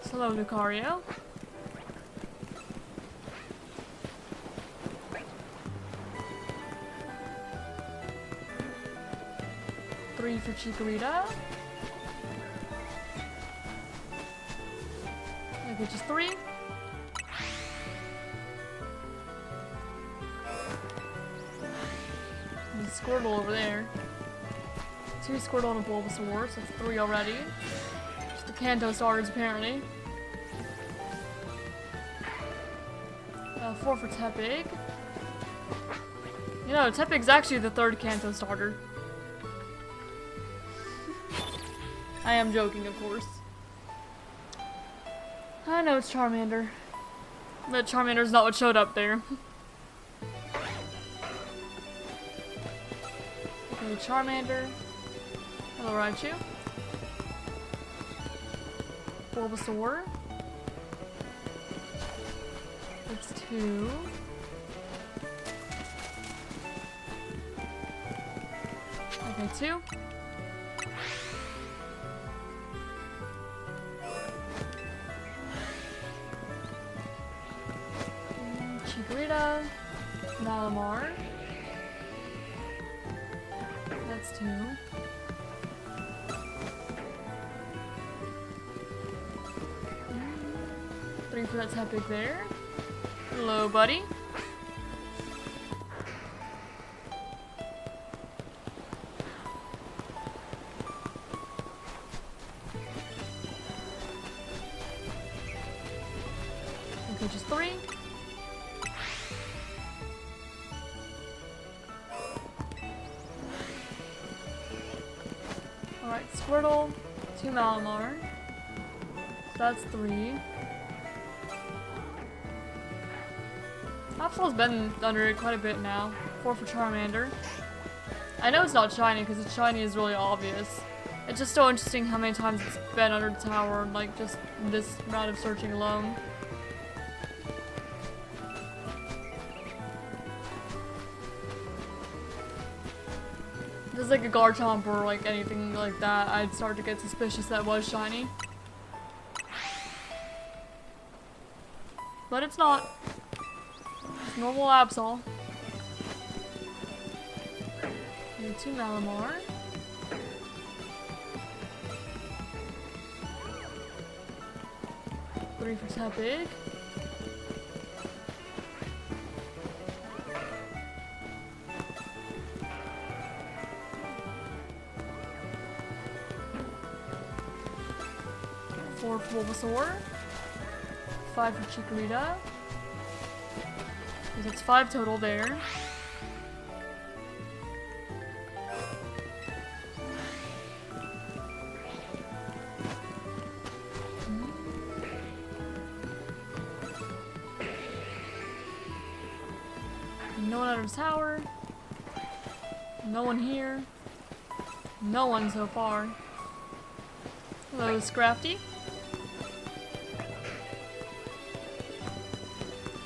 Hello, Lucario. Three for Chikorita. Okay, just 3. And Squirtle over there. 2 Squirtle and a Bulbasaur, so that's 3 already. Just the Kanto starters apparently. 4 for Tepig. You know, Tepig's actually the 3rd Kanto starter. I am joking, of course. I know it's Charmander. But Charmander's not what showed up there. Okay, Charmander. Hello, Raichu. Bulbasaur. That's 2. Okay, 2. Chikorita. Malamar. That's 2. Three for that Tepig there. Hello, buddy. Okay, just 3. Alright, Squirtle, 2 Malamar. So that's 3. Absol's been under it quite a bit now. 4 for Charmander. I know it's not shiny because it's shiny is really obvious. It's just so interesting how many times it's been under the tower, like just this round of searching alone. If there's like a Garchomp or like anything like that, I'd start to get suspicious that was shiny. But it's not. It's normal Absol. Okay, 2 Malamar. Three for Tepig. Four for Bulbasaur. 5 for Chikorita. That's 5 total there. No one under the tower. No one here. No one so far. Hello, Scrafty.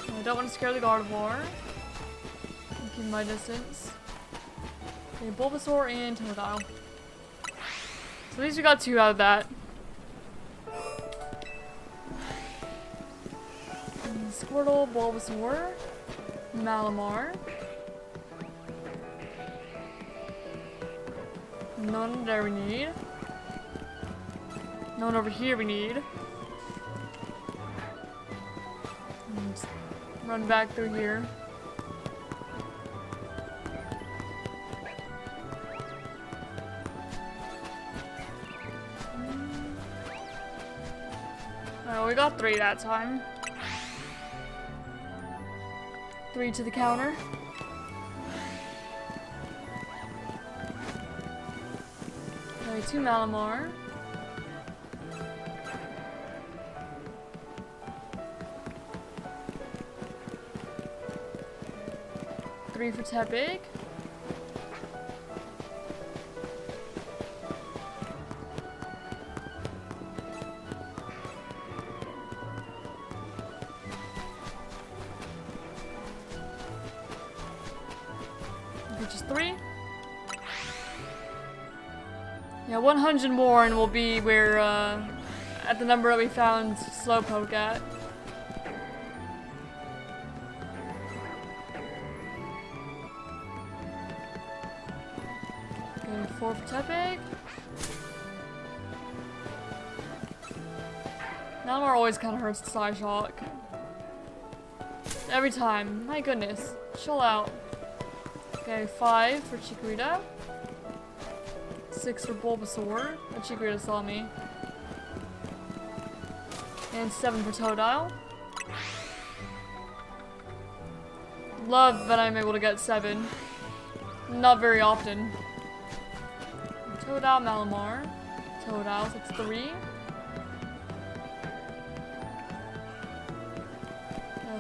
I don't want to scare the Gardevoir. I'm keeping my distance. Okay, Bulbasaur and Totodile. So at least we got 2 out of that. And Squirtle, Bulbasaur, Malamar. None there we need. None over here we need. Run back through here. Oh, we got 3 that time. 3 to the counter. Okay, 2 Malamar. Three for Tepig. which is 3. Yeah, 100 more and we'll be where, at the number that we found Slowpoke at. Okay, 4 for Tepig. Malamar always kind of hurts the Psy Shock. Every time. My goodness. Chill out. Okay, 5 for Chikorita. 6 for Bulbasaur. Oh, Chikorita saw me. And 7 for Totodile. Love that I'm able to get 7. Not very often. Totodile, Malamar. Totodile, so it's 3.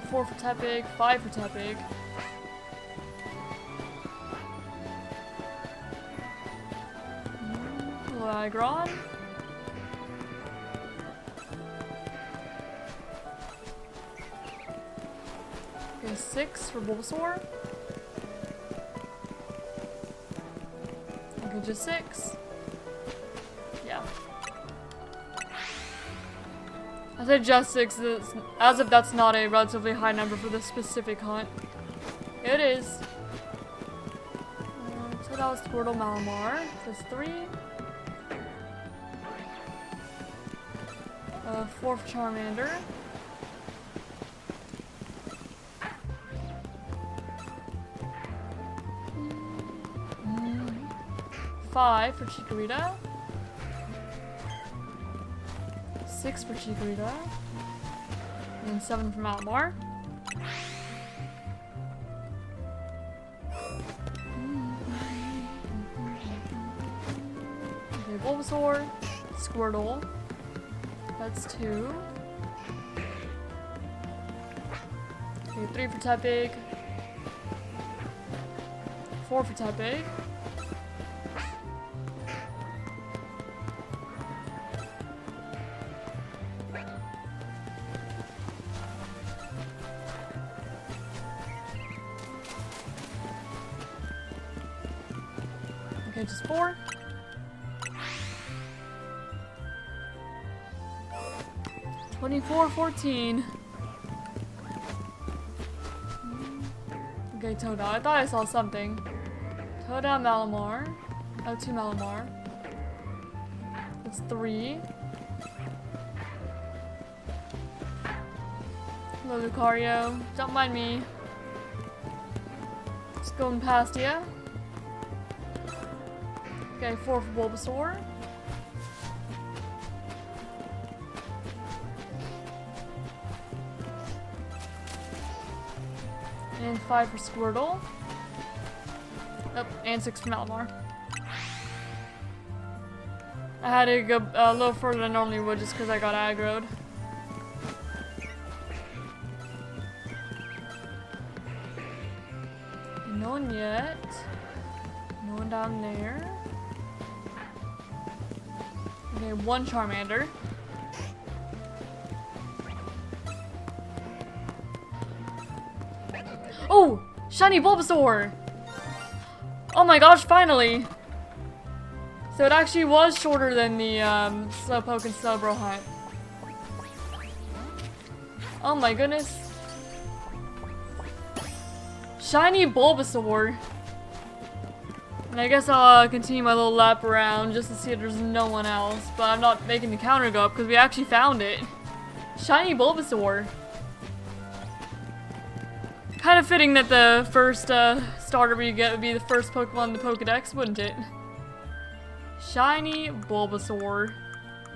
4 for Tepig, 5 for Tepig. Lagron. Okay, 6 for Bulbasaur. Okay, just 6. Yeah. I said just 6, as if that's not a relatively high number for this specific hunt. It is. So that was Squirtle, Malamar. That's 3. 4 for Charmander. Mm. 5 for Chikorita. 6 for Chikorita. And 7 for Malamar. Okay, Bulbasaur. Squirtle. That's 2. Okay, 3 for Tepig. 4 for Tepig. Okay, just 4. 24-14. Okay, Totodile. I thought I saw something. Totodile, Malamar. Oh, 2 Malamar. That's 3. Hello, Lucario. Don't mind me. Just going past you. Okay, 4 for Bulbasaur. And 5 for Squirtle. Oh, and 6 for Malamar. I had to go a little further than I normally would just because I got aggroed. No one yet. No one down there. Okay, 1 Charmander. Oh! Shiny Bulbasaur! Oh my gosh, finally! So it actually was shorter than the Slowpoke and Slowbro hunt. Oh my goodness. Shiny Bulbasaur! And I guess I'll continue my little lap around just to see if there's no one else. But I'm not making the counter go up because we actually found it. Shiny Bulbasaur! Kind of fitting that the first starter we get would be the first Pokemon in the Pokedex, wouldn't it? Shiny Bulbasaur.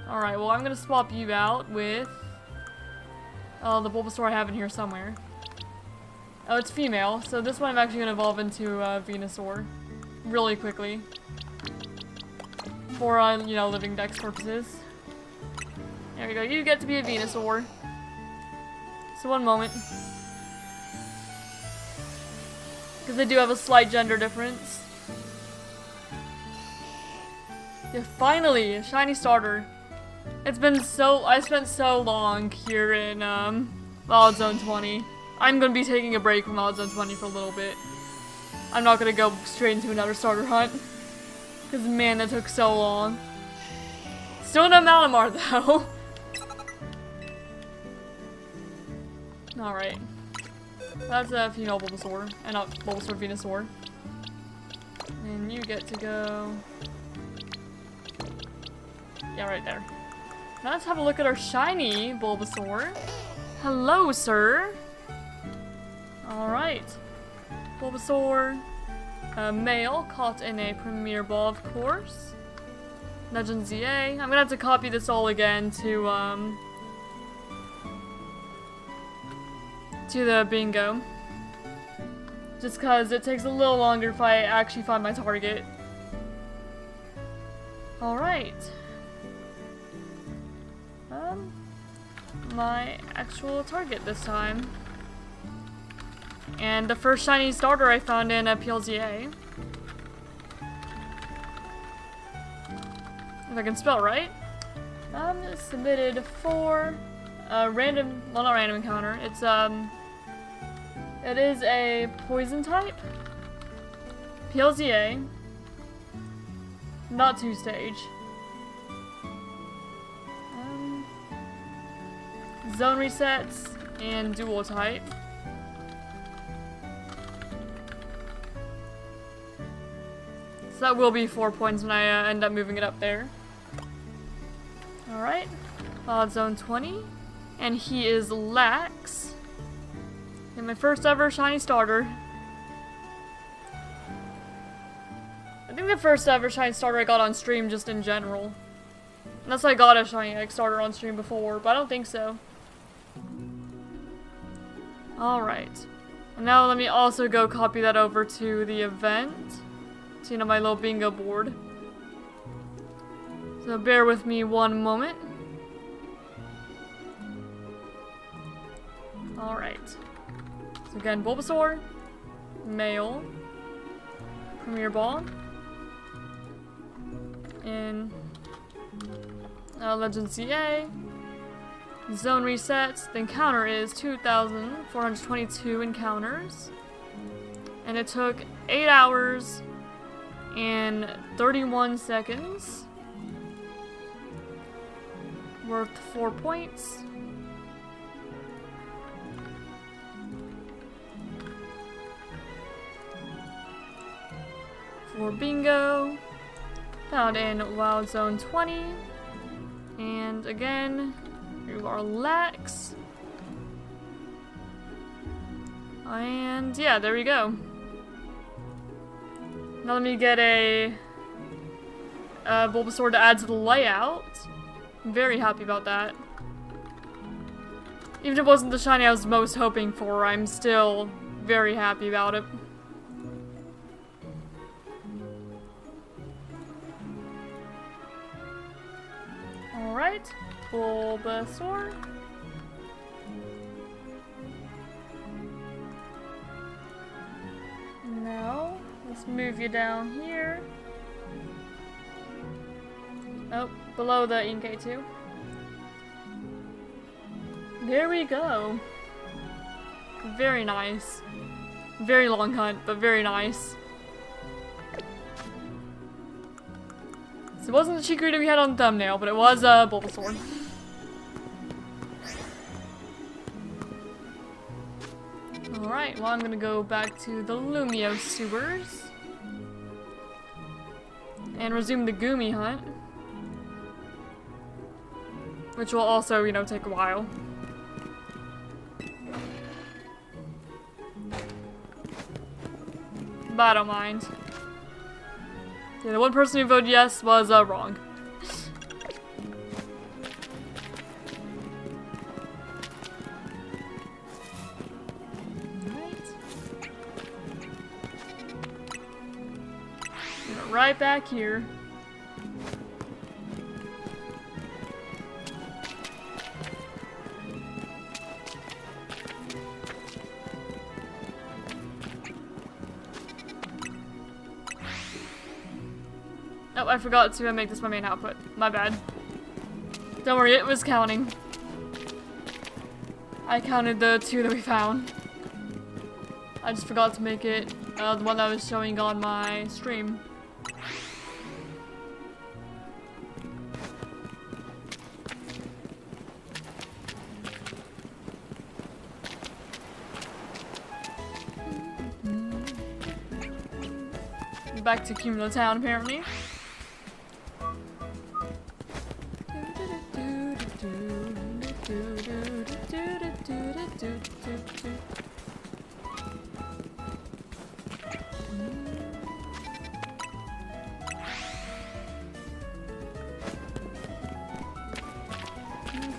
Alright, well I'm gonna swap you out with the Bulbasaur I have in here somewhere. Oh, it's female, so this one I'm actually gonna evolve into Venusaur really quickly. For, you know, living dex purposes. There we go, you get to be a Venusaur. So one moment. Because they do have a slight gender difference. Yeah, finally! A shiny starter. It's been so- I spent so long here in, Wild Zone 20. I'm gonna be taking a break from Wild Zone 20 for a little bit. I'm not gonna go straight into another starter hunt. Because man, that took so long. Still no Malamar though. Alright. That's a female Bulbasaur. And not Bulbasaur, Venusaur. And you get to go... Yeah, right there. Now let's have a look at our shiny Bulbasaur. Hello, sir. Alright. Bulbasaur. Male, caught in a Premier Ball, of course. Legend Z-A. I'm gonna have to copy this all again to the bingo. Just cause it takes a little longer if I actually find my target. Alright. My actual target this time. And the first shiny starter I found in a PLZA. If I can spell right. Submitted for a random, well not random encounter, it's it is a poison type. PLZA. Not 2-stage. Zone resets and dual type. So that will be 4 points when I end up moving it up there. Alright. Zone 20. And he is Lax. And my first ever shiny starter. I think the first ever shiny starter I got on stream just in general. Unless I got a shiny starter on stream before, but I don't think so. Alright. And now let me also go copy that over to the event. So, you know, my little bingo board. So bear with me one moment. Alright. So again, Bulbasaur. Male. Premier Ball. And Legend Z-A. Zone resets. The encounter is 2,422 encounters. And it took 8 hours and 31 seconds. Worth 4 points. For bingo. Found in Wild Zone 20. And again, you are Lax. And yeah, there we go. Now let me get a Bulbasaur to add to the layout. I'm very happy about that. Even if it wasn't the shiny I was most hoping for, I'm still very happy about it. Alright, Bulbasaur. Now, let's move you down here. Oh, below the Inkay 2. There we go. Very nice. Very long hunt, but very nice. So it wasn't the Chikorita we had on the thumbnail, but it was Bulbasaur. Alright, well I'm gonna go back to the Lumio sewers. And resume the Goomy hunt. Which will also, you know, take a while. But I don't mind. Yeah, the one person who voted yes was wrong. Right back here. Oh, I forgot to make this my main output. My bad. Don't worry, it was counting. I counted the 2 that we found. I just forgot to make it the one that I was showing on my stream. Back to Cumulo Town, apparently.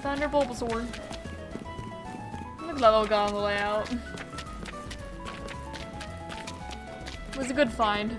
Found our Bulbasaur. Look at that little guy on the way out. It was a good find.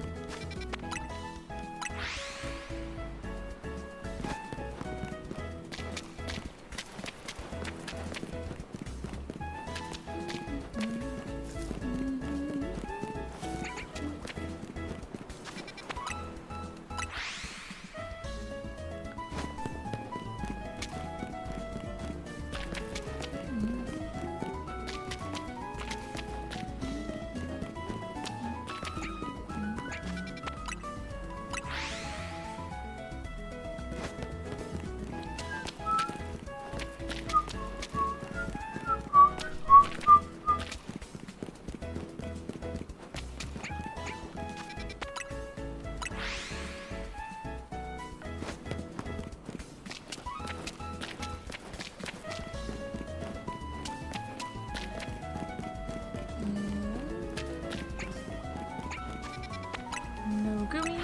No Gumi.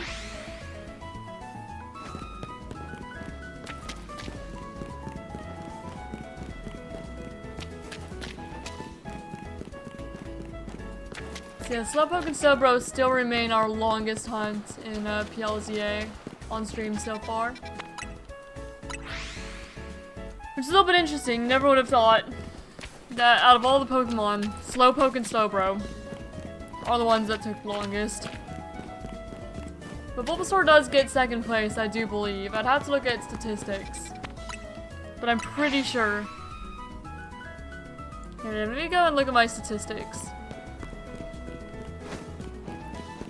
So yeah, Slowpoke and Slowbro still remain our longest hunt in PLZA on stream so far. Which is a little bit interesting. Never would have thought that out of all the Pokemon, Slowpoke and Slowbro are the ones that took longest. But Bulbasaur does get second place, I do believe. I'd have to look at statistics. But I'm pretty sure. Here, let me go and look at my statistics.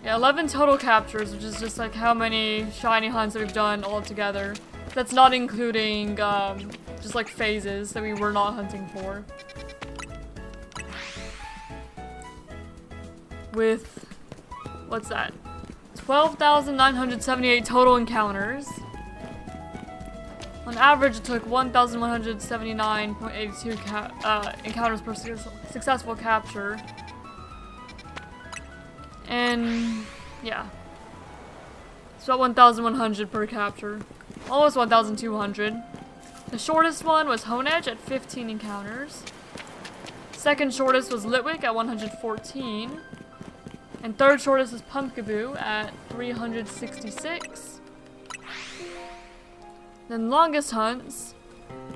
Yeah, 11 total captures, which is just like how many shiny hunts that we've done all together. That's not including just like phases that we were not hunting for. With, what's that? 12,978 total encounters. On average, it took 1,179.82 encounters per successful capture. And, yeah. It's about 1,100 per capture. Almost 1,200. The shortest one was Honedge at 15 encounters. Second shortest was Litwick at 114. And third shortest is Pumpkaboo at 366. Then longest hunts.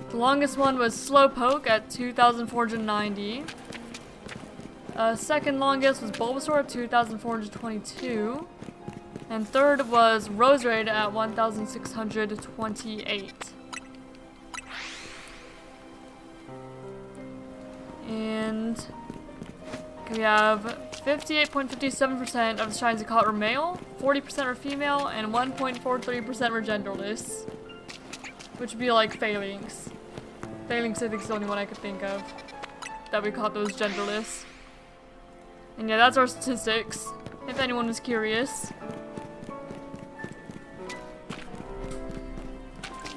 The longest one was Slowpoke at 2,490. Second longest was Bulbasaur at 2,422. And third was Roserade at 1,628. And we have 58.57% of the shines we caught were male, 40% were female, and 1.43% were genderless. Which would be like Phalanx. Phalanx I think is the only one I could think of that we caught those genderless. And yeah, that's our statistics, if anyone was curious.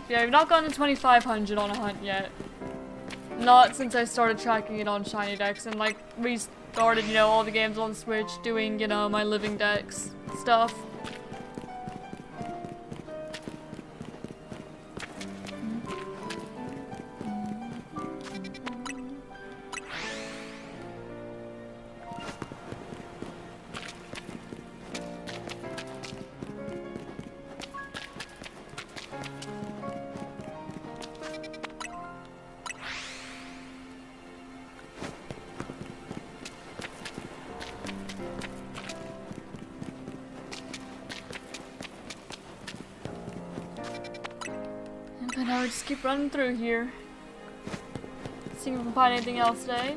Yeah, we've not gotten to 2,500 on a hunt yet. Not since I started tracking it on Shiny Dex and like restarted, you know, all the games on Switch doing, you know, my living Dex stuff. And I would just keep running through here. See if we can find anything else today.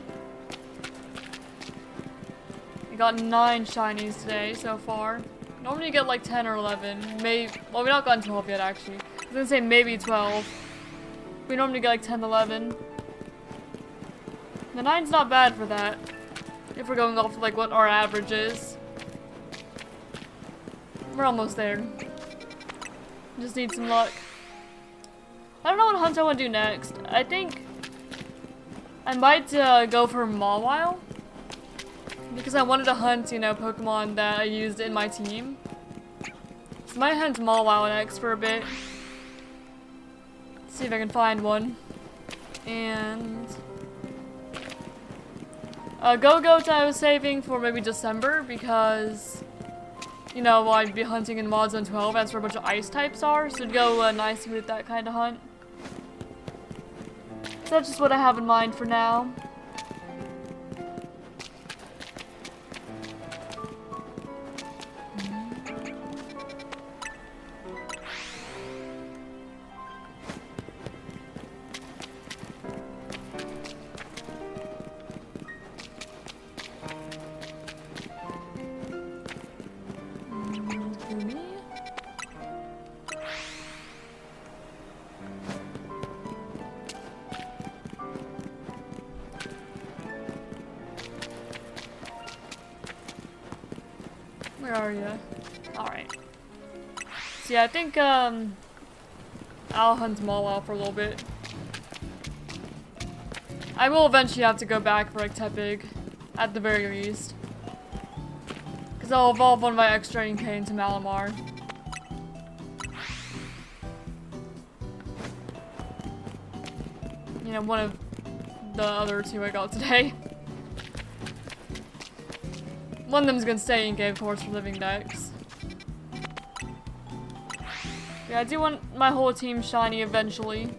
got 9 shinies today so far. Normally you get like 10 or 11. Maybe, well, we've not gotten 12 yet actually. I was gonna say maybe 12. We normally get like 10, 11. The 9's not bad for that. If we're going off of like what our average is. We're almost there. Just need some luck. I don't know what hunt I want to do next. I think I might go for Mawile. Because I wanted to hunt, you know, Pokemon that I used in my team. So I might hunt Mawile next for a bit. See if I can find one. And Go-Goat I was saving for maybe December because, you know, I'd be hunting in Mod Zone 12. That's where a bunch of ice types are, so it'd go nicely with that kind of hunt. So that's just what I have in mind for now. Where are you? Alright. So yeah, I think I'll hunt Mawile for a little bit. I will eventually have to go back for like Tepig, at the very least. Because I'll evolve one of my X-Draining K into Malamar. You know, one of the other 2 I got today. One of them's gonna stay in game, of course, for living decks. Yeah, I do want my whole team shiny eventually.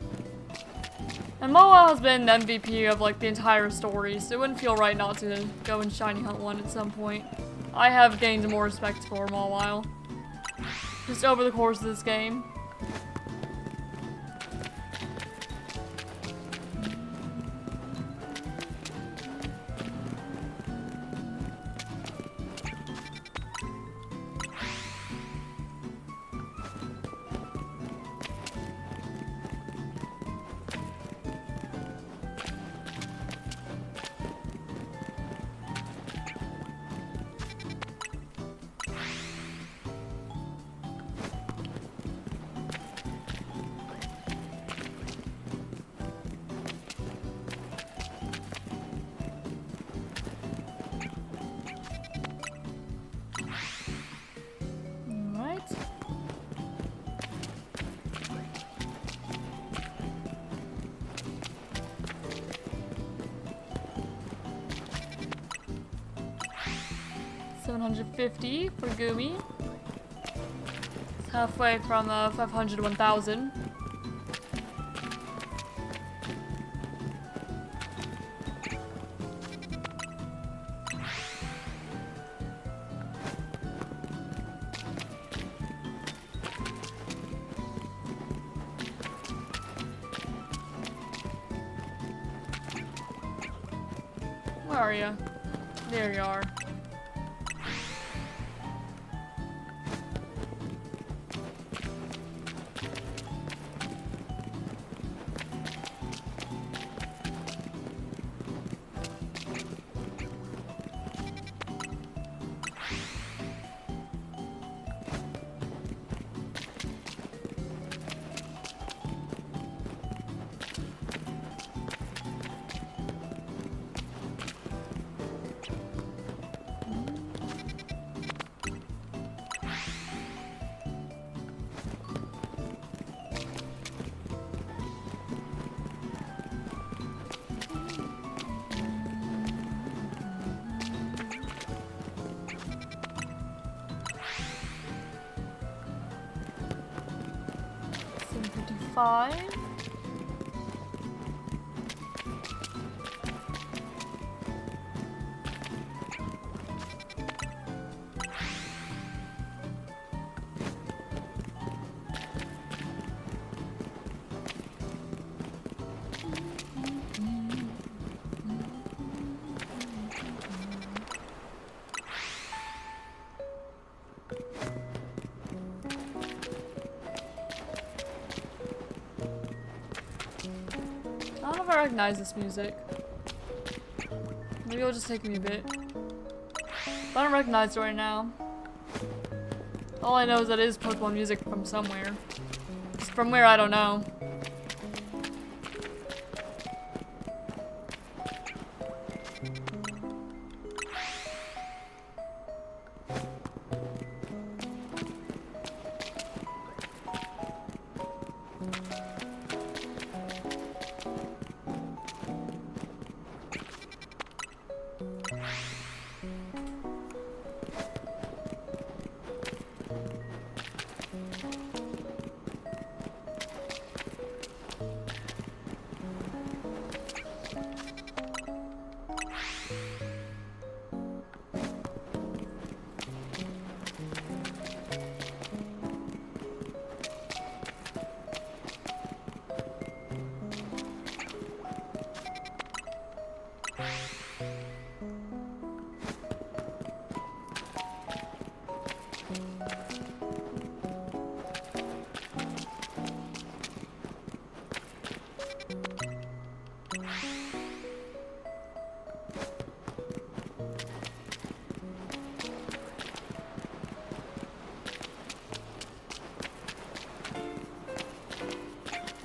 And Mawile has been the MVP of like the entire story, so it wouldn't feel right not to go and shiny hunt one at some point. I have gained more respect for Mawile. Just over the course of this game. $750 for Gumi. It's halfway from 500 to 1,000. Where are you? There you are. $755. recognize this music. Maybe it'll just take me a bit. But I don't recognize it right now. All I know is that it is Pokemon music from somewhere. Just from where, I don't know.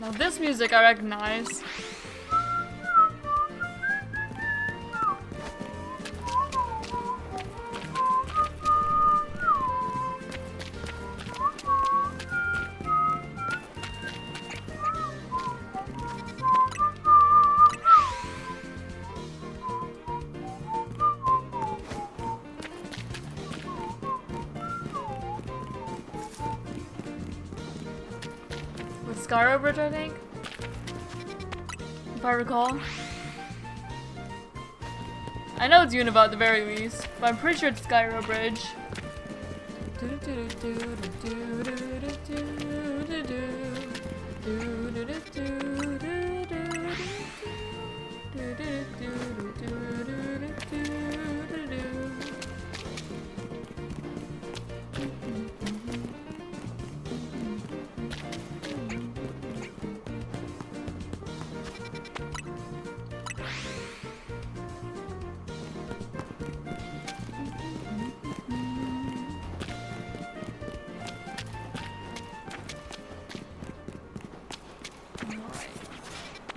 Now this music I recognize. Skyro Bridge, I think? If I recall. I know it's Unova at the very least, but I'm pretty sure it's Skyro Bridge.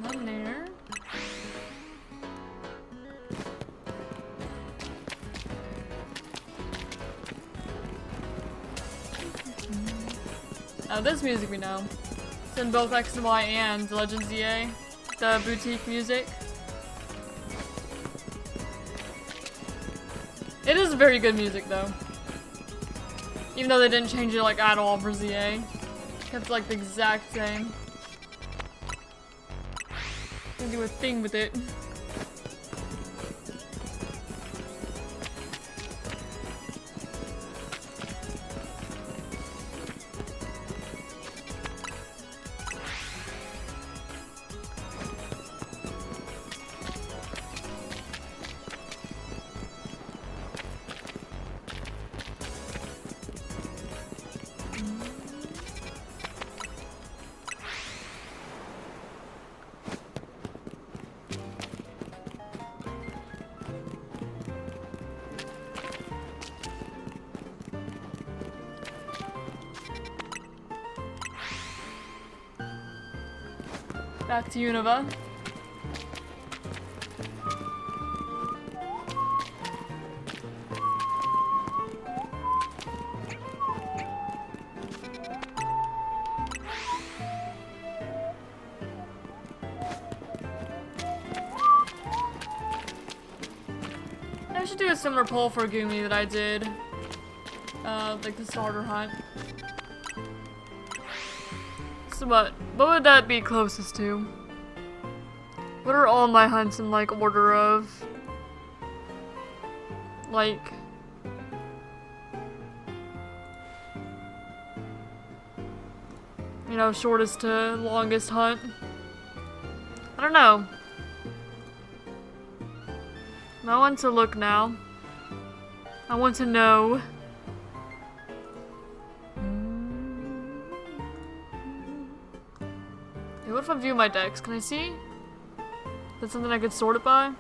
Not in there. Now this music we know. It's in both X and Y and Legend Z-A. The boutique music. It is very good music though. Even though they didn't change it like at all for Z-A. Kept like the exact same. Can do a thing with it. Back to Unova. I should do a similar poll for Gumi that I did. Like the starter hunt. So what would that be closest to? What are all my hunts in like order of? Like you know, shortest to longest hunt? I don't know. I want to look now. I want to know. What if I view my decks? Can I see? That's something I could sort it by?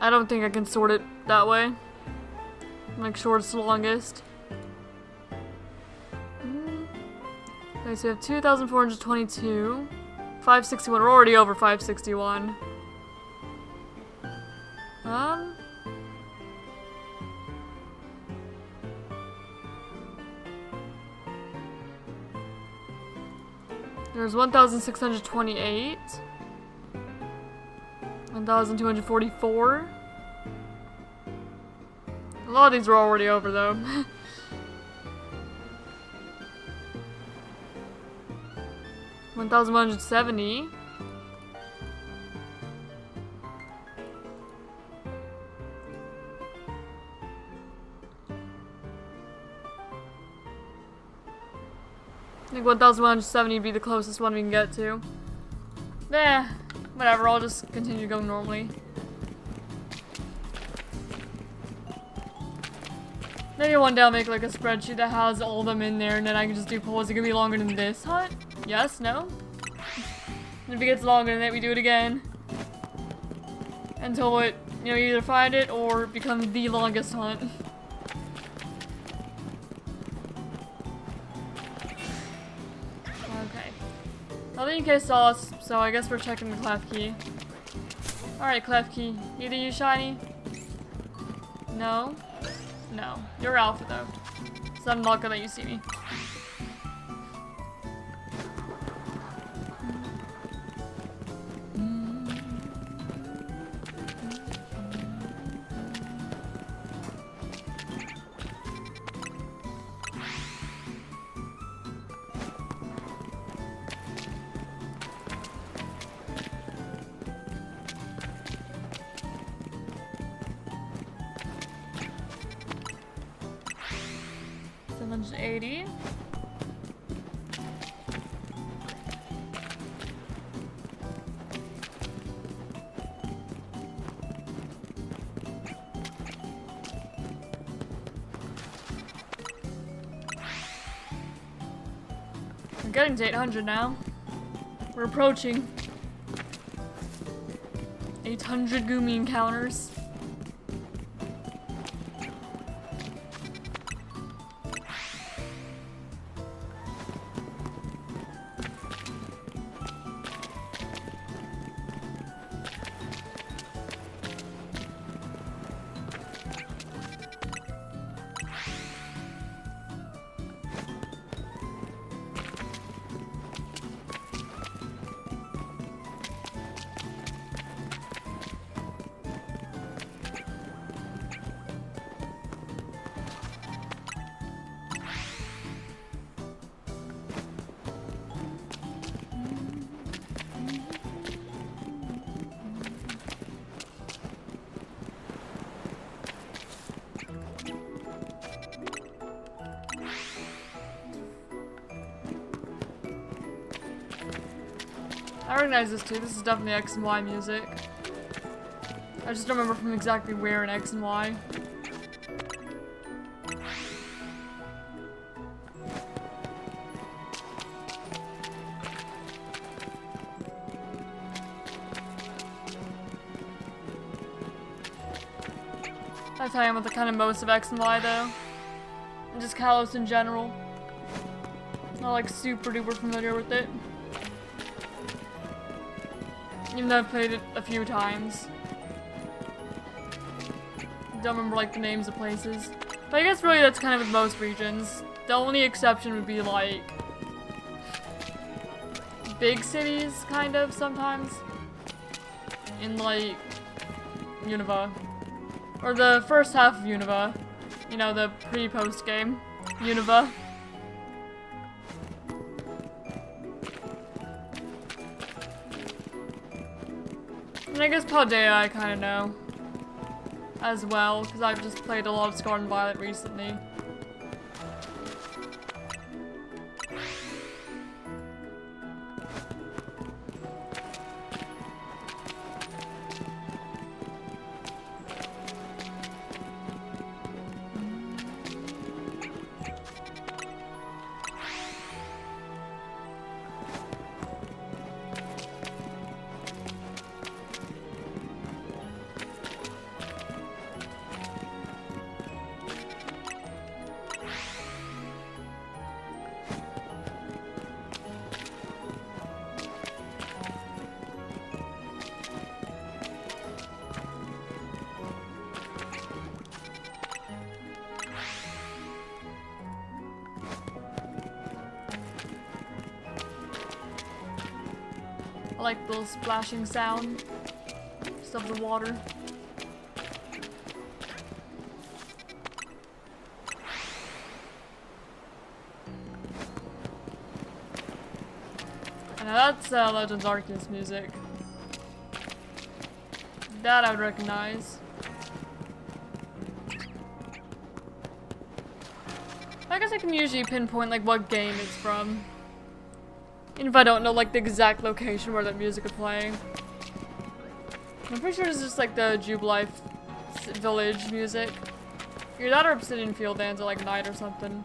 I don't think I can sort it that way. Like shortest to longest. Okay, so we have 2,422. 561. We're already over 561. There's 1,628. 1,244. A lot of these were already over though. 1,170. I think 1,170 would be the closest one we can get to. Whatever, I'll just continue to go normally. Maybe one day I'll make like a spreadsheet that has all of them in there and then I can just do polls. Is it gonna be longer than this hunt? Yes? No? And if it gets longer than that, we do it again. Until it, you know, you either find it or become the longest hunt. Okay. Nothing in case sauce, so I guess we're checking the clef key. Alright, clef key. Either you shiny? No? No. You're alpha though. So I'm not gonna let you see me. $780. We're getting to 800 now. We're approaching 800 Goomy encounters. I recognize this too. This is definitely X and Y music. I just don't remember from exactly where in X and Y. That's how I am with the kind of most of X and Y though. And just Kalos in general. Not like super duper familiar with it. Even though I've played it a few times. Don't remember like the names of places. But I guess really that's kind of with most regions. The only exception would be like big cities, kind of, sometimes. In like Unova. Or the first half of Unova. You know, the pre-post game. Unova. And I guess PLZA I kind of know as well, because I've just played a lot of Scarlet and Violet recently. I like the splashing sound just of the water. Now that's Legends Arceus music. That I would recognize. I guess I can usually pinpoint like what game it's from. Even if I don't know like the exact location where that music is playing. I'm pretty sure it's just like the Jubilife village music. Either that or Obsidian Field ends at like night or something.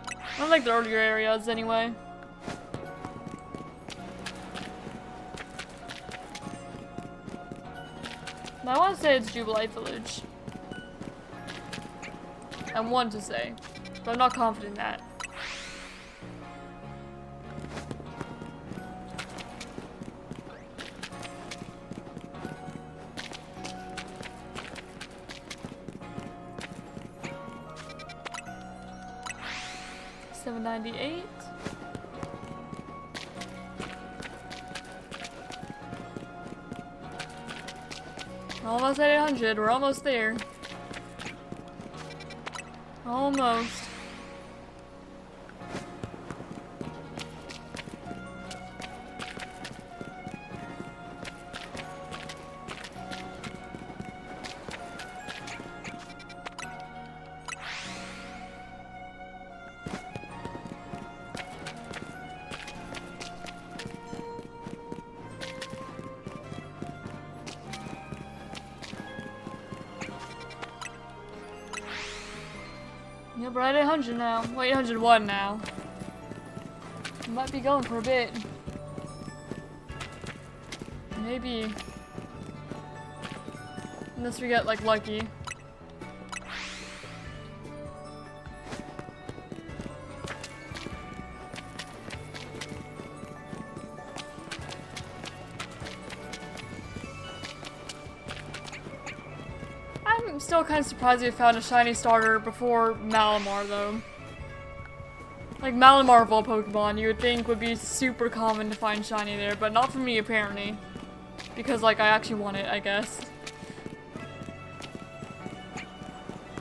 I don't like the earlier areas anyway. I want to say it's Jubilife Village. I want to say, but I'm not confident in that. $7.98. Almost at 800. We're almost there. Almost. Yep, we're at 800 now. Well, 801 now. We might be going for a bit. Maybe. Unless we get, like, lucky. I'm still kind of surprised we found a shiny starter before Malamar, though. Like, Malamar of all Pokemon, you would think would be super common to find shiny there, but not for me, apparently. Because, like, I actually want it, I guess.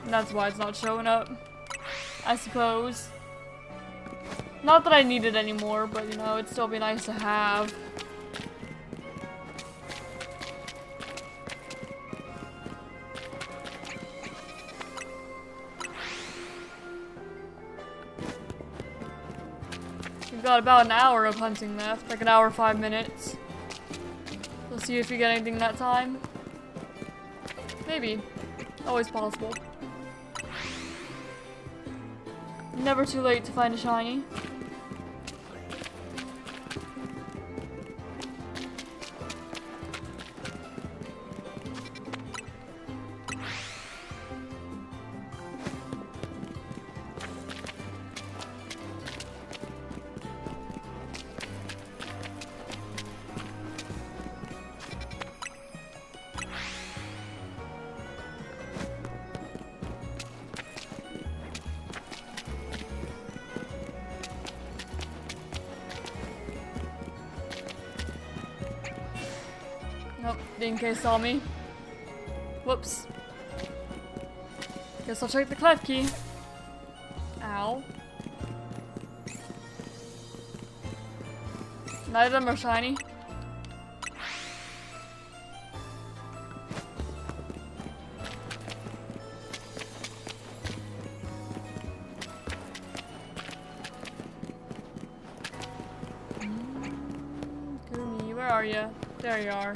And that's why it's not showing up, I suppose. Not that I need it anymore, but, you know, it'd still be nice to have. We've got about an hour of hunting left, like an hour 5 minutes. We'll see if we get anything that time. Maybe. Always possible. Never too late to find a shiny. Nope, DNK saw me. Whoops. Guess I'll check the clef key. Ow. Neither of them are shiny. Gumi, where are you? There you are.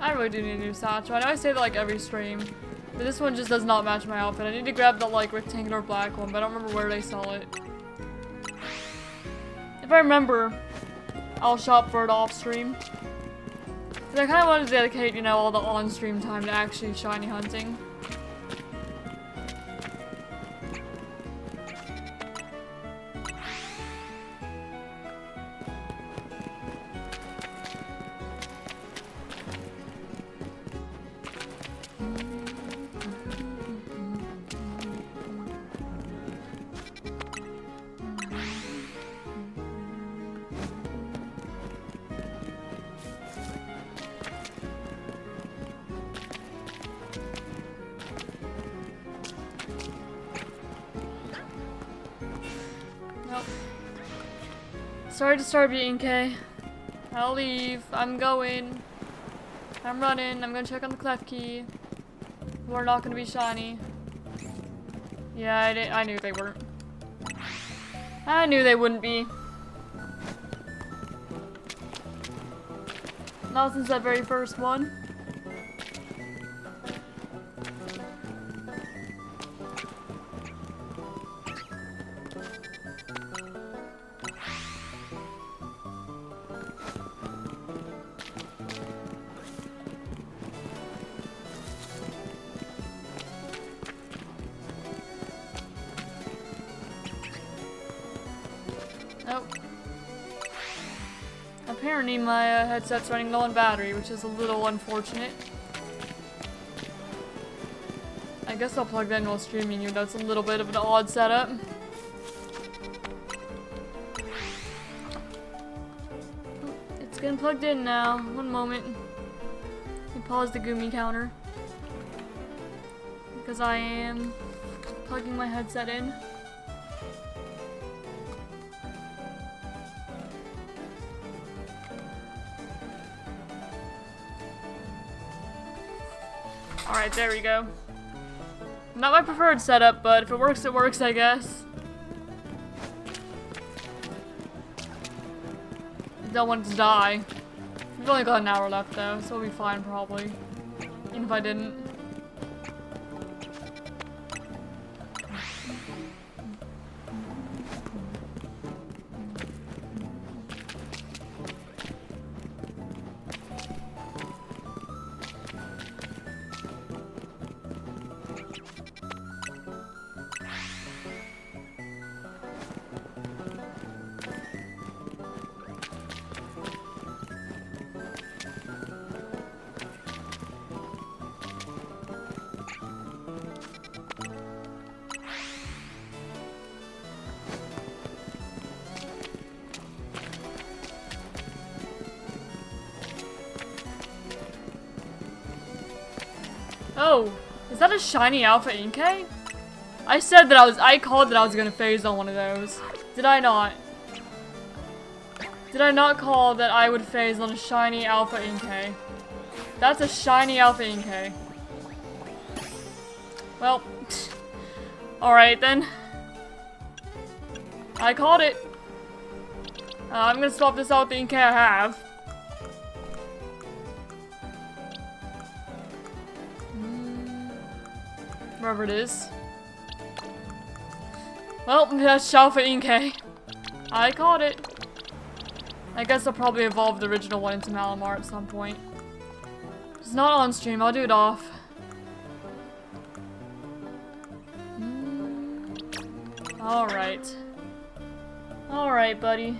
I really do need a new satchel. I know I say that like every stream, but this one just does not match my outfit. I need to grab the like rectangular black one, but I don't remember where they sell it. If I remember, I'll shop for it off stream. Cause I kind of want to dedicate, you know, all the on-stream time to actually shiny hunting. Nope. Sorry to disturb you, Inkay. I'll leave. I'm going. I'm running. I'm gonna check on the clef key. We're not gonna be shiny. Yeah, I knew they weren't. I knew they wouldn't be. Not since that very first one. Nope. Apparently my headset's running low on battery, which is a little unfortunate. I guess I'll plug that in while streaming, even though it's a little bit of an odd setup. It's getting plugged in now. One moment. Let me pause the Gumi counter. Because I am plugging my headset in. Alright, there we go. Not my preferred setup, but if it works, I guess. Don't want it to die. We've only got an hour left though, so we'll be fine probably. Even if I didn't. Oh, is that a shiny Alpha Inkay? I said that I called that I was gonna phase on one of those. Did I not? Did I not call that I would phase on a shiny Alpha Inkay? That's a shiny Alpha Inkay. Well, alright then. I called it. I'm gonna swap this out with the Inkay I have. Wherever it is. Well, that's Alpha Inkay. I caught it. I guess I'll probably evolve the original one into Malamar at some point. It's not on stream, I'll do it off. Alright. Alright, buddy.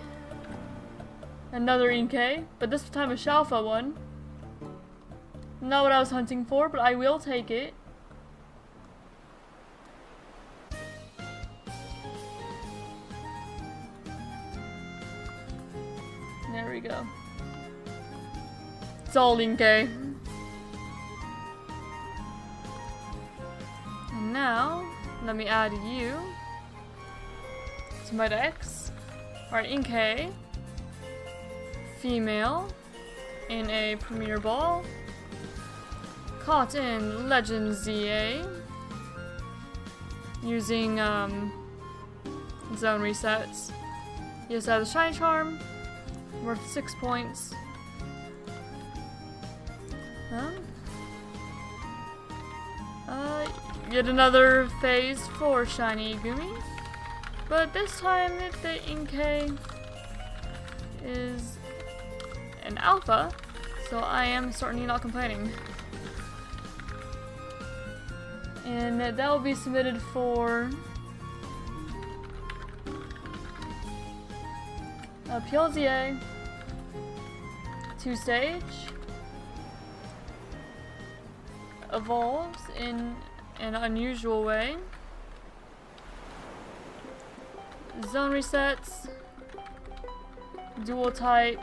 Another Inkay, but this time a Shalfa one. Not what I was hunting for, but I will take it. There we go. It's all Inkay. And now, let me add you to my decks. Alright, Inkay. Female. In a Premier Ball. Caught in Legend Z-A. Using, zone resets. Yes, I have the Shiny Charm. Worth 6 points. Huh? Yet another phase 4 shiny Gumi. But this time the Inkay is an alpha, so I am certainly not complaining. And that will be submitted for PLZA 2-stage. Evolves in an unusual way. Zone resets, dual type,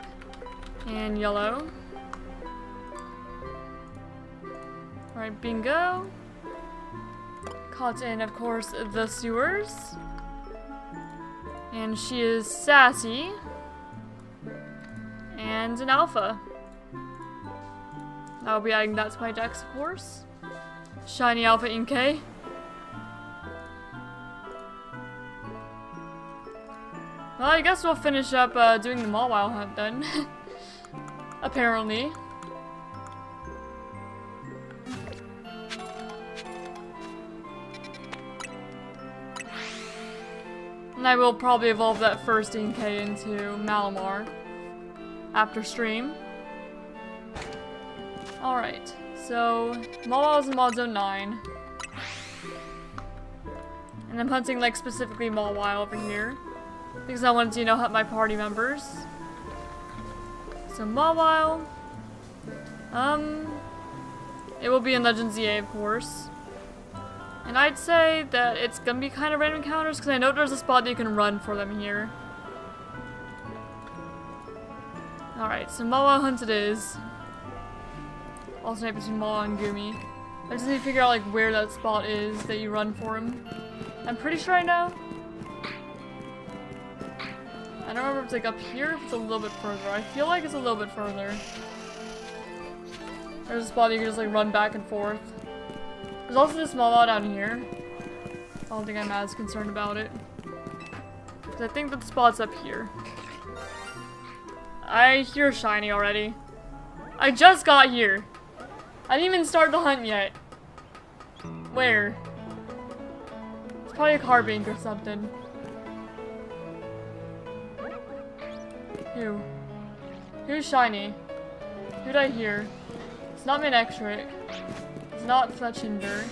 and yellow. Alright, bingo. Caught in, of course, the sewers. And she is sassy. And an alpha. I'll be adding that to my decks, of course. Shiny Alpha Inkay. Well, I guess we'll finish up doing the Mawile hunt then. Apparently. And I will probably evolve that first Inkay into Malamar after stream. Alright, so Mawile's in Mod Zone 9. And I'm hunting like specifically Mawile over here. Because I wanted to, you know, hunt my party members. So Mawile. It will be in Legend Z-A, of course. And I'd say that it's gonna be kind of random encounters because I know there's a spot that you can run for them here. Alright, so Mawile hunt it is. Alternate between Mawile and Gumi. I just need to figure out like where that spot is that you run for him. I'm pretty sure I know. I don't remember if it's like up here, if it's a little bit further. I feel like it's a little bit further. There's a spot you can just like run back and forth. There's also this Mawile down here. I don't think I'm as concerned about it. Because I think that the spot's up here. I hear shiny already. I just got here. I didn't even start the hunt yet. Where? It's probably a carbink or something. Who? Who's shiny? Who'd I hear? It's not Manectric. It's not Fletchinder.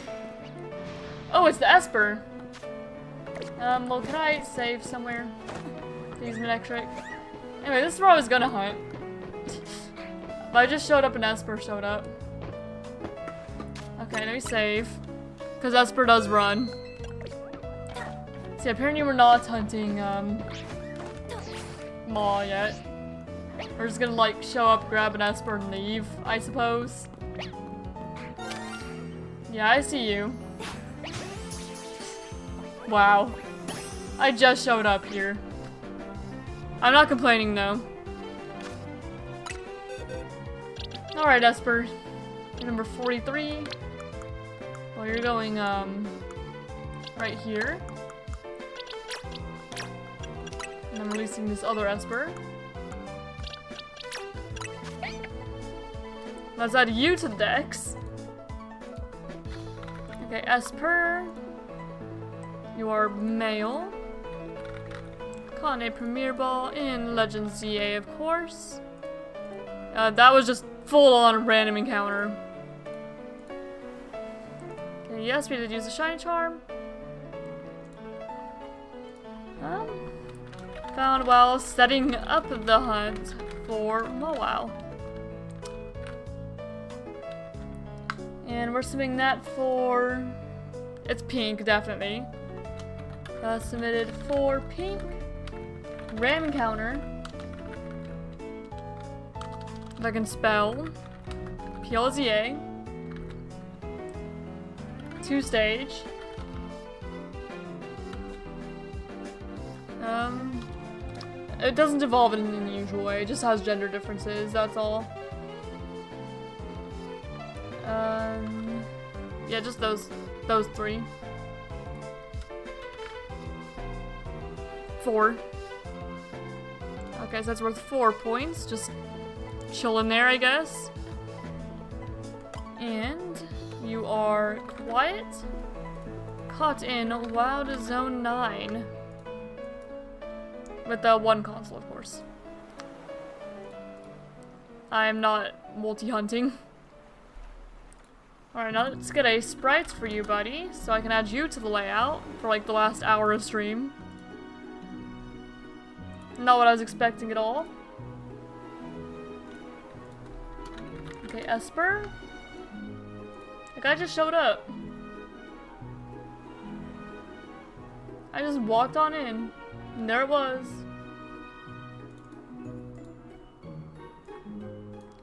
Oh, it's the Esper! Well, can I save somewhere? Please, Manectric. Anyway, this is where I was gonna hunt. But I just showed up and Esper showed up. Okay, let me save. Because Esper does run. See, apparently we're not hunting, Maw yet. We're just gonna, like, show up, grab an Esper, and leave, I suppose. Yeah, I see you. Wow. I just showed up here. I'm not complaining, though. Alright, Esper. Number 43. Well, you're going, right here. And I'm releasing this other Esper. Let's add you to the decks. Okay, Esper. You are male. Caught a Premier Ball in Legend Z-A, of course. That was just full-on random encounter. Okay, yes, we did use a Shiny Charm. Found while setting up the hunt for Mawile. And we're submitting that for... It's pink, definitely. Submitted for pink. Random encounter. If I can spell. PLZA. 2-stage. It doesn't evolve in an unusual way, it just has gender differences, that's all. Yeah, just those three. 4. Okay, so that's worth 4 points, just chilling there, I guess. And you are quiet. Caught in Wild Zone 9. With the one console, of course. I am not multi-hunting. Alright, now let's get a sprites for you, buddy, so I can add you to the layout for like the last hour of stream. Not what I was expecting at all. Okay, Esper. The guy just showed up. I just walked on in, and there it was.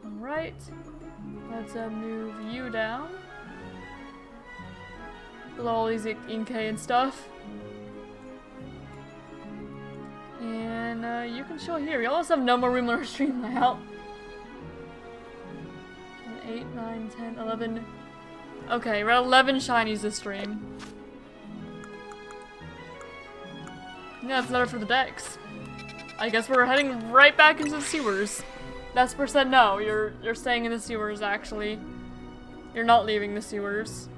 Alright. Let's move you down. Below all these Inkei and stuff. And you can show here. We almost have no more room on our stream layout. 8, 9, 10, 11. Okay, we're at 11 shinies this stream. Yeah, that's better for the decks. I guess we're heading right back into the sewers. Vesper said no, you're staying in the sewers, actually. You're not leaving the sewers.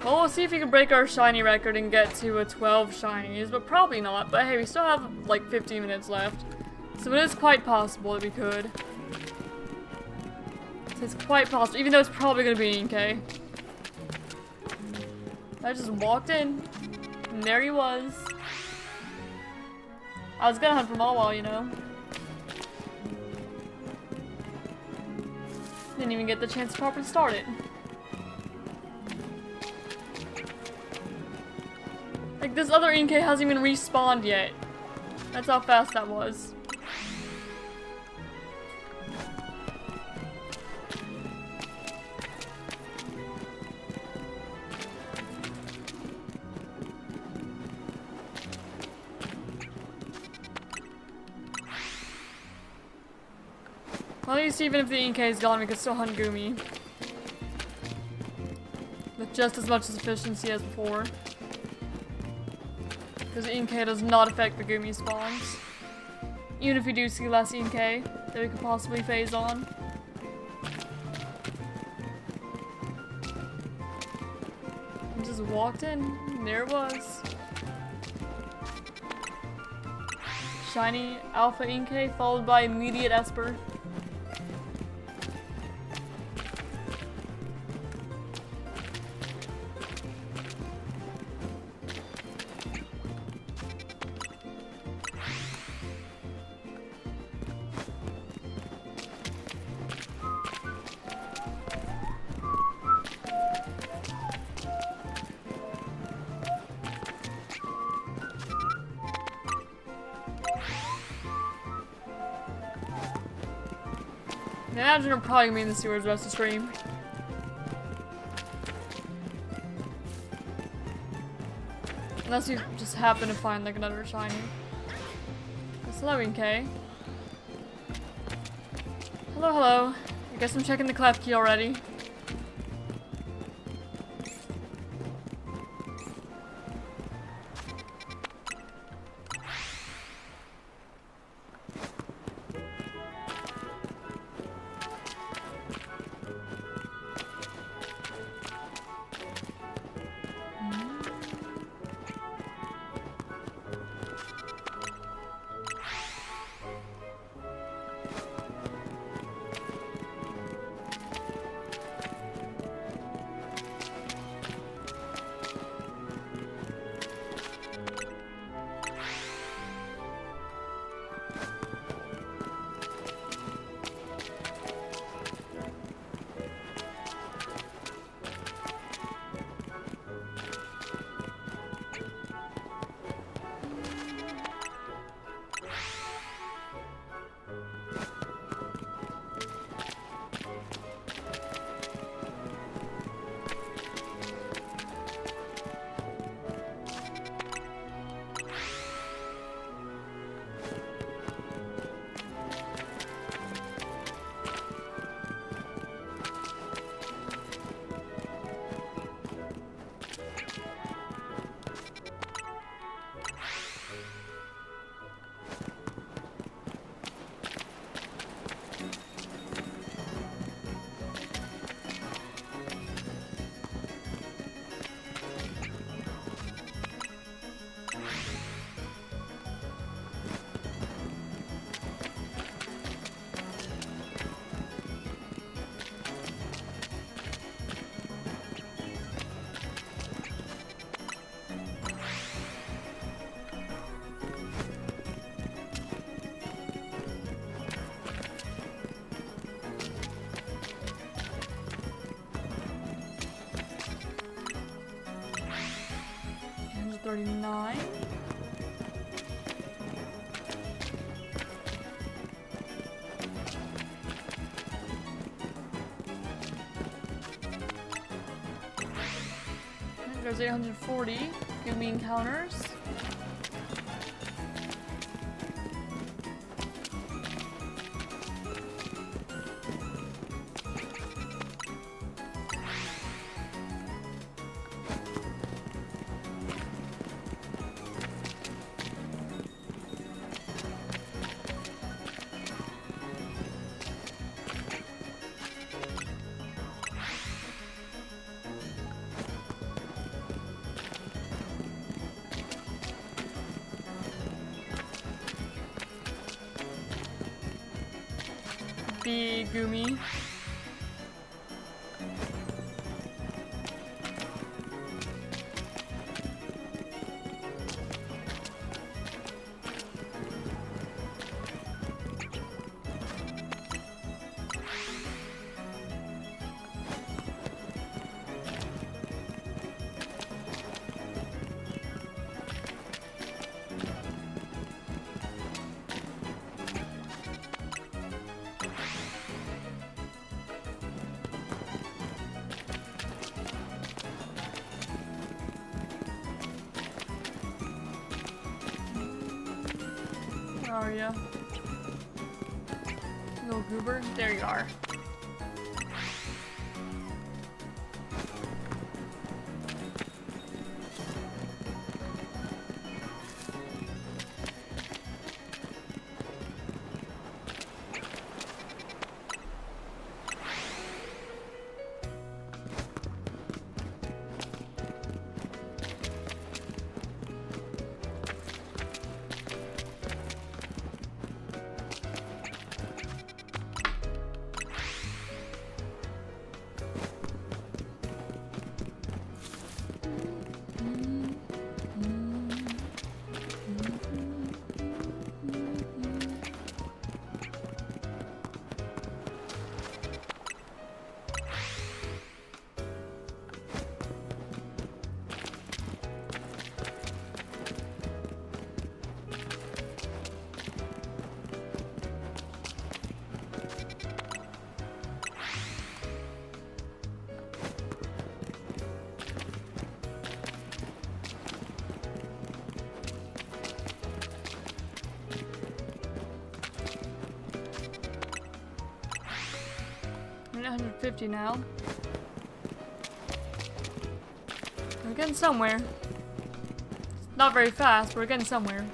Well, we'll see if we can break our shiny record and get to a 12 shinies, but probably not. But hey, we still have like 15 minutes left. So it is quite possible that we could. So it's quite possible, even though it's probably gonna be Inkei. I just walked in, and there he was. I was gonna hunt for him all while, you know. Didn't even get the chance to properly start it. Like, this other Inkei hasn't even respawned yet. That's how fast that was. Well, at least even if the Inkei is gone, we can still hunt Gumi. With just as much efficiency as before. Because the Inkei does not affect the Gumi spawns. Even if we do see less Inkei that we could possibly phase on. I just walked in, and there it was. Shiny Alpha Inkei followed by immediate Esper. I imagine we're probably gonna be in the sewers the rest of the stream. Unless you just happen to find like another shiny. Hello, Inkei. Hello, hello. I guess I'm checking the clef key already. There's 840 Goomy encounters. Be Goomy. Where are ya? Little goober? There you are. I'm at 150 now. We're getting somewhere. Not very fast, but we're getting somewhere.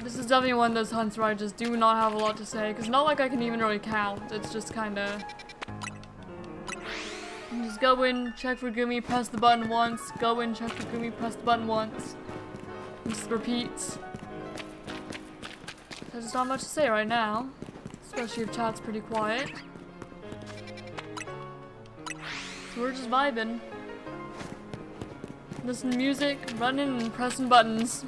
This is definitely one of those hunts where I just do not have a lot to say, because not like I can even really count. It's just kinda... Just go in, check for Gumi, press the button once, go in, check for Gumi, press the button once. Just repeats. There's just not much to say right now, especially if chat's pretty quiet. So we're just vibing. Listening to music, running, and pressing buttons.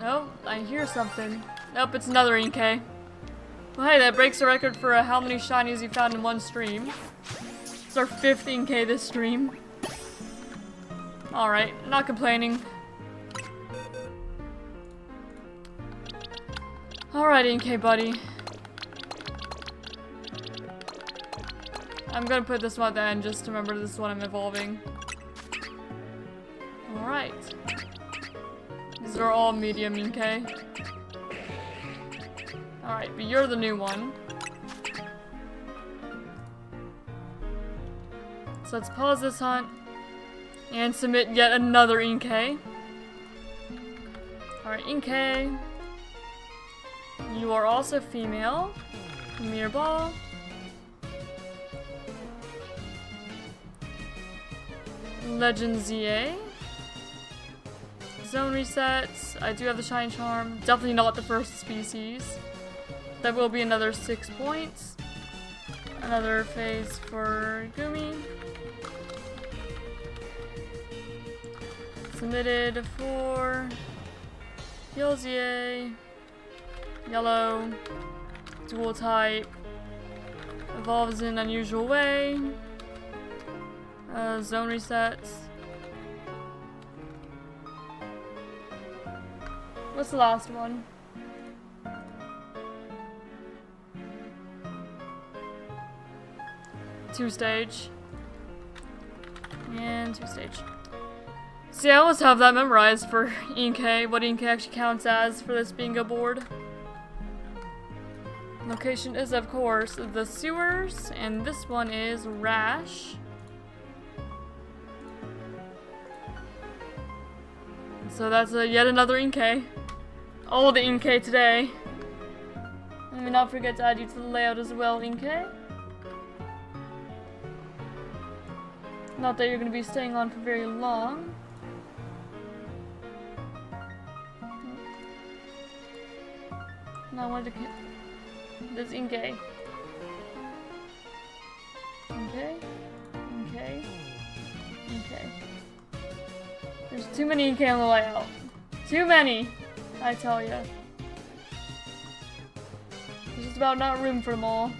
Oh, I hear something. Nope, it's another Inkay. Well, hey, that breaks the record for how many shinies you found in one stream. It's our 5th Inkay this stream. Alright, not complaining. Alright, Inkay buddy. I'm gonna put this one at the end just to remember this is what I'm evolving. Alright. These are all medium Inkay. Alright, but you're the new one. So let's pause this hunt and submit yet another Inkay. Alright, Inkay. You are also female. Premier Ball. Legend Z-A. Zone resets. I do have the Shine Charm. Definitely not the first species. That will be another 6 points. Another phase for Gumi. Submitted for PLZA. Yellow. Dual type. Evolves in unusual way. Zone resets. What's the last one? Two-stage. And two-stage. See, I almost have that memorized for Inkay, what Inkay actually counts as for this bingo board. Location is, of course, the sewers, and this one is Rash. So that's yet another Inkay. All the Inkay today. Let me not forget to add you to the layout as well, Inkay. Not that you're going to be staying on for very long. No, I wanted to... This Inkay. Okay. Okay. Okay. There's too many Inkay on the layout. Too many! I tell ya. There's just about not room for them all.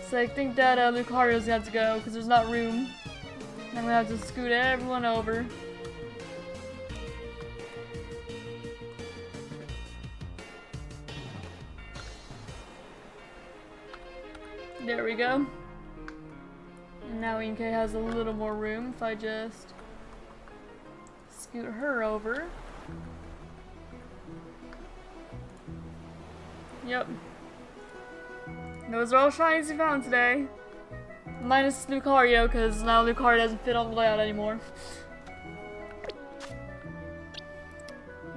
So I think that Lucario's got to go because there's not room. And I'm gonna have to scoot everyone over. There we go. And now Inkay has a little more room if I just scoot her over. Yep. Those are all shinies we found today. Minus Lucario, because now Lucario doesn't fit on the layout anymore.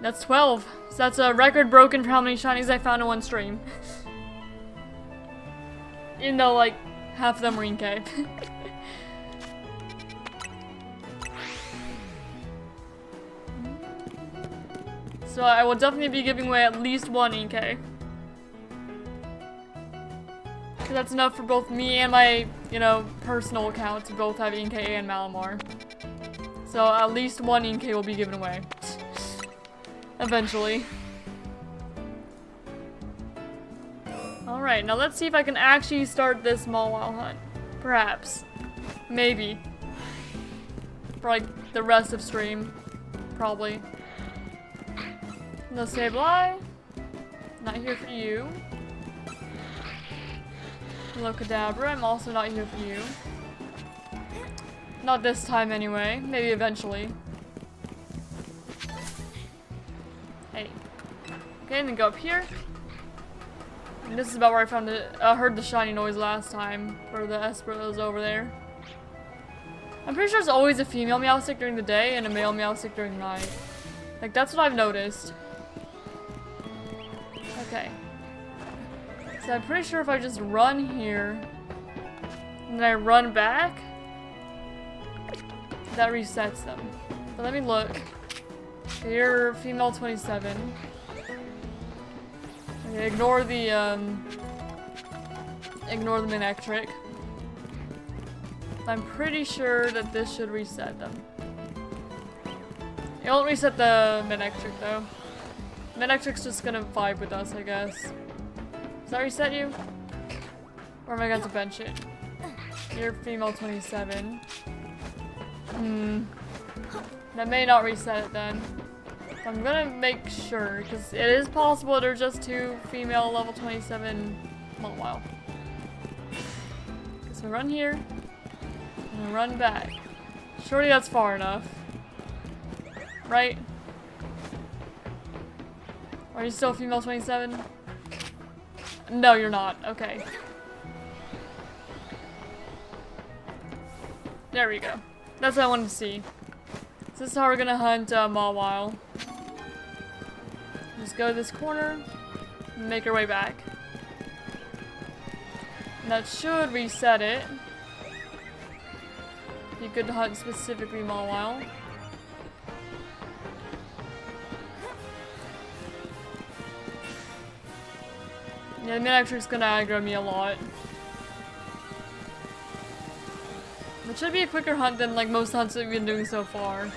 That's 12. So that's a record broken for how many shinies I found in one stream. Even though, like, half of them were Inkay. So I will definitely be giving away at least one Inkay. Because that's enough for both me and my, you know, personal account to both have Inkay and Malamar. So at least one Inkay will be given away. Eventually. Alright, now let's see if I can actually start this small wild hunt. Perhaps. Maybe. For like the rest of stream. Probably. No Sableye. Not here for you. Hello Kadabra, I'm also not here for you. Not this time anyway. Maybe eventually. Hey. Okay, and then go up here. And this is about where I found it. I heard the shiny noise last time for the Esper that was over there. I'm pretty sure there's always a female Meowstic during the day and a male Meowstic during the night. Like, that's what I've noticed. Okay. So I'm pretty sure if I just run here, and then I run back, that resets them. But let me look. Okay, you're female 27. Okay, ignore the Manectric. I'm pretty sure that this should reset them. It won't reset the Manectric though. Manectric's just gonna vibe with us, I guess. Does that reset you? Or am I going to bench it? You're female 27. That may not reset it then. I'm gonna make sure, because it is possible there's just 2 female level 27 Mawile. So run here, and run back. Surely that's far enough. Right? Are you still female 27? No, you're not. Okay. There we go. That's what I wanted to see. So this is how we're gonna hunt Mawile. Just go to this corner and make our way back. And that should reset it. Be good to hunt specifically Mawile. Yeah, the Manectric's gonna aggro me a lot. It should be a quicker hunt than like most hunts that we've been doing so far.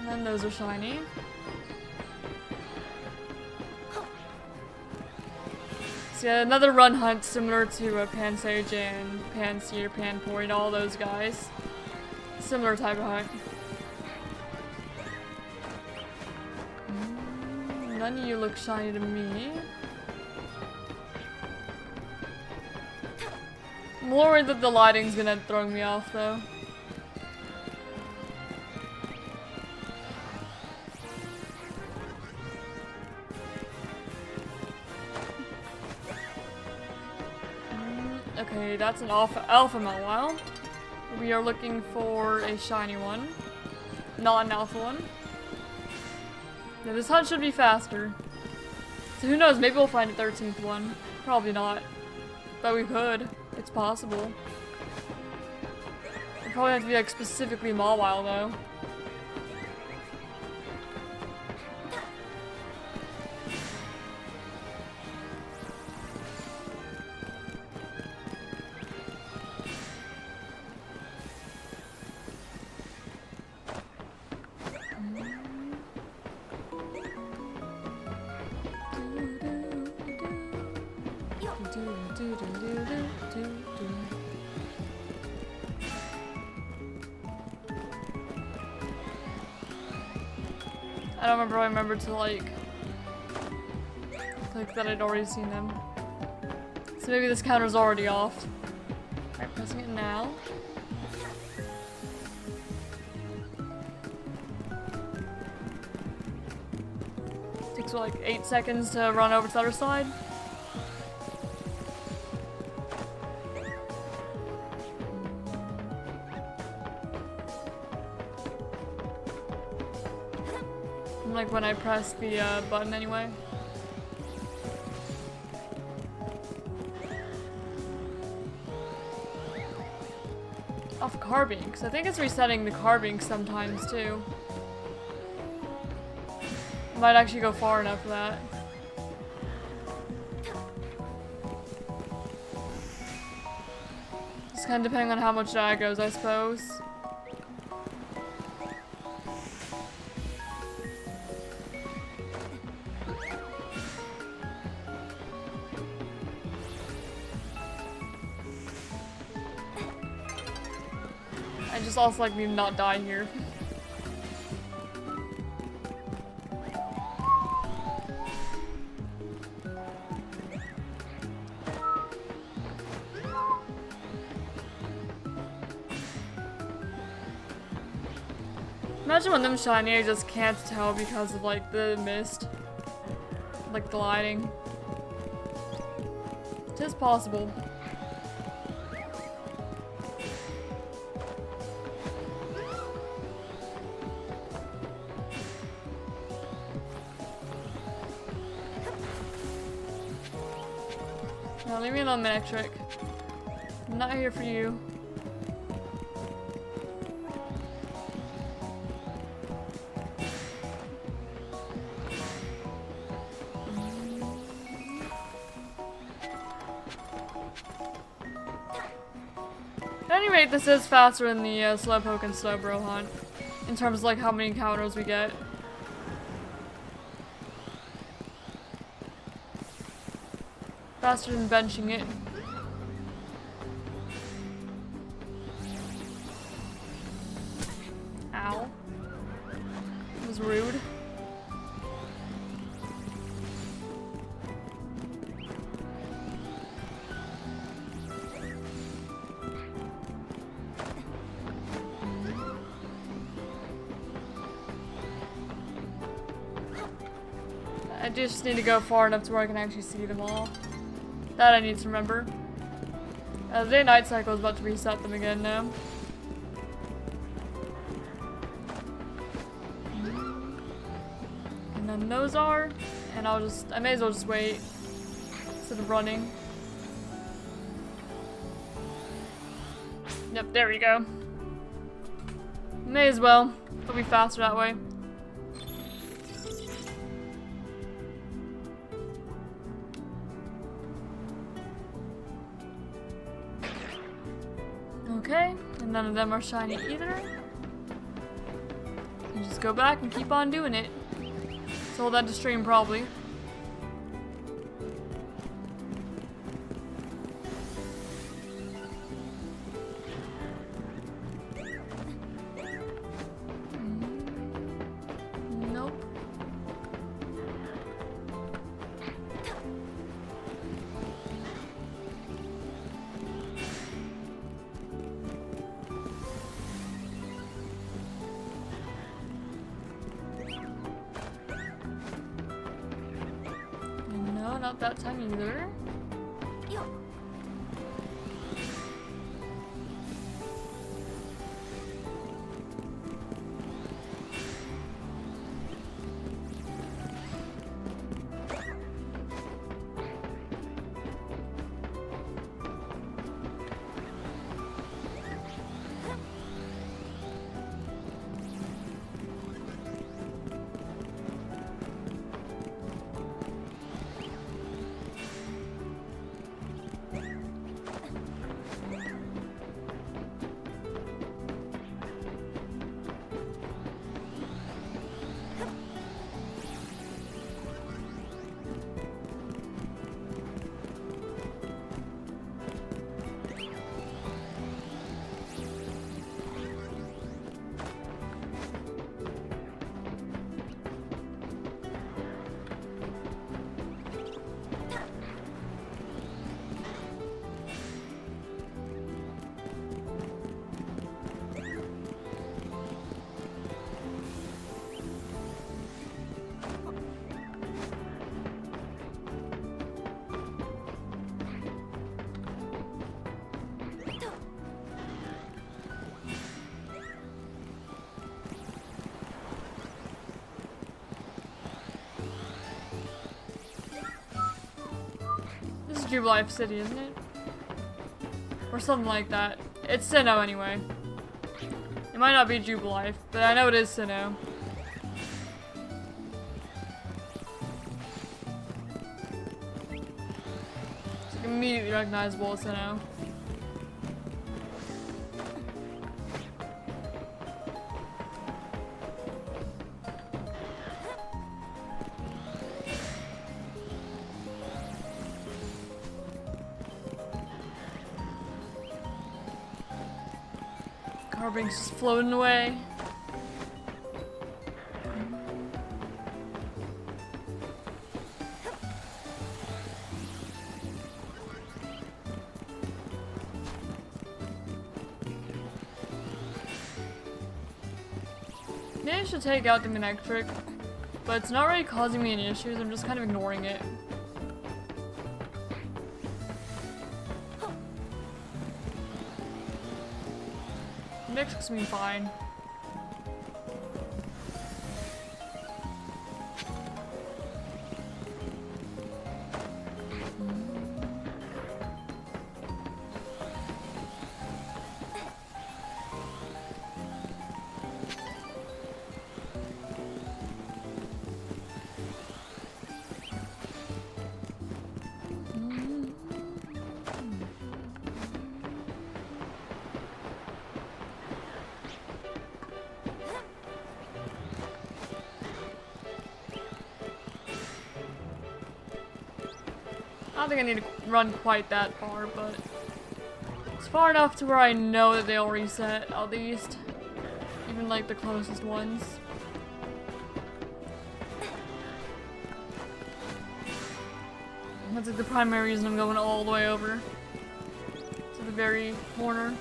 And those are shiny. So yeah, another run hunt similar to a Pansage and Pansy or Panpoint, all those guys. Similar type of hunt. None of you look shiny to me. I'm worried that the lighting's gonna throw me off though. Okay, that's an alpha Mawile. We are looking for a shiny one, not an alpha one. Yeah, this hunt should be faster. So who knows, maybe we'll find a 13th one. Probably not. But we could. It's possible. It probably have to be like specifically Mawile though. I don't remember. I remember to like click that I'd already seen them. So maybe this counter's already off. Alright, pressing it now. Takes what, like 8 seconds to run over to the other side. Like when I press the button anyway. Off Carbinks. I think it's resetting the Carbinks sometimes too. Might actually go far enough for that. Just kind of depending on how much that goes, I suppose. I just also like me to not die here. Imagine when them shiny, I just can't tell because of like the mist. like gliding. It is possible. No, leave me alone, Manectric. I'm not here for you. At any rate, this is faster than the Slowpoke and Slowbro hunt, in terms of like how many encounters we get. Faster than benching it. Ow. That was rude. I just need to go far enough to where I can actually see them all. That I need to remember. The day-night cycle is about to reset them again now. And then those are, and I may as well just wait instead of running. Yep, there we go. May as well. It'll be faster that way. Okay, and none of them are shiny either. And just go back and keep on doing it. Sold that to stream probably. Nope. No, not that time either. Jubilife City, isn't it? Or something like that. It's Sinnoh anyway. It might not be Jubilife, but I know it is Sinnoh. It's like immediately recognizable as Sinnoh. Carbing's just floating away. Maybe I should take out the Manectric. but it's not really causing me any issues. I'm just kind of ignoring it. Mix me fine. I don't think I need to run quite that far, but it's far enough to where I know that they'll reset, at least. Even like the closest ones. That's like the primary reason I'm going all the way over to the very corner.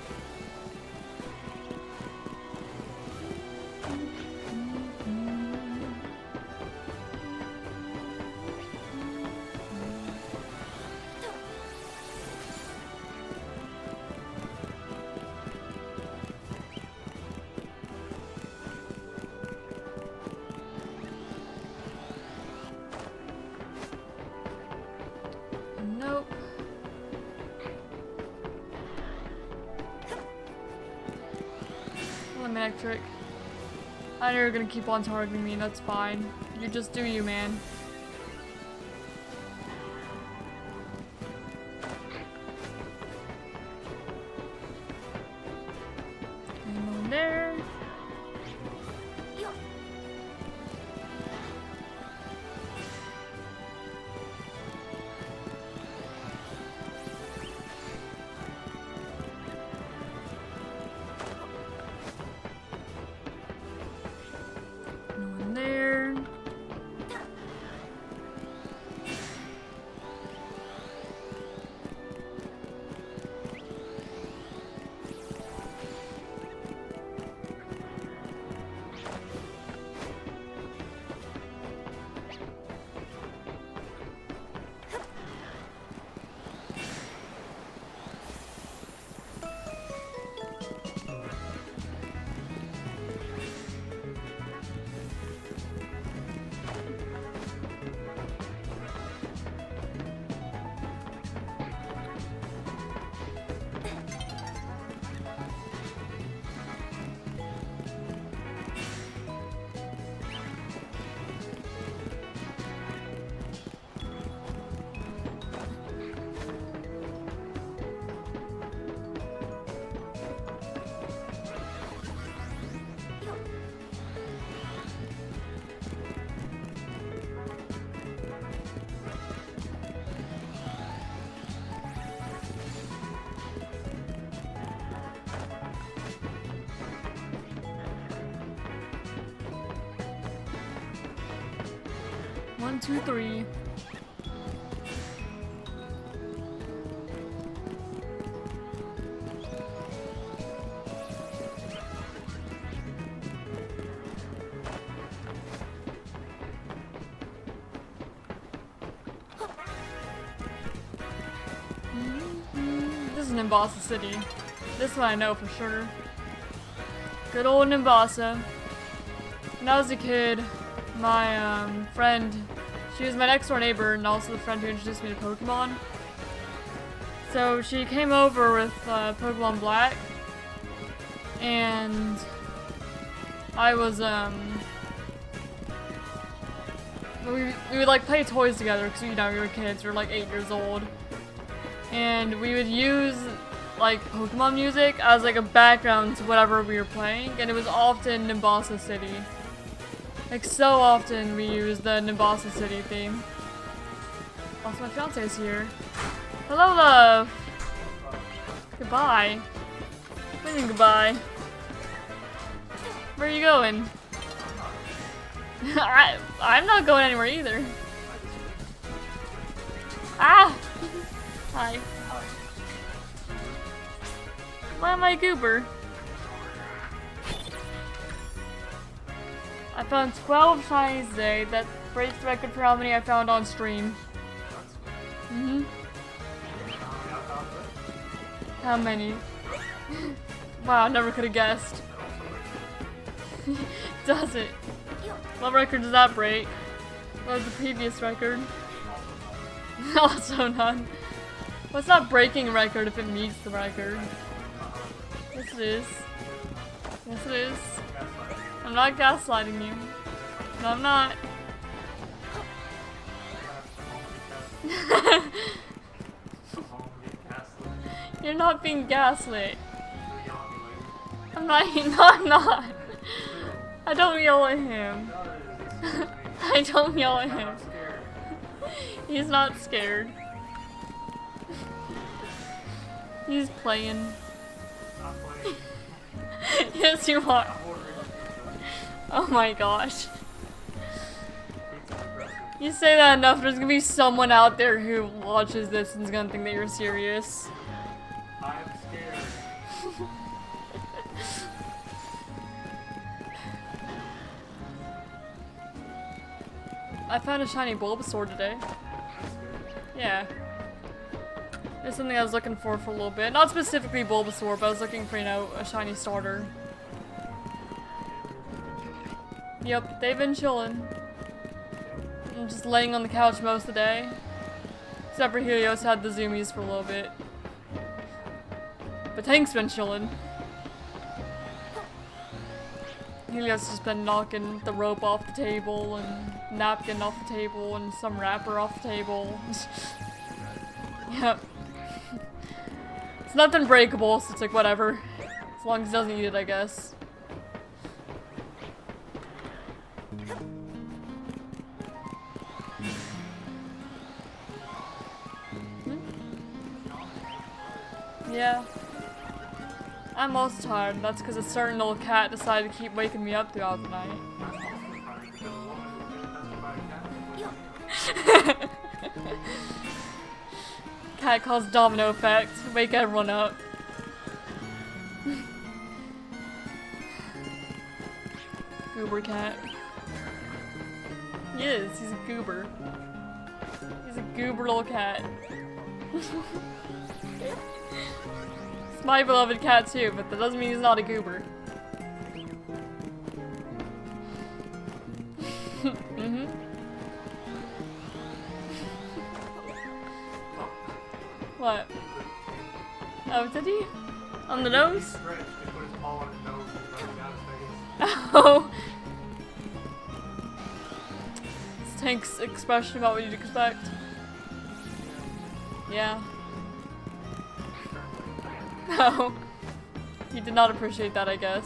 Nope. Electric. I know you're gonna keep on targeting me, that's fine. You just do you, man. Anyone there? One, two, three. This is Nimbasa City. This one I know for sure. Good old Nimbasa. When I was a kid, my friend, she was my next door neighbor and also the friend who introduced me to Pokemon. So she came over with Pokemon Black, and I was we would like play toys together because you know we were kids, we were like 8 years old, and we would use like Pokemon music as like a background to whatever we were playing, and it was often Nimbasa City. Like, so often we use the Nimbasa City theme. Also, my fiance is here. Hello, love! Goodbye. What do you mean, goodbye? Where are you going? I'm not going anywhere either. Ah! Hi. Why am I a goober? I found 12 shinies today. That breaks the record for how many I found on stream. How many? Wow, I never could have guessed. Does it? What record does that break? What was the previous record? Also none. What's not breaking a record if it meets the record? Yes it is. Yes it is. I'm not gaslighting you. No, I'm not. You're not being gaslit. I'm not. No, I'm not. I don't yell at him. I don't yell at him. He's not scared. He's playing. Yes, you are. Oh my gosh. You say that enough, there's gonna be someone out there who watches this and is gonna think that you're serious. I am scared. I found a shiny Bulbasaur today. Yeah. It's something I was looking for a little bit. Not specifically Bulbasaur, but I was looking for, you know, a shiny starter. Yep, they've been chilling. I'm just laying on the couch most of the day. Except for Helios had the zoomies for a little bit. But Tank's been chilling. Helios has been knocking the rope off the table and napkin off the table and some wrapper off the table. Yep. It's nothing breakable, so it's like whatever. As long as he doesn't eat it, I guess. Yeah. I'm also tired. That's because a certain old cat decided to keep waking me up throughout the night. Cat calls domino effect. Wake everyone up. Goober cat. He is. He's a goober. He's a goober little cat. It's my beloved cat too, but that doesn't mean he's not a goober. Mm-hmm. What? Oh, did he? On the nose? Oh. It's Tank's expression about what you'd expect. Yeah. No. He did not appreciate that, I guess.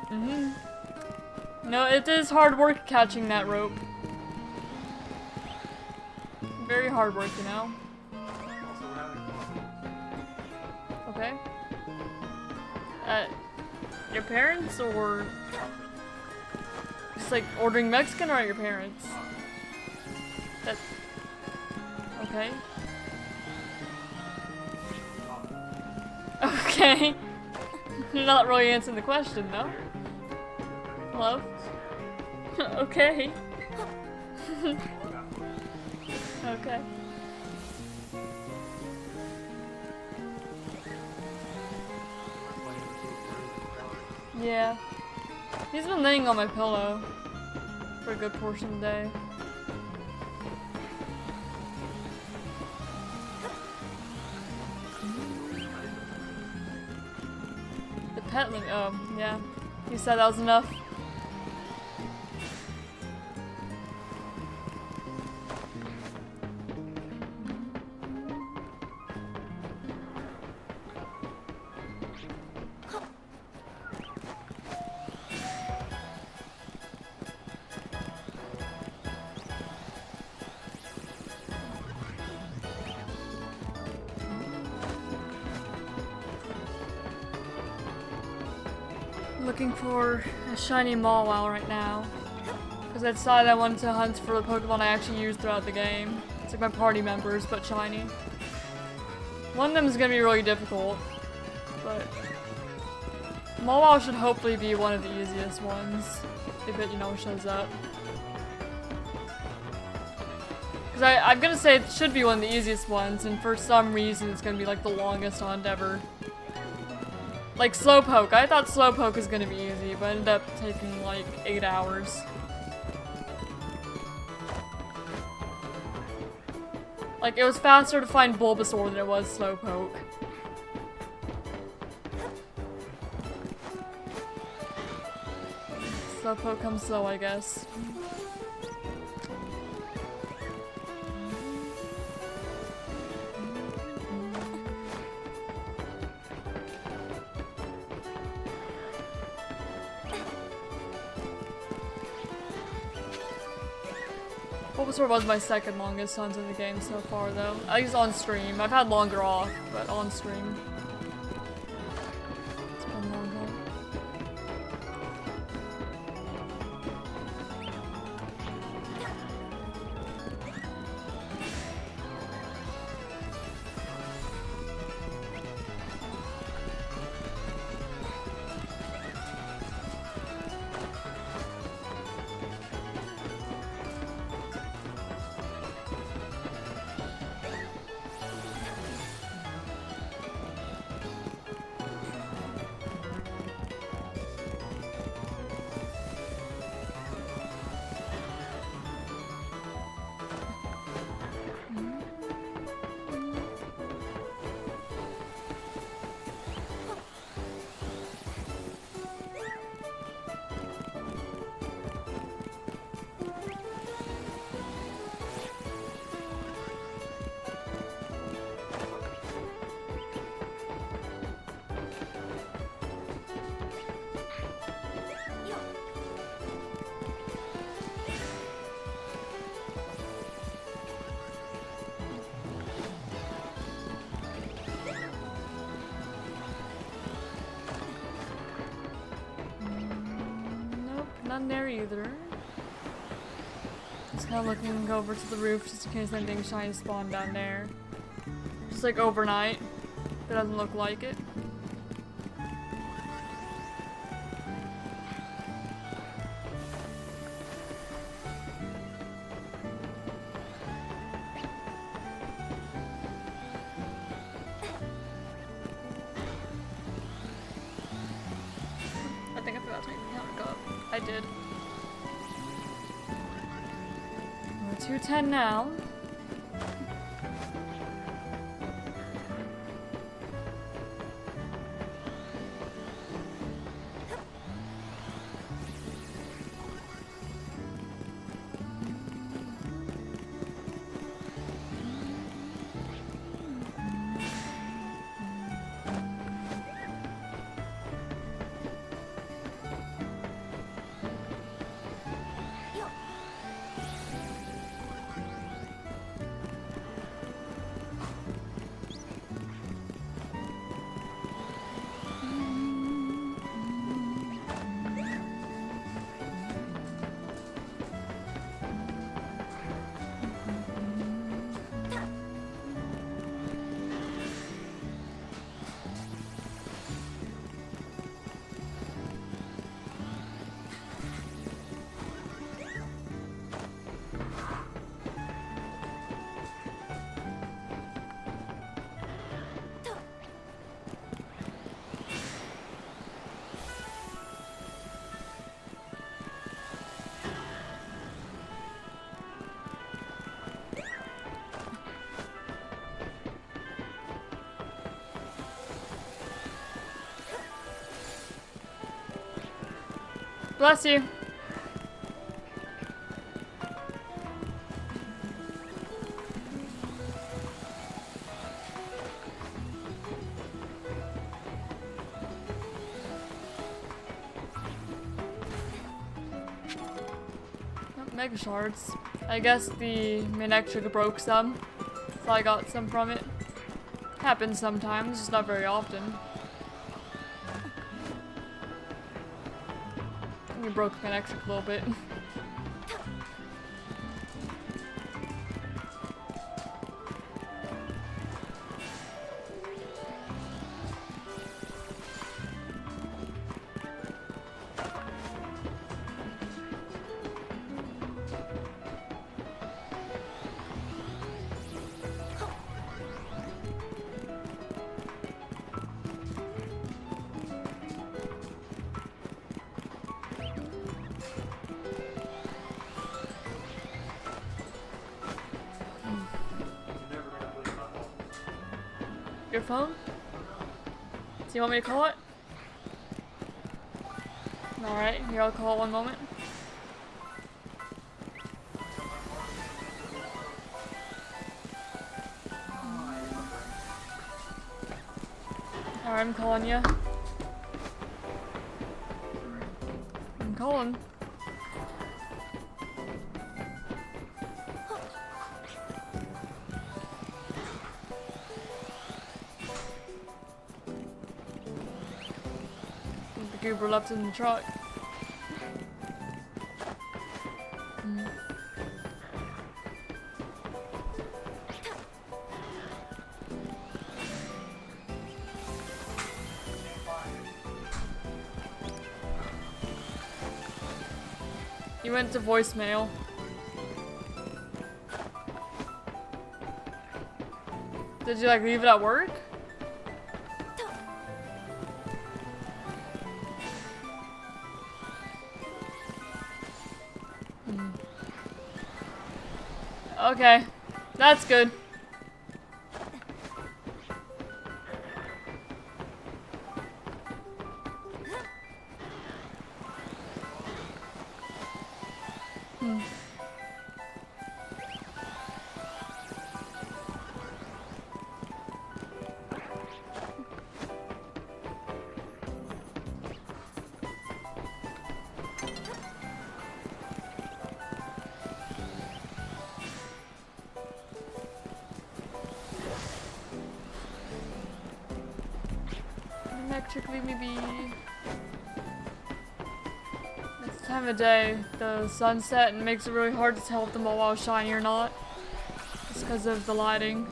Mm-hmm. No, it is hard work catching that rope. Very hard work, you know? Okay. Your parents or just like ordering Mexican or at your parents? That okay. Okay. You're not really answering the question though. Hello? Okay. Okay. Yeah. He's been laying on my pillow for a good portion of the day. The petling, oh, yeah. You said that was enough. Looking for a shiny Mawile right now. Because I decided I wanted to hunt for the Pokemon I actually use throughout the game. It's like my party members, but shiny. One of them is gonna be really difficult, but Malamar should hopefully be one of the easiest ones, if it, you know, shows up. Because I'm gonna say it should be one of the easiest ones, and for some reason it's gonna be like the longest hunt ever. Like Slowpoke. I thought Slowpoke was gonna be easy, but ended up taking like 8 hours. Like, it was faster to find Bulbasaur than it was Slowpoke. Slowpoke comes slow, I guess. Bulbasaur was my second longest hunt in the game so far, though. At least on stream. I've had longer off, but on stream. It's been a long hunt. None there either. Just kind of looking over to the roof just in case anything shiny spawned down there. Just like overnight. It doesn't look like it. I think I forgot to make the counter go up. I did. We're at 210 now. Bless you. Mega shards. I guess the Manectric broke some, so I got some from it. Happens sometimes, just not very often. You broke Manectric a little bit. Your phone? Do you want me to call it? Alright, here I'll call it one moment. Alright, I'm calling you. I'm calling. The goober left in the truck. You went to voicemail. Did you like leave it at work? Okay, that's good. Electric, leave me be. This time of day, the sunset makes it really hard to tell if the mobile is shiny or not. Just because of the lighting.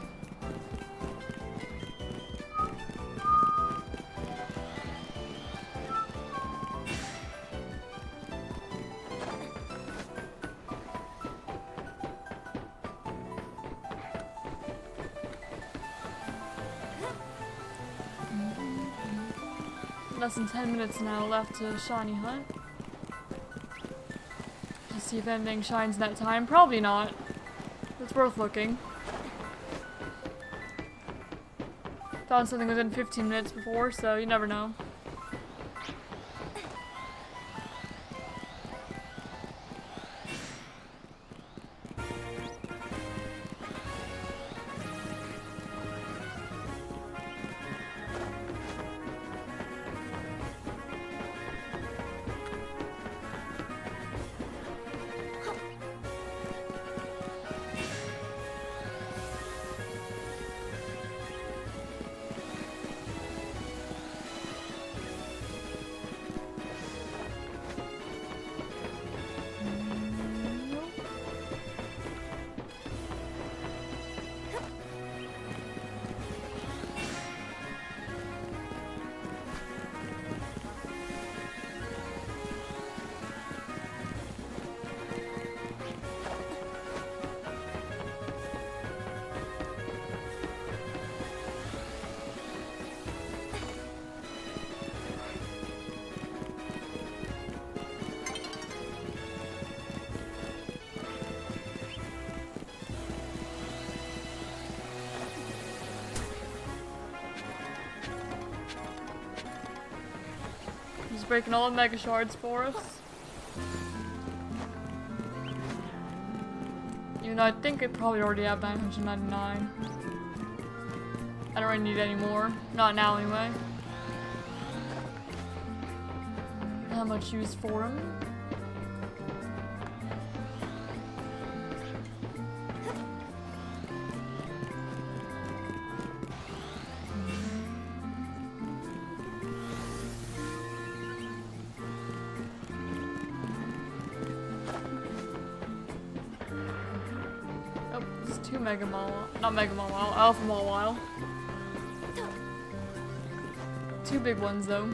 Less than 10 minutes now left to shiny hunt. To see if anything shines in that time. Probably not. It's worth looking. Found something within 15 minutes before, so you never know. Breaking all the mega shards for us. Even though I think I probably already have 999. I don't really need any more. Not now anyway. How much use for them? Two Mega Mall, not Mega Mall, Alpha Mall. Two big ones though.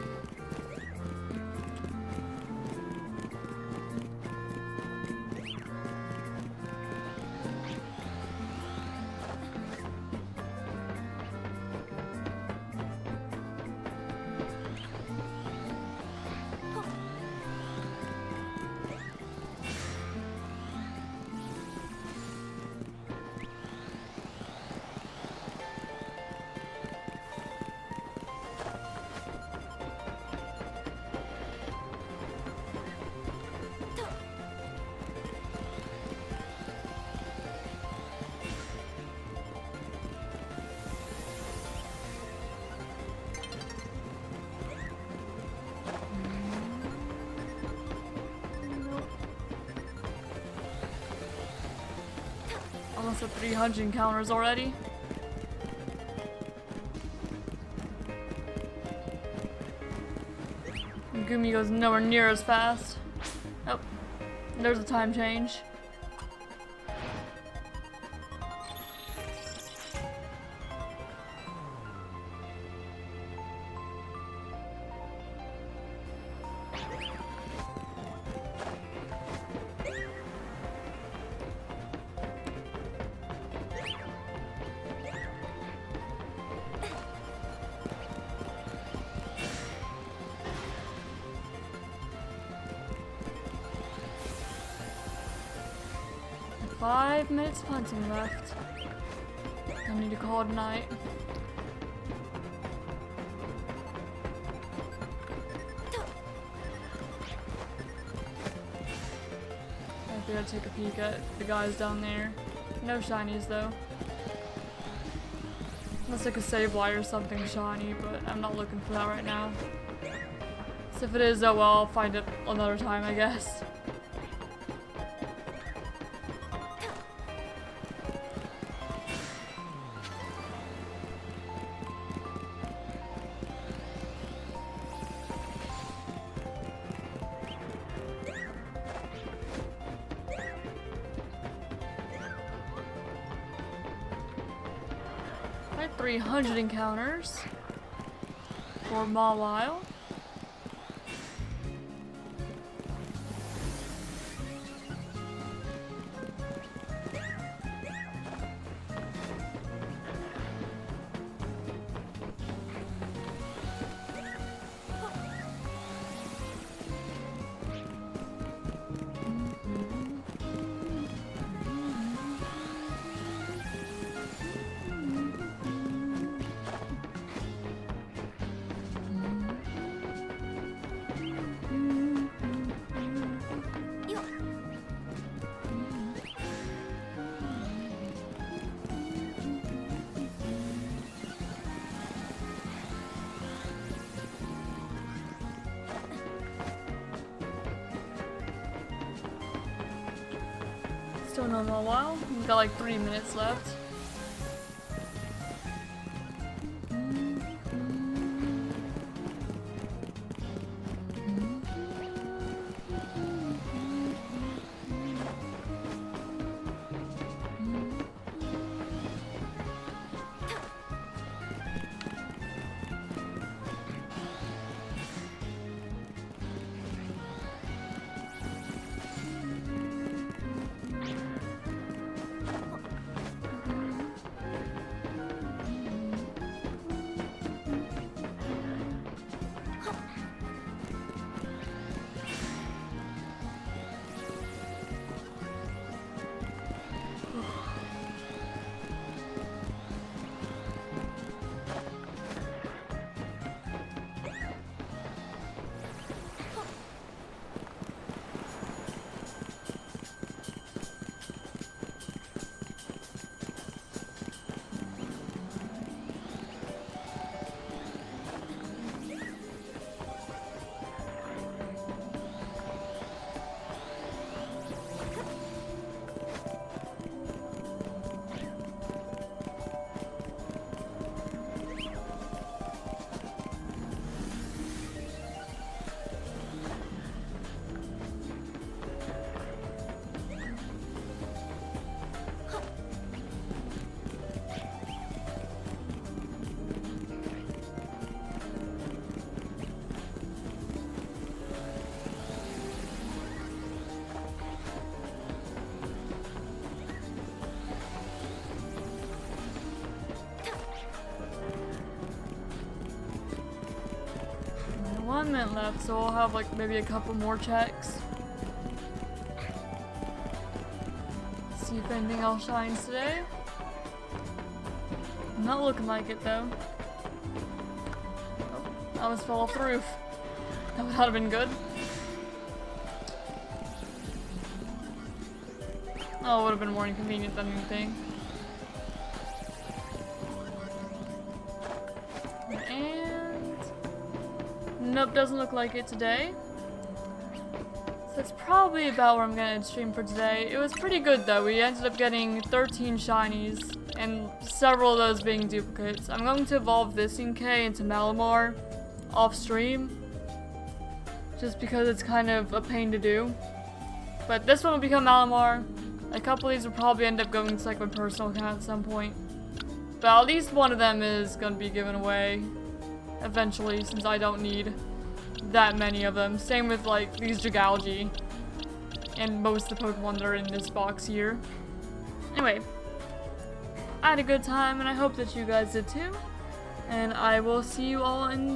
almost at 300 encounters already. Gumi goes nowhere near as fast. Oh, there's a time change. Five minutes of hunting left. I need to call it a night. I gotta take a peek at the guys down there. No shinies though. Unless like a Sableye or something shiny, but I'm not looking for that right now. So if it is, oh well, I'll find it another time, I guess. Alright, 300 encounters for Malamar. Still know in a while. We've got like 3 minutes left. And 1 minute left, so I'll have like maybe a couple more checks. See if anything else shines today. Not looking like it though. Oh, I almost fell off the roof. That would have been good. Oh, it would have been more inconvenient than anything. And nope, doesn't look like it today. That's probably about where I'm gonna end stream for today. It was pretty good though. We ended up getting 13 shinies, and several of those being duplicates. I'm going to evolve this Inkay into Malamar off stream, just because it's kind of a pain to do. But this one will become Malamar. A couple of these will probably end up going to like my personal account at some point. But at least one of them is gonna be given away eventually, since I don't need that many of them. Same with like these Jigalgi and most of the Pokemon that are in this box here. Anyway, I had a good time and I hope that you guys did too. And I will see you all in